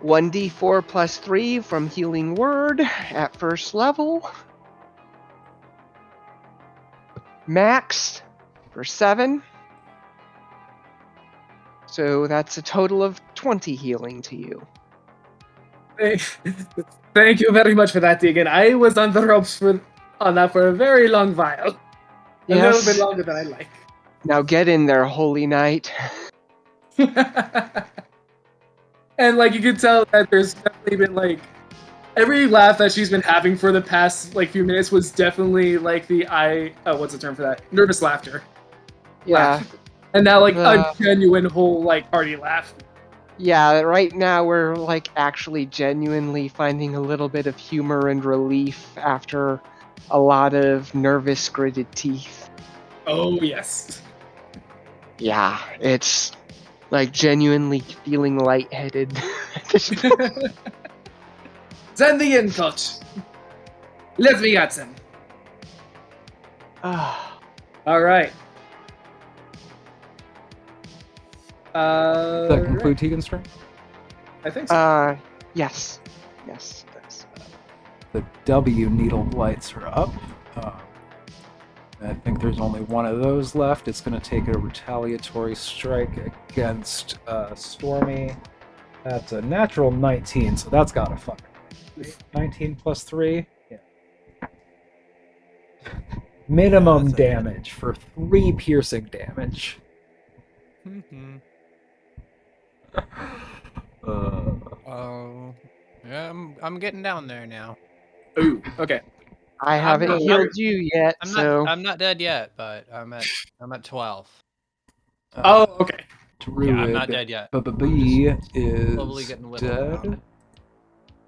1d4 plus 3 from Healing Word at first level. Maxed for 7. So that's a total of 20 healing to you.
Thank you very much for that, Deegan. I was on the ropes on that for a very long while. A little bit longer than I like.
Now get in there, Holy Knight.
And like you could tell that there's definitely been like every laugh that she's been having for the past like few minutes was definitely like what's the term for that? Nervous laughter.
Yeah.
Laugh. And now like a genuine whole like party laugh.
Yeah, right now we're like actually genuinely finding a little bit of humor and relief after a lot of nervous gritted teeth.
Oh yes.
Yeah, it's like genuinely feeling lightheaded.
It's Sending in, coach. Let's be at them.
Ah,
All right.
Does that conclude Tegan's turn?
I think so.
yes. Yes, it does.
The W needle blights are up. I think there's only one of those left. It's going to take a retaliatory strike against Stormy. That's a natural 19, so that's got to fuck. 19 plus 3? Yeah. Minimum damage for 3 piercing damage.
Mm-hmm.
Uh,
Oh, yeah, I'm getting down there now.
Ooh, okay.
I haven't
not-
healed you yet, so
I'm not dead yet, but I'm at 12.
Oh, okay.
Druid
Yeah, I'm not dead yet.
B
Slowly
is
getting whittled
dead.
down.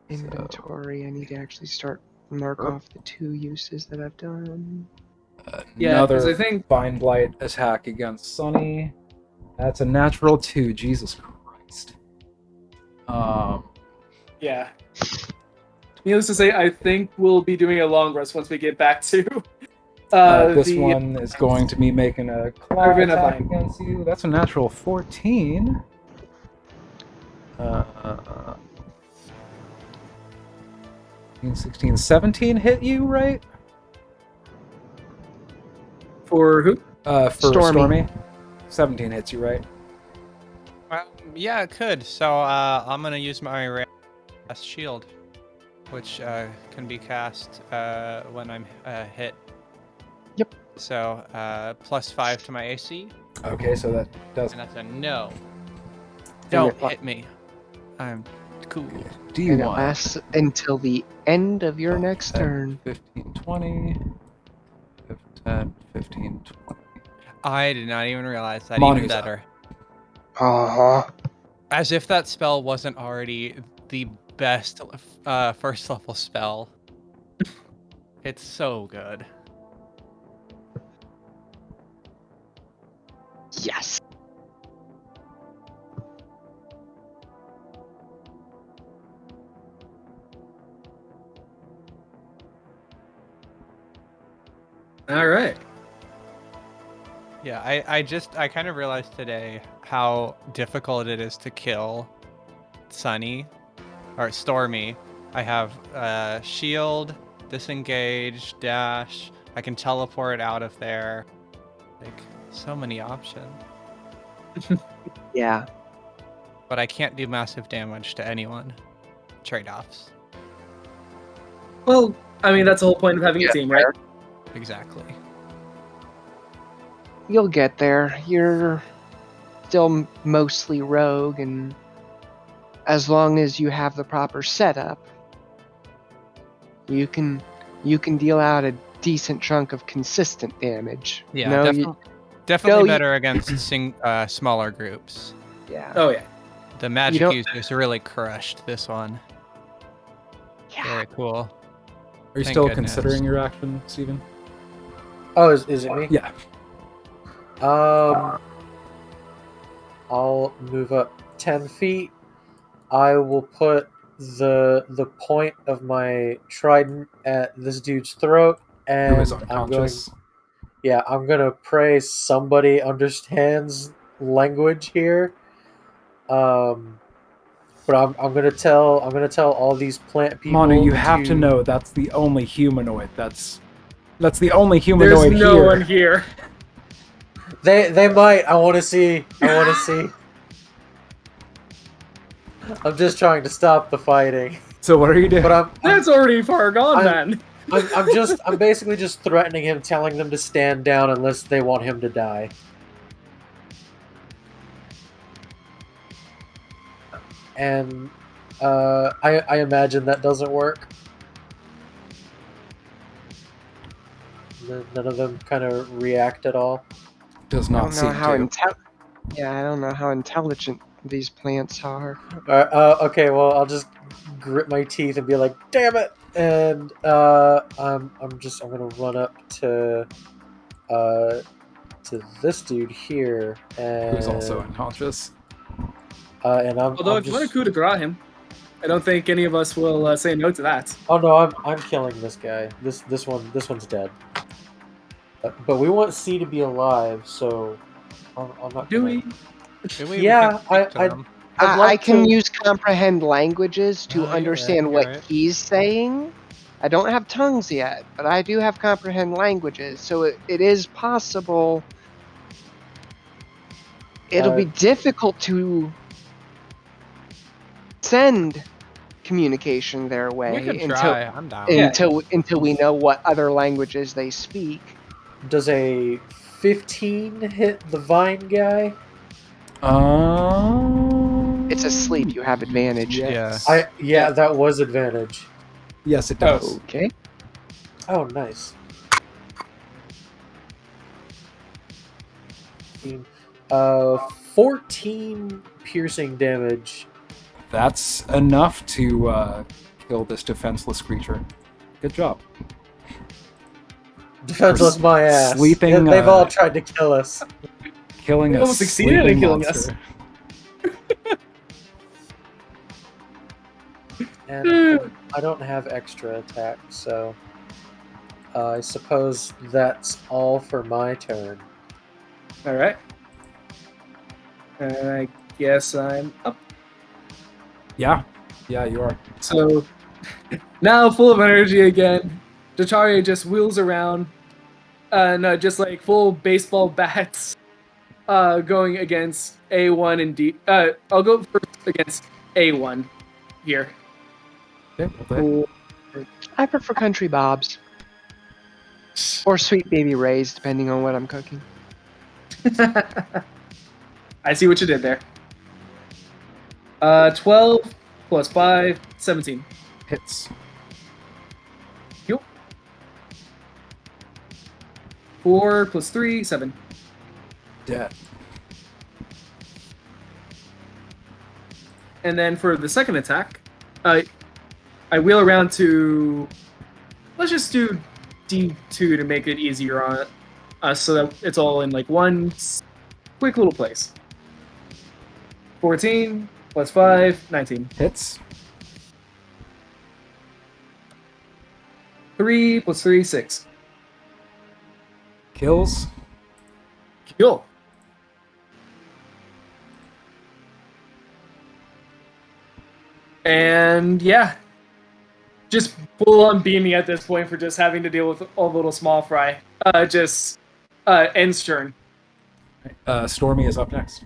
inventory. I need to actually start mark off the 2 uses that I've done.
Yeah, 'cause
Another
I think-
Find Light attack against Sunny. That's a natural 2. Jesus Christ.
Yeah. Needless to say, I think we'll be doing a long rest once we get back to.
This one is going to be making a claw
Urban
attack
Vine.
against you. That's a natural 14. 16, 17 hit you, right?
For who?
For
Stormy.
Stormy. 17 hits you, right?
Yeah, it could. So I'm gonna use my cast shield, which can be cast when I'm hit.
Yep.
So +5 to my AC,
Okay, so that does.
and that's a no.
And
Don't
it-
hit me. I'm cool.
Do you
And it
want
lasts until the end of your next turn.
15, 20, 10, 15, 20.
I did not even realize that.
Manu's
Even better.
Uh-huh.
As if that spell wasn't already the best first level spell. It's so good.
Yes.
All right.
Yeah, I kind of realized today how difficult it is to kill Sunny or Stormy. I have shield, disengage, dash. I can teleport out of there. Like so many options.
Yeah.
But I can't do massive damage to anyone. Trade-offs.
Well, I mean, that's the whole point of having a team, right?
Exactly.
You'll get there. You're still mostly rogue, and as long as you have the proper setup, you can deal out a decent chunk of consistent damage.
Yeah,
No,
definitely
you-
better against smaller groups.
yeah.
Oh, yeah.
The magic
don't-
users really crushed this one.
Yeah.
Very cool.
Are you
Thank
still
goodness.
considering your action, Steven?
Oh, is it me?
Yeah.
I'll move up 10 feet. I will put the point of my trident at this dude's throat, and
Who is
I'm going.
unconscious?
Yeah, I'm gonna pray somebody understands language here. But I'm gonna tell all these plant people.
Manu, you have to know that's the only humanoid. That's the only
There's
humanoid
no
here.
one here.
They might. I want to see. I'm just trying to stop the fighting.
So what are you doing?
But
That's already far gone,
I'm-
man.
I'm basically just threatening him, telling them to stand down unless they want him to die. And I imagine that doesn't work. None of them kind of react at all.
Does
I
not
don't know
seem
how
to.
Yeah, I don't know how intelligent these plants are.
Okay, well I'll just grit my teeth and be like, "Damn it!" And I'm gonna run up to this dude here, and
Who's also unconscious.
and I'm
Although
I'm
if you want
just,
to coup de grace him, I don't think any of us will say no to that.
Oh no, I'm killing this guy. This one's dead. But we want C to be alive, so I'm not
Do
gonna.
we?
Do we?
Yeah,
We can speak to them.
I'd
I
like
can
to.
use comprehend languages to
Oh, you're right,
understand
you're
what
right.
he's saying. I don't have tongues yet, but I do have comprehend languages, so it is possible. It'll be difficult to send communication their
We
way
could try. I'm down.
until we know what other languages they speak.
Does a 15 hit the vine guy?
It's asleep. You have advantage.
Yes.
Yeah, that was advantage.
Yes, it does.
Okay.
Oh, nice. 14 piercing damage.
That's enough to kill this defenseless creature. Good job.
Defenseless my ass.
Sleeping,
They've all tried to kill us.
Killing
They
a
almost succeeded in
sleeping
killing
monster.
And I don't have extra attack, so I suppose that's all for my turn.
All right. And I guess I'm up.
Yeah, you are.
So now full of energy again, Jataria just wheels around, no, just like full baseball bats, going against A1 and D. I'll go first against A1 here.
Okay.
I prefer country bobs or sweet baby rays, depending on what I'm cooking.
I see what you did there. 12 plus 5, 17.
Hits.
Yup. 4 plus 3, 7.
Dead.
And then for the second attack, I wheel around to... Let's just do D2 to make it easier on us so that it's all in like one quick little place. 14 plus 5, 19.
Hits.
3 plus 3, 6.
Kills.
Cool. And yeah, just full on beaming at this point for just having to deal with all the little small fry. Ends turn.
Stormy is up next.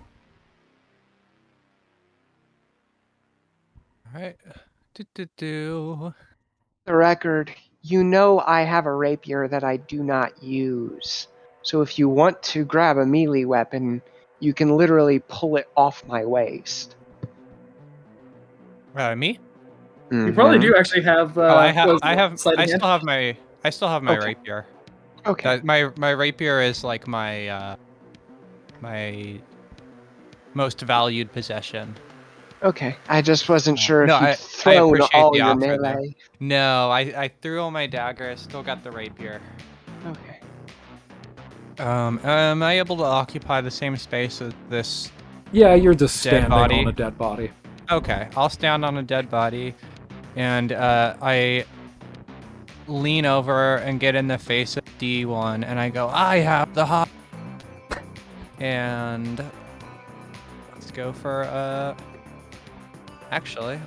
All right.
The record, you know I have a rapier that I do not use. So if you want to grab a melee weapon, you can literally pull it off my waist.
Me?
You probably do actually have.
I
sleight of hand?
still have my
Okay.
rapier.
Okay.
My rapier is like my my most valued possession.
Okay. I just wasn't sure
No,
if you'd
I
thrown
appreciate
all
the
your
offer there.
melee.
No, I threw all my dagger. I still got the rapier.
Okay.
Am I able to occupy the same space as this?
Yeah, you're just
Dead
standing
body?
on a dead body.
Okay, I'll stand on a dead body, and I lean over and get in the face of D1, and I go, "I have the hot." And let's go for actually,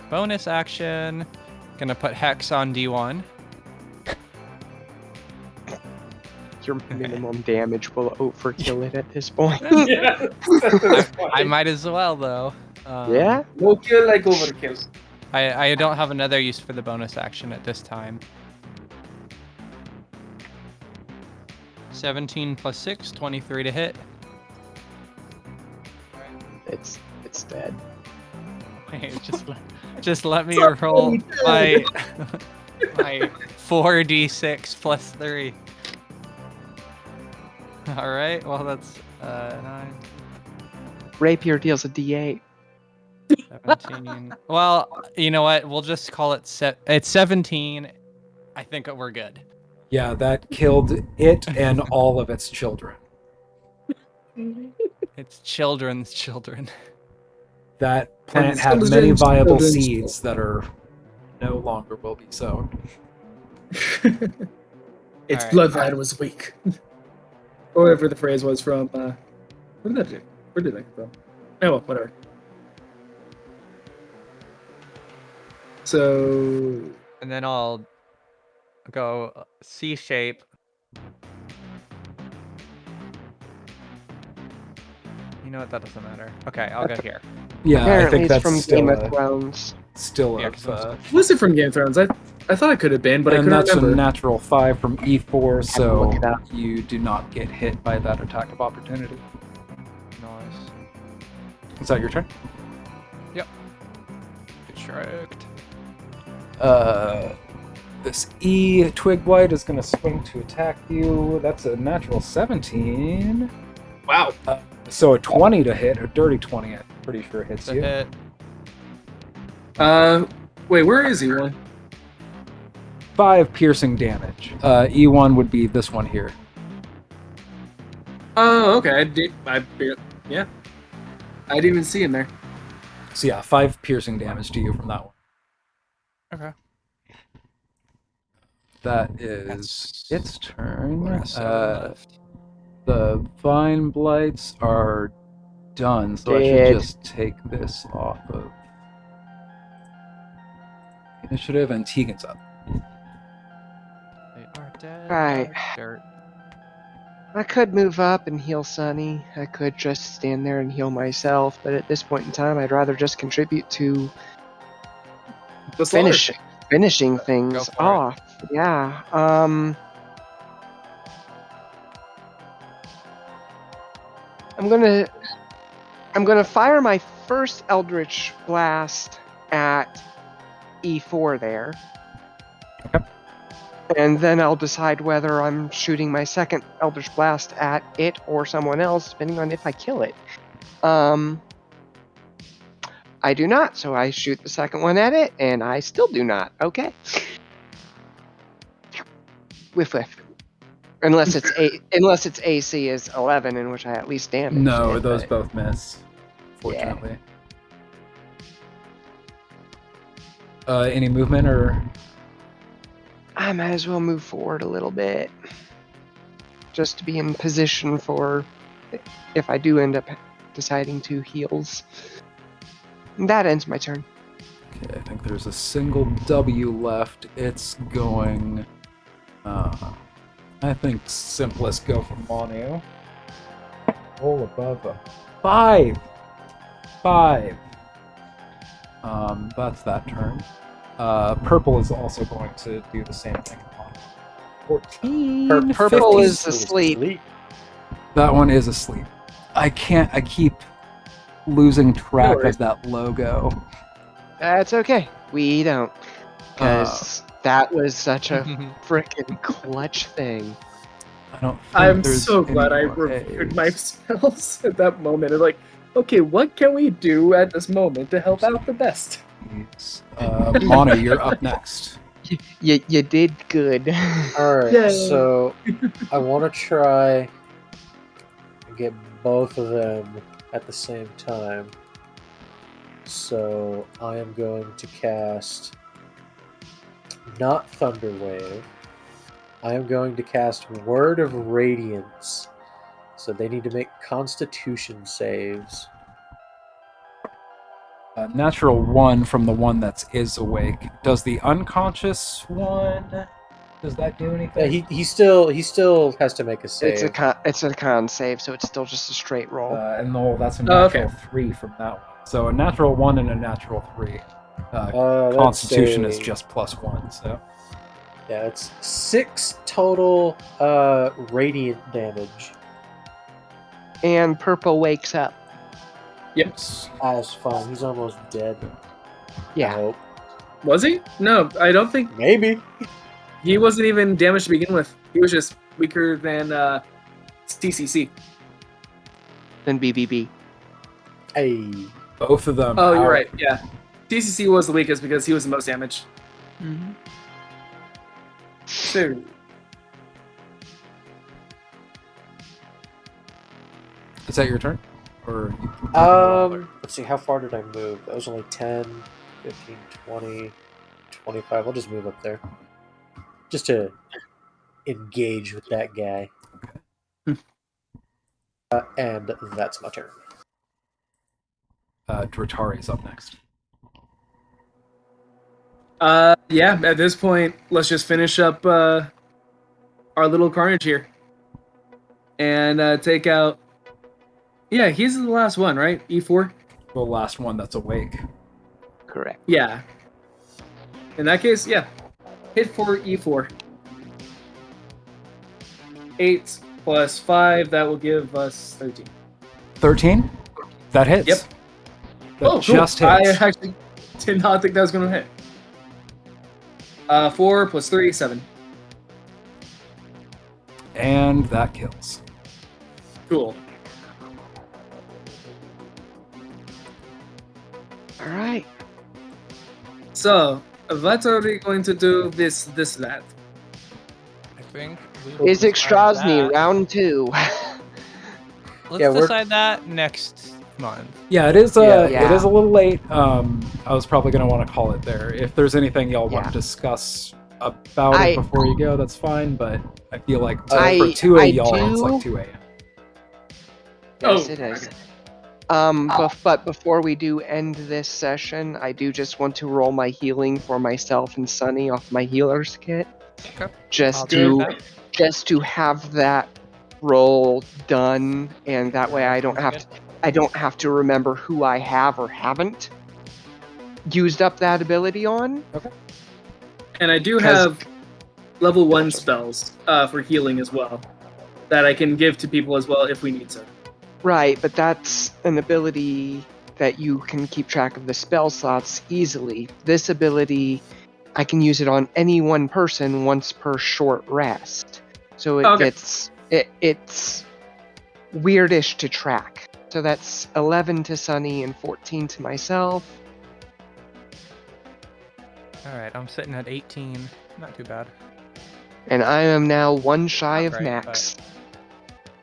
bonus action. Gonna put Hex on D1.
Your minimum damage will overkill it at this point.
Yeah.
I might as well though.
Yeah?
No kill like overkill.
I don't have another use for the bonus action at this time. 17 plus 6, 23 to hit.
It's dead.
Wait, just let me roll my my 4d6 plus 3. All right. Well, that's 9,
Rapier deals a d8.
17. Well, you know what? We'll just call it it's 17. I think we're good.
Yeah, that killed it and all of its children.
It's children's children.
That plant
And
had
children's
many viable
children's-
seeds that are no longer will be sown.
Its
Alright.
bloodline was weak. Or whatever the phrase was from. Where did that come from? Oh, well, whatever. So.
And then I'll go C shape. You know what? That doesn't matter. Okay, I'll go here.
Yeah,
Apparently
I think
it's
that's
from
still
Game of
a,
Thrones.
still
Yeah,
a,
'cause I'm
Was it from Game of Thrones? I thought it could have been, but I
and
couldn't
that's
remember.
a natural 5 from E4,
Have to look
so
it up.
you do not get hit by that attack of opportunity.
Nice.
Is that your turn?
Get tricked.
This E Twig Blight is going to swing to attack you. That's a natural 17.
Wow.
So a 20 to hit, a dirty 20, I'm pretty sure hits
The
you.
hit.
Wait, where is he, really?
5 piercing damage. E1 would be this one here.
Oh, okay. Yeah. I didn't even see him there.
So yeah, 5 piercing damage to you from that one.
Okay.
That is
That's
its turn.
What I said left.
The Vine Blights are done, so I should
Dead.
just take this off of initiative, and Tegan's up.
They are dead.
Right.
like dirt.
I could move up and heal Sunny. I could just stand there and heal myself, but at this point in time, I'd rather just contribute to
The slaughter.
finishing things
for it.
off. Yeah. I'm gonna fire my first Eldritch Blast at E4 there.
Okay.
And then I'll decide whether I'm shooting my second Eldritch Blast at it or someone else, depending on if I kill it. I do not, so I shoot the second one at it, and I still do not. Okay. Whiff whiff. Unless its AC is 11, in which I at least damaged
No,
it,
those
but-
both miss. Fortunately. Any movement or?
I might as well move forward a little bit. Just to be in position for if I do end up deciding to heals. And that ends my turn.
Okay, I think there's a single W left. It's going. I think simplest go for Manu. Roll above a 5. 5. That's that turn. Purple is also going to do the same thing. 14.
Purple
15.
is asleep.
That one is asleep. I keep losing track
worries.
of that logo.
That's okay. We don't. Because that was such a freaking clutch thing.
I don't think
I'm
there's
so glad I
any more
reviewed my
A's.
spells at that moment. I'm like, okay, what can we do at this moment to help out the best?
Manu, you're up next.
You did good.
Alright,
Yay.
so I want to try and get both of them at the same time. So I am going to cast not Thunder Wave. I am going to cast Word of Radiance. So they need to make Constitution saves.
Natural 1 from the one that is awake. Does the unconscious one? Does that do anything?
He still has to make a save.
It's a con save, so it's still just a straight roll.
And no, that's a
Oh, okay.
natural 3 from that one. So a natural 1 and a natural 3.
That's
Constitution is
a-
just +1. So
Yeah, it's 6 total radiant damage.
And Purple wakes up.
Yep.
That's fine. He's almost dead. I
Yeah.
hope.
Was he? No, I don't think
Maybe.
he wasn't even damaged to begin with. He was just weaker than TCC.
Then BBB.
Hey.
both of them.
Oh, you're
out.
right. Yeah, TCC was the weakest because he was the most damaged.
Mm-hmm.
So,
Is that your turn? Or
Let's see, how far did I move? That was only 10, 15, 20, 25. I'll just move up there. Just to engage with that guy. And that's my turn.
Dratari's up next.
Yeah, at this point, let's just finish up our little carnage here. And take out... Yeah, he's the last one, right? E4?
The last one that's awake.
Correct.
Yeah. In that case, yeah. Hit for E4. 8 plus 5, that will give us 13.
13? That hits.
Yep.
That just hits.
I actually did not think that was going to hit. 4 plus 3, 7.
And that kills.
Cool.
All right.
So, what are we going to do this, that?
I think we will
Is it
decide
Strahd
that.
round 2?
Let's decide that next month.
Yeah, it is.
Yeah.
It is a little late. I was probably going to want to call it there. If there's anything y'all want to discuss about it before you go, that's fine. But I feel like for 2 y'all, it's like 2 a.m.
Yes, it is. But before we do end this session, I do just want to roll my healing for myself and Sunny off my healer's kit.
Okay.
Just to have that roll done, and that way I don't have to remember who I have or haven't used up that ability on.
Okay.
And I do have level 1 spells for healing as well that I can give to people as well if we need to.
Right, but that's an ability that you can keep track of the spell slots easily. This ability, I can use it on any one person once per short rest. So it's weirdish to track. So that's 11 to Sunny and 14 to myself.
Alright, I'm sitting at 18. Not too bad.
And I am now 1 shy
Not
of
great,
max.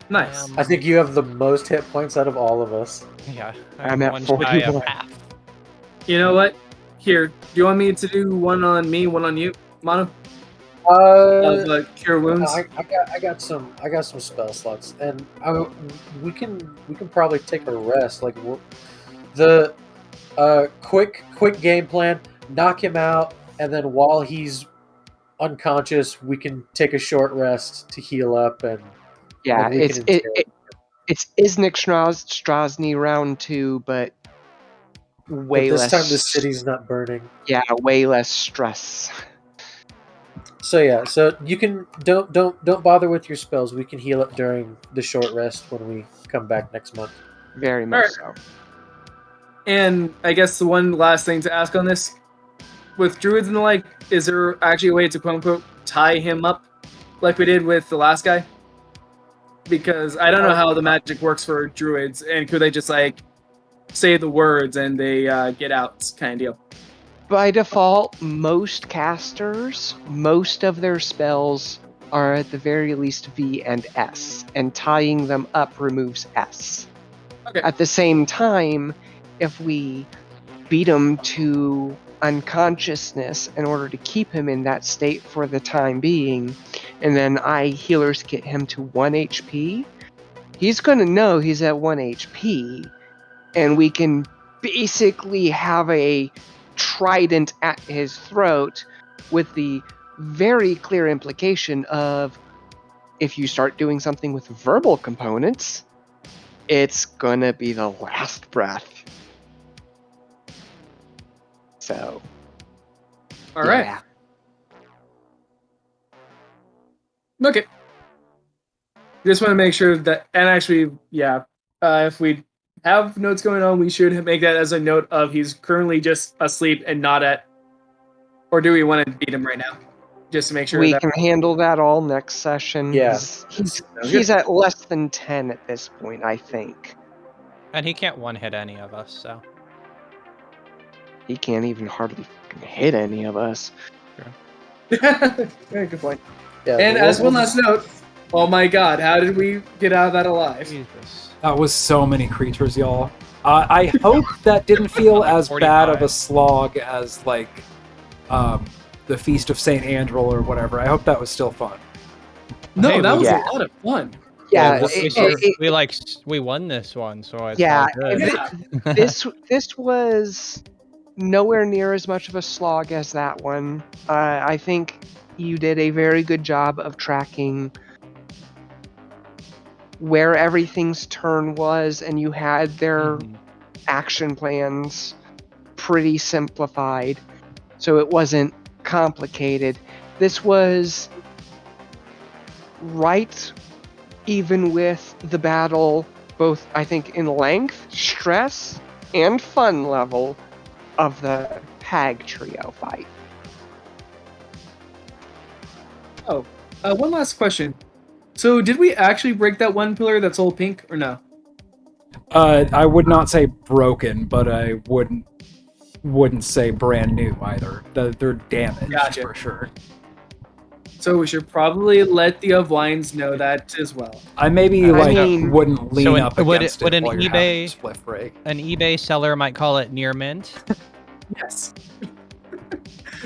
Nice.
I think you have the most hit points out of all of us.
Yeah,
I'm at
1 shy of
41.
half.
You know what? Here, do you want me to do one on me, one on you, Mono? Cure wounds.
I got some spell slots, and we can probably take a rest. Like the quick game plan: knock him out, and then while he's unconscious, we can take a short rest to heal up and.
Yeah, it's Isnik Strasny round 2, but way
this
less.
time the city's not burning.
Yeah, way less stress.
So yeah, so you can don't bother with your spells. We can heal up during the short rest when we come back next month.
Very much so.
And I guess the one last thing to ask on this, with druids and the like, is there actually a way to quote unquote tie him up like we did with the last guy? Because I don't know how the magic works for druids, and could they just like say the words and they get out kind of deal?
By default, most casters, most of their spells are at the very least V and S, and tying them up removes S.
Okay.
At the same time, if we beat him to unconsciousness in order to keep him in that state for the time being, and then I healer's kit him to 1 HP, he's going to know he's at 1 HP, and we can basically have a trident at his throat with the very clear implication of if you start doing something with verbal components, it's gonna be the last breath. So,
all right. Okay. Just want to make sure that, and actually, yeah, if we have notes going on, we should make that as a note of he's currently just asleep and not at, or do we want to beat him right now? Just to make sure
we can handle that all next session.
Yeah.
He's at less than 10 at this point, I think.
And he can't one-hit any of us, so.
He can't even hardly hit any of us.
Very good point.
Yeah,
and as one last note, Oh my god, how did we get out of that alive?
Jesus.
That was so many creatures, y'all. I hope that didn't feel
Like
as
45.
bad of a slog as like the Feast of Saint Andrel or whatever. I hope that was still fun.
No,
Hey,
that was
yeah.
a lot of fun.
Yeah,
we won this one, so it's
yeah.
all good.
Yeah.
This was nowhere near as much of a slog as that one. I think you did a very good job of tracking where everything's turn was, and you had their
Mhm.
action plans pretty simplified, so it wasn't complicated. This was right even with the battle, both I think in length, stress, and fun level of the Hag Trio fight.
Oh, one last question. So, did we actually break that one pillar that's all pink, or no?
I would not say broken, but I wouldn't say brand new either. They're damaged
Gotcha.
for sure.
So we should probably let the Vines know that as well.
I maybe
mean-
wouldn't lean up
would
against
would
it
an
while you're having your
eBay
split break.
an eBay seller might call it near mint?
Yes.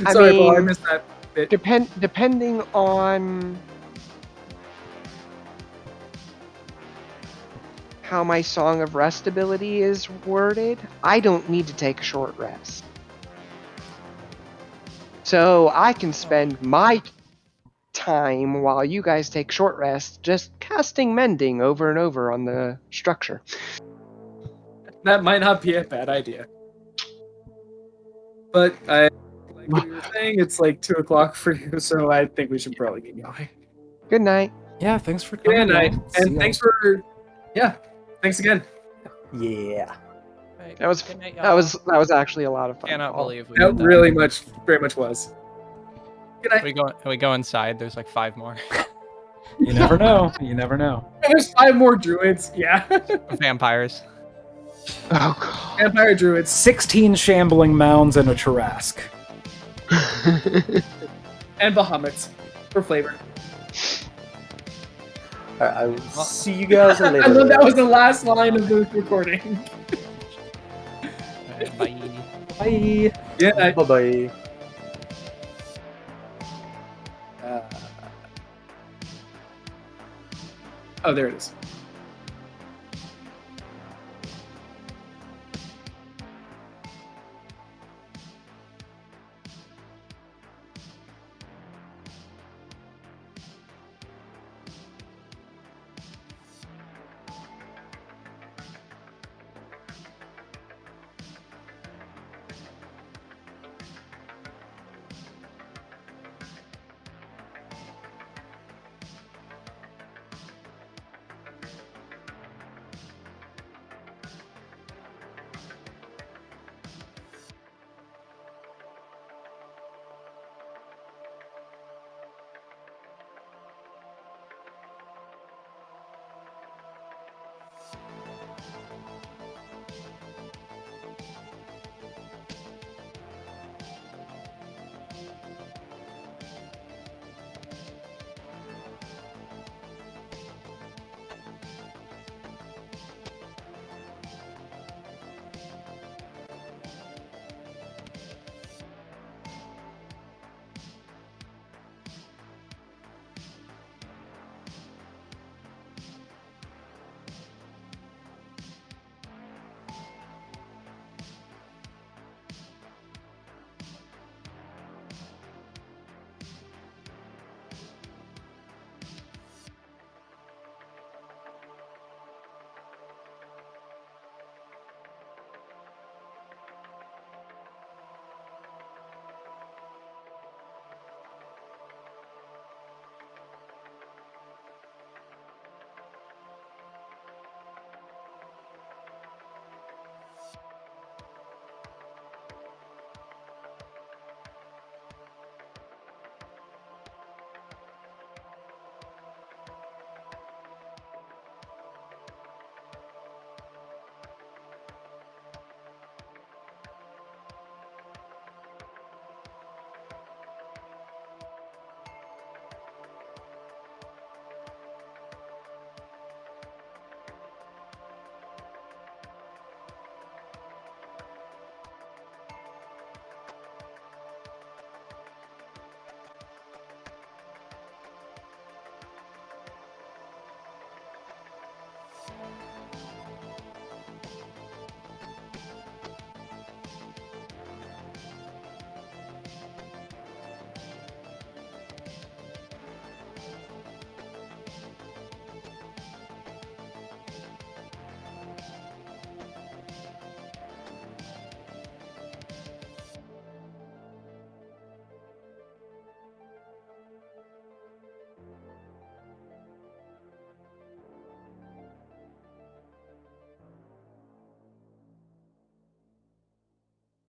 I
Sorry, Paul, I
mean,
missed that bit.
depending on how my Song of Rest ability is worded, I don't need to take a short rest. So I can spend my time while you guys take short rest just casting Mending over and over on the structure.
That might not be a bad idea. But like you were saying, it's like 2 o'clock for you, so I think we should probably get going.
Good night.
Yeah, thanks for
Good
coming.
night,
y'all. See
and
y'all.
thanks for thanks again.
Yeah.
Right.
That was
Good night,
that
y'all.
was actually a lot of fun.
Cannot
Paul.
believe we
That
did that.
really very much was. Good night.
We go inside. There's like 5 more
You never know. You never know.
There's 5 more druids. Yeah,
vampires.
Oh god.
vampire druids
16 shambling mounds and a Tarask.
and Bahamut's for flavor.
All right, I will see you guys later.
I love that was the last line of the recording.
Bye.
Bye.
Yeah.
Bye bye.
Oh, there it is.